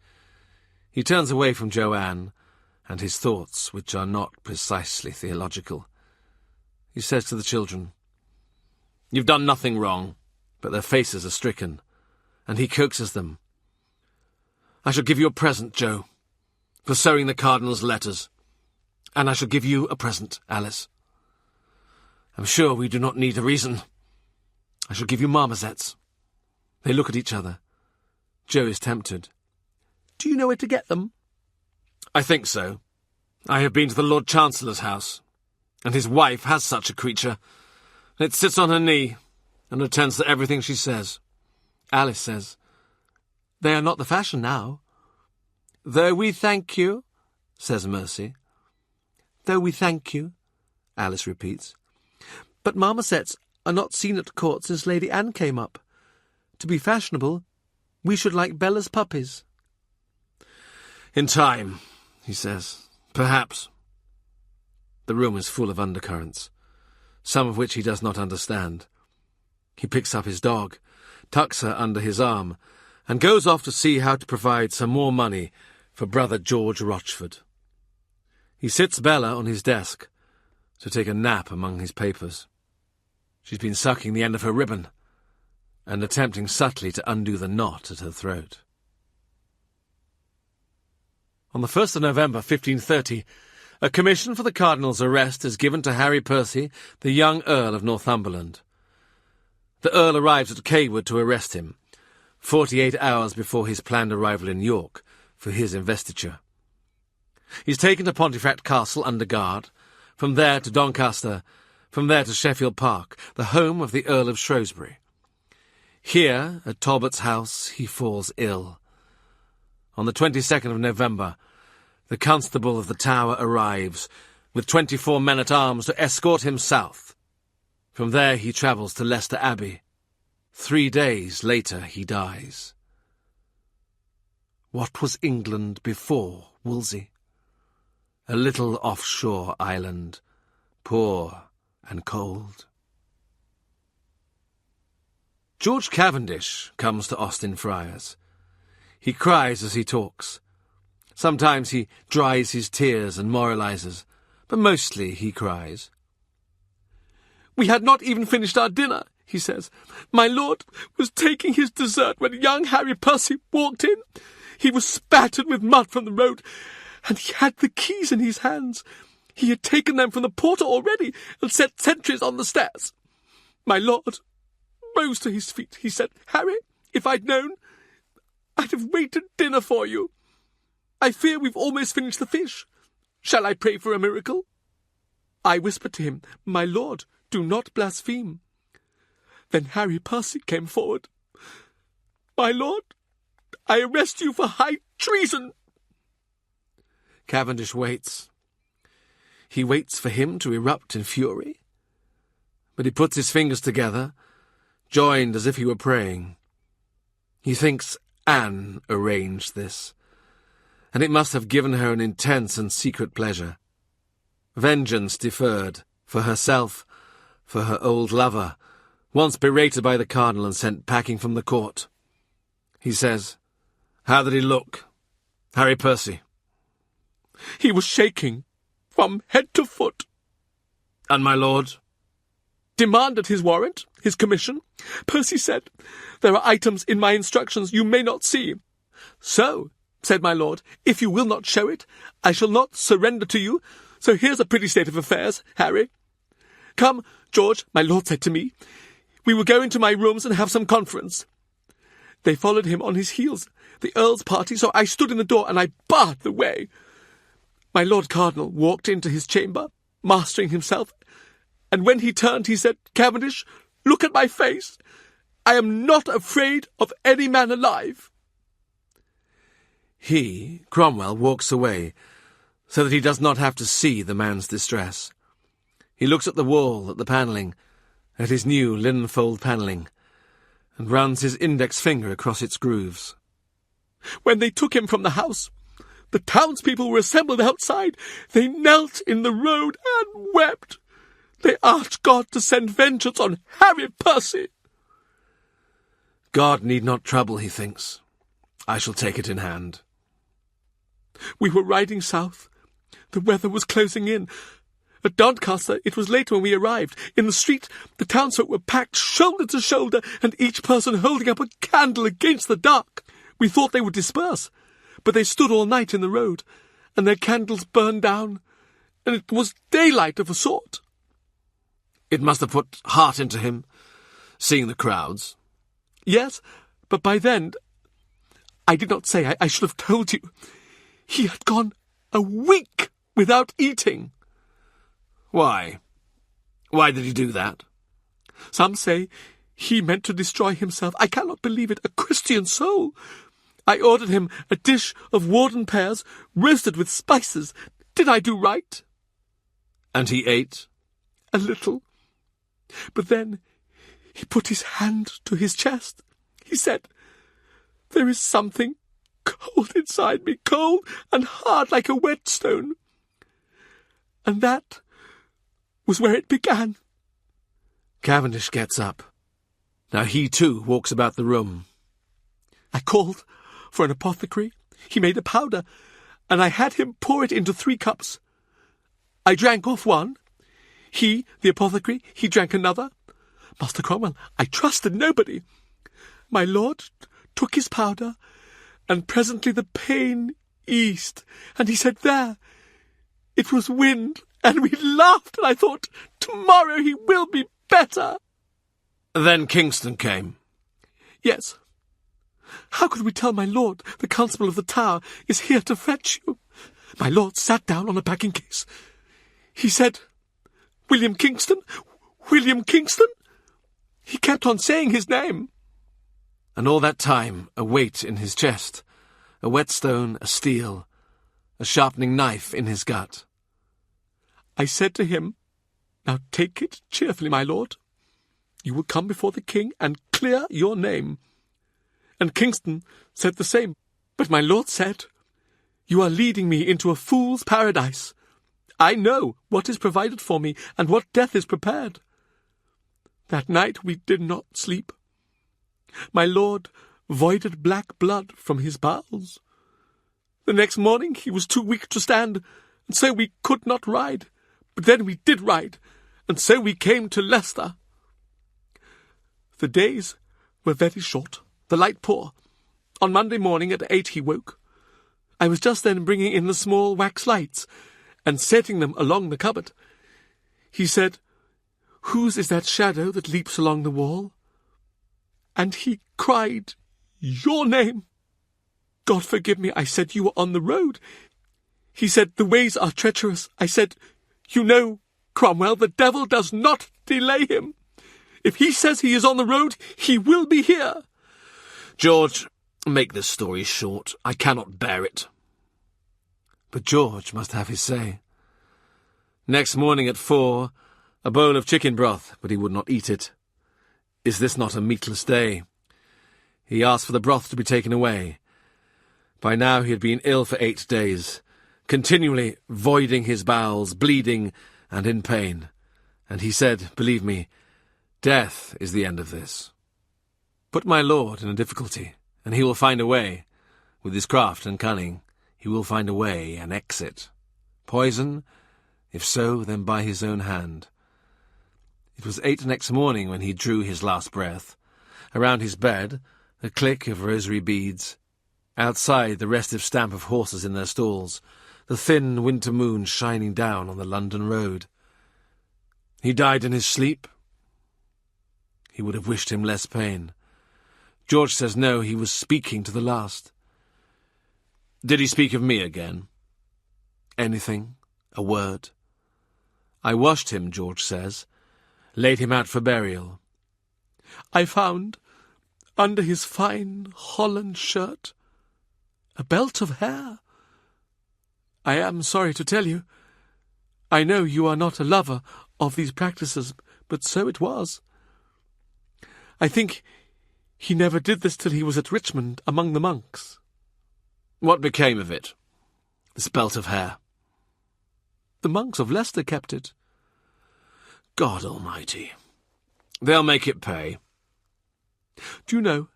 He turns away from Joanne and his thoughts, which are not precisely theological. He says to the children, You've done nothing wrong, but their faces are stricken, and he coaxes them. I shall give you a present, Joe, for sewing the Cardinal's letters, and I shall give you a present, Alice. I'm sure we do not need a reason. I shall give you marmosets. They look at each other. Joe is tempted. Do you know where to get them? I think so. I have been to the Lord Chancellor's house, and his wife has such a creature. It sits on her knee and attends to everything she says. Alice says, They are not the fashion now. Though we thank you, says Mercy. Though we thank you, Alice repeats. But marmosets are not seen at court since Lady Anne came up. To be fashionable, we should like Bella's puppies. In time, he says. Perhaps. The room is full of undercurrents, some of which he does not understand. He picks up his dog, tucks her under his arm, and goes off to see how to provide some more money for brother George Rochford. He sits Bella on his desk to take a nap among his papers. She's been sucking the end of her ribbon and attempting subtly to undo the knot at her throat. On the 1st of November 1530, a commission for the Cardinal's arrest is given to Harry Percy, the young Earl of Northumberland. The Earl arrives at Cawood to arrest him, 48 hours before his planned arrival in York for his investiture. He's taken to Pontefract Castle under guard, from there to Doncaster, from there to Sheffield Park, the home of the Earl of Shrewsbury. Here, at Talbot's house, he falls ill. On the 22nd of November, the Constable of the Tower arrives, with 24 men-at-arms to escort him south. From there he travels to Leicester Abbey. 3 days later he dies. What was England before Wolsey? A little offshore island, poor and cold. George Cavendish comes to Austin Friars. He cries as he talks. Sometimes he dries his tears and moralizes, but mostly he cries. We had not even finished our dinner, he says. My lord was taking his dessert when young Harry Percy walked in. He was spattered with mud from the road, and he had the keys in his hands. He had taken them from the porter already and set sentries on the stairs. My lord rose to his feet. He said, Harry, if I'd known, I'd have waited dinner for you. I fear we've almost finished the fish. Shall I pray for a miracle? I whispered to him, My lord, do not blaspheme. Then Harry Percy came forward. My lord, I arrest you for high treason. Cavendish waits. He waits for him to erupt in fury. But he puts his fingers together, joined as if he were praying. He thinks Anne arranged this, and it must have given her an intense and secret pleasure. Vengeance deferred, for herself, for her old lover, once berated by the Cardinal and sent packing from the court. He says, How did he look, Harry Percy? He was shaking from head to foot. And my lord? Demanded his warrant, his commission. Percy said, "There are items in my instructions you may not see." "So," said my lord, "if you will not show it, I shall not surrender to you. So here's a pretty state of affairs, Harry. Come, George," my lord said to me, "we will go into my rooms and have some conference." They followed him on his heels, the Earl's party, so I stood in the door and I barred the way. My Lord Cardinal walked into his chamber, mastering himself, and when he turned he said, "Cavendish, look at my face. I am not afraid of any man alive." He, Cromwell, walks away, so that he does not have to see the man's distress. He looks at the wall, at the panelling, at his new linen-fold panelling, and runs his index finger across its grooves. When they took him from the house, the townspeople were assembled outside. They knelt in the road and wept. They asked God to send vengeance on Harry Percy. God need not trouble, he thinks. I shall take it in hand. We were riding south. The weather was closing in. At Doncaster it was late when we arrived. In the street the townsfolk were packed shoulder to shoulder, and each person holding up a candle against the dark. We thought they would disperse, but they stood all night in the road, and their candles burned down, and it was daylight of a sort. It must have put heart into him, seeing the crowds. Yes, but by then, I did not say, I should have told you, he had gone a week without eating. Why? Why did he do that? Some say he meant to destroy himself. I cannot believe it. A Christian soul. I ordered him a dish of warden pears, roasted with spices. Did I do right? And he ate? A little. But then he put his hand to his chest. He said, "There is something cold inside me, cold and hard like a whetstone." And that was where it began. Cavendish gets up. Now he too walks about the room. I called for an apothecary. He made a powder, and I had him pour it into 3 cups. I drank off one. He, the apothecary, he drank another. Master Cromwell, I trusted nobody. My lord took his powder, and presently the pain eased, and he said, "There, it was wind," and we laughed, and I thought, "Tomorrow he will be better." Then Kingston came. Yes. How could we tell my lord the constable of the Tower is here to fetch you? My lord sat down on a packing-case. He said, "William Kingston? William Kingston?" He kept on saying his name. And all that time a weight in his chest, a whetstone, a steel, a sharpening knife in his gut. I said to him, "Now take it cheerfully, my lord. You will come before the king and clear your name." And Kingston said the same. But my lord said, "You are leading me into a fool's paradise. I know what is provided for me and what death is prepared." That night we did not sleep. My lord voided black blood from his bowels. The next morning he was too weak to stand, and so we could not ride. But then we did ride, and so we came to Leicester. The days were very short, the light poor. On Monday morning at 8 he woke. I was just then bringing in the small wax lights and setting them along the cupboard. He said, "Whose is that shadow that leaps along the wall?" And he cried, "Your name." "God forgive me," I said, "you were on the road." He said, "The ways are treacherous." I said, "You know, Cromwell, the devil does not delay him. If he says he is on the road, he will be here." "George, make this story short. I cannot bear it." But George must have his say. Next morning at 4, a bowl of chicken broth, but he would not eat it. Is this not a meatless day? He asked for the broth to be taken away. By now he had been ill for 8 days, continually voiding his bowels, bleeding and in pain. And he said, "Believe me, death is the end of this. Put my lord in a difficulty, and he will find a way. With his craft and cunning, he will find a way, an exit. Poison? If so, then by his own hand. It was 8 next morning when he drew his last breath. Around his bed, a click of rosary beads. Outside, the restive stamp of horses in their stalls, the thin winter moon shining down on the London road. He died in his sleep. He would have wished him less pain. George says no, he was speaking to the last. Did he speak of me again? Anything? A word? I washed him, George says, laid him out for burial. I found, under his fine holland shirt, a belt of hair. I am sorry to tell you, I know you are not a lover of these practices, but so it was. I think he never did this till he was at Richmond among the monks. What became of it, this belt of hair? The monks of Leicester kept it. God Almighty. They'll make it pay. Do you know,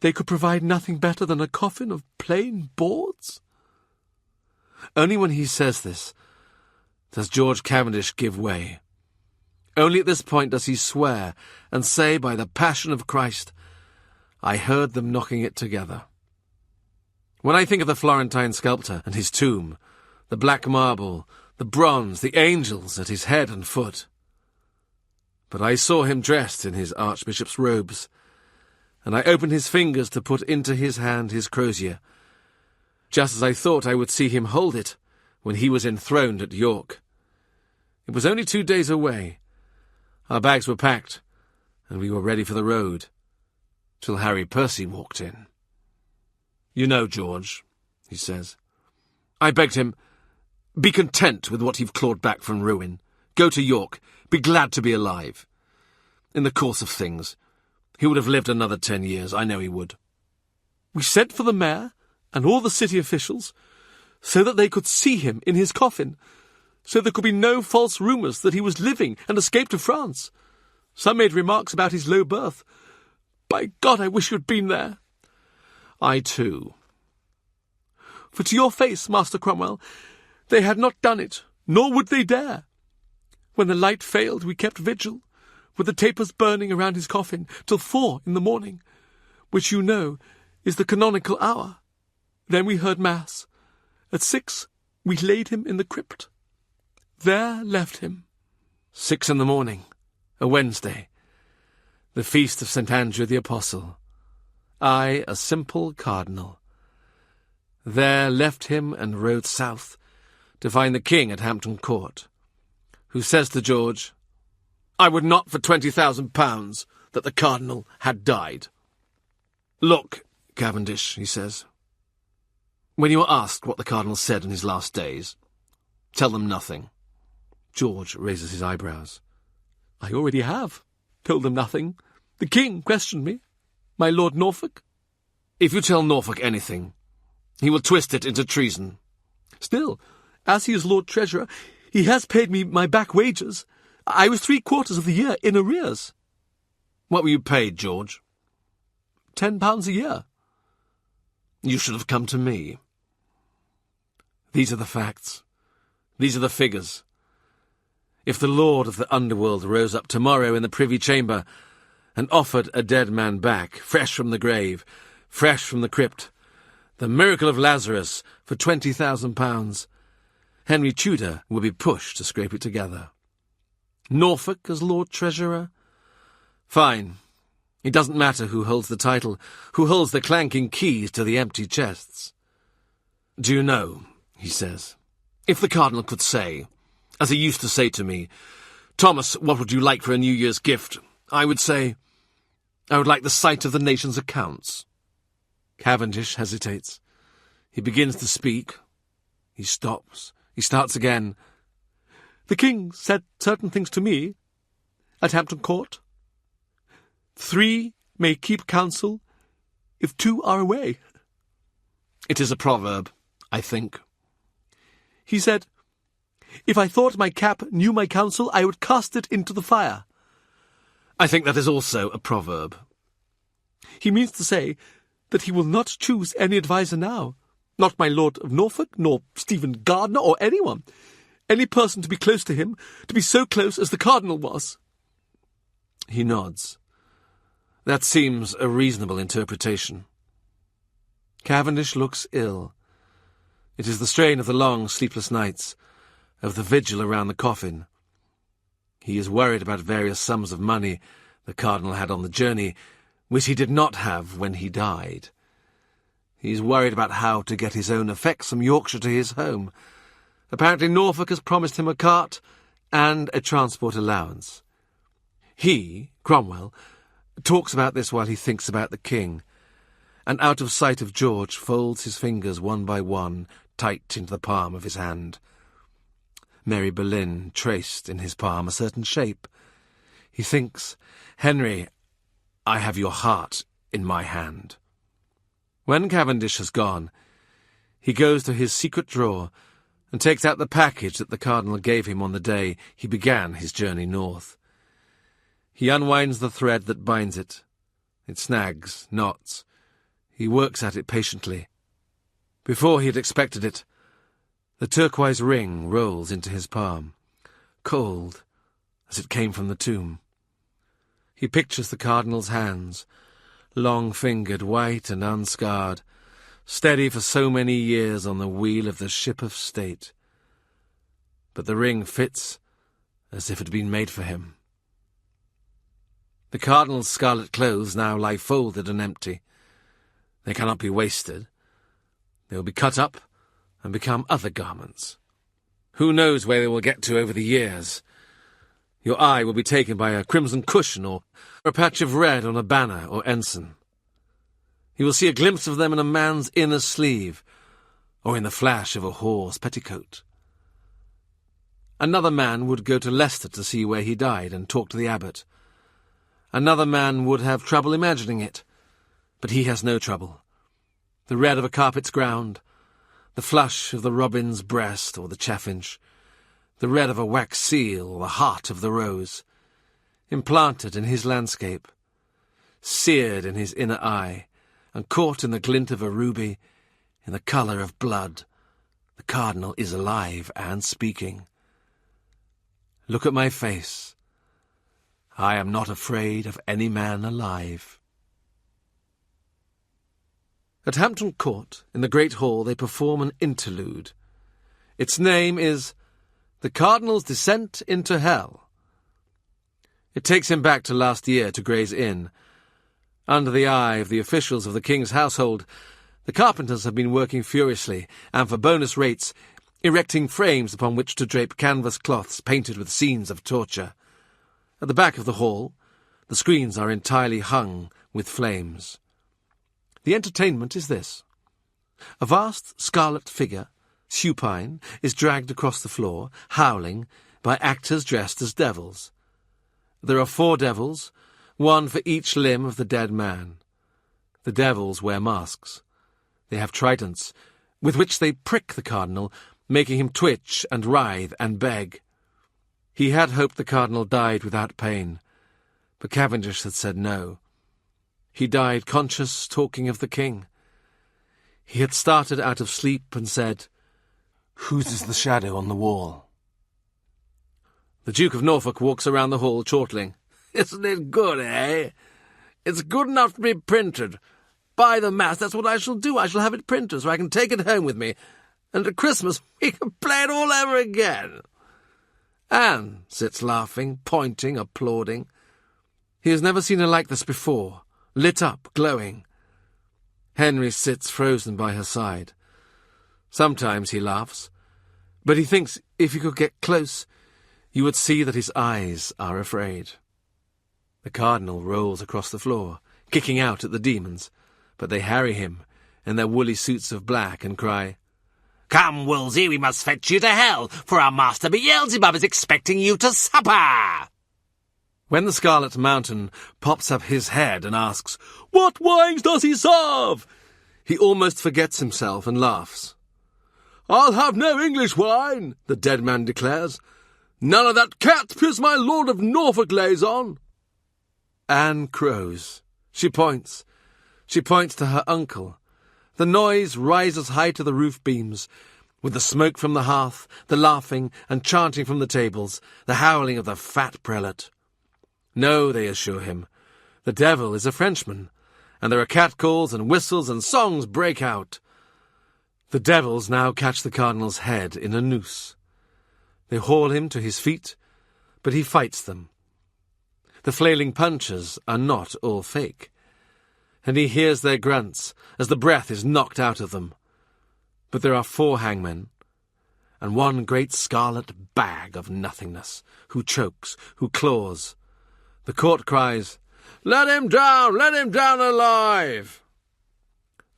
they could provide nothing better than a coffin of plain boards? Only when he says this does George Cavendish give way. Only at this point does he swear and say, by the passion of Christ, I heard them knocking it together. When I think of the Florentine sculptor and his tomb, the black marble, the bronze, the angels at his head and foot. But I saw him dressed in his archbishop's robes, and I opened his fingers to put into his hand his crozier, just as I thought I would see him hold it when he was enthroned at York. It was only 2 days away. Our bags were packed, and we were ready for the road, till Harry Percy walked in. You know, George, he says. I begged him, be content with what you've clawed back from ruin. Go to York. Be glad to be alive. In the course of things, he would have lived another 10 years. I know he would. We sent for the mayor and all the city officials so that they could see him in his coffin, so there could be no false rumours that he was living and escaped to France. Some made remarks about his low birth. By God, I wish you'd been there. I too. For to your face, Master Cromwell, they had not done it, nor would they dare. When the light failed, we kept vigil, with the tapers burning around his coffin, till 4 in the morning, which you know is the canonical hour. Then we heard Mass. At 6, we laid him in the crypt. There left him. 6 in the morning, a Wednesday, the feast of St. Andrew the Apostle. I, a simple cardinal. There left him and rode south to find the king at Hampton Court, who says to George, I would not for £20,000 that the cardinal had died. Look, Cavendish, he says, when you are asked what the cardinal said in his last days, tell them nothing. George raises his eyebrows. I already have told them nothing. The king questioned me. My Lord Norfolk. If you tell Norfolk anything, he will twist it into treason. Still, as he is Lord Treasurer, he has paid me my back wages. I was 3/4 of the year in arrears. What were you paid, George? £10 a year. You should have come to me. These are the facts. These are the figures. If the Lord of the underworld rose up tomorrow in the Privy Chamber and offered a dead man back, fresh from the grave, fresh from the crypt, the miracle of Lazarus for £20,000, Henry Tudor would be pushed to scrape it together. Norfolk as Lord Treasurer? Fine. It doesn't matter who holds the title, who holds the clanking keys to the empty chests. Do you know, he says, if the Cardinal could say, as he used to say to me, Thomas, what would you like for a New Year's gift? I would say, I would like the sight of the nation's accounts. Cavendish hesitates. He begins to speak. He stops. He starts again. The king said certain things to me at Hampton Court. 3 may keep counsel if 2 are away. It is a proverb, I think. He said, if I thought my cap knew my counsel, I would cast it into the fire. I think that is also a proverb. He means to say that he will not choose any adviser now, not my Lord of Norfolk, nor Stephen Gardiner, or anyone. Any person to be close to him, to be so close as the Cardinal was. He nods. That seems a reasonable interpretation. Cavendish looks ill. It is the strain of the long, sleepless nights, of the vigil around the coffin. He is worried about various sums of money the Cardinal had on the journey, which he did not have when he died. He is worried about how to get his own effects from Yorkshire to his home. Apparently Norfolk has promised him a cart and a transport allowance. He, Cromwell, talks about this while he thinks about the king, and out of sight of George folds his fingers one by one tight into the palm of his hand. Mary Boleyn traced in his palm a certain shape. He thinks, "Henry, I have your heart in my hand." When Cavendish has gone, he goes to his secret drawer and takes out the package that the Cardinal gave him on the day he began his journey north. He unwinds the thread that binds it. It snags, knots. He works at it patiently. Before he had expected it, the turquoise ring rolls into his palm, cold as it came from the tomb. He pictures the Cardinal's hands, long-fingered, white and unscarred, steady for so many years on the wheel of the ship of state. But the ring fits as if it had been made for him. The Cardinal's scarlet clothes now lie folded and empty. They cannot be wasted. They will be cut up and become other garments. Who knows where they will get to over the years? Your eye will be taken by a crimson cushion or a patch of red on a banner or ensign. You will see a glimpse of them in a man's inner sleeve or in the flash of a whore's petticoat. Another man would go to Leicester to see where he died and talk to the abbot. Another man would have trouble imagining it, but he has no trouble. The red of a carpet's ground, the flush of the robin's breast or the chaffinch, the red of a wax seal or the heart of the rose, implanted in his landscape, seared in his inner eye, and caught in the glint of a ruby, in the colour of blood, the Cardinal is alive and speaking. Look at my face. I am not afraid of any man alive. At Hampton Court, in the Great Hall, they perform an interlude. Its name is The Cardinal's Descent into Hell. It takes him back to last year to Gray's Inn. Under the eye of the officials of the King's household, the carpenters have been working furiously, and for bonus rates, erecting frames upon which to drape canvas cloths painted with scenes of torture. At the back of the hall, the screens are entirely hung with flames. The entertainment is this. A vast scarlet figure, supine, is dragged across the floor, howling, by actors dressed as devils. There are 4 devils, one for each limb of the dead man. The devils wear masks. They have tridents, with which they prick the Cardinal, making him twitch and writhe and beg. He had hoped the Cardinal died without pain, but Cavendish had said no. He died conscious, talking of the King. He had started out of sleep and said, "Whose is the shadow on the wall?" The Duke of Norfolk walks around the hall, chortling. "Isn't it good, eh? It's good enough to be printed. By the mass, that's what I shall do. I shall have it printed so I can take it home with me, and at Christmas we can play it all over again." Anne sits laughing, pointing, applauding. He has never seen her like this before, lit up, glowing. Henry sits frozen by her side. Sometimes he laughs, but he thinks if you could get close, you would see that his eyes are afraid. The Cardinal rolls across the floor, kicking out at the demons, but they harry him in their woolly suits of black and cry, "Come, Wolsey, we must fetch you to hell, for our master Beelzebub is expecting you to supper." When the Scarlet Mountain pops up his head and asks, "What wines does he serve?" he almost forgets himself and laughs. "I'll have no English wine," the dead man declares. "None of that cat piss my Lord of Norfolk lays on." Anne crows. She points. She points to her uncle. The noise rises high to the roof beams, with the smoke from the hearth, the laughing and chanting from the tables, the howling of the fat prelate. No, they assure him. The devil is a Frenchman, and there are catcalls and whistles and songs break out. The devils now catch the cardinal's head in a noose. They haul him to his feet, but he fights them. The flailing punches are not all fake, and he hears their grunts as the breath is knocked out of them. But there are 4 hangmen, and one great scarlet bag of nothingness, who chokes, who claws. The court cries, "Let him down! Let him down alive!"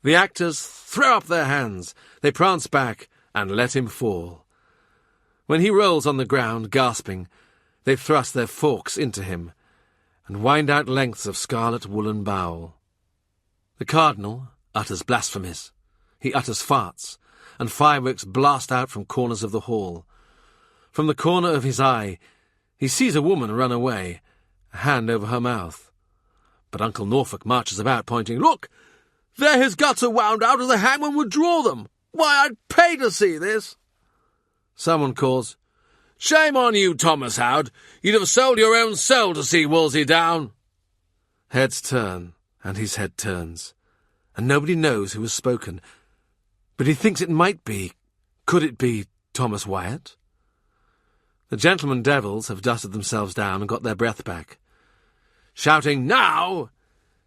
The actors throw up their hands, they prance back, and let him fall. When he rolls on the ground, gasping, they thrust their forks into him, and wind out lengths of scarlet woolen bowel. The cardinal utters blasphemies. He utters farts, and fireworks blast out from corners of the hall. From the corner of his eye, he sees a woman run away, a hand over her mouth. But Uncle Norfolk marches about, pointing, "Look! There his guts are wound out as the hangman would draw them! Why, I'd pay to see this!" Someone calls, "Shame on you, Thomas Howard! You'd have sold your own soul to see Wolsey down!" Heads turn, and his head turns, and nobody knows who has spoken. But he thinks it might be, could it be, Thomas Wyatt? The gentlemen devils have dusted themselves down and got their breath back. Shouting, "Now!"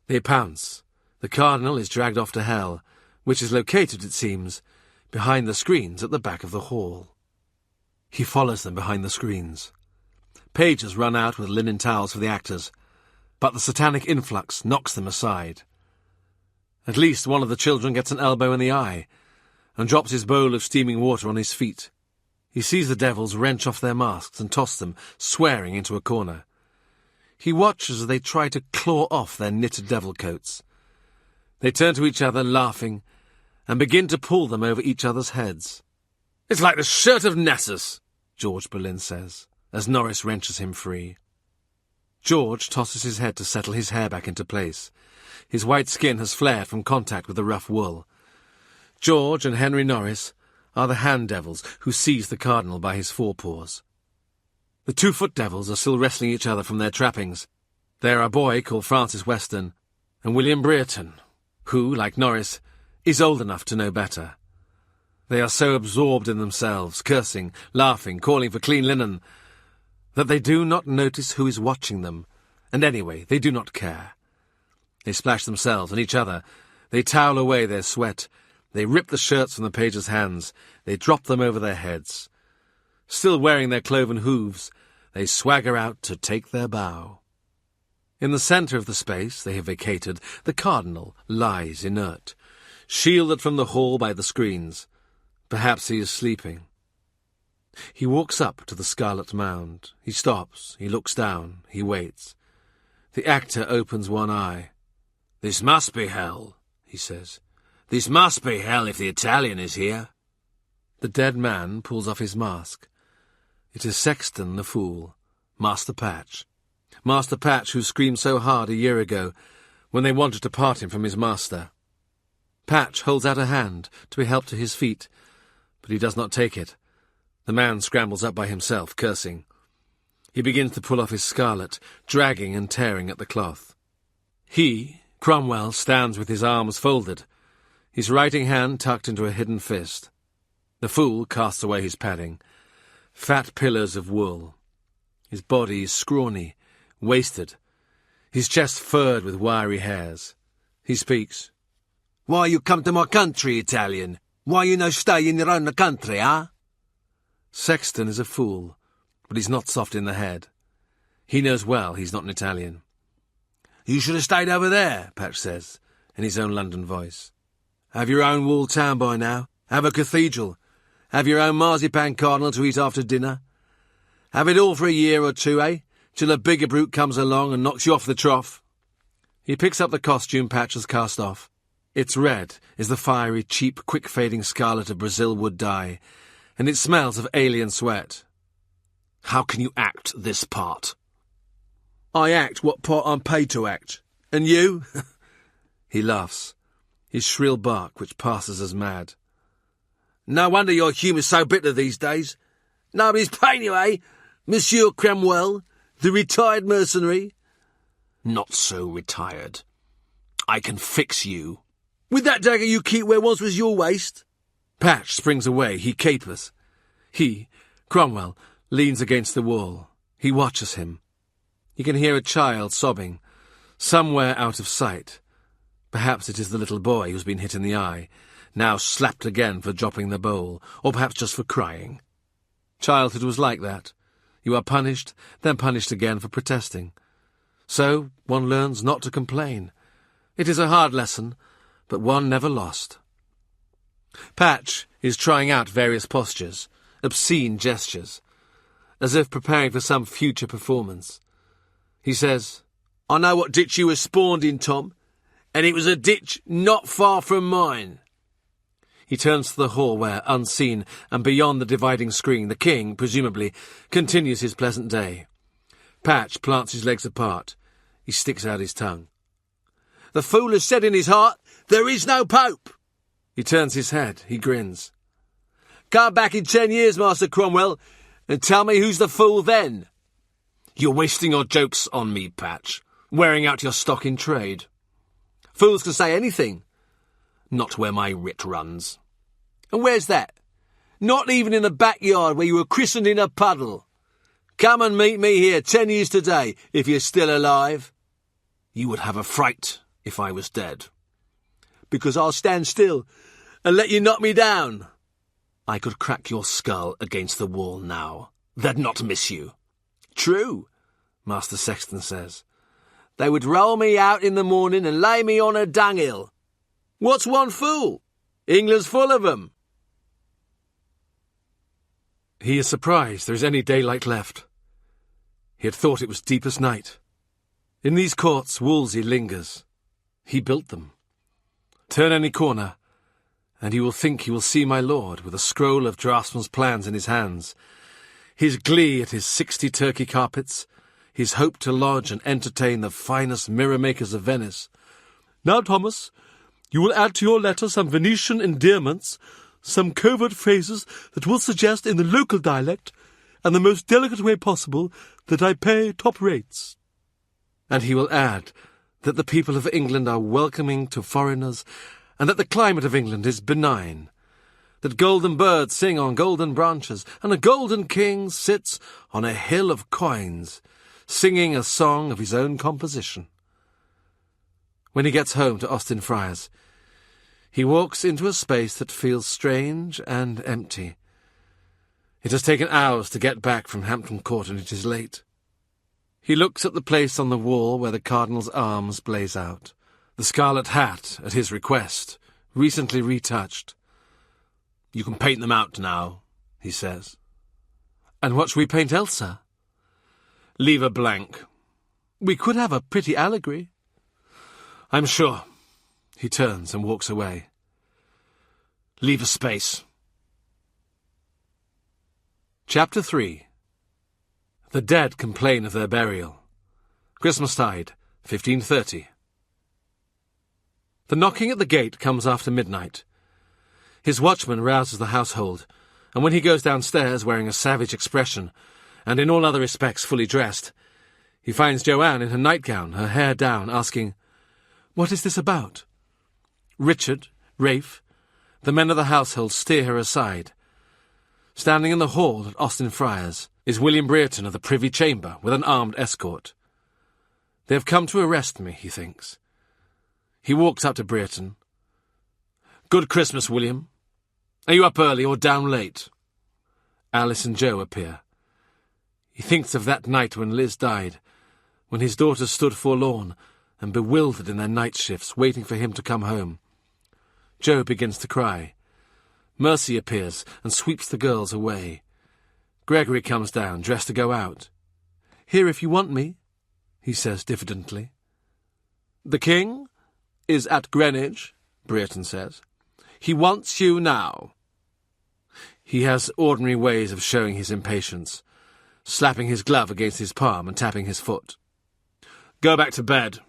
they pounce. The cardinal is dragged off to hell, which is located, it seems, behind the screens at the back of the hall. He follows them behind the screens. Pages run out with linen towels for the actors, but the satanic influx knocks them aside. At least one of the children gets an elbow in the eye, and drops his bowl of steaming water on his feet. He sees the devils wrench off their masks and toss them, swearing, into a corner. He watches as they try to claw off their knitted devil coats. They turn to each other, laughing, and begin to pull them over each other's heads. "It's like the shirt of Nessus," George Boleyn says, as Norris wrenches him free. George tosses his head to settle his hair back into place. His white skin has flared from contact with the rough wool. George and Henry Norris are the hand devils who seize the cardinal by his forepaws. The 2-foot devils are still wrestling each other from their trappings. They are a boy called Francis Weston and William Brereton, who, like Norris, is old enough to know better. They are so absorbed in themselves, cursing, laughing, calling for clean linen, that they do not notice who is watching them, and anyway, they do not care. They splash themselves and each other, they towel away their sweat, they rip the shirts from the pages' hands, they drop them over their heads. Still wearing their cloven hooves, they swagger out to take their bow. In the centre of the space they have vacated, the cardinal lies inert, shielded from the hall by the screens. Perhaps he is sleeping. He walks up to the scarlet mound. He stops, he looks down, he waits. The actor opens one eye. "This must be hell," he says. "This must be hell if the Italian is here." The dead man pulls off his mask. It is Sexton the Fool, Master Patch. Master Patch, who screamed so hard a year ago when they wanted to part him from his master. Patch holds out a hand to be helped to his feet, but he does not take it. The man scrambles up by himself, cursing. He begins to pull off his scarlet, dragging and tearing at the cloth. He, Cromwell, stands with his arms folded, his writing hand tucked into a hidden fist. The fool casts away his padding. Fat pillars of wool. His body is scrawny, wasted, his chest furred with wiry hairs. He speaks. "Why you come to my country, Italian? Why you no stay in your own country, huh?" Sexton is a fool, but he's not soft in the head. He knows well he's not an Italian. "You should have stayed over there," Patch says, in his own London voice. "Have your own walled town by now. Have a cathedral. Have your own marzipan cardinal to eat after dinner. Have it all for a year or two, eh? Till a bigger brute comes along and knocks you off the trough." He picks up the costume Patch has cast off. Its red is the fiery, cheap, quick-fading scarlet of Brazil wood dye, and it smells of alien sweat. "How can you act this part?" "I act what part I'm paid to act. And you?" He laughs, his shrill bark which passes as mad. "No wonder your humour's so bitter these days. Nobody's paying you, eh? Monsieur Cromwell, the retired mercenary, Not so retired. I can fix you. With that dagger you keep where once was your waist? Patch springs away. He capers. He, Cromwell, leans against the wall. He watches him. He can hear a child sobbing, somewhere out of sight. Perhaps it is the little boy who's been hit in the eye, now slapped again for dropping the bowl, or perhaps just for crying. Childhood was like that. You are punished, then punished again for protesting. So one learns not to complain. It is a hard lesson, but one never lost. Patch is trying out various postures, obscene gestures, as if preparing for some future performance. He says, I know what ditch you were spawned in, Tom, and it was a ditch not far from mine. He turns to the hall where, unseen and beyond the dividing screen, the king, presumably, continues his pleasant day. Patch plants his legs apart. He sticks out his tongue. The fool has said in his heart, there is no Pope. He turns his head. He grins. Come back in 10 years, Master Cromwell, and tell me who's the fool then. You're wasting your jokes on me, Patch, wearing out your stock in trade. Fools can say anything. Not where my writ runs. And where's that? Not even in the backyard where you were christened in a puddle. Come and meet me here 10 years today, if you're still alive. You would have a fright if I was dead. Because I'll stand still and let you knock me down. I could crack your skull against the wall now. They'd not miss you. True, Master Sexton says. They would roll me out in the morning and lay me on a dunghill. What's one fool? England's full of 'em. He is surprised there is any daylight left. He had thought it was deepest night. In these courts Wolsey lingers. He built them. Turn any corner, and you will think he will see my lord with a scroll of draftsman's plans in his hands, his glee at his 60 Turkey carpets, his hope to lodge and entertain the finest mirror-makers of Venice. Now, Thomas, you will add to your letter some Venetian endearments, some covert phrases that will suggest in the local dialect, and the most delicate way possible, that I pay top rates. And he will add that the people of England are welcoming to foreigners, and that the climate of England is benign, that golden birds sing on golden branches, and a golden king sits on a hill of coins, singing a song of his own composition. When he gets home to Austin Friars, he walks into a space that feels strange and empty. It has taken hours to get back from Hampton Court, and it is late. He looks at the place on the wall where the cardinal's arms blaze out, the scarlet hat, at his request, recently retouched. You can paint them out now, he says. And what shall we paint else, sir? Leave a blank. We could have a pretty allegory. I'm sure. He turns and walks away. Leave a space. Chapter 3. The dead complain of their burial. Christmastide, 1530. The knocking at the gate comes after midnight. His watchman rouses the household, and when he goes downstairs wearing a savage expression, and in all other respects fully dressed, he finds Joanne in her nightgown, her hair down, asking, "What is this about?" Richard, Rafe, the men of the household steer her aside. Standing in the hall at Austin Friars is William Brereton of the Privy Chamber with an armed escort. They have come to arrest me, he thinks. He walks up to Brereton. "Good Christmas, William. Are you up early or down late?" Alice and Joe appear. He thinks of that night when Liz died, when his daughters stood forlorn and bewildered in their night shifts, waiting for him to come home. Joe begins to cry. Mercy appears and sweeps the girls away. Gregory comes down, dressed to go out. "Here if you want me," he says diffidently. "The king is at Greenwich," Brereton says. "He wants you now." He has ordinary ways of showing his impatience, slapping his glove against his palm and tapping his foot. "Go back to bed,"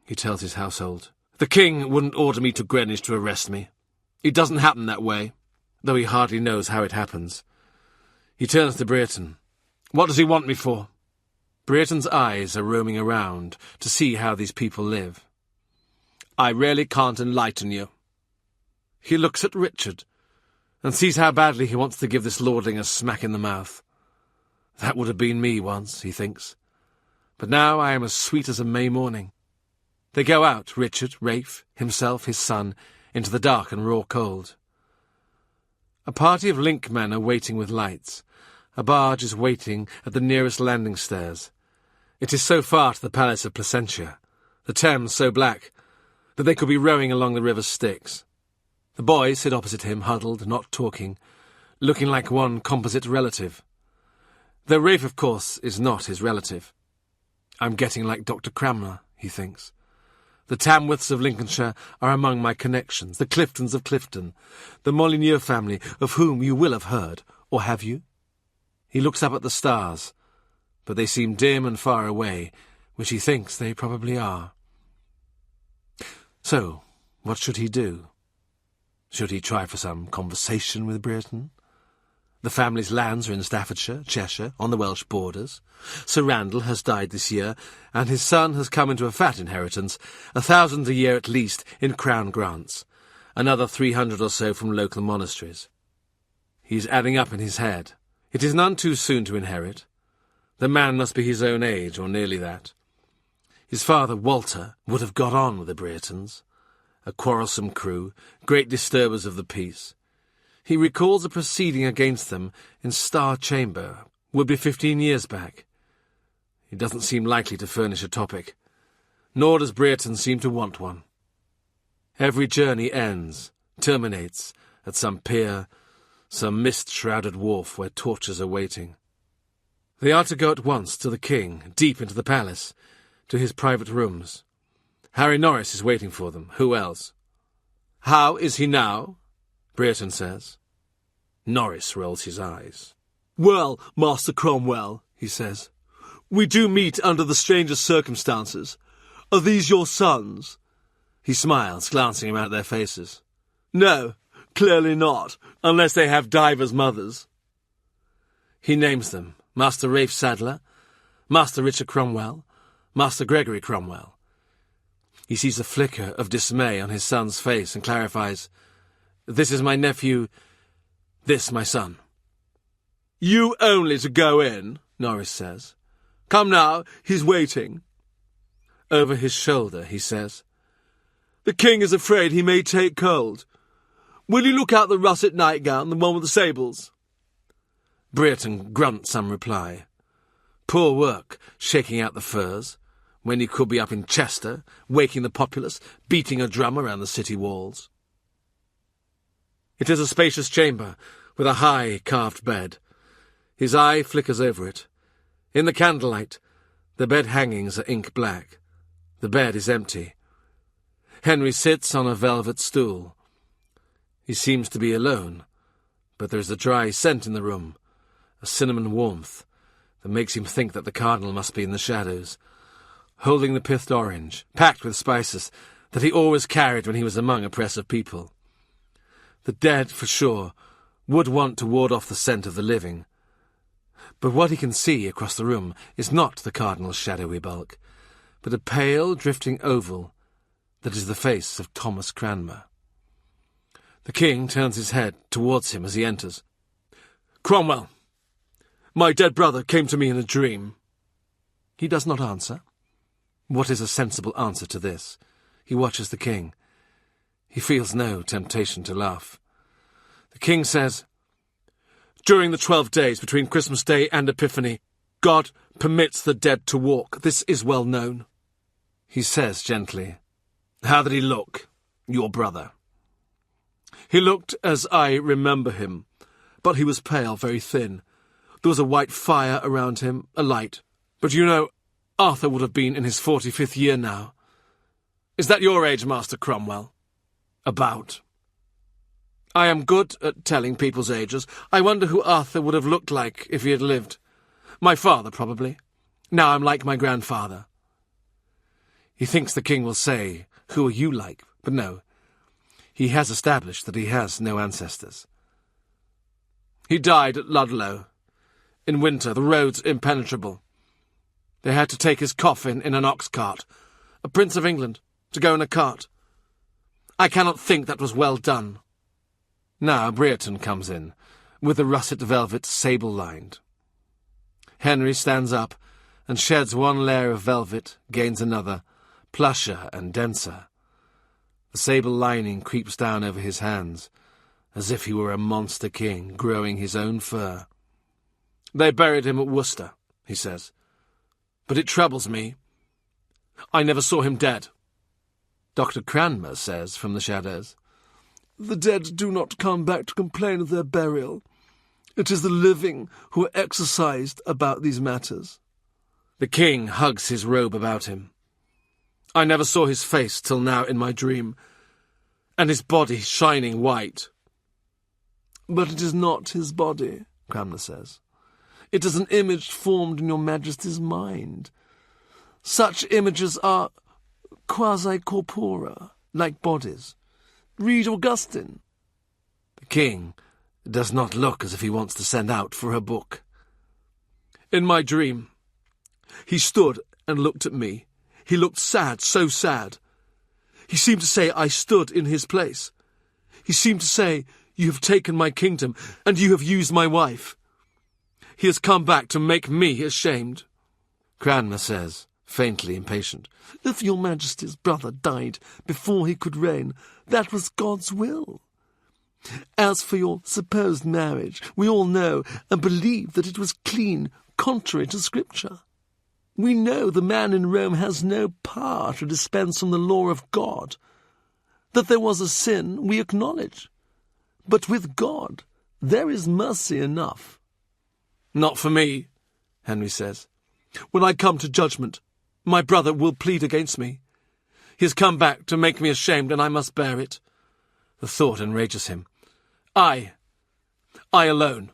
he tells his household. "The king wouldn't order me to Greenwich to arrest me. It doesn't happen that way, though he hardly knows how it happens." He turns to Brereton. "What does he want me for?" Brereton's eyes are roaming around to see how these people live. "I really can't enlighten you." He looks at Richard and sees how badly he wants to give this lordling a smack in the mouth. That would have been me once, he thinks. But now I am as sweet as a May morning. They go out, Richard, Rafe, himself, his son, into the dark and raw cold. A party of linkmen are waiting with lights. A barge is waiting at the nearest landing stairs. It is so far to the palace of Placentia, the Thames so black, that they could be rowing along the river Styx. The boys sit opposite him, huddled, not talking, looking like one composite relative. Though Rafe, of course, is not his relative. I'm getting like Dr. Cranmer, he thinks. The Tamworths of Lincolnshire are among my connections, the Cliftons of Clifton, the Molyneux family, of whom you will have heard, or have you? He looks up at the stars, but they seem dim and far away, which he thinks they probably are. So, what should he do? Should he try for some conversation with Brereton? The family's lands are in Staffordshire, Cheshire, on the Welsh borders. Sir Randall has died this year, and his son has come into a fat inheritance, 1,000 a year at least in crown grants, another 300 or so from local monasteries. He's adding up in his head. It is none too soon to inherit. The man must be his own age, or nearly that. His father, Walter, would have got on with the Breretons. A quarrelsome crew, great disturbers of the peace. He recalls a proceeding against them in Star Chamber, would be 15 years back. He doesn't seem likely to furnish a topic, nor does Brereton seem to want one. Every journey ends, terminates, at some pier, some mist-shrouded wharf where torches are waiting. They are to go at once to the king, deep into the palace, to his private rooms. Harry Norris is waiting for them. Who else? "How is he now?" Brereton says. Norris rolls his eyes. "Well, Master Cromwell," he says, "we do meet under the strangest circumstances. Are these your sons?" He smiles, glancing around at their faces. "No, clearly not, unless they have divers mothers." He names them: Master Rafe Sadler, Master Richard Cromwell, Master Gregory Cromwell. He sees a flicker of dismay on his son's face and clarifies, "This is my nephew, this my son." "You only to go in," Norris says. "Come now, he's waiting." Over his shoulder, he says, "The king is afraid he may take cold. Will you look out the russet nightgown, the one with the sables?" Brereton grunts some reply. Poor work, shaking out the furs, when he could be up in Chester, waking the populace, beating a drum around the city walls. It is a spacious chamber, with a high, carved bed. His eye flickers over it. In the candlelight, the bed hangings are ink black. The bed is empty. Henry sits on a velvet stool. He seems to be alone, but there is a dry scent in the room, a cinnamon warmth, that makes him think that the cardinal must be in the shadows, holding the pithed orange, packed with spices, that he always carried when he was among a press of people. The dead, for sure, would want to ward off the scent of the living. But what he can see across the room is not the cardinal's shadowy bulk, but a pale, drifting oval that is the face of Thomas Cranmer. The king turns his head towards him as he enters. "Cromwell, my dead brother came to me in a dream." He does not answer. What is a sensible answer to this? He watches the king. He feels no temptation to laugh. The king says, "During the 12 days between Christmas Day and Epiphany, God permits the dead to walk. This is well known." He says gently, "How did he look, your brother?" "He looked as I remember him, but he was pale, very thin. There was a white fire around him, a light. But you know, Arthur would have been in his 45th year now. Is that your age, Master Cromwell?" "About." "I am good at telling people's ages. I wonder who Arthur would have looked like if he had lived. My father, probably. Now I'm like my grandfather." He thinks the king will say, "Who are you like?" But no. He has established that he has no ancestors. "He died at Ludlow. In winter, the roads impenetrable. They had to take his coffin in an ox cart. A Prince of England, to go in a cart. I cannot think that was well done. Now Brereton comes in, with the russet velvet sable-lined. Henry stands up and sheds one layer of velvet, gains another, plusher and denser. The sable lining creeps down over his hands, as if he were a monster king growing his own fur. They buried him at Worcester, he says. But it troubles me. I never saw him dead. Dr. Cranmer says from the shadows, The dead do not come back to complain of their burial. It is the living who are exercised about these matters. The king hugs his robe about him. I never saw his face till now in my dream, and his body shining white. But it is not his body, Cranmer says. It is an image formed in your Majesty's mind. Such images are quasi-corpora, like bodies. Read Augustine. The king does not look as if he wants to send out for a book. In my dream, he stood and looked at me. He looked sad, so sad. He seemed to say I stood in his place. He seemed to say, You have taken my kingdom, and you have used my wife. He has come back to make me ashamed. Cranmer says, faintly impatient, If your Majesty's brother died before he could reign, that was God's will. As for your supposed marriage, we all know and believe that it was clean, contrary to Scripture. We know the man in Rome has no power to dispense from the law of God. That there was a sin, we acknowledge. But with God, there is mercy enough. Not for me, Henry says. When I come to judgment, my brother will plead against me. He has come back to make me ashamed, and I must bear it. The thought enrages him. I alone.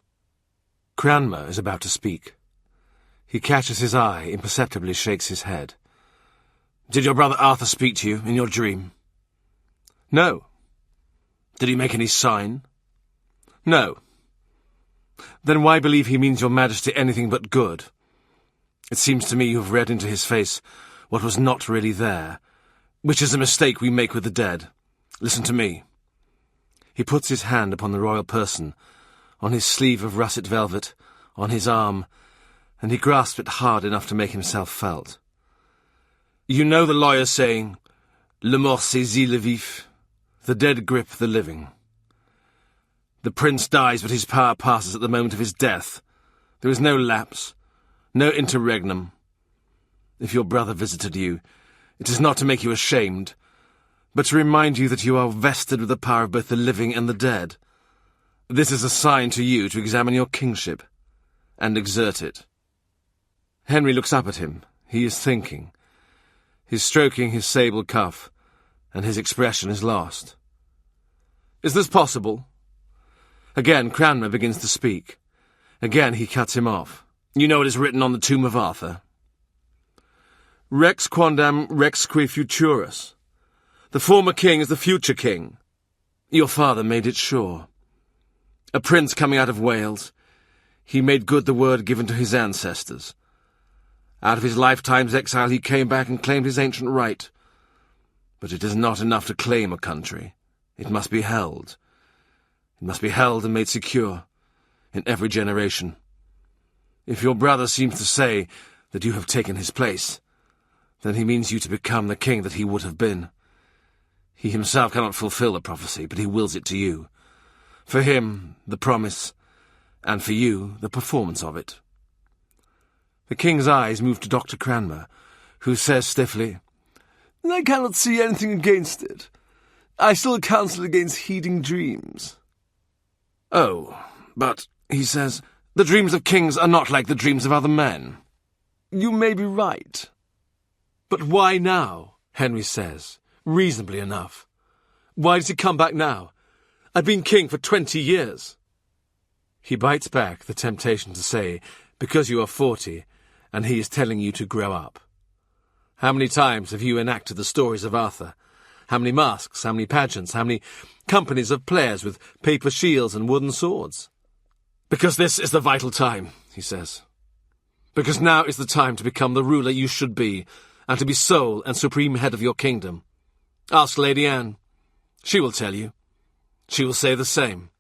Cranmer is about to speak. He catches his eye, imperceptibly shakes his head. Did your brother Arthur speak to you in your dream? No. Did he make any sign? No. Then why believe he means your Majesty anything but good? It seems to me you have read into his face what was not really there, which is a mistake we make with the dead. Listen to me. He puts his hand upon the royal person, on his sleeve of russet velvet, on his arm, and he grasps it hard enough to make himself felt. You know the lawyer saying, Le mort saisit le vif, the dead grip the living. The prince dies, but his power passes at the moment of his death. There is no lapse, no interregnum. If your brother visited you, it is not to make you ashamed, but to remind you that you are vested with the power of both the living and the dead. This is a sign to you to examine your kingship, and exert it. Henry looks up at him. He is thinking. He's stroking his sable cuff, and his expression is lost. Is this possible? Again Cranmer begins to speak. Again he cuts him off. You know what is written on the tomb of Arthur? Rex quondam rexque futurus. The former king is the future king. Your father made it sure. A prince coming out of Wales, he made good the word given to his ancestors. Out of his lifetime's exile he came back and claimed his ancient right. But it is not enough to claim a country. It must be held. It must be held and made secure, in every generation. If your brother seems to say that you have taken his place, then he means you to become the king that he would have been. He himself cannot fulfill the prophecy, but he wills it to you. For him, the promise, and for you, the performance of it. The king's eyes move to Dr. Cranmer, who says stiffly, I cannot see anything against it. I still counsel against heeding dreams. Oh, but, he says, the dreams of kings are not like the dreams of other men. You may be right. But why now? Henry says, reasonably enough. Why does he come back now? I've been king for 20 years. He bites back the temptation to say, because you are 40, and he is telling you to grow up. How many times have you enacted the stories of Arthur? How many masks, how many pageants, how many companies of players with paper shields and wooden swords? Because this is the vital time, he says. Because now is the time to become the ruler you should be, and to be sole and supreme head of your kingdom. Ask Lady Anne. She will tell you. She will say the same.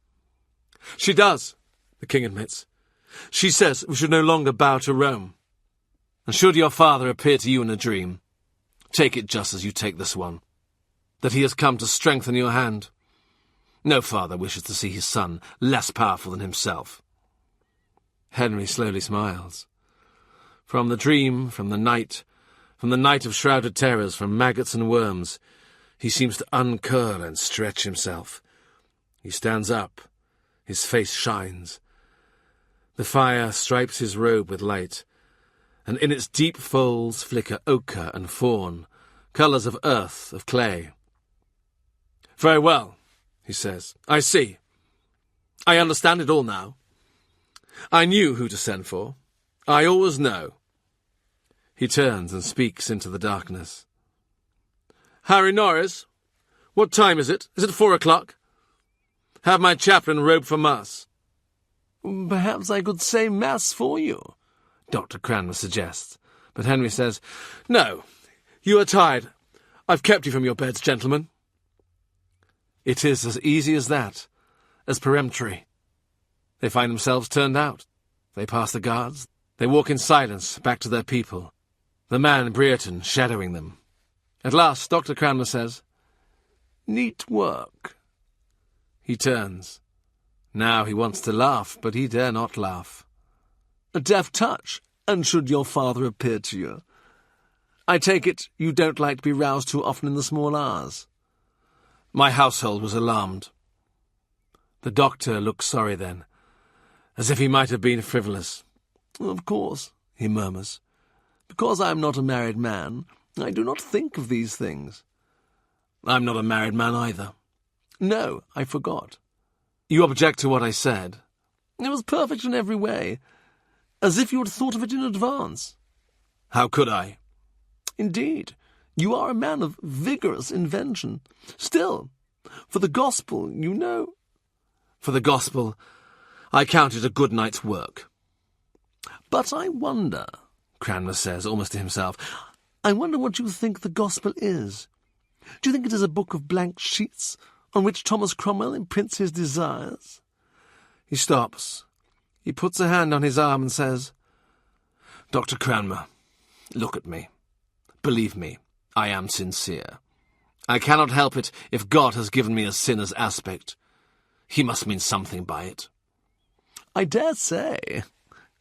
She does, the king admits. She says we should no longer bow to Rome. And should your father appear to you in a dream, take it just as you take this one, that he has come to strengthen your hand. No father wishes to see his son less powerful than himself. Henry slowly smiles. From the dream, from the night of shrouded terrors, from maggots and worms, he seems to uncurl and stretch himself. He stands up. His face shines. The fire stripes his robe with light, and in its deep folds flicker ochre and fawn, colours of earth, of clay. Very well, he says. I see. I understand it all now. I knew who to send for. I always know. He turns and speaks into the darkness. Harry Norris, what time is it? Is it 4 o'clock? Have my chaplain robed for Mass. Perhaps I could say Mass for you, Dr. Cranmer suggests. But Henry says, No, you are tired. I've kept you from your beds, gentlemen. It is as easy as that, as peremptory. They find themselves turned out. They pass the guards. They walk in silence back to their people, the man Brereton shadowing them. At last, Dr. Cranmer says, Neat work. He turns. Now he wants to laugh, but he dare not laugh. A deft touch, and should your father appear to you? I take it you don't like to be roused too often in the small hours. My household was alarmed. The doctor looks sorry then, as if he might have been frivolous. Of course, he murmurs. Because I am not a married man, I do not think of these things. I'm not a married man either. No, I forgot. You object to what I said? It was perfect in every way, as if you had thought of it in advance. How could I? Indeed, you are a man of vigorous invention. Still, for the gospel, you know... For the gospel, I count it a good night's work. But I wonder, Cranmer says, almost to himself, I wonder what you think the gospel is. Do you think it is a book of blank sheets on which Thomas Cromwell imprints his desires? He stops. He puts a hand on his arm and says, Dr. Cranmer, look at me. Believe me, I am sincere. I cannot help it if God has given me a sinner's aspect. He must mean something by it. I dare say,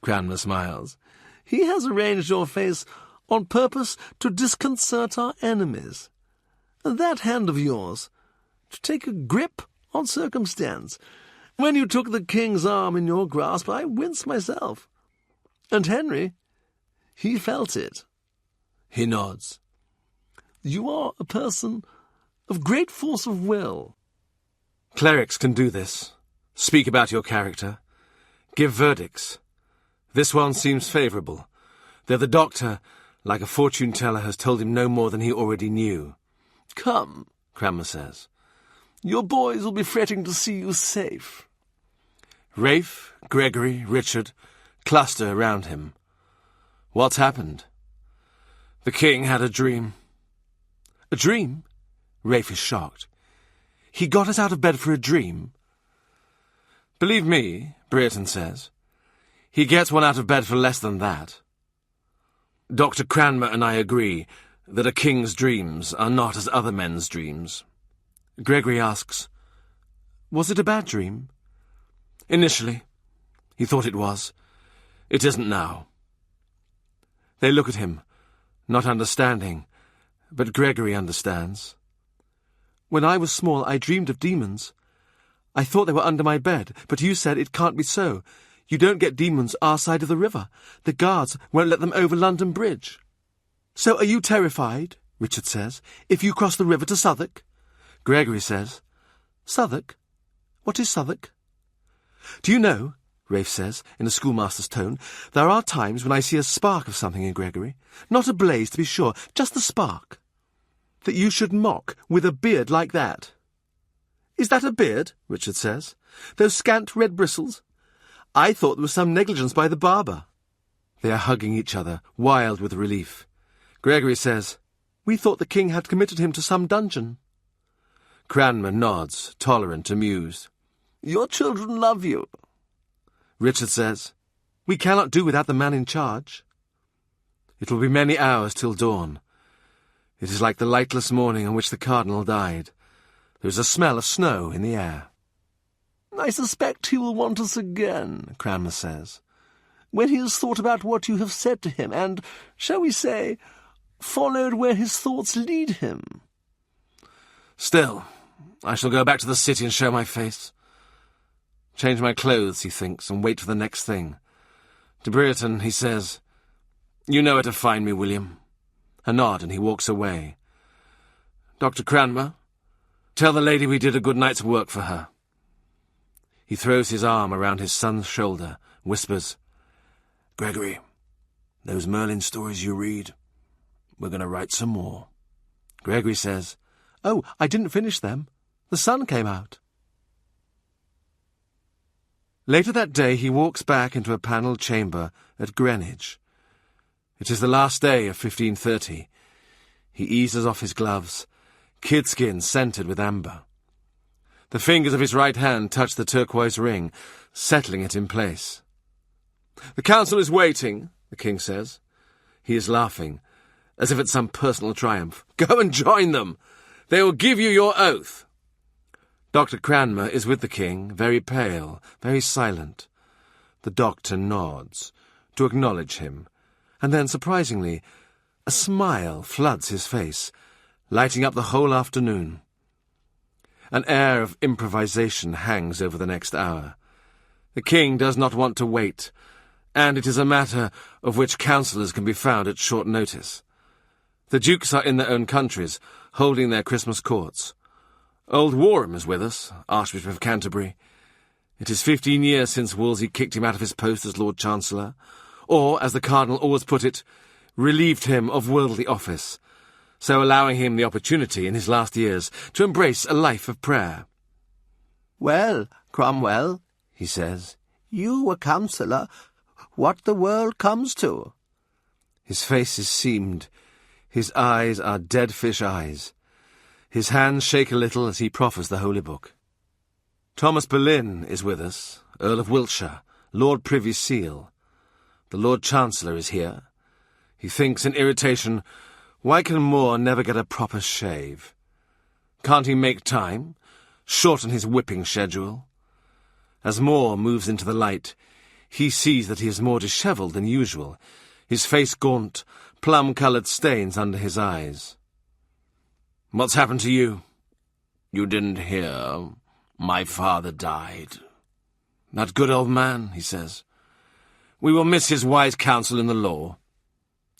Cranmer smiles. He has arranged your face on purpose to disconcert our enemies. And that hand of yours, to take a grip on circumstance. When you took the king's arm in your grasp, I winced myself. And Henry, he felt it. He nods. You are a person of great force of will. Clerics can do this. Speak about your character. Give verdicts. This one seems favourable, though the doctor, like a fortune-teller, has told him no more than he already knew. Come, Cranmer says. Your boys will be fretting to see you safe. Rafe, Gregory, Richard cluster around him. What's happened? The king had a dream. A dream? Rafe is shocked. He got us out of bed for a dream? Believe me, Brereton says, he gets one out of bed for less than that. Dr. Cranmer and I agree that a king's dreams are not as other men's dreams. Gregory asks, was it a bad dream? Initially, he thought it was. It isn't now. They look at him, not understanding, but Gregory understands. When I was small, I dreamed of demons. I thought they were under my bed, but you said it can't be so. You don't get demons our side of the river. The guards won't let them over London Bridge. So are you terrified, Richard says, if you cross the river to Southwark? Gregory says, Southwark? What is Southwark? Do you know, Rafe says, in a schoolmaster's tone, there are times when I see a spark of something in Gregory. Not a blaze, to be sure, just the spark. That you should mock with a beard like that. Is that a beard? Richard says. Those scant red bristles? I thought there was some negligence by the barber. They are hugging each other, wild with relief. Gregory says, "We thought the king had committed him to some dungeon." Cranmer nods, tolerant, amused. "Your children love you." Richard says, "We cannot do without the man in charge." It will be many hours till dawn. It is like the lightless morning on which the cardinal died. There is a smell of snow in the air. "I suspect he will want us again," Cranmer says, "when he has thought about what you have said to him and, shall we say, followed where his thoughts lead him." Still, I shall go back to the city and show my face. Change my clothes, he thinks, and wait for the next thing. To Brereton, he says, "You know where to find me, William." A nod, and he walks away. "Dr. Cranmer, tell the lady we did a good night's work for her." He throws his arm around his son's shoulder, whispers, "Gregory, those Merlin stories you read, we're going to write some more." Gregory says, "Oh, I didn't finish them. The sun came out." Later that day he walks back into a panelled chamber at Greenwich. It is the last day of 1530. He eases off his gloves, kidskin scented with amber. The fingers of his right hand touch the turquoise ring, settling it in place. "The council is waiting," the king says. He is laughing, as if at some personal triumph. "Go and join them. They will give you your oath." Dr. Cranmer is with the king, very pale, very silent. The doctor nods, to acknowledge him, and then, surprisingly, a smile floods his face, lighting up the whole afternoon. An air of improvisation hangs over the next hour. The king does not want to wait, and it is a matter of which counsellors can be found at short notice. The dukes are in their own countries, holding their Christmas courts. Old Warham is with us, Archbishop of Canterbury. It is 15 years since Wolsey kicked him out of his post as Lord Chancellor, or, as the Cardinal always put it, relieved him of worldly office, so allowing him the opportunity in his last years to embrace a life of prayer. "Well, Cromwell," he says, "you were counsellor. What the world comes to." His face is seamed. His eyes are dead fish eyes. His hands shake a little as he proffers the Holy Book. Thomas Boleyn is with us, Earl of Wiltshire, Lord Privy Seal. The Lord Chancellor is here. He thinks in irritation, why can Moore never get a proper shave? Can't he make time, shorten his whipping schedule? As Moore moves into the light, he sees that he is more dishevelled than usual, his face gaunt, plum-coloured stains under his eyes. "What's happened to you?" "You didn't hear. My father died." "That good old man," he says. "We will miss his wise counsel in the law.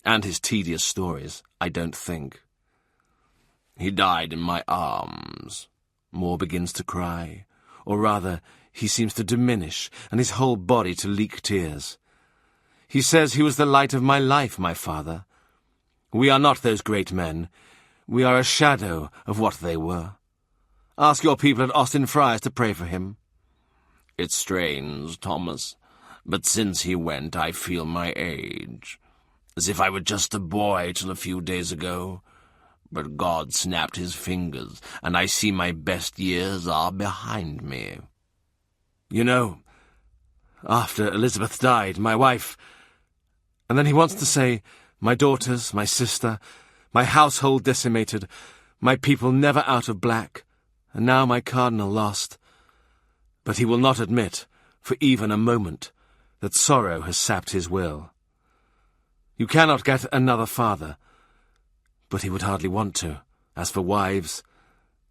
And his tedious stories, I don't think." "He died in my arms." Moore begins to cry. Or rather, he seems to diminish, and his whole body to leak tears. He says he was the light of my life, my father. We are not those great men. We are a shadow of what they were. Ask your people at Austin Friars to pray for him." "It's strange, Thomas, but since he went I feel my age, as if I were just a boy till a few days ago. But God snapped his fingers, and I see my best years are behind me." "You know, after Elizabeth died, my wife—" And then he wants to say, "my daughters, my sister, my household decimated, my people never out of black, and now my cardinal lost." But he will not admit, for even a moment, that sorrow has sapped his will. You cannot get another father, but he would hardly want to. As for wives,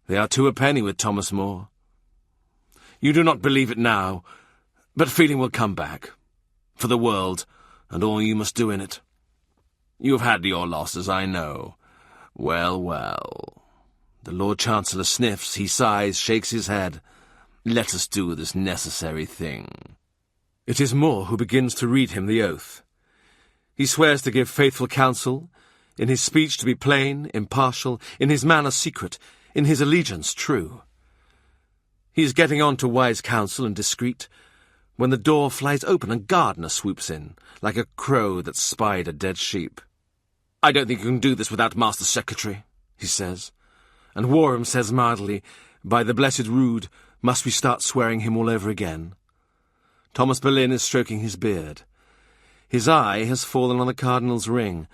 they are two a penny with Thomas More. You do not believe it now, but feeling will come back, for the world, and all you must do in it. You have had your losses, I know. Well, well. The Lord Chancellor sniffs, he sighs, shakes his head. Let us do this necessary thing. It is Moore who begins to read him the oath. He swears to give faithful counsel, in his speech to be plain, impartial, in his manner secret, in his allegiance true. He is getting on to wise counsel and discreet, when the door flies open and Gardner swoops in, like a crow that spied a dead sheep. "I don't think you can do this without Master Secretary," he says. And Warham says mildly, "By the blessed rood, must we start swearing him all over again?" Thomas Boleyn is stroking his beard. His eye has fallen on the Cardinal's ring,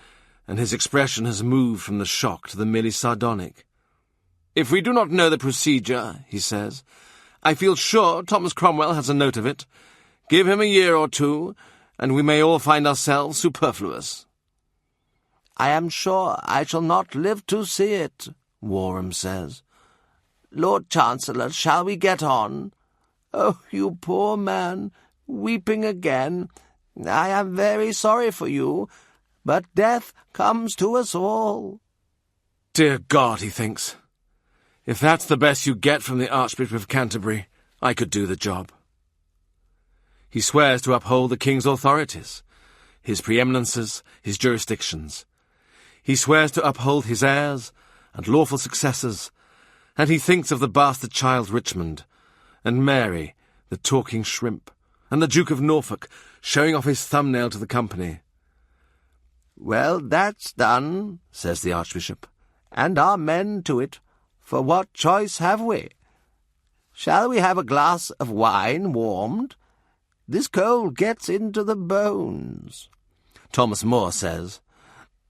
and his expression has moved from the shock to the merely sardonic. "If we do not know the procedure," he says, "I feel sure Thomas Cromwell has a note of it. Give him a year or two, and we may all find ourselves superfluous." "I am sure I shall not live to see it," Warham says. "Lord Chancellor, shall we get on? Oh, you poor man, weeping again. I am very sorry for you, but death comes to us all." Dear God, he thinks. If that's the best you get from the Archbishop of Canterbury, I could do the job. He swears to uphold the king's authorities, his preeminences, his jurisdictions. He swears to uphold his heirs and lawful successors, and he thinks of the bastard child Richmond, and Mary, the talking shrimp, and the Duke of Norfolk, showing off his thumbnail to the company. "Well, that's done," says the Archbishop, "and our men to it, for what choice have we? Shall we have a glass of wine warmed? This cold gets into the bones." Thomas More says,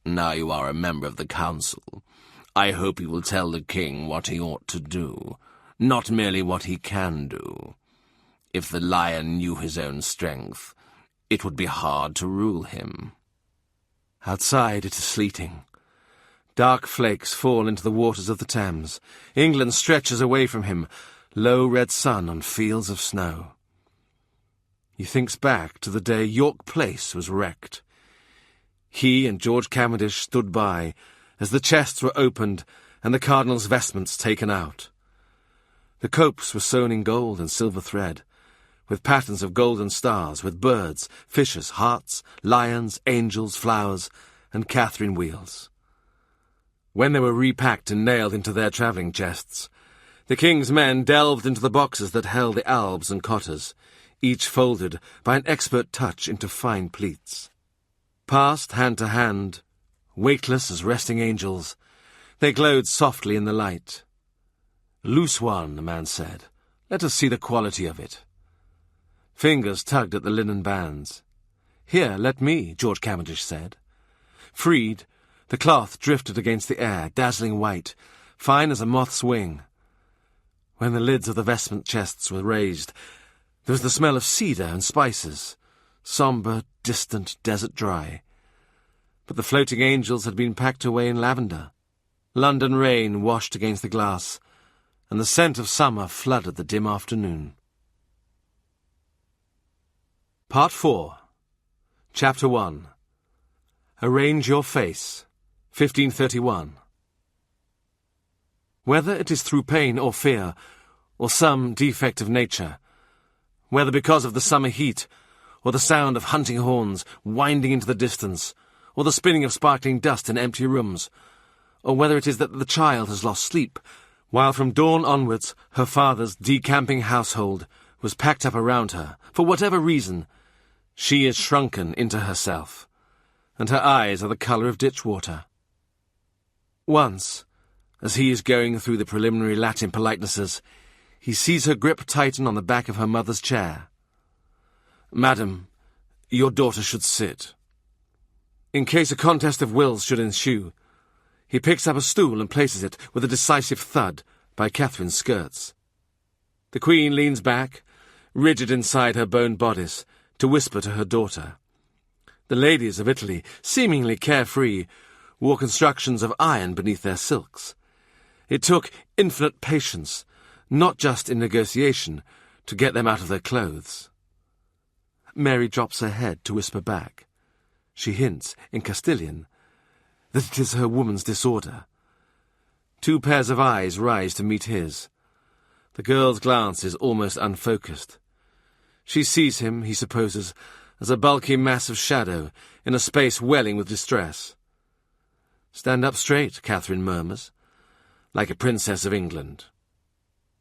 "Now you are a member of the council, I hope you will tell the king what he ought to do, not merely what he can do. If the lion knew his own strength, it would be hard to rule him." Outside it is sleeting. Dark flakes fall into the waters of the Thames. England stretches away from him, low red sun on fields of snow. He thinks back to the day York Place was wrecked. He and George Cavendish stood by as the chests were opened and the Cardinal's vestments taken out. The copes were sewn in gold and silver thread, with patterns of golden stars, with birds, fishes, hearts, lions, angels, flowers, and Catherine wheels. When they were repacked and nailed into their travelling chests, the king's men delved into the boxes that held the albs and cotters, each folded by an expert touch into fine pleats. Passed hand to hand, weightless as resting angels, they glowed softly in the light. "Loose one," the man said. "Let us see the quality of it." Fingers tugged at the linen bands. "Here, let me," George Cavendish said. Freed, the cloth drifted against the air, dazzling white, fine as a moth's wing. When the lids of the vestment chests were raised, there was the smell of cedar and spices, sombre, distant, desert dry. But the floating angels had been packed away in lavender. London rain washed against the glass, and the scent of summer flooded the dim afternoon. Part 4. Chapter 1. Arrange Your Face, 1531. Whether it is through pain or fear, or some defect of nature, whether because of the summer heat, or the sound of hunting horns winding into the distance, or the spinning of sparkling dust in empty rooms, or whether it is that the child has lost sleep, while from dawn onwards her father's decamping household was packed up around her, for whatever reason, she is shrunken into herself, and her eyes are the colour of ditch water. Once, as he is going through the preliminary Latin politenesses, he sees her grip tighten on the back of her mother's chair. "Madam, your daughter should sit." In case a contest of wills should ensue, he picks up a stool and places it with a decisive thud by Catherine's skirts. The Queen leans back, rigid inside her bone bodice, to whisper to her daughter. The ladies of Italy, seemingly carefree, wore constructions of iron beneath their silks. It took infinite patience, not just in negotiation, to get them out of their clothes. Mary drops her head to whisper back. She hints, in Castilian, that it is her woman's disorder. Two pairs of eyes rise to meet his. The girl's glance is almost unfocused. She sees him, he supposes, as a bulky mass of shadow in a space welling with distress. "Stand up straight," Catherine murmurs, "like a princess of England."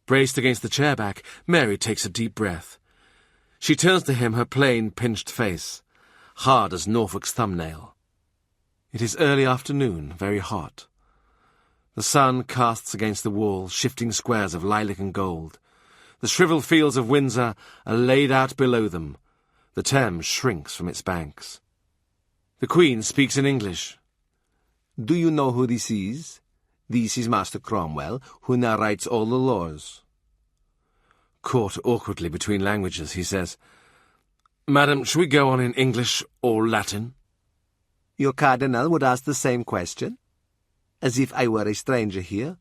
Braced against the chair back, Mary takes a deep breath. She turns to him her plain, pinched face, hard as Norfolk's thumbnail. It is early afternoon, very hot. The sun casts against the wall shifting squares of lilac and gold. The shriveled fields of Windsor are laid out below them. The Thames shrinks from its banks. The Queen speaks in English. Do you know who this is? This is Master Cromwell, who narrates all the laws. Caught awkwardly between languages, he says, Madam, shall we go on in English or Latin? Your cardinal would ask the same question. As if I were a stranger here,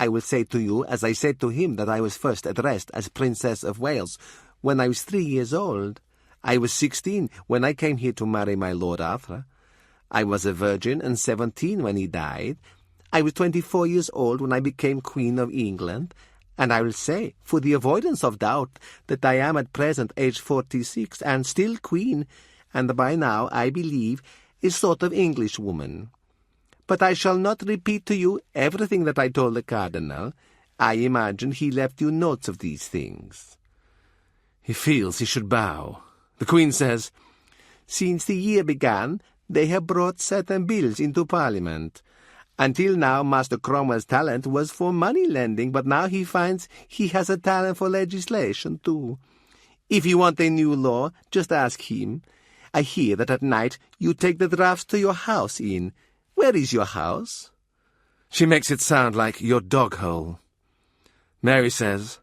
I will say to you, as I said to him, that I was first addressed as Princess of Wales when I was 3 years old. I was 16 when I came here to marry my Lord Arthur. I was a virgin and 17 when he died. I was 24 years old when I became Queen of England, and I will say, for the avoidance of doubt, that I am at present aged 46 and still Queen, and by now, I believe, a sort of Englishwoman. But I shall not repeat to you everything that I told the Cardinal. I imagine he left you notes of these things. He feels he should bow. The Queen says, Since the year began, they have brought certain bills into Parliament. Until now, Master Cromwell's talent was for money lending, but now he finds he has a talent for legislation, too. If you want a new law, just ask him. I hear that at night you take the drafts to your house, Ian. Where is your house? She makes it sound like your dog hole. Mary says,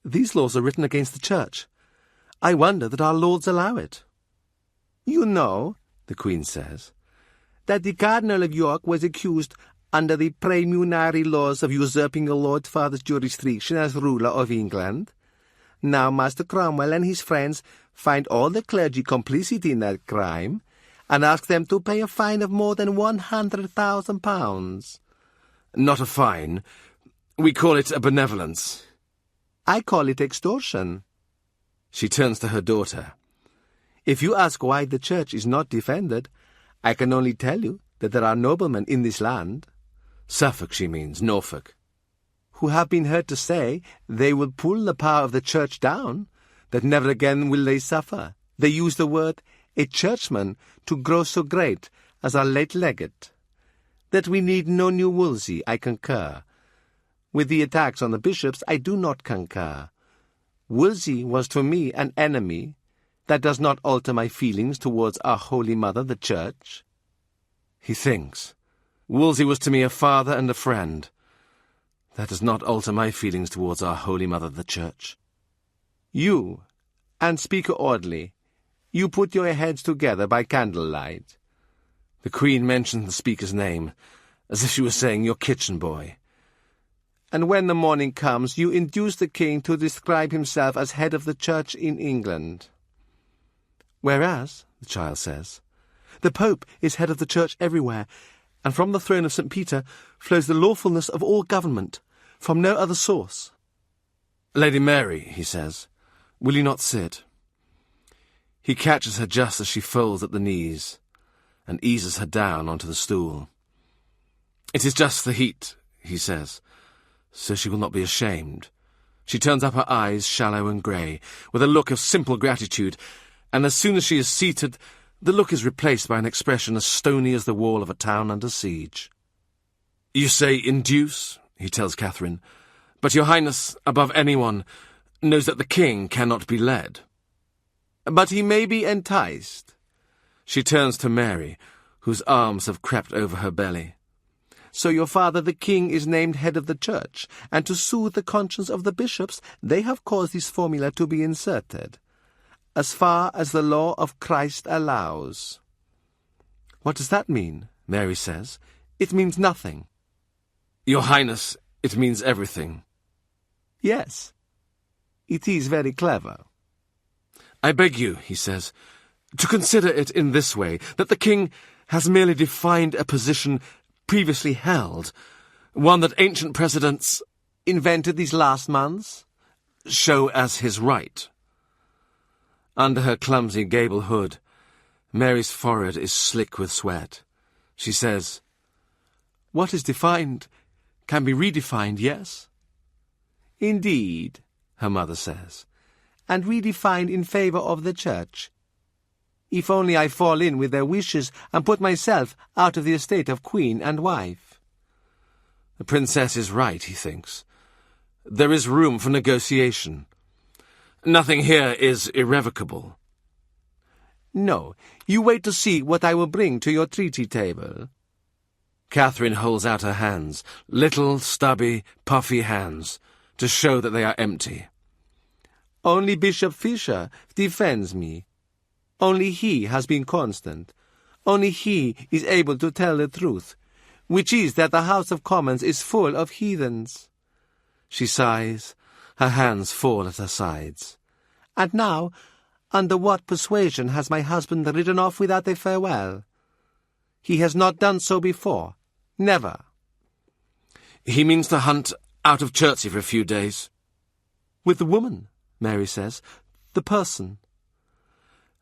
These laws are written against the Church. I wonder that our lords allow it. You know, the Queen says, that the Cardinal of York was accused under the praemunire laws of usurping the Lord Father's jurisdiction as ruler of England. Now Master Cromwell and his friends find all the clergy complicit in that crime, and ask them to pay a fine of more than £100,000. Not a fine. We call it a benevolence. I call it extortion. She turns to her daughter. If you ask why the Church is not defended, I can only tell you that there are noblemen in this land. Suffolk, she means, Norfolk. Who have been heard to say they will pull the power of the Church down, that never again will they suffer. They use the word a churchman to grow so great as our late legate. That we need no new Wolsey, I concur. With the attacks on the bishops, I do not concur. Wolsey was to me an enemy. That does not alter my feelings towards our Holy Mother, the Church. He thinks. Wolsey was to me a father and a friend. That does not alter my feelings towards our Holy Mother, the Church. You, and Speaker Audley, you put your heads together by candlelight. The Queen mentioned the Speaker's name, as if she was saying your kitchen boy. And when the morning comes, you induce the King to describe himself as head of the Church in England. Whereas, the child says, the Pope is head of the Church everywhere, and from the throne of St. Peter flows the lawfulness of all government, from no other source. Lady Mary, he says, will you not sit? He catches her just as she folds at the knees, and eases her down onto the stool. It is just the heat, he says, so she will not be ashamed. She turns up her eyes, shallow and grey, with a look of simple gratitude, and as soon as she is seated, the look is replaced by an expression as stony as the wall of a town under siege. You say induce, he tells Catherine, but your Highness, above anyone, knows that the King cannot be led. But he may be enticed. She turns to Mary, whose arms have crept over her belly. So your father the King is named head of the Church, and to soothe the conscience of the bishops, they have caused this formula to be inserted. As far as the law of Christ allows. What does that mean? Mary says. It means nothing. Your Highness, it means everything. Yes. It is very clever. I beg you, he says, to consider it in this way, that the King has merely defined a position previously held, one that ancient precedents invented these last months show as his right. Under her clumsy gable hood, Mary's forehead is slick with sweat. She says, What is defined can be redefined, yes? Indeed, her mother says. and redefined in favour of the Church. If only I fall in with their wishes and put myself out of the estate of queen and wife. The princess is right, he thinks. There is room for negotiation. Nothing here is irrevocable. No, you wait to see what I will bring to your treaty table. Catherine holds out her hands, little, stubby, puffy hands, to show that they are empty. Only Bishop Fisher defends me. Only he has been constant. Only he is able to tell the truth, which is that the House of Commons is full of heathens. She sighs. Her hands fall at her sides. And now, under what persuasion has my husband ridden off without a farewell? He has not done so before. Never. He means to hunt out of Chertsey for a few days. With the woman, Mary says. The person.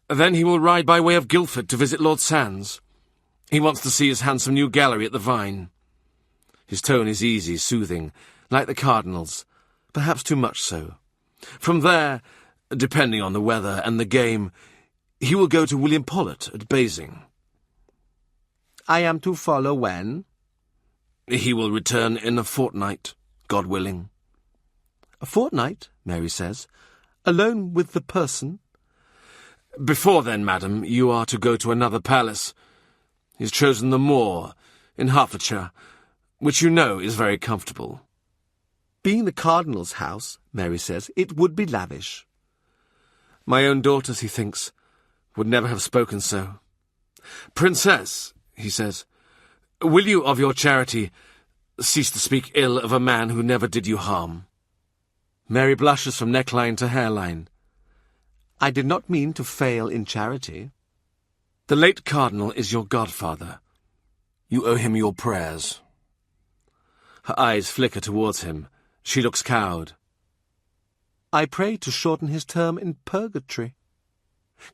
Then he will ride by way of Guildford to visit Lord Sands. He wants to see his handsome new gallery at the Vine. His tone is easy, soothing, like the Cardinal's, perhaps too much so. From there, depending on the weather and the game, he will go to William Pollitt at Basing. I am to follow when? He will return in a fortnight, God willing. A fortnight, Mary says, alone with the person? Before then, madam, you are to go to another palace. He's chosen the Moor, in Hertfordshire, which you know is very comfortable. Being the Cardinal's house, Mary says, it would be lavish. My own daughters, he thinks, would never have spoken so. Princess, he says, will you, of your charity, cease to speak ill of a man who never did you harm? Mary blushes from neckline to hairline. I did not mean to fail in charity. The late Cardinal is your godfather. You owe him your prayers. Her eyes flicker towards him. She looks cowed. I pray to shorten his term in purgatory.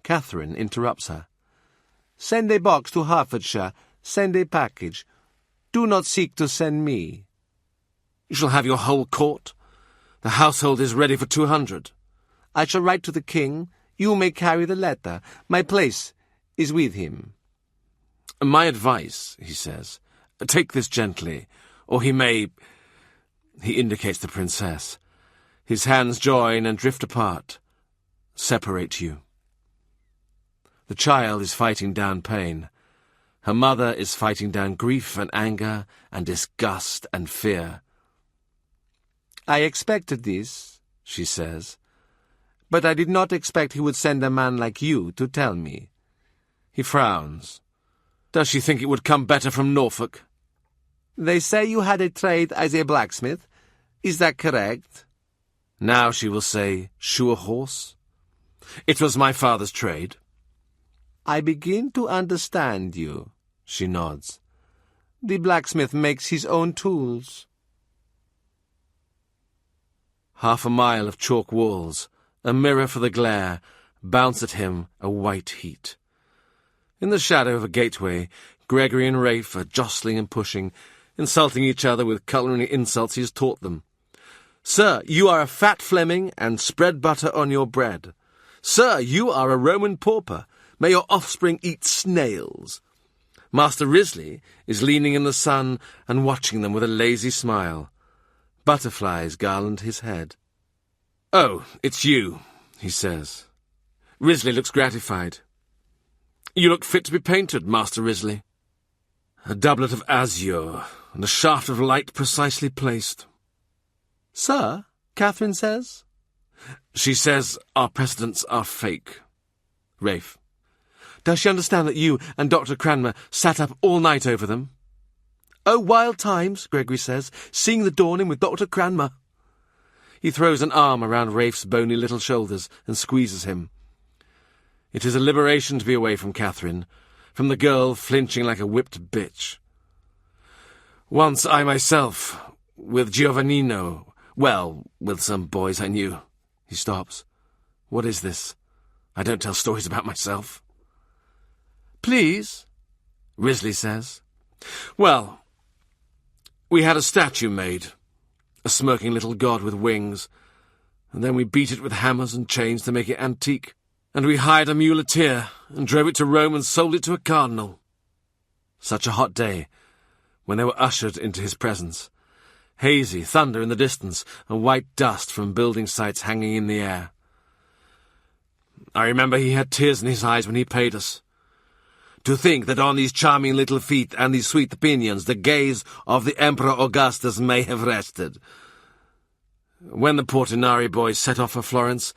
Catherine interrupts her. Send a box to Hertfordshire. Send a package. Do not seek to send me. You shall have your whole court. The household is ready for 200. I shall write to the king. You may carry the letter. My place is with him. My advice, he says, take this gently, or he may... He indicates the princess. His hands join and drift apart, separate you. The child is fighting down pain. Her mother is fighting down grief and anger and disgust and fear. I expected this, she says, but I did not expect he would send a man like you to tell me. He frowns. Does she think it would come better from Norfolk? They say you had a trade as a blacksmith. Is that correct? Now she will say, shoe a horse. It was my father's trade. I begin to understand you, she nods. The blacksmith makes his own tools. Half a mile of chalk walls, a mirror for the glare, bounce at him a white heat. In the shadow of a gateway, Gregory and Rafe are jostling and pushing, insulting each other with culinary insults he has taught them. Sir, you are a fat Fleming, and spread butter on your bread. Sir, you are a Roman pauper. May your offspring eat snails. Master Risley is leaning in the sun and watching them with a lazy smile. Butterflies garland his head. Oh, it's you, he says. Risley looks gratified. You look fit to be painted, Master Risley. A doublet of azure, and a shaft of light precisely placed. Sir, Catherine says. She says our precedents are fake. Rafe. Does she understand that you and Dr. Cranmer sat up all night over them? Oh, wild times, Gregory says, seeing the dawning with Dr. Cranmer. He throws an arm around Rafe's bony little shoulders and squeezes him. It is a liberation to be away from Catherine, from the girl flinching like a whipped bitch. Once I myself, with Giovannino, well, with some boys I knew. He stops. What is this? I don't tell stories about myself. Please, Risley says. Well, we had a statue made, a smirking little god with wings, and then we beat it with hammers and chains to make it antique, and we hired a muleteer and drove it to Rome and sold it to a cardinal. Such a hot day, when they were ushered into his presence. Hazy thunder in the distance, and white dust from building sites hanging in the air. I remember he had tears in his eyes when he paid us. To think that on these charming little feet and these sweet opinions the gaze of the Emperor Augustus may have rested. When the Portinari boys set off for Florence,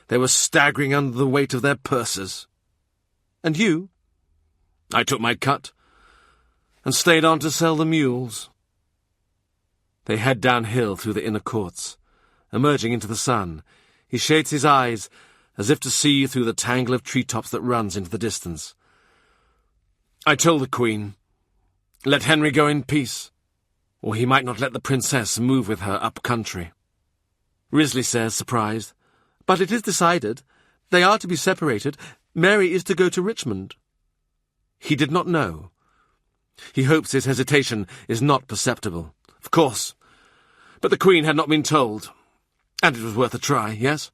they were staggering under the weight of their purses. And you? I took my cut, and stayed on to sell the mules. They head downhill through the inner courts. Emerging into the sun, he shades his eyes as if to see through the tangle of treetops that runs into the distance. I told the Queen, let Henry go in peace, or he might not let the princess move with her up country. Risley says, surprised, but it is decided. They are to be separated. Mary is to go to Richmond. He did not know. He hopes his hesitation is not perceptible. Of course. But the Queen had not been told. And it was worth a try, yes?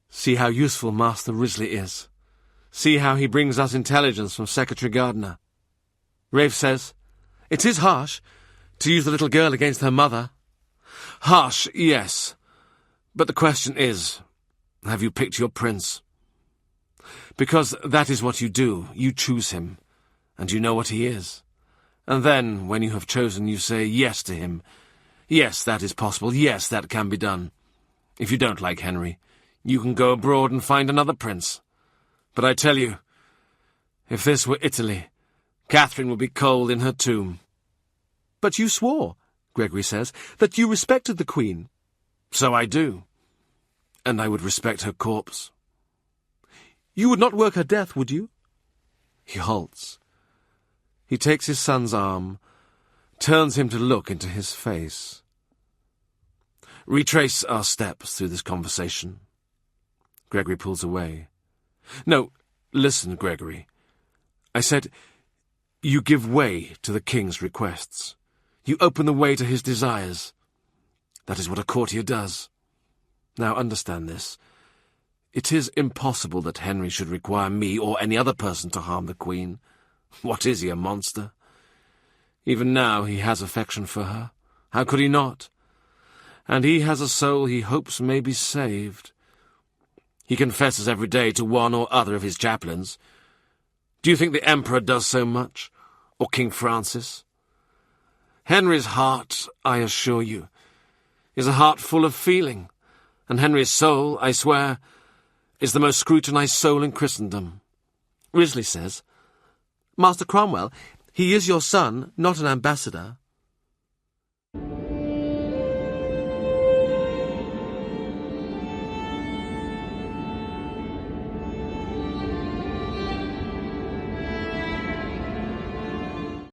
See how useful Master Risley is. See how he brings us intelligence from Secretary Gardiner. Rafe says, it is harsh to use the little girl against her mother. Harsh, yes. But the question is, have you picked your prince? Because that is what you do. You choose him, and you know what he is. And then, when you have chosen, you say yes to him. Yes, that is possible. Yes, that can be done. If you don't like Henry, you can go abroad and find another prince. But I tell you, if this were Italy, Catherine would be cold in her tomb. But you swore, Gregory says, that you respected the Queen. So I do. And I would respect her corpse. You would not work her death, would you? He halts. He takes his son's arm, turns him to look into his face. Retrace our steps through this conversation. Gregory pulls away. No, listen, Gregory. I said, you give way to the king's requests. You open the way to his desires. That is what a courtier does. Now understand this. It is impossible that Henry should require me or any other person to harm the Queen. What is he, a monster? Even now he has affection for her. How could he not? And he has a soul he hopes may be saved. He confesses every day to one or other of his chaplains. Do you think the Emperor does so much? Or King Francis? Henry's heart, I assure you, is a heart full of feeling, and Henry's soul, I swear, is the most scrutinized soul in Christendom. Risley says, Master Cromwell, he is your son, not an ambassador.